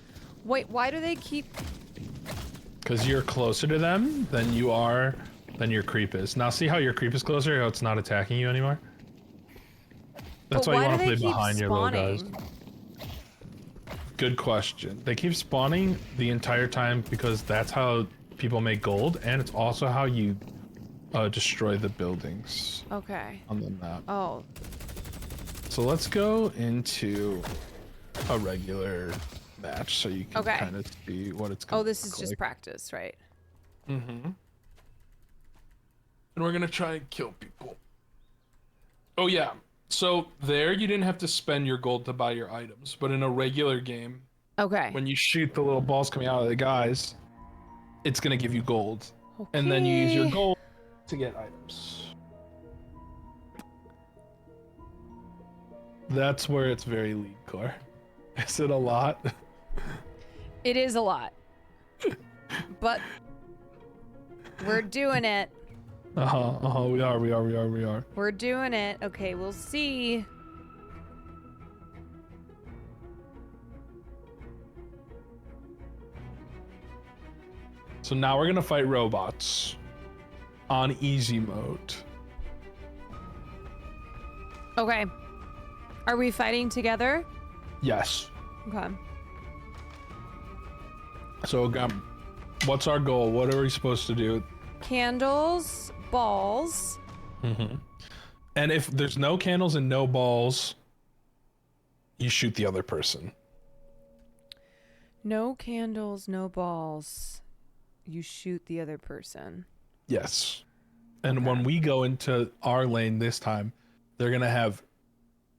Wait, why do they keep... Because you're closer to them than your creep is. Now see how your creep is closer, how it's not attacking you anymore? That's why you want to play behind your little guys. Good question. They keep spawning the entire time because that's how people make gold, and it's also how you destroy the buildings Okay. on the map. Oh. So let's go into a regular match so you can Okay. kind of see what it's going Oh, to this is just practice, right? Mm-hmm. And we're gonna try and kill people. Oh yeah. So there you didn't have to spend your gold to buy your items, but in a regular game, Okay. when you shoot the little balls coming out of the guys, it's gonna give you gold. And then you use your Okay. gold to get items. That's where it's very lead core. Is it a lot? It is a lot. But we're doing it. We are. We're doing it. Okay, we'll see. So now we're gonna fight robots on easy mode. Okay. Are we fighting together? Yes. Okay. So, what's our goal? What are we supposed to do? Candles, balls. Mm-hmm. And if there's no candles and no balls, you shoot the other person. No candles, no balls. You shoot the other person. Yes. And when we go into our lane this time, they're gonna have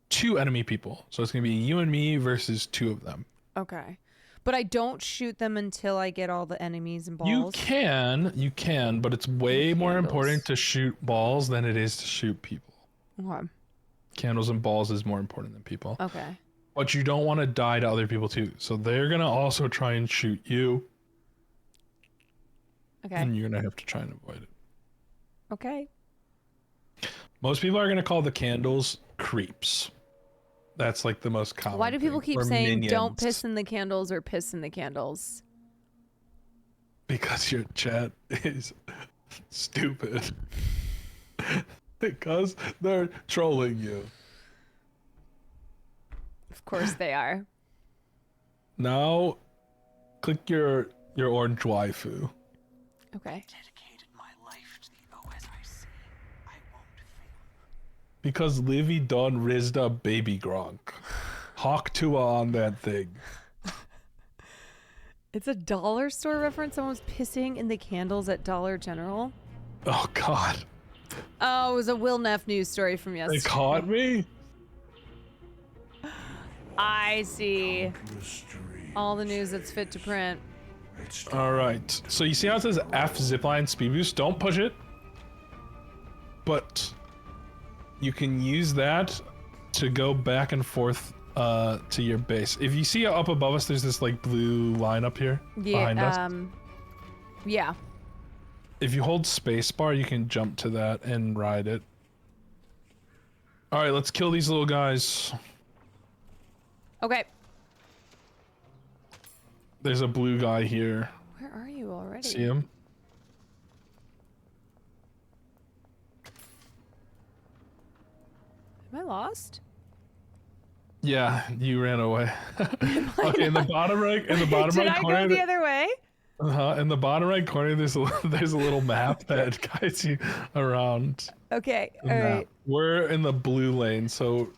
2 enemy people. So it's gonna be you and me versus 2 of them. Okay. But I don't shoot them until I get all the enemies and balls. You can, but it's way more important to shoot balls than it is to shoot people. Okay. Candles and balls is more important than people. Okay. But you don't want to die to other people too. So they're gonna also try and shoot you. Okay. And you're gonna have to try and avoid it. Okay. Most people are gonna call the candles creeps. That's like the most common. Why do people thing. keep Or saying don't minions. piss in the candles or piss in the candles? Because your chat is stupid. Because they're trolling you. Of course they are. Now, click your orange waifu. Okay. Because Livy done rizzed up baby Gronk. Hawk Tua on that thing. It's a dollar store reference. Someone's pissing in the candles at Dollar General. Oh God. Oh, it was a Will Neff news story from yesterday. They caught me? I see. All the news that's fit to print. Alright. So you see how it says F zipline speed boost? Don't push it. But you can use that to go back and forth to your base. If you see up above us, there's this like blue line up here behind us. Yeah. If you hold spacebar, you can jump to that and ride it. Alright, let's kill these little guys. Okay. There's a blue guy here. Where are you already? See him? Am I lost? Yeah, you ran away. Okay, in the bottom right, Did I go the other way? In the bottom right corner, there's a little map that guides you around. Okay, the all map. right. We're in the blue lane, so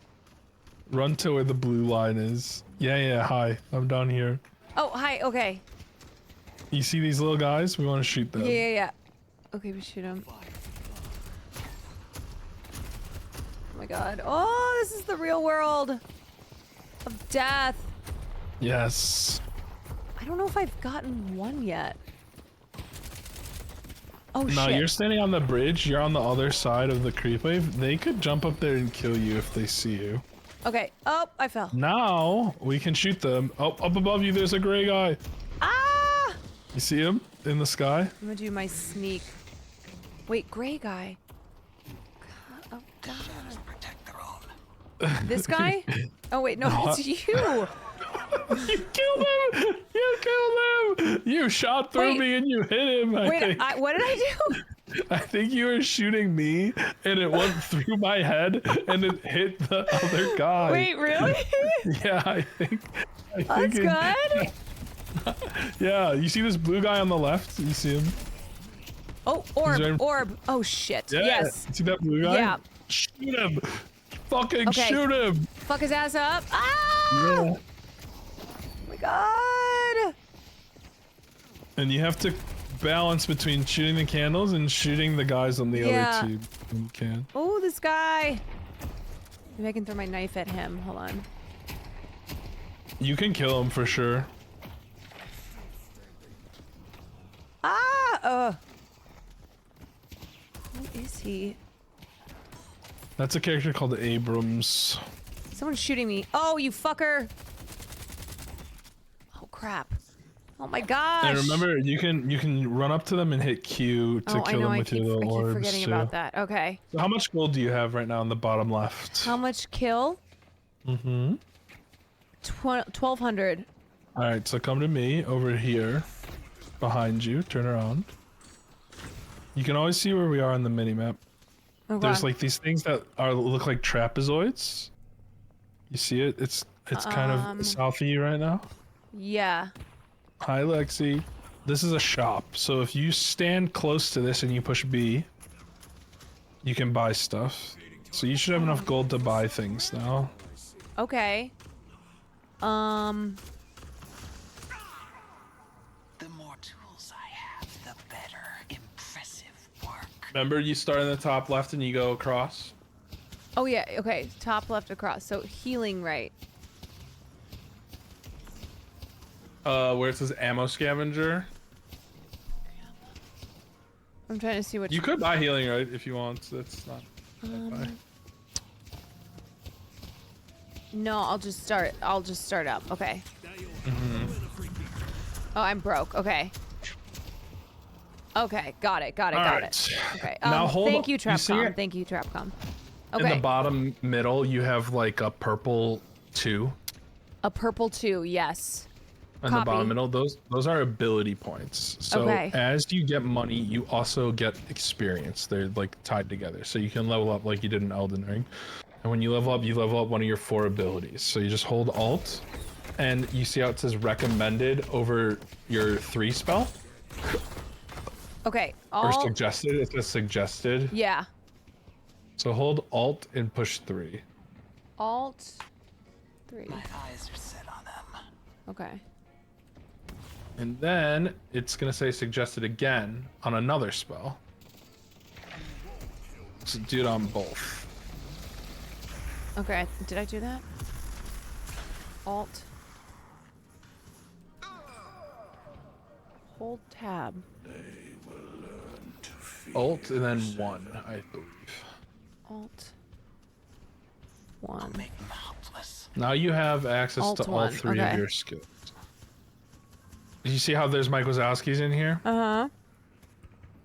run to where the blue line is. Yeah, hi, I'm down here. Oh, hi. Okay. You see these little guys? We want to shoot them. Yeah. Okay, we shoot them. Oh my god. Oh, this is the real world of death. Yes. I don't know if I've gotten one yet. Oh, No, shit. you're standing on the bridge. You're on the other side of the creep wave. They could jump up there and kill you if they see you. Okay. Oh, I fell. Now we can shoot them. Oh, up above you, there's a gray guy. Ah! You see him in the sky? I'm gonna do my sneak. Wait, gray guy. Oh, God. This guy? Oh, wait, no, it's you. You killed him! You killed him! You shot through me and you hit him, I think. What did I do? I think you were shooting me and it went through my head and it hit the other guy. Wait, really? Yeah, I think That's good? Yeah, you see this blue guy on the left? You see him? Oh, orb. Oh, shit. Yeah. Yes. See that blue guy? Yeah. Shoot him! Fucking Okay. shoot him! Fuck his ass up. Ah! Yeah. Oh my god. And you have to balance between shooting the candles and shooting the guys on the Yeah. other two when you can. Oh, this guy. Maybe I can throw my knife at him. Hold on. You can kill him for sure. Ah! Who is he? That's a character called Abrams. Someone's shooting me. Oh, you fucker. Oh, crap. Oh my gosh. And remember, you can run up to them and hit Q to kill them with your little orbs. I keep forgetting too. about that. Okay. So how much gold do you have right now on the bottom left? How much kill? Mm-hmm. 1,200. All right, so come to me over here, behind you. Turn around. You can always see where we are on the mini map. Okay. There's like these things that look like trapezoids. You see it? It's kind of south of you right now. Yeah. Hi, Lexi. This is a shop, so if you stand close to this and you push B, you can buy stuff. So you should have enough gold to buy things now. Okay. The more tools I have, the better. Impressive work. Remember, you start in the top left and you go across? Oh yeah, okay. Top left across. So healing right. Where it says ammo scavenger. I'm trying to see what You could buy healing right if you want. That's not. No, I'll just start up. Okay. Oh, I'm broke. Okay. Okay, got it. Okay. Now hold thank on. you, You see Trapcom. it? Thank you, Trapcom. In Okay. the bottom middle, you have like a purple 2. A purple 2, yes. In the bottom middle, those are ability points. So Okay. as you get money, you also get experience. They're like tied together. So you can level up like you did in Elden Ring. And when you level up one of your 4 abilities. So you just hold Alt, and you see how it says recommended over your 3 spell? Okay. Or suggested? It says suggested. Yeah. So hold Alt and push 3. Alt 3. My eyes are set on them. Okay. And then it's gonna say suggested again on another spell. So do it on both. Okay. Did I do that? Alt. Hold tab. Alt and then 1, I believe. Alt. 1. Make them helpless. Now you have access Alt to all 1, 3 of okay. your skills. You see how there's Mike Wazowski's in here? Uh-huh.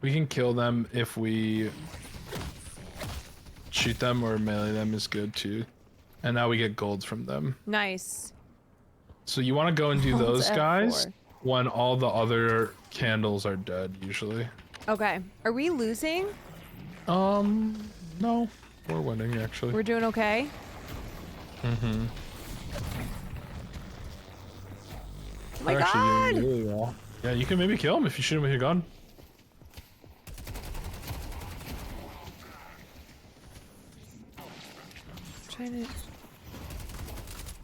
We can kill them if we shoot them, or melee them is good too. And now we get gold from them. Nice. So you want to go and do Hold those F4. guys when all the other candles are dead, usually. Okay. Are we losing? No. We're winning, actually. We're doing okay? Mm-hmm. Oh my They're actually god! doing really well. Yeah, you can maybe kill him if you shoot him with your gun. Trying to...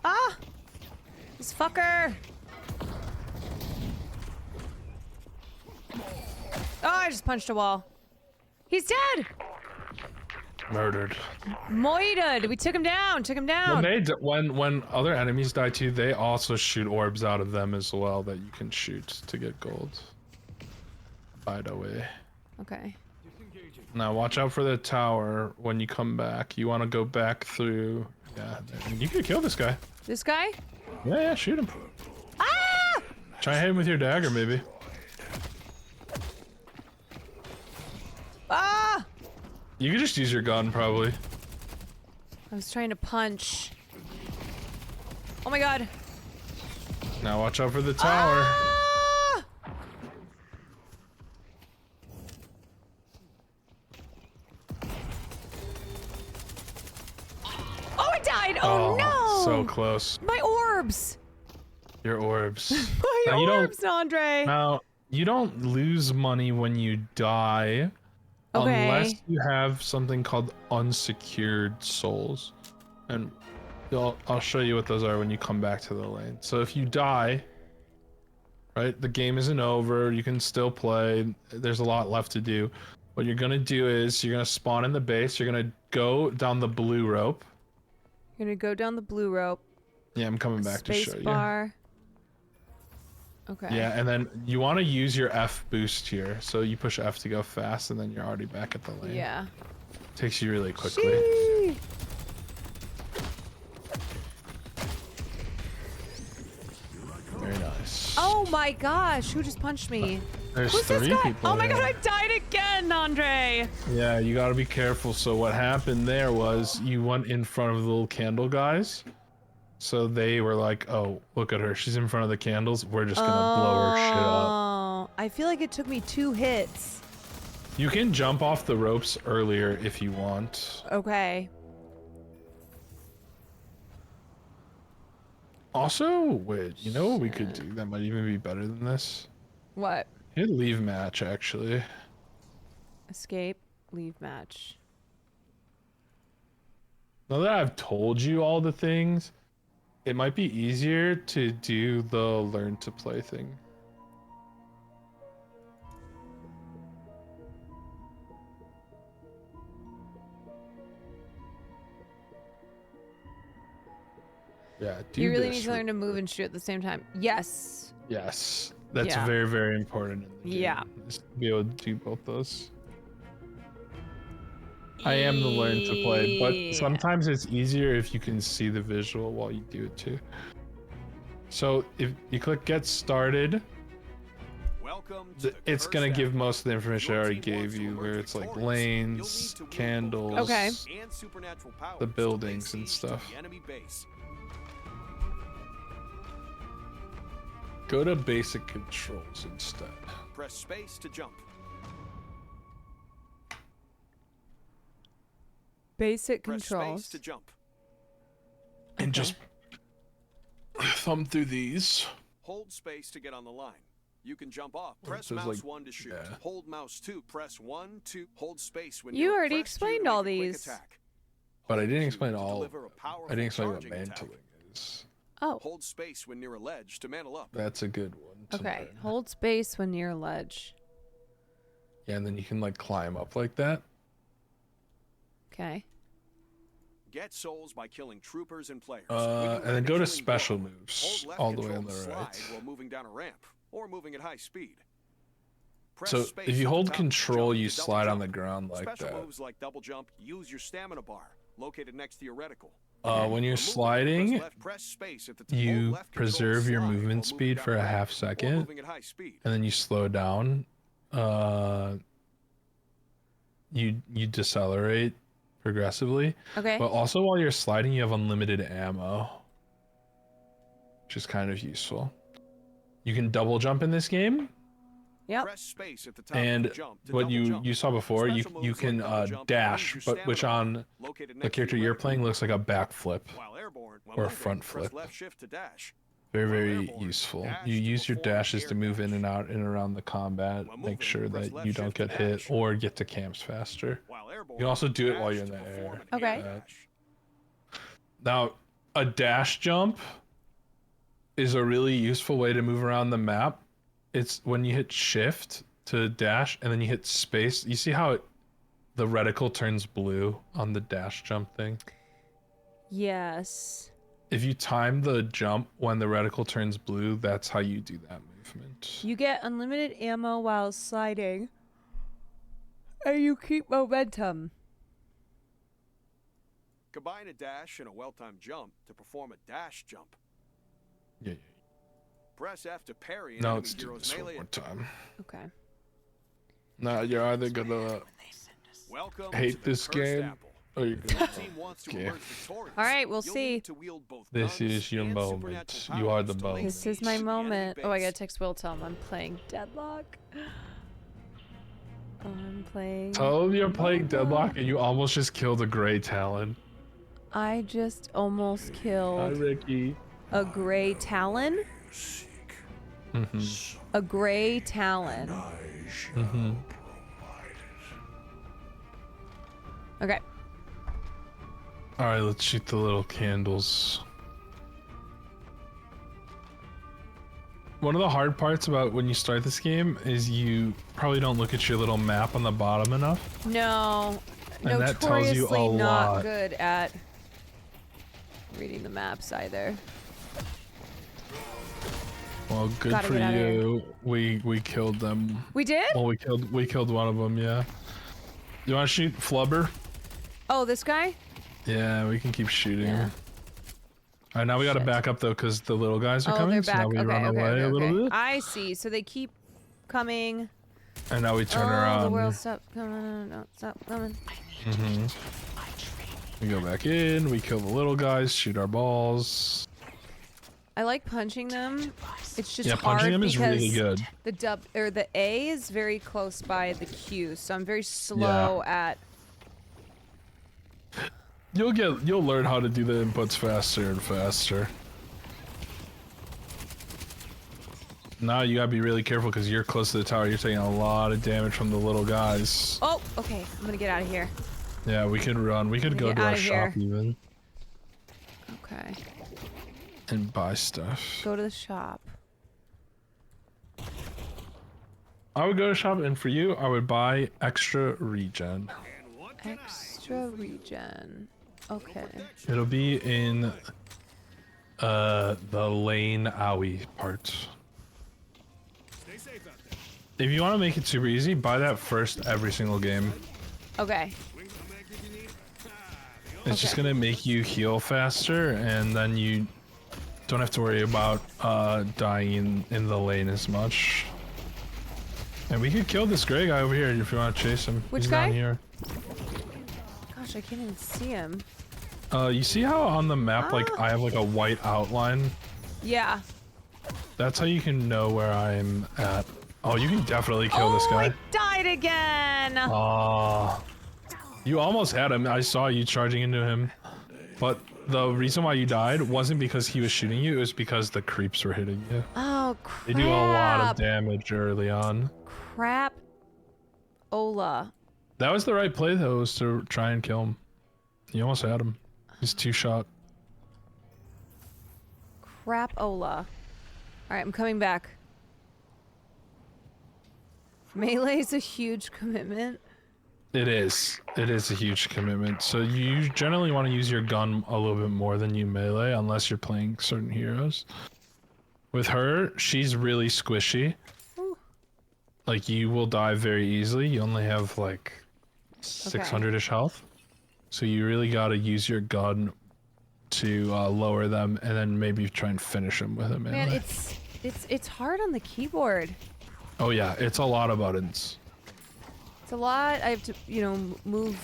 Ah! This fucker! Oh, I just punched a wall. He's dead! Murdered. Moided! We took him down! Took him down! When other enemies die too, they also shoot orbs out of them as well that you can shoot to get gold. By the way. Okay. Now watch out for the tower when you come back. You want to go back through. Yeah, you can kill this guy. This guy? Yeah, shoot him. Ah! Try and hit him with your dagger, maybe. Ah! You could just use your gun, probably. I was trying to punch. Oh my god. Now watch out for the tower. Ah! Oh, I died! Oh, no! So close. My orbs! Your orbs. My Now, orbs, Andre! Now, you don't lose money when you die. Okay. Unless you have something called unsecured souls. And I'll show you what those are when you come back to the lane. So if you die, right, the game isn't over, you can still play, there's a lot left to do. What you're gonna do is you're gonna spawn in the base, you're gonna go down the blue rope. You're gonna go down the blue rope. Yeah, I'm coming back to show you. Spacebar. Okay. Yeah, and then you want to use your F boost here. So you push F to go fast, and then you're already back at the lane. Yeah. Takes you really quickly. Sheesh. Very nice. Oh my gosh, who just punched me? There's Who's this 3 guy? people Oh my here. god, I died again, Andre! Yeah, you gotta be careful. So what happened there was you went in front of the little candle guys. So they were like, oh, look at her. She's in front of the candles. We're just gonna blow her shit up. Oh, I feel like it took me 2 hits. You can jump off the ropes earlier if you want. Okay. Also, wait, you know what we could do that might even be better than this? What? Hit leave match, actually. Escape, leave match. Now that I've told you all the things, it might be easier to do the learn to play thing. Yeah, do You really this need to learn to move and shoot at the same time. Yes. Yes, that's Yeah. very, very important in the game. Yeah. Is to be able to do both those. I am the learn to play, but sometimes it's easier if you can see the visual while you do it too. So if you click get started, it's gonna give most of the information I already gave you, where it's like lanes, candles, Okay. the buildings and stuff. Go to basic controls instead. Press space to jump. Basic Press controls. space to jump. And just thumb through these. Hold space to get on the line. You can jump off. Or it Press says, mouse like, 1 to shoot. yeah. Hold mouse 2. Press 1, 2. Hold space when You you're already press 2 to explained make all a quick these. attack. But I didn't explain all. Deliver a powerful I didn't explain what charging attack. mantling is. Oh. Hold space when near a ledge to mantle up. That's a good one. to Okay. learn. Hold space when near a ledge. Yeah, and then you can like climb up like that. Okay. Get souls by killing troopers and players. And then go to special moves all the way on the Slide right. while moving down a ramp or moving at high speed. Press So space if you at the hold top to control, jump you to double slide on jump. the ground like Special that. moves like double jump use your stamina bar located next to your reticle. When you're sliding, Press space at the top. you Left control preserve your slide movement while speed moving down for a a ramp half or second, moving at high speed. and then you slow down. You decelerate progressively. Okay. But also while you're sliding, you have unlimited ammo, which is kind of useful. You can double jump in this game. Yep. Press space at the top And to jump to what double you jump. saw before, you Special you moves can like double jump dash, use your but which stamina bar on located the next to character your you're reticle. playing looks like a backflip While airborne, while or a moving, front press flip. left shift to dash. Very, very useful. You use your dashes to move in and out and around the combat, make sure that you don't get hit or get to camps faster. You can also do it while you're in the air. Okay. Now, a dash jump is a really useful way to move around the map. It's when you hit shift to dash and then you hit space. You see how the reticle turns blue on the dash jump thing? Yes. If you time the jump when the reticle turns blue, that's how you do that movement. You get unlimited ammo while sliding. And you keep momentum. Combine a dash and a well-timed jump to perform a dash jump. Yeah. Press F to parry an Now enemy let's do hero's this one melee more attack. time. Okay. Now you're either gonna Welcome hate to the this cursed game apple. or you're If your gonna team wants to okay. emerge victorious, All right, we'll you'll see. need to wield both This guns is your and moment. supernatural You are the powers to lay moment. This is siege my to the enemy moment. Oh, I base. gotta text Will, tell him I'm playing Deadlock. I'm playing. Tell you're playing Deadlock and you almost just killed a gray Talon. I just almost Hi, killed Ricky. a gray Talon. Mm-hmm. A gray Talon. Mm-hmm. Okay. All right, let's shoot the little candles. One of the hard parts about when you start this game is you probably don't look at your little map on the bottom enough. No. And that tells you a Notoriously not lot. good at reading the maps either. Well, good Gotta for get outta you. We killed them. We did? Well, we killed one of them. Yeah. You want to shoot Flubber? Oh, this guy? Yeah, we can keep shooting. Yeah. All right, now we got to back up though, because the little guys are Oh, coming. they're So back. now we Okay, run okay, away okay, a little okay. bit, I see. So they keep coming. and now we turn Oh, around. the world stopped coming. No, stop coming. Mm-hmm. We go back in. We kill the little guys. Shoot our balls. I like punching them. It's just Yeah, hard punching them is because really good. the A is very close by the Q, so I'm very slow at. You'll learn how to do the inputs faster and faster. Now you gotta be really careful because you're close to the tower. You're taking a lot of damage from the little guys. Oh, okay. I'm gonna get out of here. Yeah, we could run. We could go Get to our outta shop here. even Okay. and buy stuff. Go to the shop. I would go to shop, and for you, I would buy extra regen. Extra regen. Okay. It'll be in the lane owie part. If you want to make it super easy, buy that first every single game. Okay. It's just gonna make you heal faster, and then you don't have to worry about dying in the lane as much. And we could kill this gray guy over here if you want to chase him. Which He's guy? down here. Gosh, I can't even see him. You see how on the map, like, I have like a white outline? Yeah. That's how you can know where I'm at. Oh, you can definitely kill this guy. I died again. You almost had him. I saw you charging into him. But the reason why you died wasn't because he was shooting you, it was because the creeps were hitting you. Oh, crap. They do a lot of damage early on. Crap. Ola. That was the right play, though, was to try and kill him. You almost had him. He's 2-shot. Crap, Ola. Alright, I'm coming back. Melee's a huge commitment. It is. It is a huge commitment. So you generally want to use your gun a little bit more than you melee, unless you're playing certain heroes. With her, she's really squishy. Ooh. Like, you will die very easily. You only have, like, 600-ish health. So you really gotta use your gun to lower them, and then maybe try and finish them with a melee. Man, it's hard on the keyboard. Oh yeah, it's a lot of buttons. It's a lot. I have to, you know, move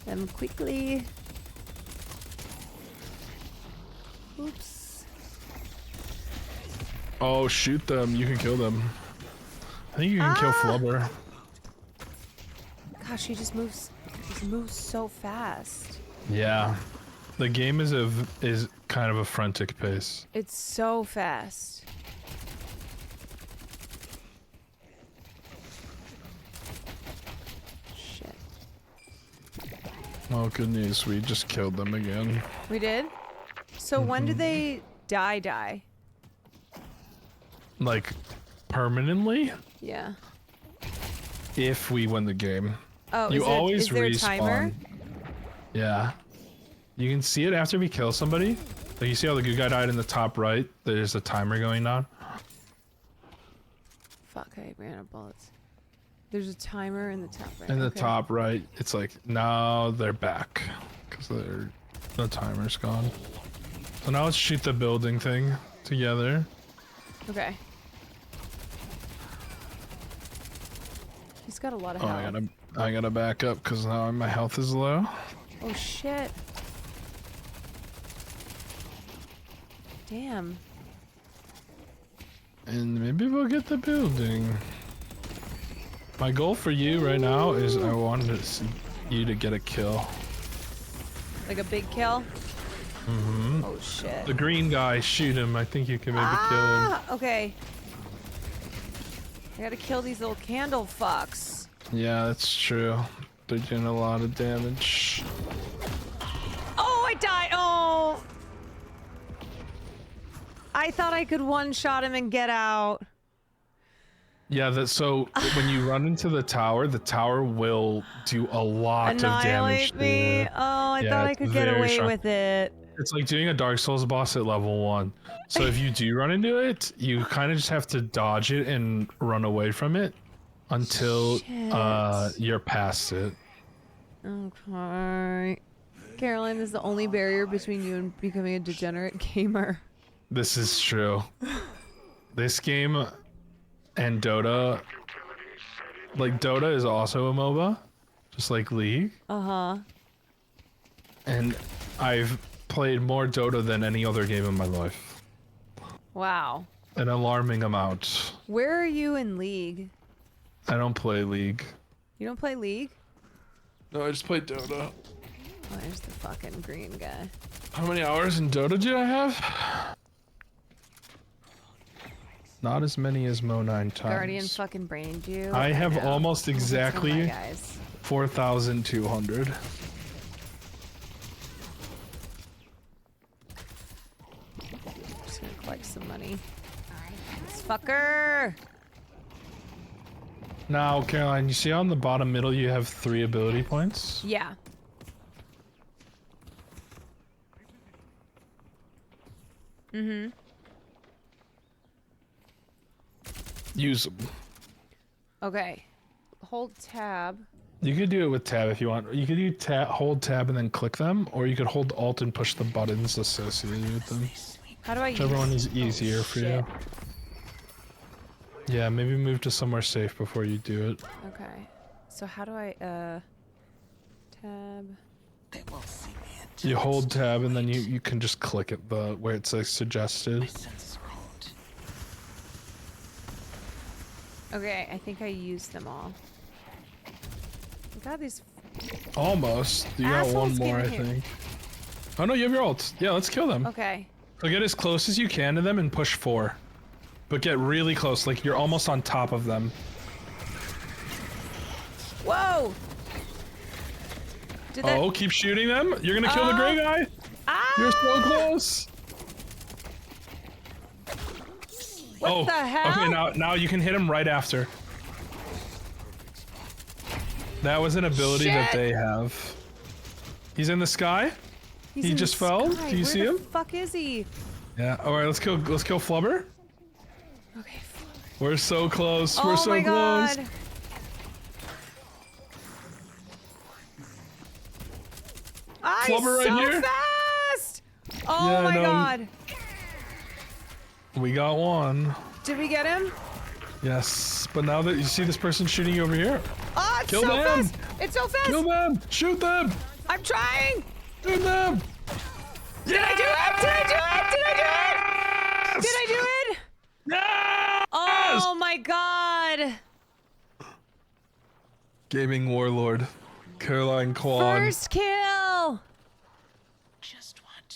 them quickly. Oops. Oh, shoot them. You can kill them. I think you can kill Flubber. Gosh, he just moves so fast. Yeah. The game is kind of a frantic pace. It's so fast. Shit. Oh, good news. We just killed them again. We did? So when do they die? Like, permanently? Yeah. If we win the game. Oh, you always is there a respawn. timer? Yeah. You can see it after we kill somebody. Like, you see how the good guy died in the top right? There's a timer going on. Fuck, I ran out of bullets. There's a timer in the top right. In the top right, it's like, now they're back. Because the timer's gone. So now let's shoot the building thing together. Okay. He's got a lot of health. I gotta back up because now my health is low. Oh shit. Damn. And maybe we'll get the building. My goal for you right now is I wanted you to get a kill. Like a big kill? Mm-hmm. Oh shit. The green guy, shoot him. I think you can maybe kill him. Okay. I gotta kill these little candle fucks. Yeah, that's true. They're doing a lot of damage. Oh, I died. Oh. I thought I could one-shot him and get out. Yeah, so when you run into the tower will do a lot of damage. Annihilate me. To Oh, I thought I could get away with it. It's like doing a Dark Souls boss at level 1. So if you do run into it, you kind of just have to dodge it and run away from it until you're past it. Okay. Caroline is the only barrier between you and becoming a degenerate gamer. This is true. This game and Dota, like Dota is also a MOBA, just like League. Uh-huh. And I've played more Dota than any other game in my life. Wow. An alarming amount. Where are you in League? I don't play League. You don't play League? No, I just play Dota. Oh, there's the fucking green guy. How many hours in Dota do I have? Not as many as Mo 9 times. Guardian fucking brained you. I have almost exactly 4,200. Just gonna collect some money. This fucker! Now, Caroline, you see on the bottom middle you have 3 ability points? Yeah. Mm-hmm. Use them. Okay. Hold tab. You could do it with tab if you want. You could do hold tab and then click them, or you could hold alt and push the buttons associated with them. How do I use? Whichever one is easier for you. Yeah, maybe move to somewhere safe before you do it. Okay. So how do I tab? They will see me. You hold tab and then you can just click it where it says suggested. Okay, I think I used them all. God, these Almost. You got one assholes more, I get in here. think. Oh no, you have your ult. Yeah, let's kill them. Okay. So get as close as you can to them and push 4. But get really close, like you're almost on top of them. Whoa! Did that... Oh, keep shooting them. You're gonna kill the gray guy. Ah! You're so close. What the hell? Okay, now you can hit him right after. That was an ability that they have. He's in the sky. He just fell. Sky. Do you see him? Where the fuck is he? Yeah. All right, let's kill Flubber. Okay. We're so close. We're Oh so my close. God. Flubber right so here. fast! Oh Yeah, my no. God. We got one. Did we get him? Yes, but now that you see this person shooting you over here, Oh, it's kill so them. fast! It's so fast! Kill them! Shoot them! I'm trying! Shoot them! Did I do it? Did I do it? Did I do it? Did I do it? Yes! Oh my God! Gaming Warlord, Caroline Kwan. First kill!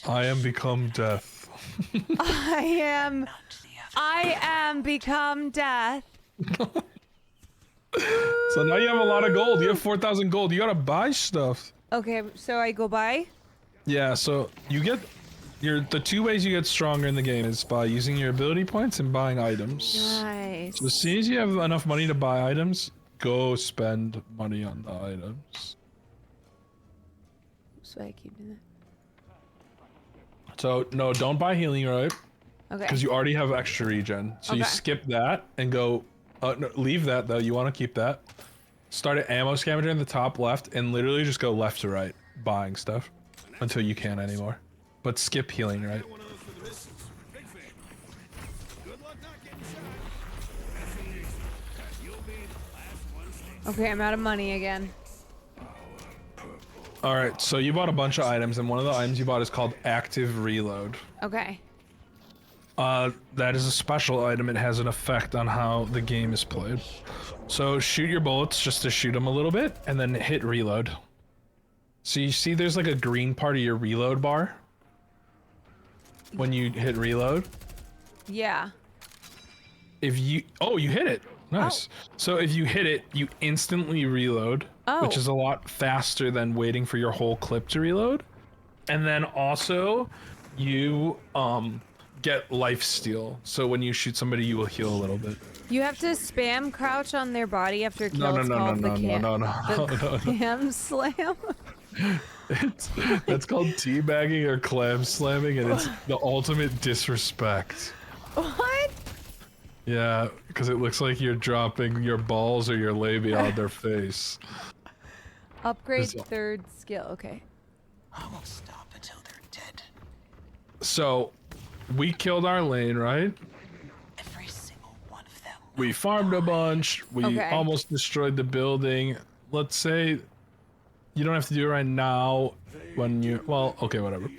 I am become death. I am become death. So now you have a lot of gold. You have 4,000 gold. You gotta buy stuff. Okay, so I go by? Yeah, so you get the 2 ways you get stronger in the game is by using your ability points and buying items. Nice. So as soon as you have enough money to buy items, go spend money on the items. So I keep doing So no, don't buy healing, right? Okay. Because you already have extra regen. So you Okay. skip that and go. No, leave that though. You want to keep that. Start at ammo scavenger in the top left and literally just go left to right, buying stuff until you can't anymore. But skip healing, right? Okay, I'm out of money again. All right. So you bought a bunch of items, and one of the items you bought is called Active Reload. Okay. That is a special item. It has an effect on how the game is played. So shoot your bullets just to shoot them a little bit, and then hit reload. So you see there's like a green part of your reload bar when you hit reload. Yeah. If you... Oh, you hit it. Nice. So if you hit it, you instantly reload, which is a lot faster than waiting for your whole clip to reload. And then also, you get life steal. So when you shoot somebody, you will heal a little bit. You have to spam crouch on their body after a kill. No, It's called the no. cam slam. It's called teabagging or clam slamming, and it's the ultimate disrespect. What? Yeah, because it looks like you're dropping your balls or your labia on their face. Upgrade It's- third skill. Okay. I won't stop until they're dead. So, we killed our lane, right? Every single one of them. We farmed a bunch. We Okay. almost destroyed the building. Let's say you don't have to do it right now when you... Well, okay, whatever.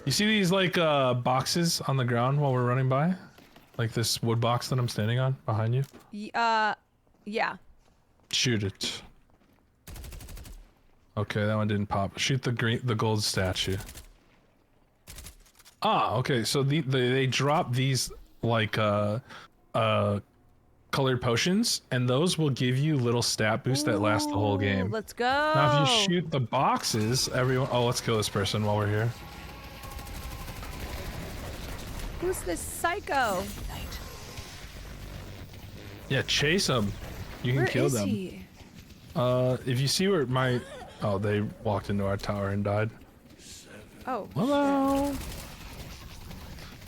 You see these, like, boxes on the ground while we're running by? Like this wood box that I'm standing on behind you? Yeah. Shoot it. Okay, that one didn't pop. Shoot the gold statue. Ah, okay. So they drop these like colored potions, and those will give you little stat boosts that last the whole game. Let's go. Now, if you shoot the boxes, everyone. Oh, let's kill this person while we're here. Who's this psycho? Yeah, chase them. You can Where kill is them. he? If you see where my... Oh, they walked into our tower and died. Oh. Hello. And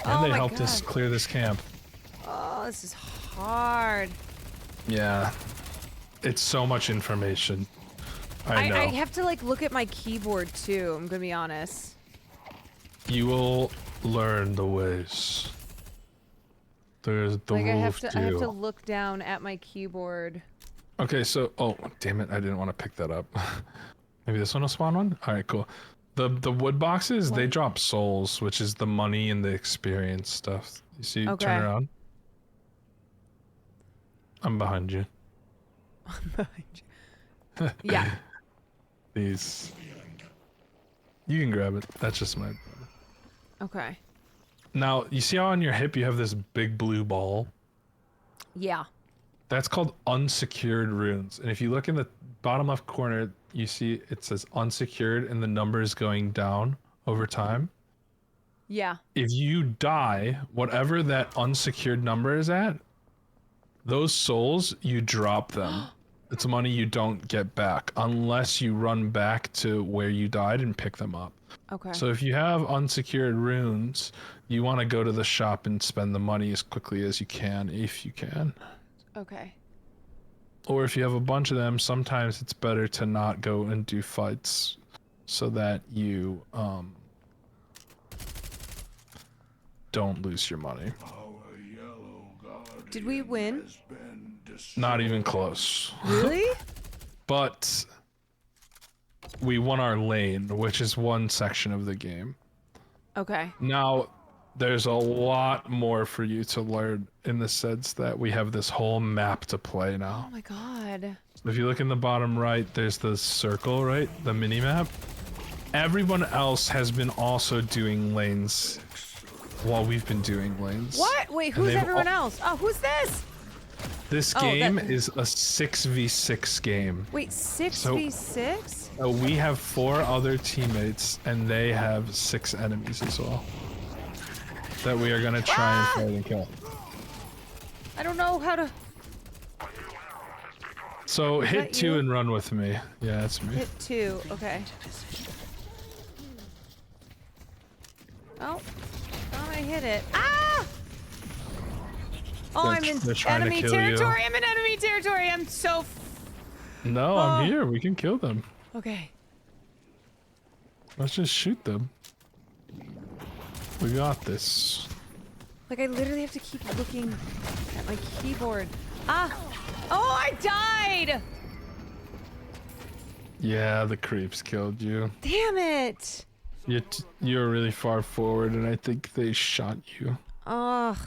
Oh they my helped us God. clear this camp. Oh, this is hard. Yeah. It's so much information. I know. I have to like look at my keyboard too. I'm gonna be honest. You will learn the ways. There's the Like rule I have of to two. I have to look down at my keyboard. Okay, so damn it, I didn't want to pick that up. Maybe this one will spawn one? Alright, cool. The wood boxes, they drop souls, which is the money and the experience stuff. You see, Okay. turn around. I'm behind you. Yeah. These. You can grab it. That's just my. Okay. Now, you see how on your hip you have this big blue ball? Yeah. That's called unsecured runes. And if you look in the bottom left corner, you see it says unsecured and the number is going down over time. Yeah. If you die, whatever that unsecured number is at, those souls, you drop them. It's money you don't get back unless you run back to where you died and pick them up. Okay. So if you have unsecured runes, you want to go to the shop and spend the money as quickly as you can, if you can. Okay. Or if you have a bunch of them, sometimes it's better to not go and do fights so that you don't lose your money. Did we win? Not even close. Really? But we won our lane, which is one section of the game. Okay. Now, there's a lot more for you to learn in the sense that we have this whole map to play now. Oh my god. If you look in the bottom right, there's the circle, right? The mini map. Everyone else has been also doing lanes while we've been doing lanes. What? Wait, who's everyone else? Oh, who's this? This game is a 6v6 game. Wait, 6v6? So we have 4 other teammates, and they have 6 enemies as well. That we are gonna try and fight and kill. I don't know how to... So Is hit that 2 you? and run with me. Yeah, that's me. Hit 2, okay. Oh, I hit it. Ah! Oh, I'm in They're trying to enemy kill you. territory. I'm in enemy territory. I'm so... No, I'm here. We can kill them. Okay. Let's just shoot them. We got this. Like, I literally have to keep looking at my keyboard. Ah! Oh, I died! Yeah, the creeps killed you. Damn it! You're really far forward, and I think they shot you. Ugh.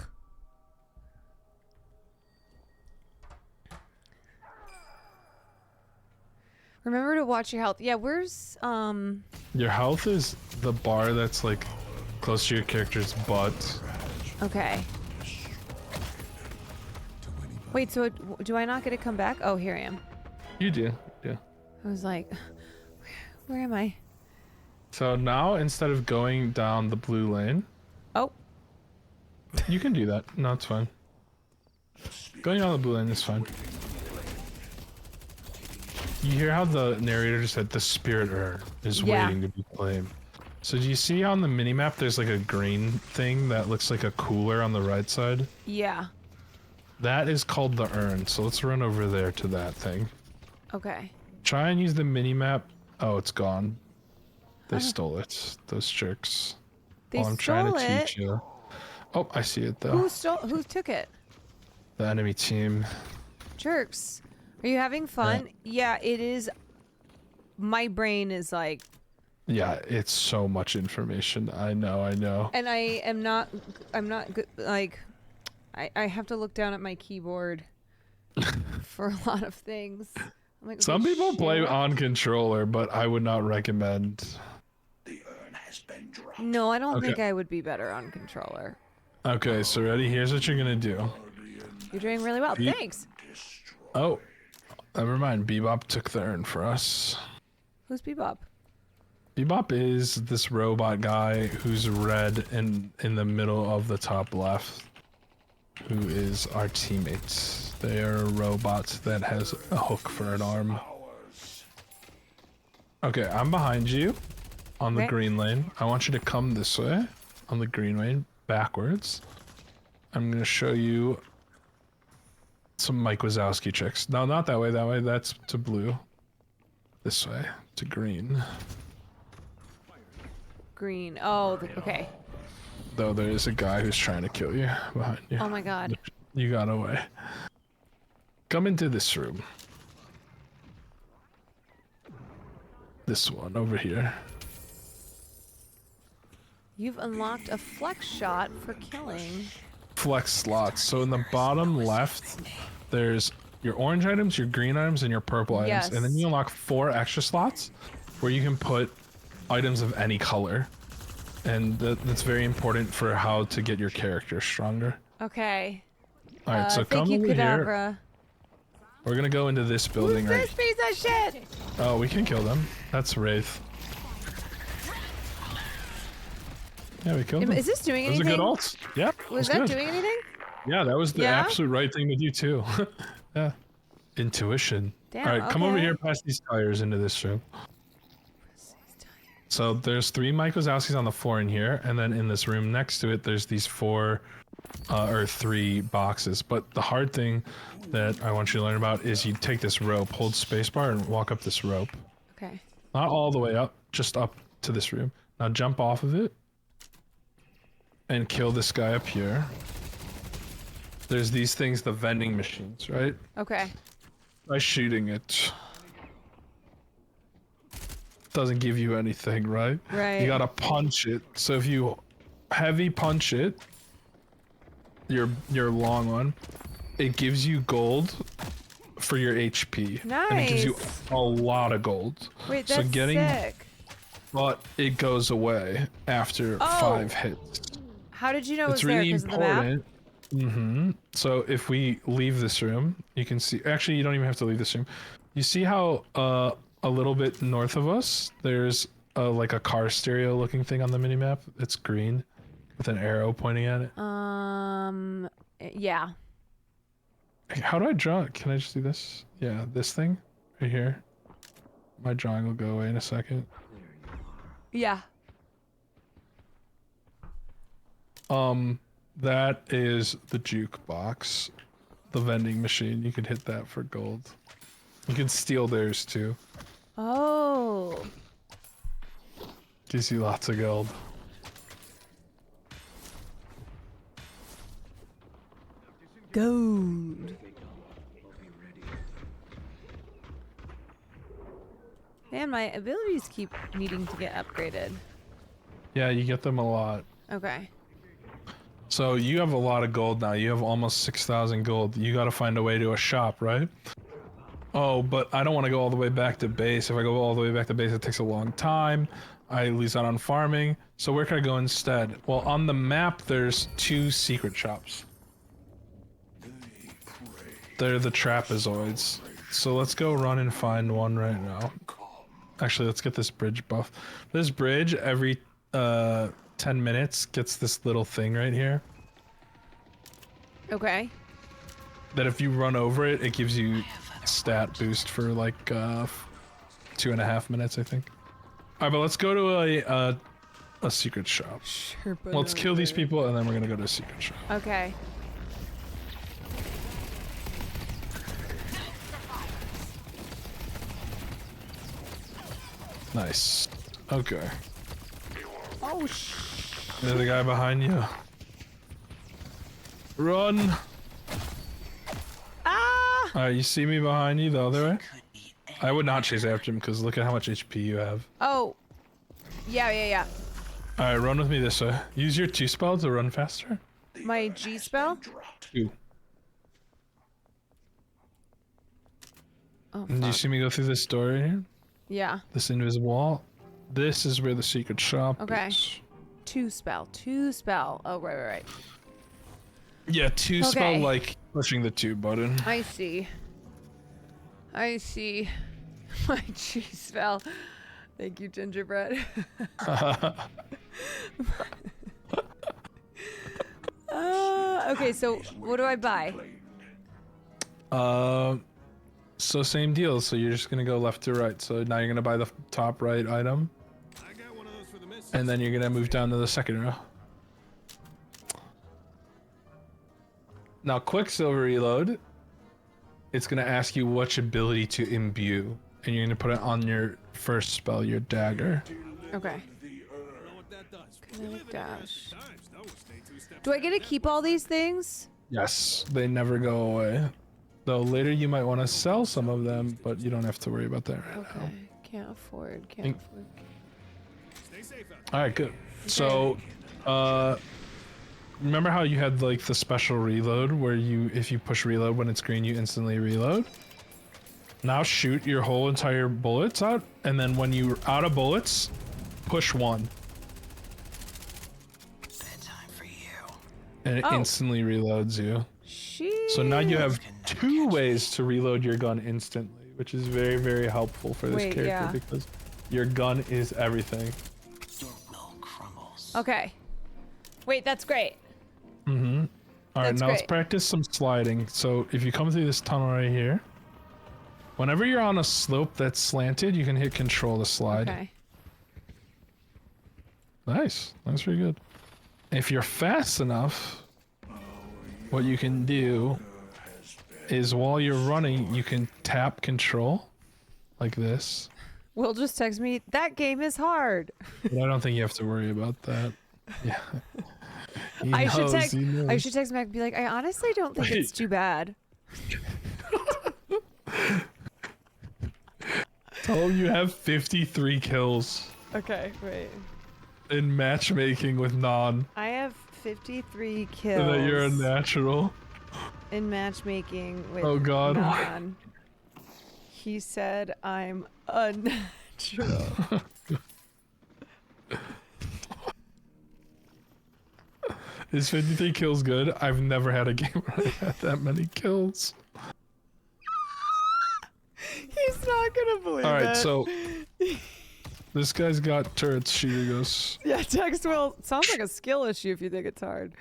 Remember to watch your health. Yeah, where's, Your health is the bar that's, like, close to your character's butt. Okay. Wait, so do I not get to come back? Oh, here I am. You do, yeah. I was like, where am I? So now, instead of going down the blue lane... Oh. You can do that. No, it's fine. Going down the blue lane is fine. You hear how the narrator just said the spirit urn is waiting to be claimed. So do you see on the minimap there's like a green thing that looks like a cooler on the right side? Yeah. That is called the urn, so let's run over there to that thing. Okay. Try and use the minimap. Oh, it's gone. They stole it. Those jerks. They I'm trying to stole it? teach you. Oh, I see it though. Who took it? The enemy team. Jerks. Are you having fun? Yeah, it is. My brain is like... Yeah, it's so much information. I know. And I'm not good. Like, I have to look down at my keyboard for a lot of things. I'm like, Some okay, people play shit. on controller, but I would not recommend. No, I don't Okay. think I would be better on controller. Okay, so ready? Here's what you're gonna do. You're doing really well. Be- Thanks. Oh, never mind. Bebop took the urn for us. Who's Bebop? Bebop is this robot guy who's red in the middle of the top left, who is our teammates. They are a robot that has a hook for an arm. Okay, I'm behind you on the Okay. green lane. I want you to come this way on the green lane, backwards. I'm gonna show you some Mike Wazowski tricks. No, not that way, that's to blue. This way, to green. Green. Oh, okay. Though there is a guy who's trying to kill you behind you. Oh my god. You got away. Come into this room. This one over here. You've unlocked a flex shot for killing. Flex slots. So in the bottom left, there's your orange items, your green items, and your purple items. And then you unlock 4 extra slots where you can put items of any color. And that's very important for how to get your character stronger. Okay. All right, so thank come you, over Cadabra. here. We're gonna go into this building right. This piece of shit! Oh, we can kill them. That's Wraith. Yeah, we killed them. Is this doing anything? That was a good ult. Yeah. Was that doing anything? Yeah, that was the Yeah? absolute right thing to do too. Yeah. Intuition. Damn, All right, come over okay. here past these tires into this room. So there's 3 Mike Wazowskis on the floor in here, and then in this room next to it, there's these 4 or 3 boxes. But the hard thing that I want you to learn about is you take this rope, hold spacebar, and walk up this rope. Okay. Not all the way up, just up to this room. Now jump off of it and kill this guy up here. There's these things, the vending machines, right? Okay. By shooting it. Doesn't give you anything, right? Right. You gotta punch it. So if you heavy punch it, your long one, it gives you gold for your HP. Nice. And it gives you a lot of gold. Wait, so that's getting, sick. But it goes away after 5 hits. How did you know it was It's there? really Because of the map? important. So if we leave this room, you can see. Actually, you don't even have to leave this room. You see how a little bit north of us, there's like a car stereo looking thing on the minimap. It's green with an arrow pointing at it. Yeah. How do I draw it? Can I just do this? Yeah, this thing right here. My drawing will go away in a second. Yeah. That is the jukebox, the vending machine. You can hit that for gold. You can steal theirs too. Oh. Gives you lots of gold. Gold. Man, my abilities keep needing to get upgraded. Yeah, you get them a lot. Okay. So you have a lot of gold now. You have almost 6,000 gold. You got to find a way to a shop, right? Oh, but I don't want to go all the way back to base. If I go all the way back to base, it takes a long time. I lose out on farming. So where can I go instead? Well, on the map, there's 2 secret shops. They're the trapezoids. So let's go run and find one right now. Actually, let's get this bridge buff. This bridge, every 10 minutes, gets this little thing right here. Okay. That if you run over it, it gives you stat boost for like 2.5 minutes, I think. All right, but let's go to a secret shop. Sure, but Let's kill these people, and then we're gonna go to a secret shop. Okay. Nice. Okay. Oh, There's the guy behind you. Run! Ah! Alright, you see me behind you the other way? I would not chase after him because look at how much HP you have. Oh. Yeah. Alright, run with me this way. Use your 2 spell to run faster. My G spell? 2. Oh, And do you see me go through this door right here? Yeah. This invisible wall? This is where the secret shop Okay. is. 2 spell. Oh, right. Yeah, 2 spell Okay. like pushing the 2 button. I see. My G spell. Thank you, gingerbread. Okay, so what do I buy? So same deal. So you're just gonna go left to right. So now you're gonna buy the top right item. And then you're gonna move down to the second row. Now Quicksilver Reload, it's gonna ask you which ability to imbue. And you're gonna put it on your first spell, your dagger. Okay. Kinetic dash. Do I get to keep all these things? Yes, they never go away. Though later you might want to sell some of them, but you don't have to worry about that right now. Okay. Can't afford. Alright, good. So, remember how you had like the special reload where if you push reload when it's green, you instantly reload? Now shoot your whole entire bullets out, and then when you're out of bullets, push 1. And it instantly reloads you. So now you have 2 ways to reload your gun instantly, which is very, very helpful for this character because your gun is everything. Okay. Wait, that's great. Mm-hmm. All right, That's now let's great. practice some sliding. So if you come through this tunnel right here, whenever you're on a slope that's slanted, you can hit control to slide. Okay. Nice. That's pretty good. If you're fast enough, what you can do is while you're running, you can tap control like this. Will just text me, that game is hard. But I don't think you have to worry about that. Yeah. I should text back and be like, I honestly don't think it's too bad. Tell him you have 53 kills Okay, wait. in matchmaking with Non. I have 53 kills. And that you're a natural. In matchmaking with Oh, God. Non. He said I'm unnatural. Is 53 kills good? I've never had a game where I had that many kills. He's not gonna believe it. Alright, so this guy's got turrets, shooter ghosts. Yeah, text Will. Sounds like a skill issue if you think it's hard.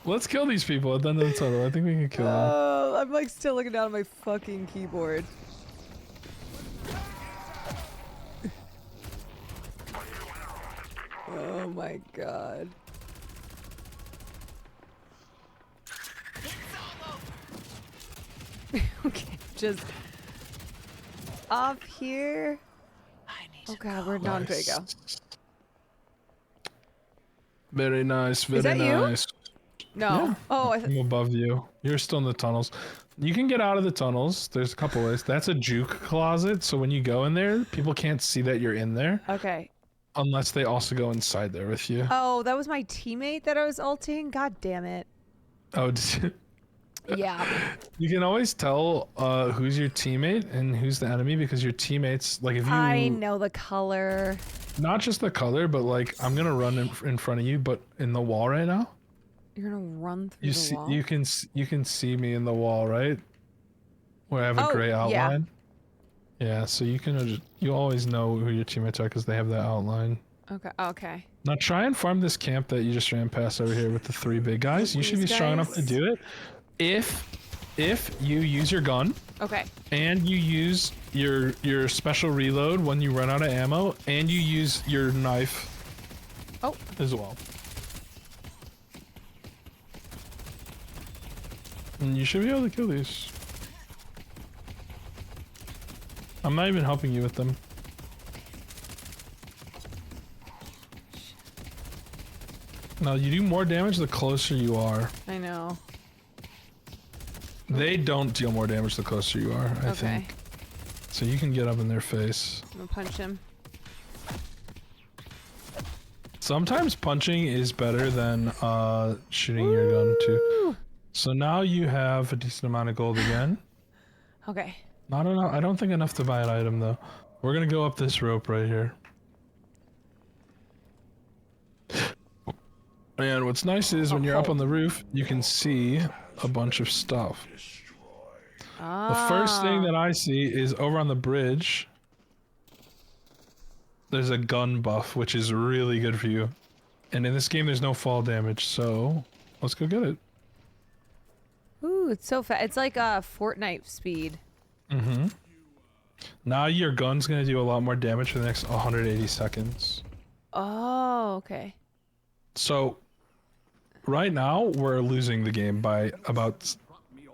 Let's kill these people at the end of the tunnel. I think we can kill them. I'm like still looking down at my fucking keyboard. Oh my god. Okay, just up here. Oh god, where'd Andre go? Very nice, very Is that you? nice. No. Yeah. Oh, I'm above you. You're still in the tunnels. You can get out of the tunnels. There's a couple ways. That's a juke closet, so when you go in there, people can't see that you're in there. okay. Unless they also go inside there with you. Oh, that was my teammate that I was ulting? God damn it. Oh, Yeah. you can always tell who's your teammate and who's the enemy because your teammates, like if you... I know the color. Not just the color, but like, I'm gonna run in front of you, but in the wall right now. You're gonna run through You the see, wall? you can see me in the wall, right? Where I have a gray yeah. outline. Yeah, so you always know who your teammates are because they have that outline. Okay. Okay. Now try and farm this camp that you just ran past over here with the 3 big guys. You should be These strong enough to guys? do it. If you use your gun Okay. and you use your special reload when you run out of ammo and you use your knife as well. And you should be able to kill these. I'm not even helping you with them. Now you do more damage the closer you are. I know. They don't deal more damage the closer you are, I think. So you can get up in their face. I'm gonna punch him. Sometimes punching is better than shooting your gun too. So now you have a decent amount of gold again. Okay. Not enough. I don't think enough to buy an item though. We're gonna go up this rope right here. And what's nice is when you're up on the roof, you can see a bunch of stuff. The first thing that I see is over on the bridge. There's a gun buff, which is really good for you. And in this game, there's no fall damage, so let's go get it. Ooh, it's so fast. It's like Fortnite speed. Mm-hmm. Now your gun's gonna do a lot more damage for the next 180 seconds. Oh, okay. So, right now, we're losing the game by about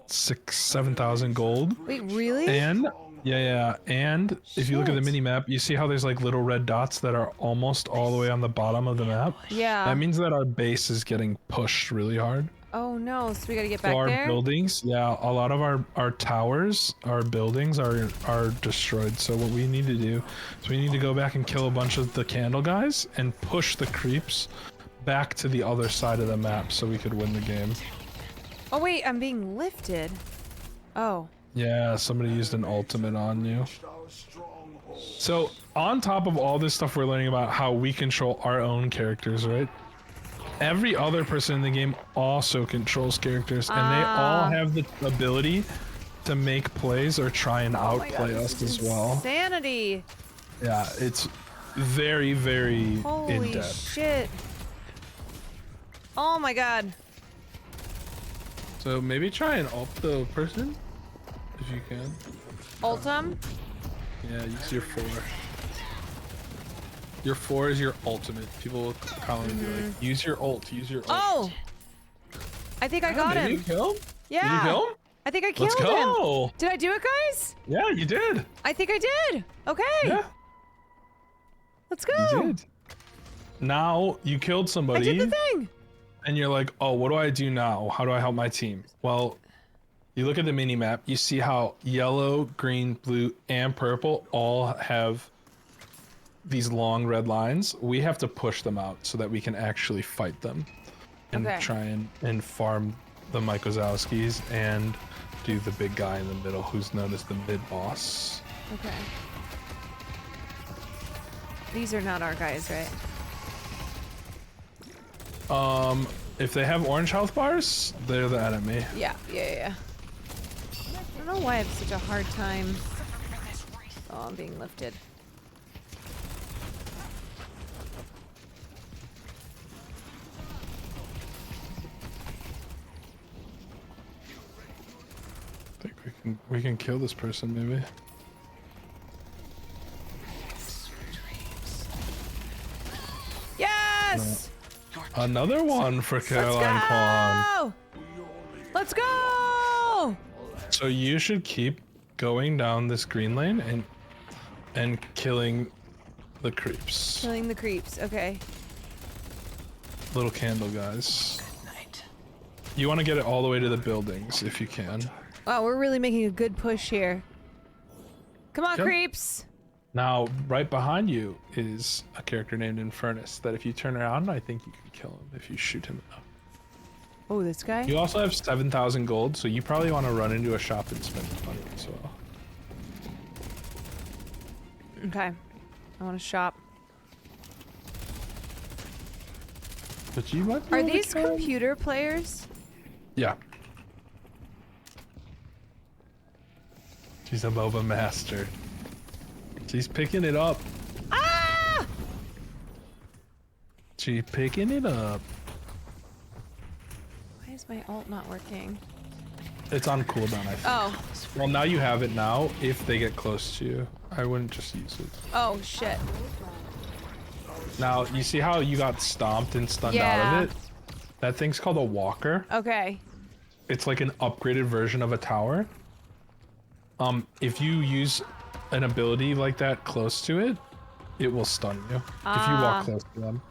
7,000 gold. Wait, really? And yeah, and if you look at the mini map, you see how there's like little red dots that are almost all the way on the bottom of the map. Yeah. That means that our base is getting pushed really hard. Oh no, so we gotta get So back our there? buildings, yeah, a lot of our towers, our buildings are destroyed. So what we need to do is we need to go back and kill a bunch of the candle guys and push the creeps back to the other side of the map so we could win the game. Oh wait, I'm being lifted. Oh. Yeah, somebody used an ultimate on you. So on top of all this stuff we're learning about how we control our own characters, right? Every other person in the game also controls characters, and they all have the ability to make plays or try and outplay us as well. Insanity. Yeah, it's very, very Holy in-depth. shit. Oh my god. So maybe try and ult the person, if you can. Ultim? Yeah, use your 4. Your 4 is your ultimate. People will probably be like, use your ult, use your ult. Oh! I think I got Did him. you kill him? Yeah. Did you kill him? I think I killed Let's go. him. Did I do it, guys? Yeah, you did. I think I did. Okay. Yeah. Let's go. You did. Now you killed somebody. I did the thing. And you're like, oh, what do I do now? How do I help my team? Well, you look at the mini map, you see how yellow, green, blue, and purple all have these long red lines. We have to push them out so that we can actually fight them and try and farm the Mike Wazowskis and do the big guy in the middle who's known as the mid boss. Okay. These are not our guys, right? If they have orange health bars, they're the enemy. Yeah. I don't know why I have such a hard time. Oh, I'm being lifted. I think we can kill this person maybe. Yes! Another one for Caroline Kwan. Let's go! So you should keep going down this green lane and killing the creeps. Killing the creeps. Okay. Little candle guys. You want to get it all the way to the buildings if you can. Wow, we're really making a good push here. Come on, Yep. creeps! Now, right behind you is a character named Infernus that if you turn around, I think you can kill him if you shoot him enough. Oh, this guy? You also have 7,000 gold, so you probably want to run into a shop and spend money as well. Okay. I want to shop. But you might be Are able to these kill him. computer players? Yeah. She's a MOBA master. She's picking it up. Ah! She's picking it up. Why is my ult not working? It's on cooldown, I think. Oh. Well, now you have it now. If they get close to you, I wouldn't just use it. Oh, shit. Now, you see how you got stomped and stunned out Yeah. of it? That thing's called a walker. Okay. It's like an upgraded version of a tower. If you use an ability like that close to it, it will stun you. If you walk close to them.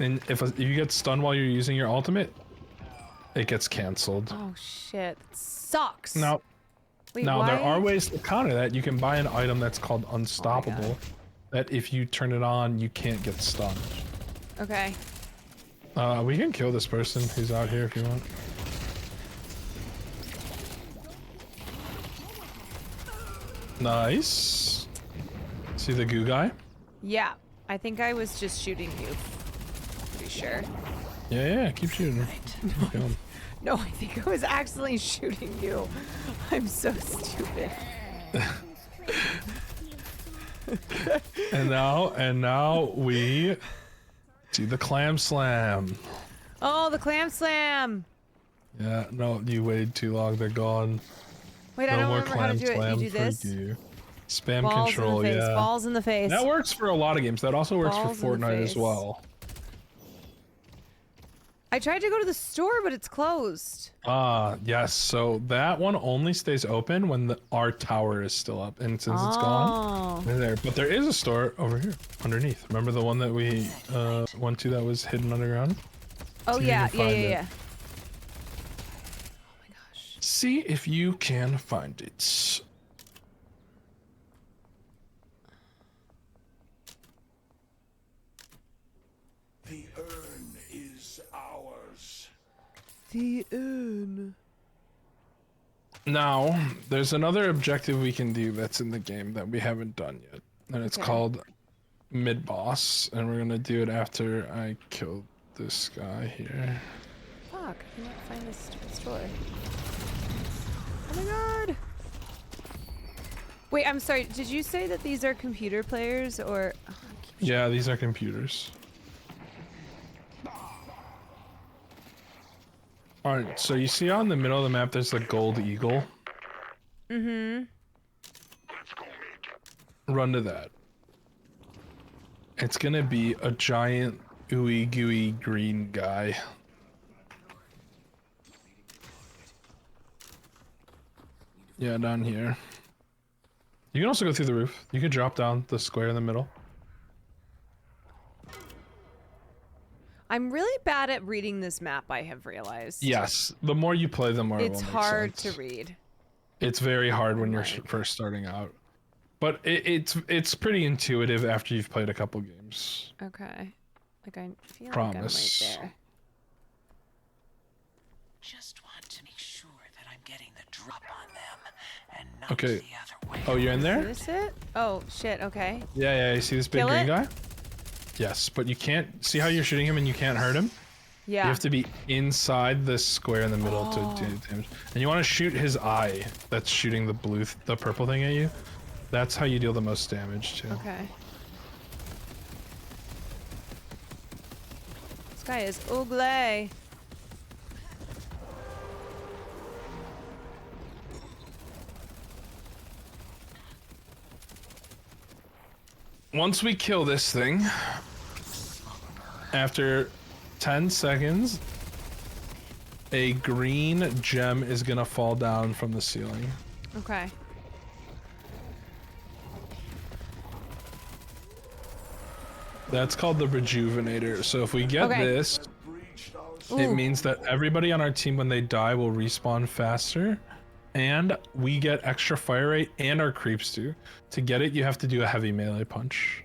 And if you get stunned while you're using your ultimate, it gets canceled. Oh, shit. That sucks. Now, Wait, there why? are ways to counter that. You can buy an item that's called Unstoppable. That if you turn it on, you can't get stunned. Okay. We can kill this person who's out here if you want. Nice. See the goo guy? Yeah. I think I was just shooting you. Pretty sure. Yeah, keep shooting him. Kill him. No, I think I was accidentally shooting you. I'm so stupid. And now we see the clam slam. Oh, the clam slam. Yeah, no, you waited too long. They're gone. Wait, I don't remember how to do it. You do this? You. Spam Balls control, in the face. yeah. Balls in the face. That works for a lot of games. That also works Balls for in the Fortnite as face. well. I tried to go to the store, but it's closed. Yes. So that one only stays open when our tower is still up, and since it's gone, they're there. But there is a store over here underneath. Remember the one that we went to that was hidden underground? Oh See if you yeah, can yeah, find yeah, it. yeah. see if you can find it. The urn is ours. The urn. Now, there's another objective we can do that's in the game that we haven't done yet. And it's called mid-boss. And we're going to do it after I kill this guy here. Fuck, I cannot find this stupid story. Oh my god! Wait, I'm sorry, did you say that these are computer players or... Oh, Yeah, these are computers. Alright, so you see on the middle of the map there's a gold eagle. Mm-hmm. Run to that. It's gonna be a giant ooey gooey green guy. Yeah, down here. You can also go through the roof. You can drop down the square in the middle. I'm really bad at reading this map, I have realized. Yes, the more you play, the more it will It's make hard sense. to read. It's very hard when you're first starting out, but it's pretty intuitive after you've played a couple games. Okay. Like I feel Promise. like I'm right there. Just want to make sure that I'm getting the drop on them and not Okay. the other way. Oh, you're in there? Is this it? Oh shit, okay. Yeah, you see this big Kill green it? guy? Yes, but you can't see how you're shooting him and you can't hurt him? Yeah. You have to be inside this square in the middle to do damage. And you want to shoot his eye that's shooting the the purple thing at you. That's how you deal the most damage too. Okay. This guy is ugly. Once we kill this thing, after 10 seconds, a green gem is gonna fall down from the ceiling. Okay. That's called the Rejuvenator. So if we get this, it means that everybody on our team, when they die, will respawn faster. And we get extra fire rate, and our creeps do. To get it, you have to do a heavy melee punch.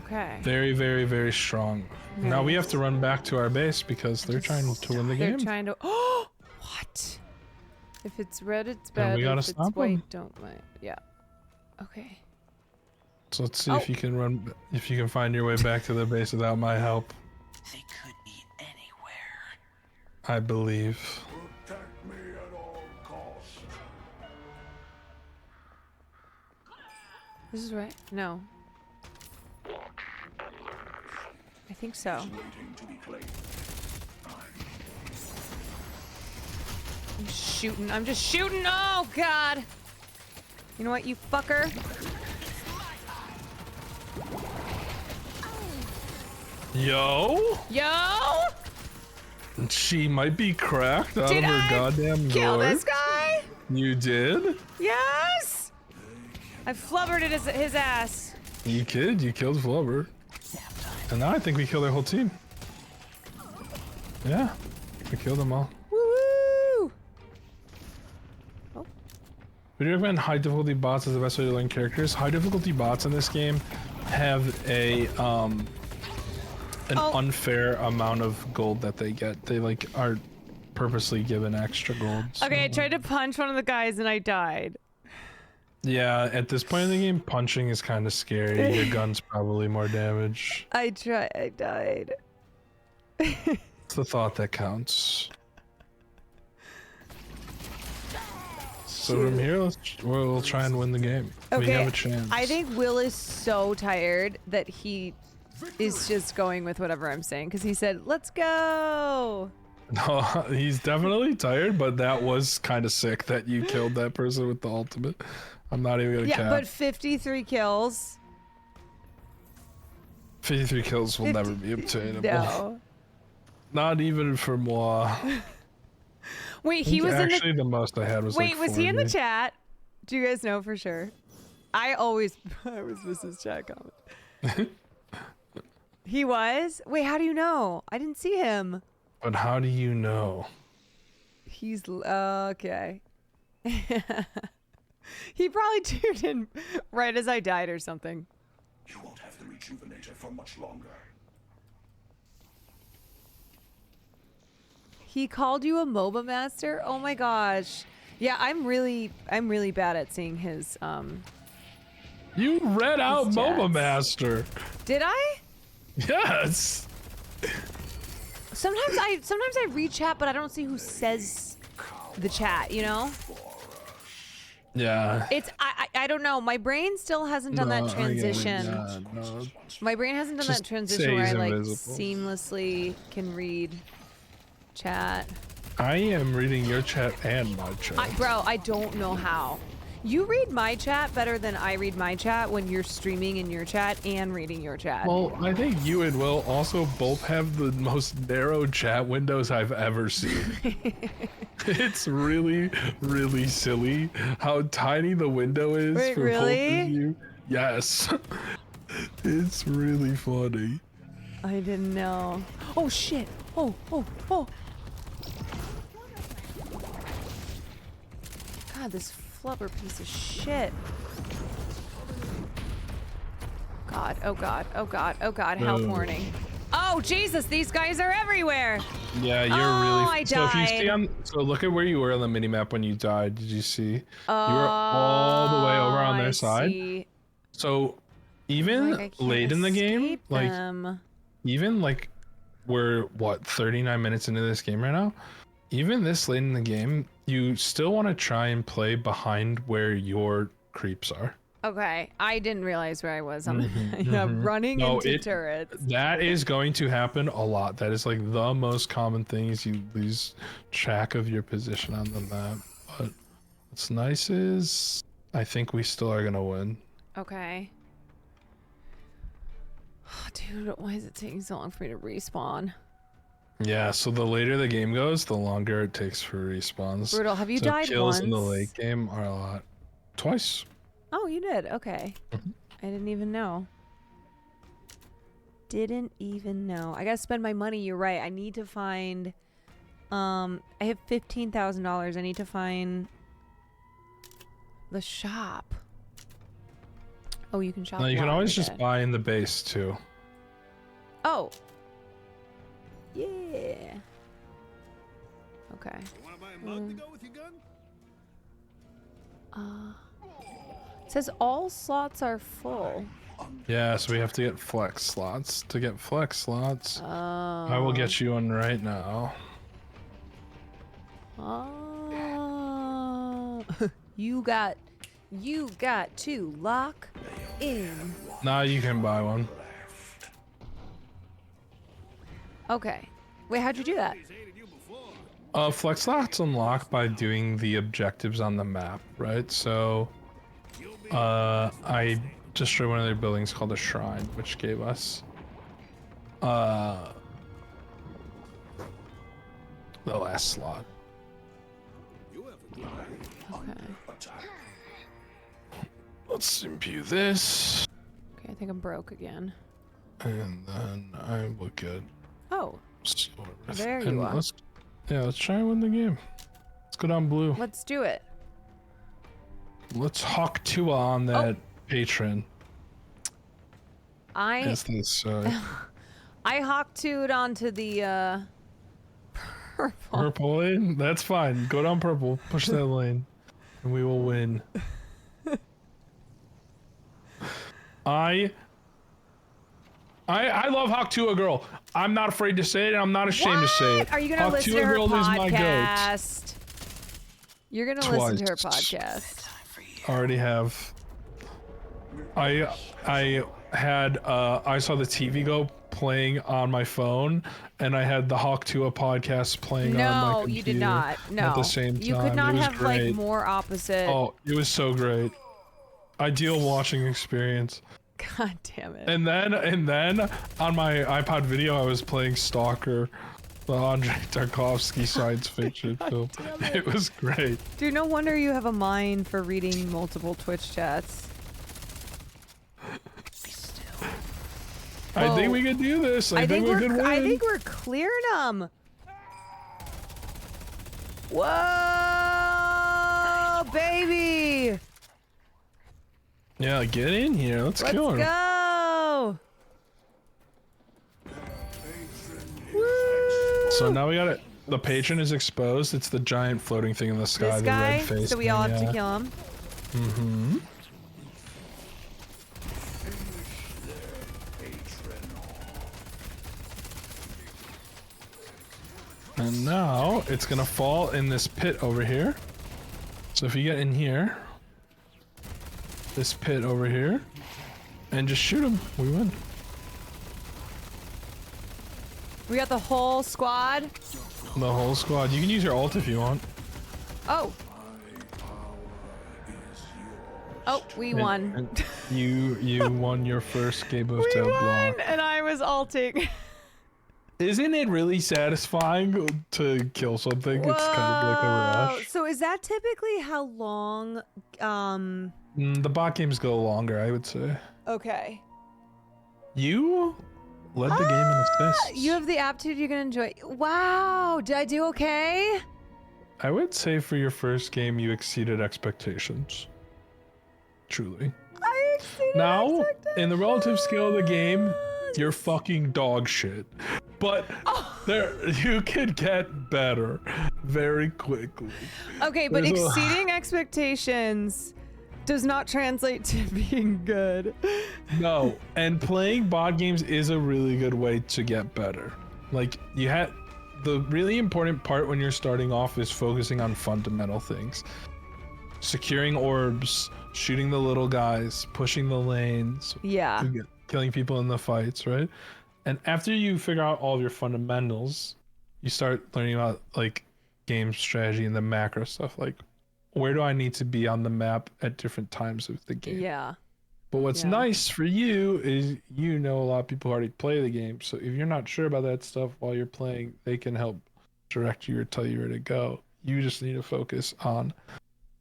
Okay. Very, very, very strong. Now we have to run back to our base because they're trying to win the game. They're trying to. Oh, what? If it's red, it's Then bad. we gotta If it's stop 'em. white, don't mind. Yeah. Okay. So let's see if you can run, if you can find your way back to the base without my help. They could be anywhere. I believe. Protect me at all costs. This is right. No. I think so. Waiting to be claimed. I'm shooting. I'm just shooting. Oh, God. You know what, you fucker? Yo? Yo? She might be cracked out Did of her I goddamn kill gourd. this guy? You did? Yes! I flubbered it his ass. You killed Flubber. And now I think we killed their whole team. Yeah, we killed them all. Woo! Would you recommend high difficulty bots as the best way to learn characters? High difficulty bots in this game have a an unfair amount of gold that they get. They like are purposely given extra gold. So. Okay, I tried to punch one of the guys and I died. Yeah, at this point in the game, punching is kind of scary. Your gun's probably more damage. I died. It's the thought that counts. So from here, we'll try and win the game. We have a chance. I think Will is so tired that he is just going with whatever I'm saying because he said, "Let's go." No, he's definitely tired, but that was kind of sick that you killed that person with the ultimate. I'm not even gonna Yeah, cap. but 53 kills. 53 kills will never be obtainable. No. Not even for moi. Wait, he was actually in the most I had was Wait, like was he in the 40. chat? Do you guys know for sure? I always miss his chat comment. He was? Wait, how do you know? I didn't see him. But how do you know? He's okay. He probably tuned in right as I died or something. You won't have the rejuvenator for much longer. He called you a MOBA master? Oh my gosh. Yeah, I'm really bad at seeing his You read out MOBA master. Did I? Yes. Sometimes I read chat, but I don't see who says the chat, you know? Yeah. It's I don't know. My brain still hasn't done that transition. No. My brain hasn't done that Just transition say where I he's like invisible. seamlessly can read chat. I am reading your chat and my chat. Bro, I don't know how. You read my chat better than I read my chat when you're streaming in your chat and reading your chat. Well, I think you and Will also both have the most narrow chat windows I've ever seen. It's really, really silly how tiny the window is Wait, for really? both of you. Yes. It's really funny. I didn't know. Oh shit. Oh. God, this flubber piece of shit. God, oh god, health No. warning. Oh Jesus, these guys are everywhere. Yeah, you're Oh, really. I So if you see died. so look at where you were on the minimap when you died. Did you see? You were all the way over on their I side. see. So even Like, I can't late in the game, escape like them. even like we're what 39 minutes into this game right now. Even this late in the game, you still want to try and play behind where your creeps are. Okay, I didn't realize where I was. I'm Mhm. running No, into it- turrets. That is going to happen a lot. That is like the most common thing is you lose track of your position on the map. But what's nice is I think we still are gonna win. Okay. Oh, dude, why is it taking so long for me to respawn? Yeah, so the later the game goes, the longer it takes for respawns. Brutal. Have you So died kills in the once? late game are a lot. Twice. Oh, you did. Okay. I didn't even know. Didn't even know. I gotta spend my money. You're right. I need to find. I have $15,000. I need to find the shop. Oh, you can shop. No, you can while always you're just dead. buy in the base too. Oh. Yeah. Okay. It says all slots are full. Yeah, so we have to get flex slots. To get flex slots, I will Oh. get you one right now. Oh. you got to lock in. Nah, you can buy one. Okay. Wait, how'd you do that? Flex slots unlock by doing the objectives on the map, right? So, I destroyed one of their buildings called a shrine, which gave us, the last slot. Okay. Let's imbue this, Okay, I think I'm broke again. and then I will get. Oh. Sword. There And you are. let's try and win the game. Let's go down blue. Let's do it. Let's hawk Tua on that patron. I As they say. I hawk-tooed onto the purple. Purple lane? That's fine. Go down purple. Push that lane. And we will win. I love Hawk Tua Girl. I'm not afraid to say it. I'm not ashamed to say it. Are you gonna Hawk listen Tua to her Girl is my goat. podcast? You're gonna listen to her Twice. podcast. Already have. I had I saw the TV Go playing on my phone, and I had the Hawk Tua podcast playing on my No, computer you did not. No. at the same time. You could not It was have great. like more opposite. Oh, it was so great. Ideal watching experience. God damn it. And then on my iPod video, I was playing Stalker, the Andrei Tarkovsky science fiction film. It was great. Dude, no wonder you have a mind for reading multiple Twitch chats. I think Whoa. we could do this. I think we we're could win. I think we're clearing them. Whoa, baby! Yeah, get in here. Let's kill him. Go! So now we got it. The patron is exposed. It's the giant floating thing in the sky. This the guy, red face. so we all have to kill him. Mm-hmm. And now it's gonna fall in this pit over here. So if you get in here, this pit over here, and just shoot him, we win. We got the whole squad. The whole squad. You can use your ult if you want. Oh. Oh, we won. And you won your first game of We Tail won, Block. and I was ulting. Isn't it really satisfying to kill something? It's kind of like a rush. So is that typically how long? The bot games go longer, I would say. Okay. You led the game in assists. You have the aptitude you're gonna enjoy. Wow, did I do okay? I would say for your first game, you exceeded expectations. Truly. I exceeded Now, in the relative scale of the game, you're fucking dog shit. But there, you could get better very quickly. Okay, but There's exceeding expectations does not translate to being good. No, and playing bot games is a really good way to get better. Like, you had the really important part when you're starting off is focusing on fundamental things. Securing orbs, shooting the little guys, pushing the lanes, Yeah. killing people in the fights, right? And after you figure out all of your fundamentals, you start learning about like game strategy and the macro stuff, like where do I need to be on the map at different times of the game. Yeah. But what's nice for you is you know a lot of people already play the game, so if you're not sure about that stuff while you're playing, they can help direct you or tell you where to go. You just need to focus on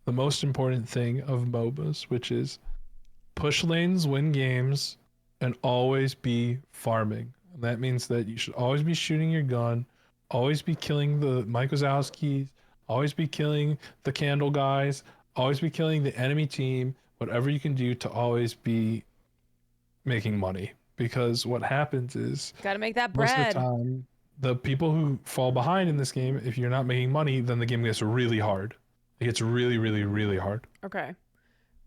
the most important thing of MOBAs, which is push lanes, win games, and always be farming. And that means that you should always be shooting your gun, always be killing the Mike Wazowskis, always be killing the candle guys, always be killing the enemy team, whatever you can do to always be making money. Because what happens is, Gotta make that most bread. of the time, the people who fall behind in this game, if you're not making money, then the game gets really hard. It gets really, really, really hard. Okay.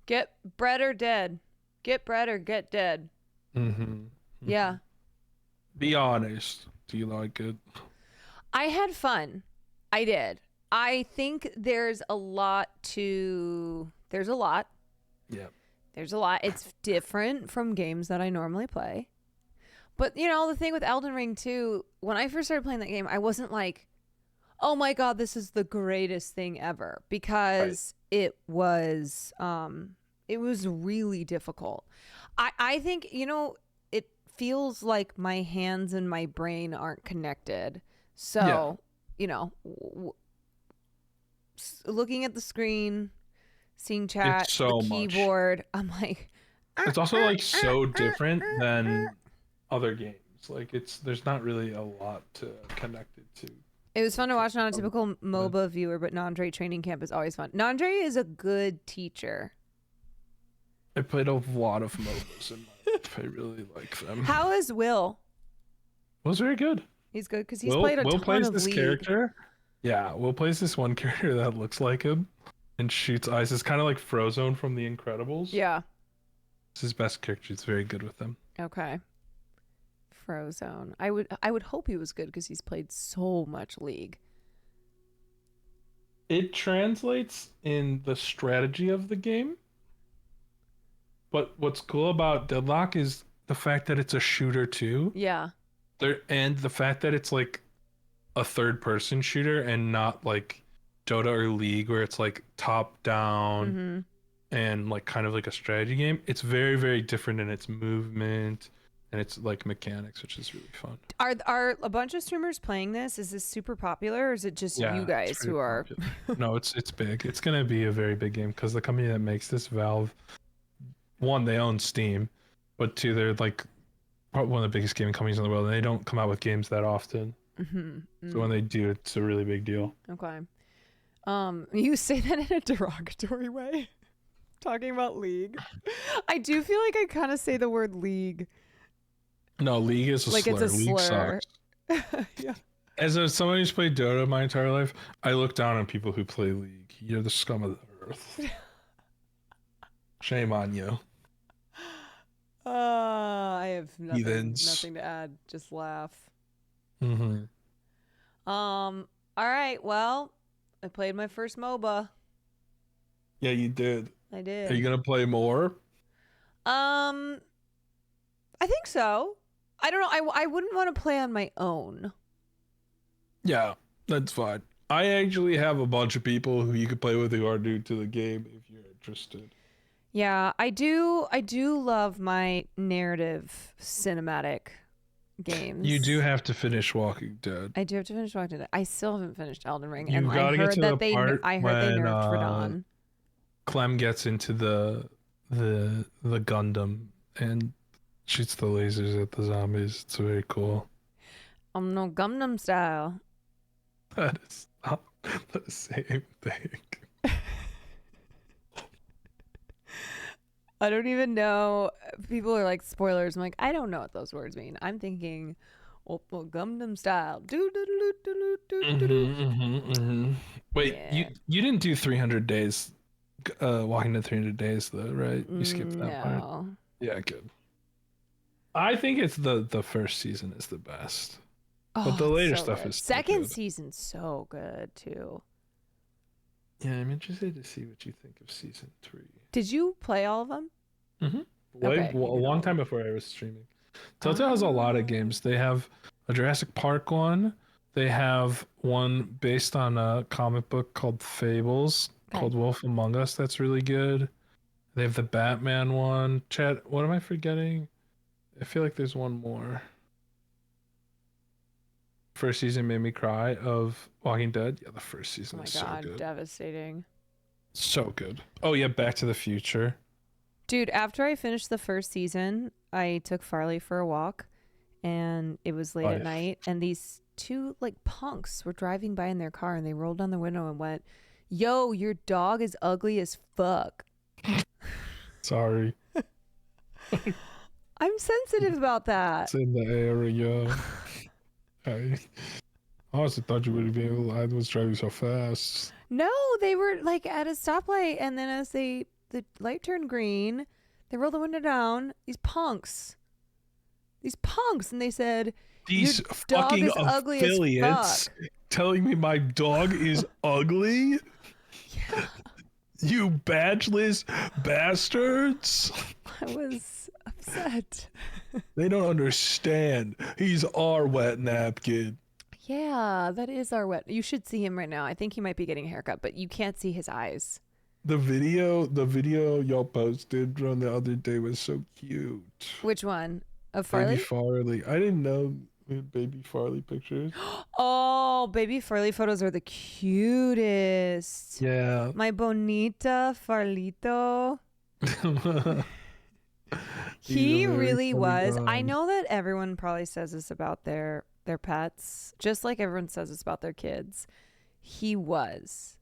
Get bread or dead. Get bread or get dead. Mm-hmm. Yeah. Be honest. Do you like it? I had fun. I did. I think there's a lot. There's a lot. It's different from games that I normally play. But, you know, the thing with Elden Ring too, when I first started playing that game, I wasn't like, oh my God, this is the greatest thing ever. Because it was really difficult. I think, you know, it feels like my hands and my brain aren't connected. So, you know, looking at the screen, seeing chat, It's so the much. keyboard, I'm like, It's also like so different than other games. Like there's not really a lot to connect it to. it was fun to watch on a typical MOBA viewer, but Nandre training camp is always fun. Nandre is a good teacher. I played a lot of MOBAs in my life. I really like them. How is Will? Will's very good. He's good because he's played a Will ton plays of this League. character. Yeah, Will plays this one character that looks like him and shoots eyes. It's kind of like Frozone from The Incredibles. Yeah. It's his best character. He's very good with them. Okay. Frozone. I would hope he was good because he's played so much League. It translates in the strategy of the game. But what's cool about Deadlock is the fact that it's a shooter too. Yeah. And the fact that it's like a third person shooter and not like Dota or League where it's like top down and like kind of like a strategy game. It's very, very different in its movement and its like mechanics, which is really fun. Are a bunch of streamers playing this? Is this super popular or is it just Yeah, you it's guys pretty who are No, it's big. It's gonna be a very big game because the company that makes this, Valve, one, they own Steam, but two, they're like probably one of the biggest gaming companies in the world, and they don't come out with games that often. So when they do, it's a really big deal. Okay. You say that in a derogatory way. Talking about League. I do feel like I kind of say the word League. No, League is a Like slur. it's a League slur. sucks. Yeah. As someone who's played Dota my entire life, I look down on people who play League. You're the scum of the earth. Shame on you. I have Heathens. nothing to add. Just laugh. Mm-hmm. All right. Well, I played my first MOBA. Yeah, you did. I did. Are you gonna play more? I think so. I don't know. I wouldn't want to play on my own. Yeah, that's fine. I actually have a bunch of people who you could play with who are new to the game if you're interested. Yeah, I do love my narrative cinematic games. You do have to finish Walking Dead. I do have to finish Walking Dead. I still haven't finished Elden Ring, You've and got to get to the part I heard they when, nerfed Radon. Clem gets into the Gundam and shoots the lasers at the zombies. It's very cool. No Gundam style. That is not the same thing. I don't even know. People are like spoilers. I'm like, I don't know what those words mean. I'm thinking, well, Gundam style. Wait, Yeah. you didn't do 300 days, Walking Dead 300 days though, right? You skipped that part. No. Yeah, good. I think it's the first season is the best, but the Oh, later so stuff good. is still second good. season's so good too. Yeah, I'm interested to see what you think of season 3. Did you play all of them? Mm-hmm. Okay. A long time before I was streaming. Telltale has a lot of games. They have a Jurassic Park one. They have one based on a comic book called Fables, called Wolf Among Us. That's really good. They have the Batman one. Chad, what am I forgetting? I feel like there's one more. First season made me cry of Walking Dead. Yeah, the first season Oh my is god, so good. devastating. So good. Oh yeah, Back to the Future. Dude, after I finished the first season, I took Farley for a walk, and it was late at Life. night, and these two like punks were driving by in their car, and they rolled down the window and went, "Yo, your dog is ugly as fuck." Sorry. I'm sensitive about that. It's in the area. I honestly thought you would be able. I was driving so fast. No, they were like at a stoplight, and then as the light turned green, they rolled the window down. These punks, and they said, These "Your dog fucking is ugly as affiliates fuck." telling me my dog is ugly. Yeah. You badgeless bastards. I was upset. They don't understand. He's our wet napkin. Yeah, that is our wet. You should see him right now. I think he might be getting a haircut, but you can't see his eyes. The video y'all posted from the other day was so cute. Which one? Of Farley? Baby Farley. I didn't know we had Baby Farley pictures. Oh, baby Farley photos are the cutest. Yeah. My bonita Farlito. He really was. I know that everyone probably says this about their pets, just like everyone says this about their kids. He was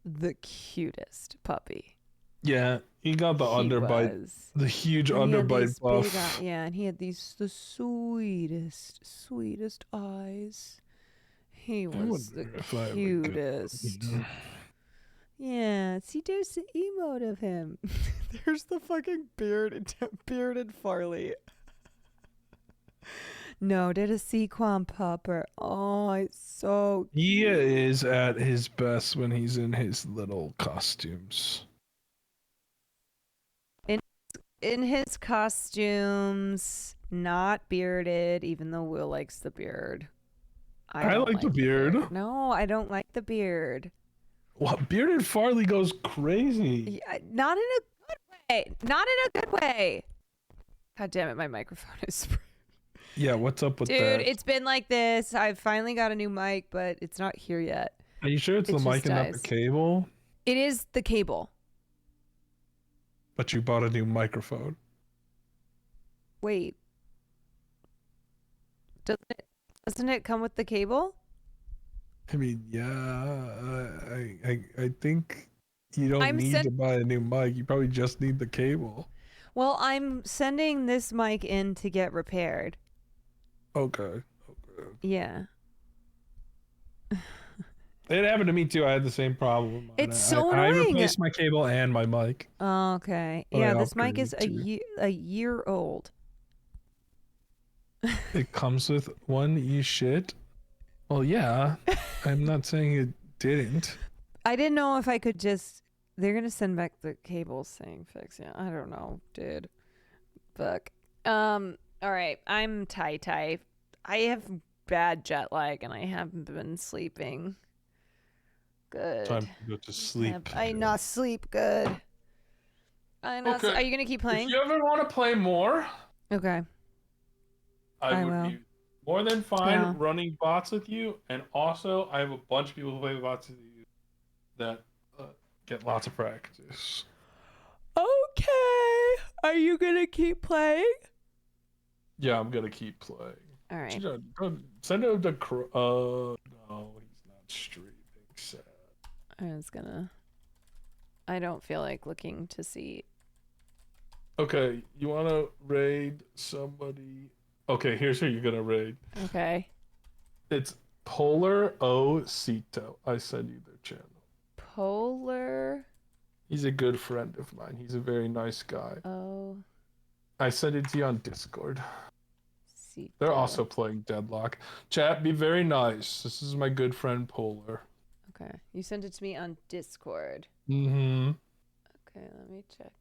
the cutest puppy. Yeah, he got the underbite, the huge And he had underbite these buff. big yeah, and he had the sweetest eyes. He was the cutest. Yeah, see, there's the emote of him. There's the fucking bearded Farley. No, did a Sequan pupper. Oh, it's so cute. He is at his best when he's in his little costumes. In his costumes, not bearded, even though Will likes the beard. I don't like the beard. No, I don't like the beard. What, bearded Farley goes crazy. Yeah, not in a good way. Not in a good way. God damn it, my microphone is. Yeah, what's up with Dude, that? it's been like this. I've finally got a new mic, but it's not here yet. Are you sure it's the It mic just and not dies. the cable? It is the cable. But you bought a new microphone. Wait. Doesn't it come with the cable? I mean, yeah, I think you don't need to buy a new mic. You probably just need the cable. Well, I'm sending this mic in to get repaired. Okay. Yeah. It happened to me too. I had the same problem. It's so I annoying. replaced my cable and my mic. Okay. But Yeah, I this mic is upgraded a year old. It comes with one, you shit. Well, yeah. I'm not saying it didn't. I didn't know if I could just. They're gonna send back the cables saying fix. Yeah, I don't know, dude. Fuck. All right. I'm tie. I have bad jet lag and I haven't been sleeping good. Time to go to sleep. I not sleep good. Okay. Are you gonna keep playing? If you ever want to play more, Okay. I would will. be more than fine Yeah. running bots with you. And also, I have a bunch of people who play bots with you that get lots of practice. Okay. Are you gonna keep playing? Yeah, I'm gonna keep playing. All right. Send him the. No, he's not streaming. Sad. I don't feel like looking to see. Okay, you want to raid somebody? Okay, here's who you're gonna raid. Okay. It's Polar O Cito. I sent you their channel. Polar. He's a good friend of mine. He's a very nice guy. Oh. I sent it to you on Discord. Cito. They're also playing Deadlock. Chat, be very nice. This is my good friend Polar. Okay. You sent it to me on Discord. Mm-hmm. Okay, let me check.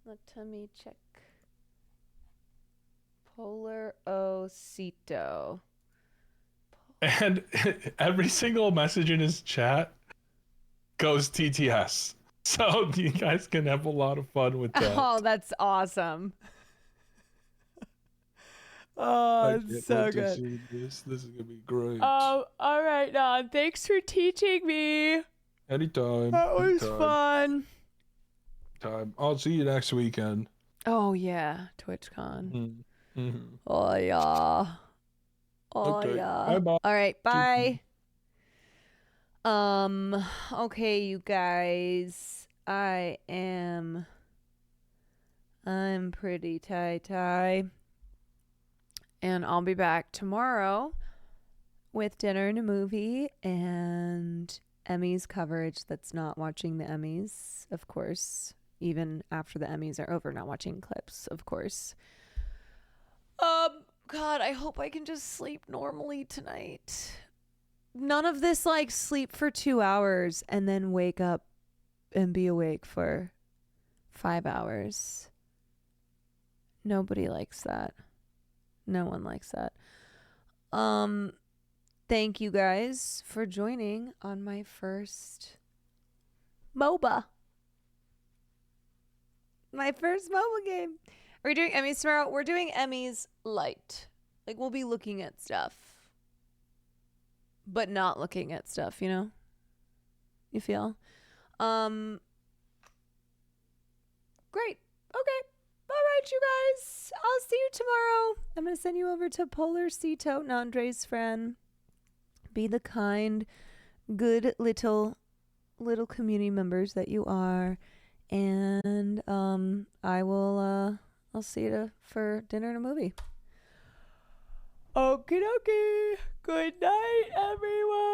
Let me check. Polar O Cito. And every single message in his chat goes TTS. So you guys can have a lot of fun with that. Oh, that's awesome. Oh, it's so good. This is gonna be great. All right, Don. Thanks for teaching me. Anytime. That was fun. I'll see you next weekend. Oh yeah, TwitchCon. Mm-hmm. Oh yeah. Oh Okay. yeah. Bye-bye. All right, bye. Okay, you guys. I'm pretty tie. And I'll be back tomorrow with dinner and a movie and Emmys coverage that's not watching the Emmys, of course. Even after the Emmys are over, not watching clips, of course. God, I hope I can just sleep normally tonight. None of this like sleep for 2 hours and then wake up and be awake for 5 hours. Nobody likes that. No one likes that. Thank you guys for joining on my first MOBA. My first MOBA game. Are we doing Emmys tomorrow? We're doing Emmys light. Like, we'll be looking at stuff, but not looking at stuff, you know? You feel? Great. Okay. All right, you guys. I'll see you tomorrow. I'm going to send you over to Polar Cito, Nandre's friend. Be the kind, good little community members that you are. And I'll see you for dinner and a movie. Okie dokie. Good night, everyone.